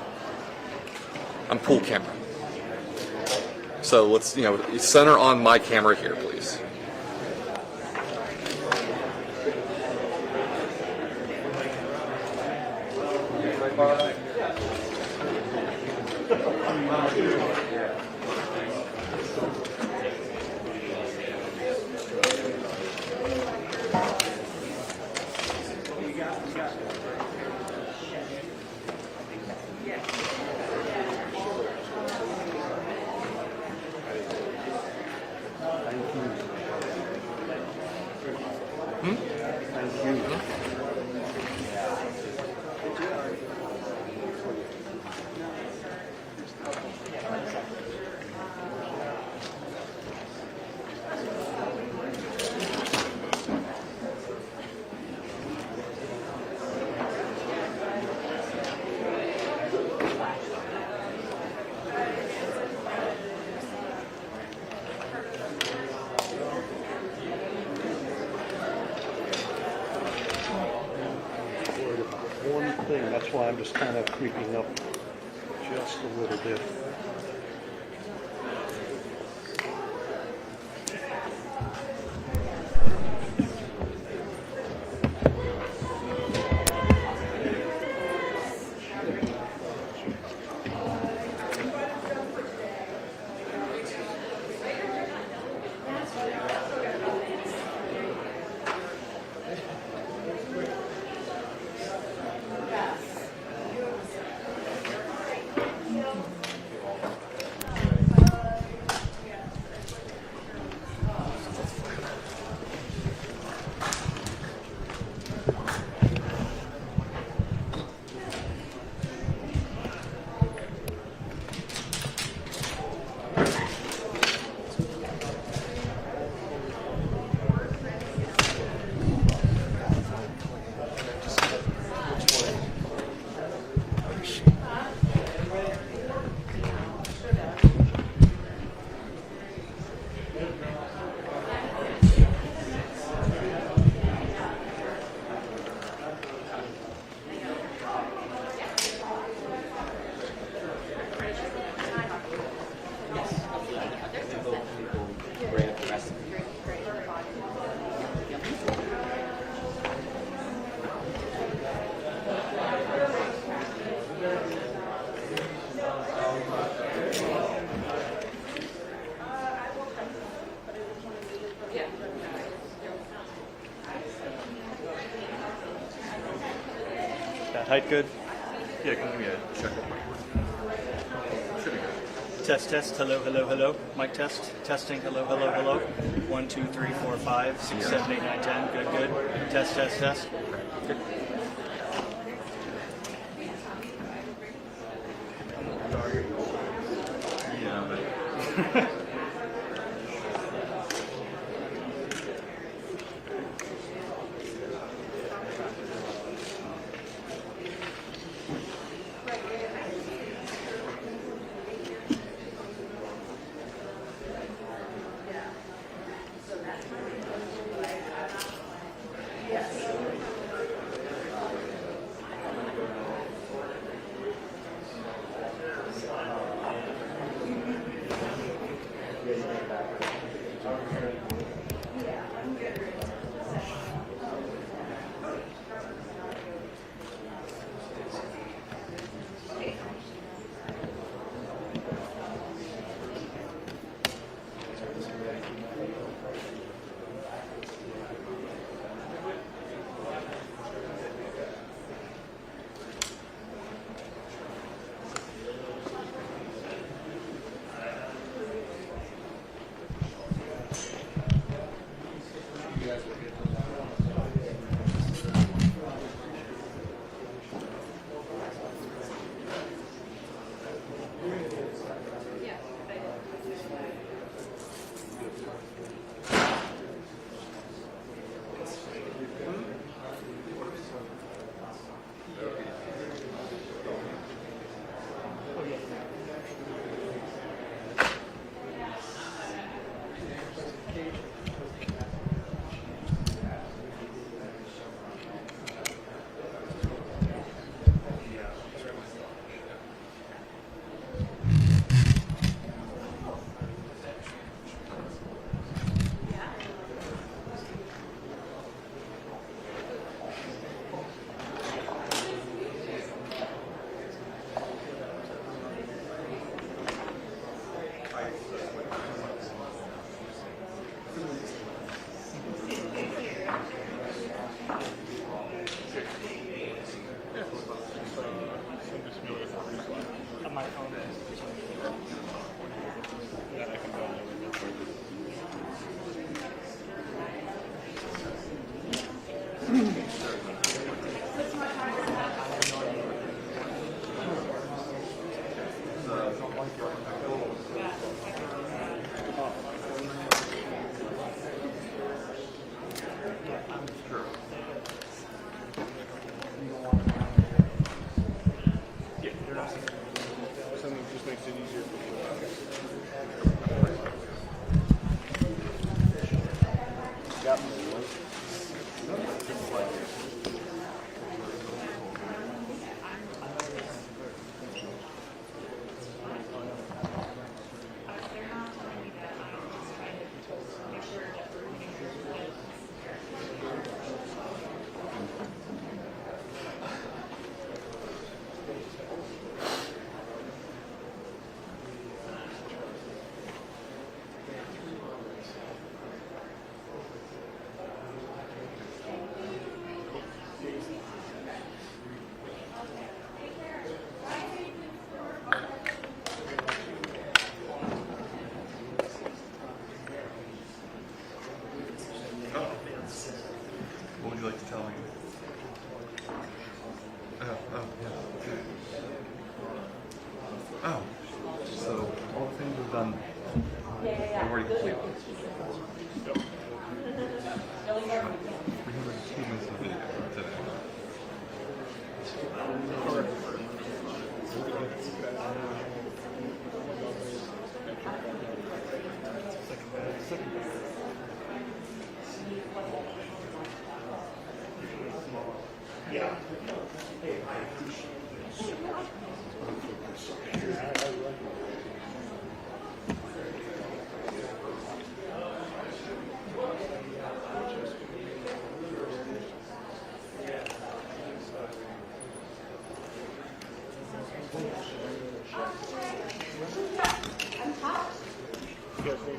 I'm pool camera. So let's, center on my camera here, please. that's why I'm just kind of creeping up just a little bit. That height good? Yeah, can you give me a check? Should be good. Test, test, hello, hello, hello. Mic test, testing, hello, hello, hello. 1, 2, 3, 4, 5, 6, 7, 8, 9, 10. Good, good. Test, test, test. Good. Yeah, but...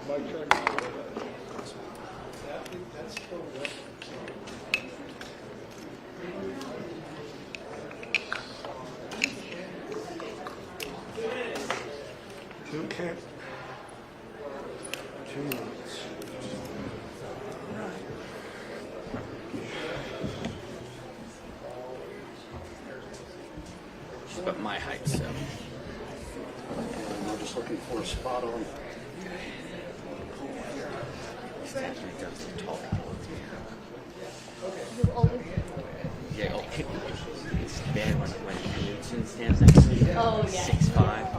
Okay. 2 minutes. She's about my height, so. I'm just looking for a spot on. Stands right there, it's tall. Yeah, okay. It's bad when Knudsen stands next to you. Oh, yeah. 6'5".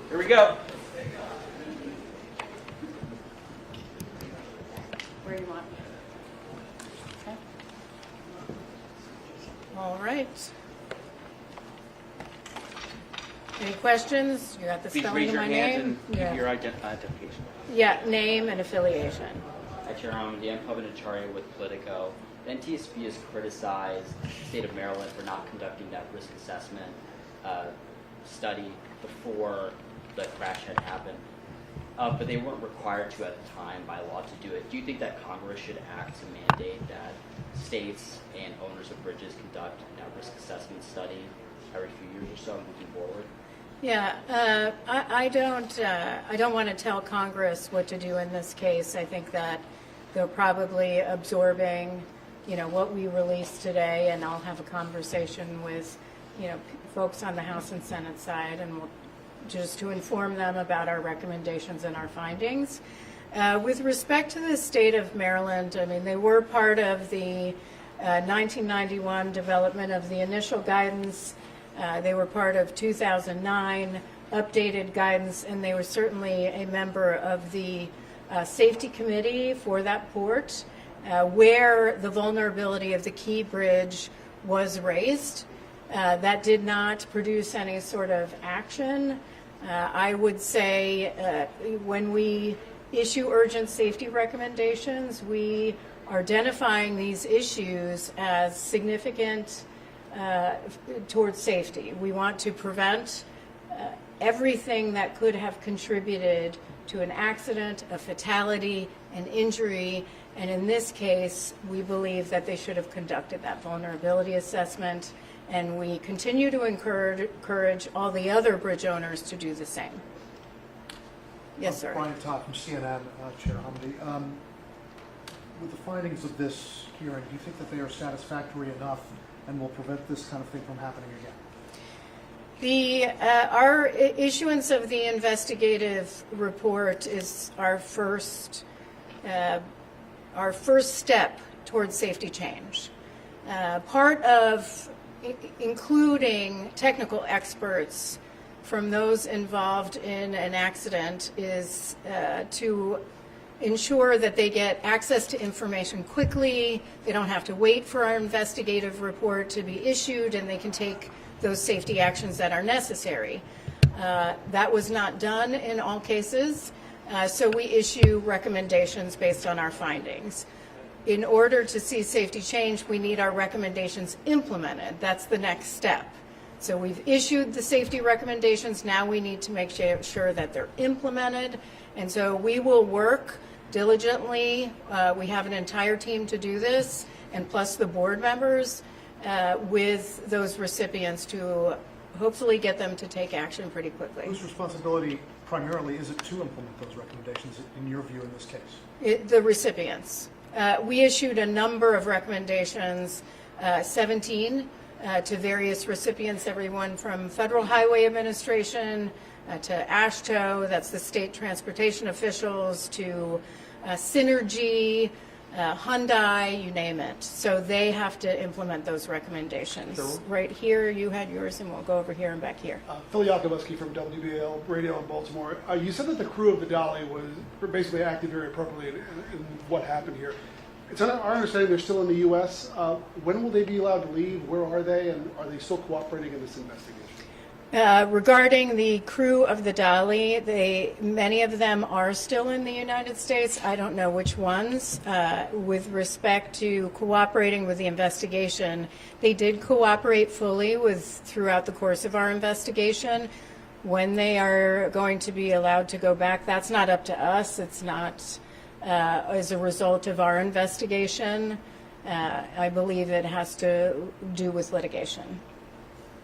Here we go. Where you want? Okay. All right. Any questions? You got the Please spelling raise of your my hands name? and Yeah. give your identification. Yeah, name and affiliation. Hi, Chair. I'm Dan Pavanacharya with Politico. The NTSB has criticized the state of Maryland for not conducting that risk assessment study before the crash had happened. But they weren't required to at the time by law to do it. Do you think that Congress should act to mandate that states and owners of bridges conduct that risk assessment study every few years or so moving forward? Yeah, I don't want to tell Congress what to do in this case. I think that they're probably absorbing, what we released today, and I'll have a conversation with, folks on the House and Senate side, and we'll just to inform them about our recommendations and our findings. With respect to the state of Maryland, I mean, they were part of the 1991 development of the initial guidance. They were part of 2009 updated guidance, and they were certainly a member of the safety committee for that port, where the vulnerability of the Key Bridge was raised. That did not produce any sort of action. I would say when we issue urgent safety recommendations, we are identifying these issues as significant towards safety. We want to prevent everything that could have contributed to an accident, a fatality, an injury, and in this case, we believe that they should have conducted that vulnerability assessment, and we continue to encourage all the other bridge owners to do the same. Yes, sir. Brian Todd from CNN, Chair Humvee. With the findings of this hearing, do you think that they are satisfactory enough and will prevent this kind of thing from happening again? Our issuance of the investigative report is our first step towards safety change. Part of including technical experts from those involved in an accident is to ensure that they get access to information quickly, they don't have to wait for our investigative report to be issued, and they can take those safety actions that are necessary. That was not done in all cases, so we issue recommendations based on our findings. In order to see safety change, we need our recommendations implemented. That's the next step. So we've issued the safety recommendations. Now we need to make sure that they're implemented. And so we will work diligently. We have an entire team to do this, and plus the board members with those recipients to hopefully get them to take action pretty quickly. Whose responsibility primarily is it to implement those recommendations, in your view, in this case? The recipients. We issued a number of recommendations, 17, to various recipients, everyone from Federal Highway Administration to AASHTO, that's the state transportation officials, to Synergy, Hyundai, you name it. So they have to implement those recommendations. Sure. Right here, you had yours, and we'll go over here and back here. Phil Yakobuski from WBL Radio in Baltimore. You said that the crew of the Dolly was basically acted very appropriately in what happened here. It's our understanding they're still in the U.S. When will they be allowed to leave? Where are they? And are they still cooperating in this investigation? Regarding the crew of the Dolly, many of them are still in the United States. I don't know which ones. With respect to cooperating with the investigation, they did cooperate fully throughout the course of our investigation. When they are going to be allowed to go back, that's not up to us. It's not as a result of our investigation. I believe it has to do with litigation.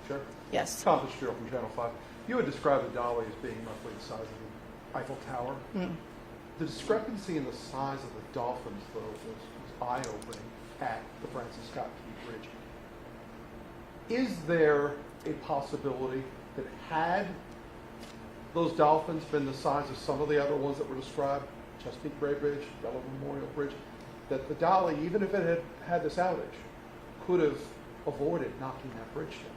Sure. Yes. Tom Fitzgerald from Channel 5. You had described the Dolly as being roughly the size of the Eiffel Tower. The discrepancy in the size of the dolphins, though, was eye-opening at the Francis Scott Key Bridge. Is there a possibility that had those dolphins been the size of some of the other ones that were described, Chesapeake Bay Bridge, Yellow Memorial Bridge, that the Dolly, even if it had had this outage, could have avoided knocking that bridge down?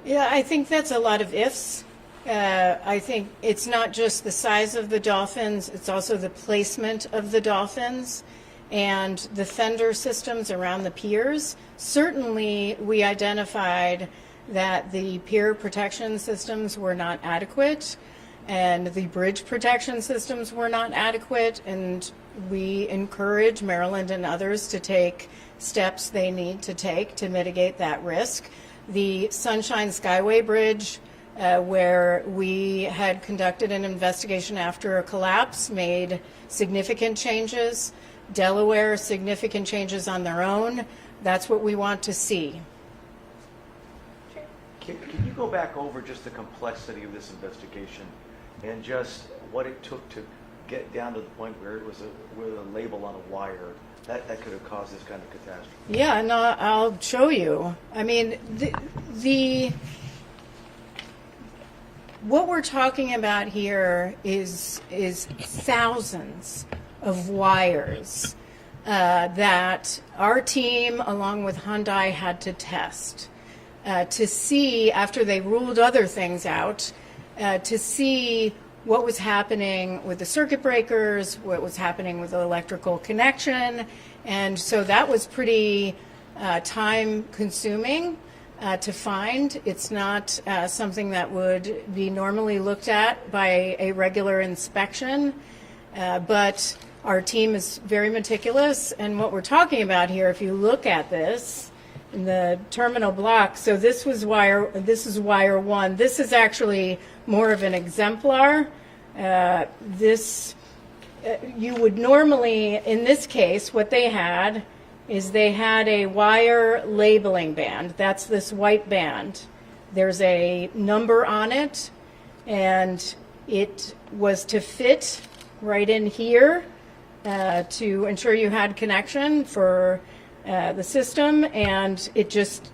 Yeah, I think that's a lot of ifs. I think it's not just the size of the dolphins, it's also the placement of the dolphins and the fender systems around the piers. Certainly, we identified that the pier protection systems were not adequate and the bridge protection systems were not adequate, and we encourage Maryland and others to take steps they need to take to mitigate that risk. The Sunshine Skyway Bridge, where we had conducted an investigation after a collapse, made significant changes. Delaware, significant changes on their own. That's what we want to see. Can you go back over just the complexity of this investigation and just what it took to get down to the point where it was with a label on a wire that could have caused this kind of catastrophe? Yeah, and I'll show you. I mean, what we're talking about here is thousands of wires that our team, along with Hyundai, had to test to see, after they ruled other things out, to see what was happening with the circuit breakers, what was happening with the electrical connection. And so that was pretty time consuming to find. It's not something that would be normally looked at by a regular inspection, but our team is very meticulous. And what we're talking about here, if you look at this in the terminal block, so this is wire 1. This is actually more of an exemplar. You would normally, in this case, what they had is they had a wire labeling band. That's this white band. There's a number on it, and it was to fit right in here to ensure you had connection for the system, and it just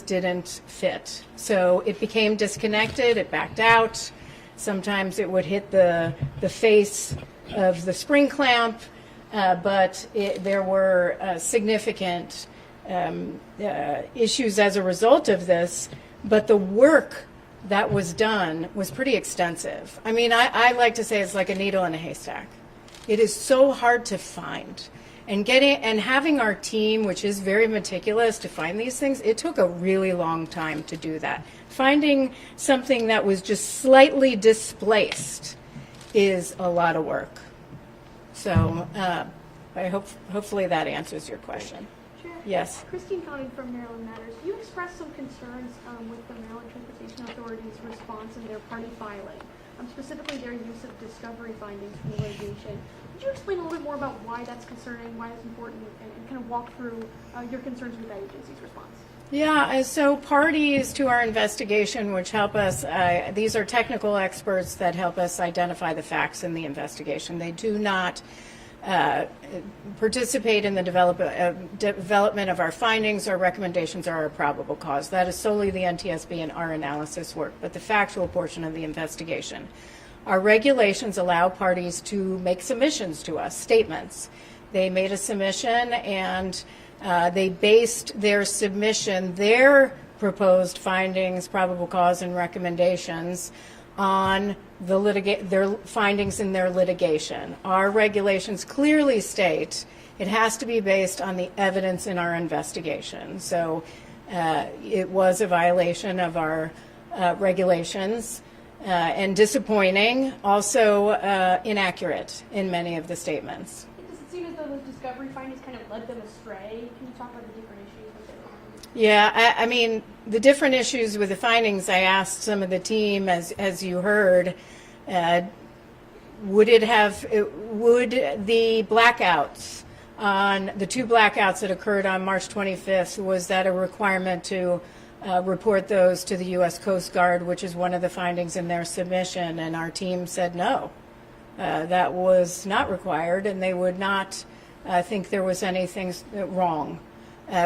didn't fit. So it became disconnected, it backed out. Sometimes it would hit the face of the spring clamp, but there were significant issues as a result of this. But the work that was done was pretty extensive. I mean, I like to say it's like a needle in a haystack. It is so hard to find. And having our team, which is very meticulous, to find these things, it took a really long time to do that. Finding something that was just slightly displaced is a lot of work. So hopefully that answers your question. Chair? Yes. Christine Conning from Maryland Matters. You expressed some concerns with the Maryland Transportation Authority's response in their party filing, specifically their use of discovery findings from the litigation. Could you explain a little bit more about why that's concerning, why it's important, and kind of walk through your concerns with that agency's response? Yeah, so parties to our investigation, which help us, these are technical experts that help us identify the facts in the investigation. They do not participate in the development of our findings, our recommendations, or our probable cause. That is solely the NTSB and our analysis work, but the factual portion of the investigation. Our regulations allow parties to make submissions to us, statements. They made a submission and they based their submission, their proposed findings, probable cause, and recommendations on their findings in their litigation. Our regulations clearly state it has to be based on the evidence in our investigation. So it was a violation of our regulations and disappointing, also inaccurate in many of the statements. Does it seem as though those discovery findings kind of led them astray? Can you talk about the different issues with it? Yeah, I mean, the different issues with the findings, I asked some of the team, as you heard, would the blackouts on the 2 blackouts that occurred on March 25th, was that a requirement to report those to the U.S. Coast Guard, which is one of the findings in their submission? And our team said no, that was not required, and they would not think there was anything wrong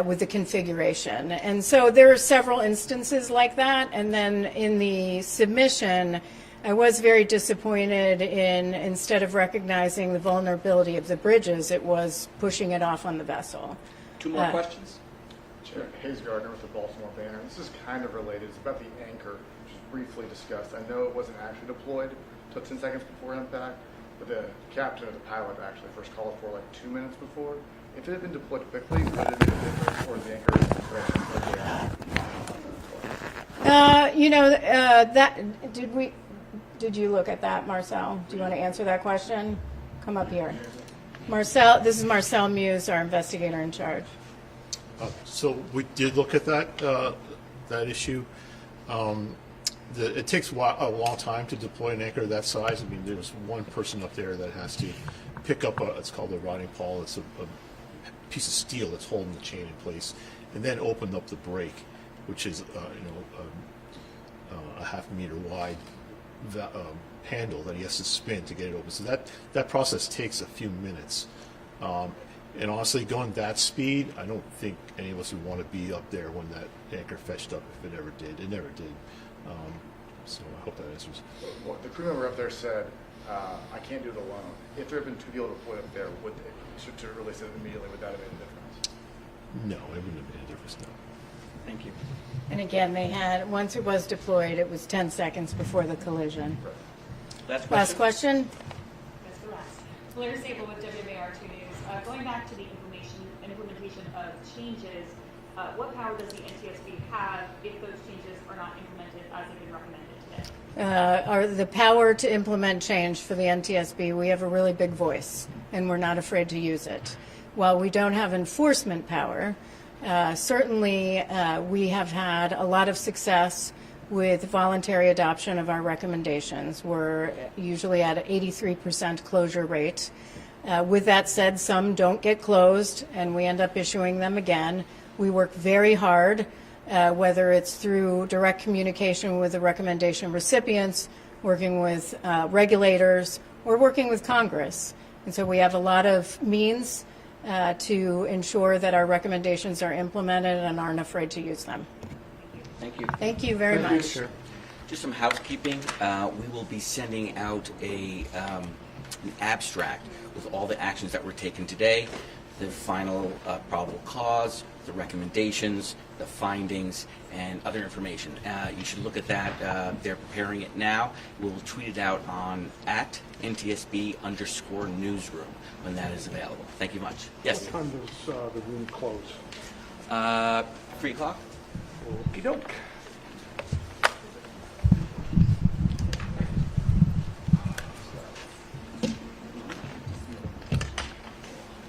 with the configuration. And so there are several instances like that. And then in the submission, I was very disappointed in, instead of recognizing the vulnerability of the bridges, it was pushing it off on the vessel. 2 more questions? Chair, Hayes Gardner with the Baltimore Banner. This is kind of related. It's about the anchor, which was briefly discussed. I know it wasn't actually deployed until 10 seconds before impact, but the captain or the pilot actually first called for like 2 minutes before. If it had been deployed quickly, would it have made a difference, or the anchor Did you look at that, Marcel? Do you want to answer that question? Come up here. Marcel, this is Marcel Muse, our investigator in charge. So we did look at that issue. It takes a long time to deploy an anchor that size. I mean, there's one person up there that has to pick up it's called a rotting pole. It's a piece of steel that's holding the chain in place, and then open up the brake, which is a half-meter wide handle that he has to spin to get it open. So that process takes a few minutes. And honestly, going that speed, I don't think any of us would want to be up there when that anchor fetched up, if it ever did. It never did. So I hope that answers. Well, the crew member up there said, I can't do it alone. If there had been 2 people deployed up there, to release it immediately, would that have made a difference? No, it wouldn't have made a difference, no. Thank you. And again, they had, once it was deployed, it was 10 seconds before the collision. Last Last question? That's the last. Blair Sable with WMAR 2 News. Going back to the implementation of changes, what power does the NTSB have if those changes are not implemented as have been recommended today? The power to implement change for the NTSB, we have a really big voice, and we're not afraid to use it. While we don't have enforcement power, certainly we have had a lot of success with voluntary adoption of our recommendations. We're usually at an 83% closure rate. With that said, some don't get closed, and we end up issuing them again. We work very hard, whether it's through direct communication with the recommendation recipients, working with regulators, or working with Congress. And so we have a lot of means to ensure that our recommendations are implemented and aren't afraid to use them. Thank you. Thank you very much. Just some housekeeping. We will be sending out an abstract with all the actions that were taken today, the final probable cause, the recommendations, the findings, and other information. You should look at that. They're preparing it now. We'll tweet it out on @NTSB_newsroom when that is available. Thank you much. Yes? What time does the room close? 3 o'clock? Okey-doke.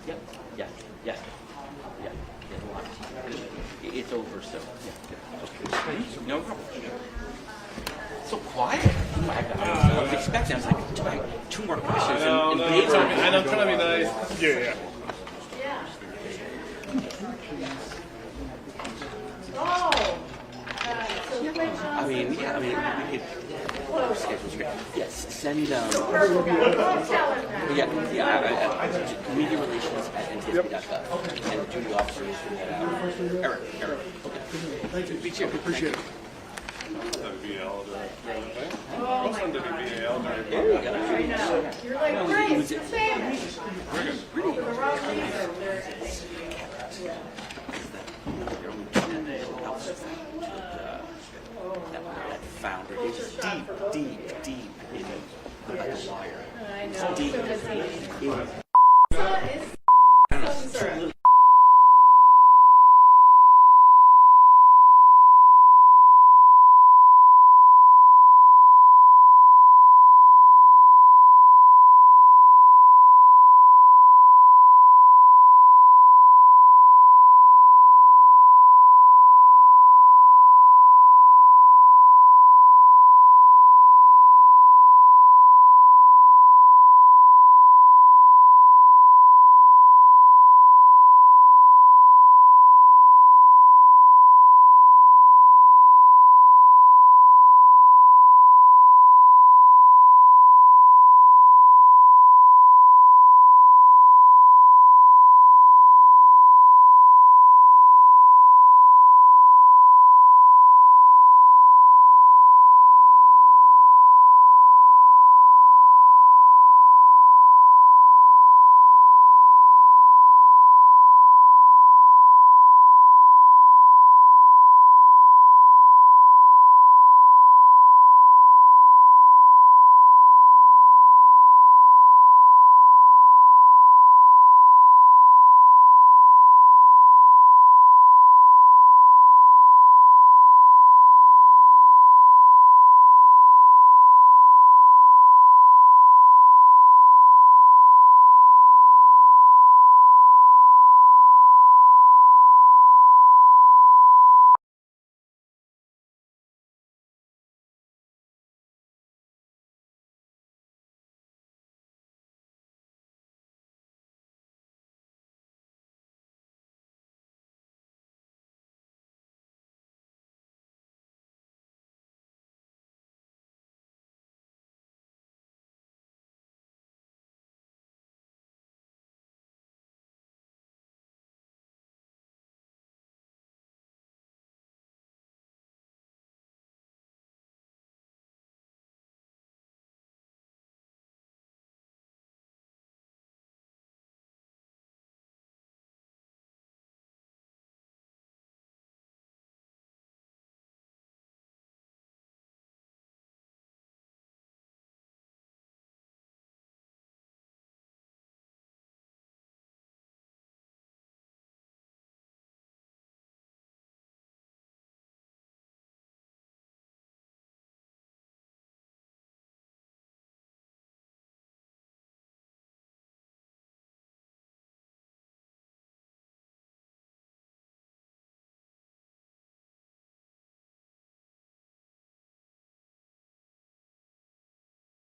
Yep. Yes. Yes. Yeah. It's over, so yeah. No problem. So quiet. I was expecting. I was like, two more questions. I'm trying to be nice. Yeah. I mean, we could. Schedule's great. Yes, send. Yeah, media relations at ntsb.gov. And the duty officers from that out. Eric. Okay. Thank you. Be cheap. Appreciate it. There you go. You're like, great, it's the same. For the wrong reason. That founder is deep in the wire. I know. Deep So does he.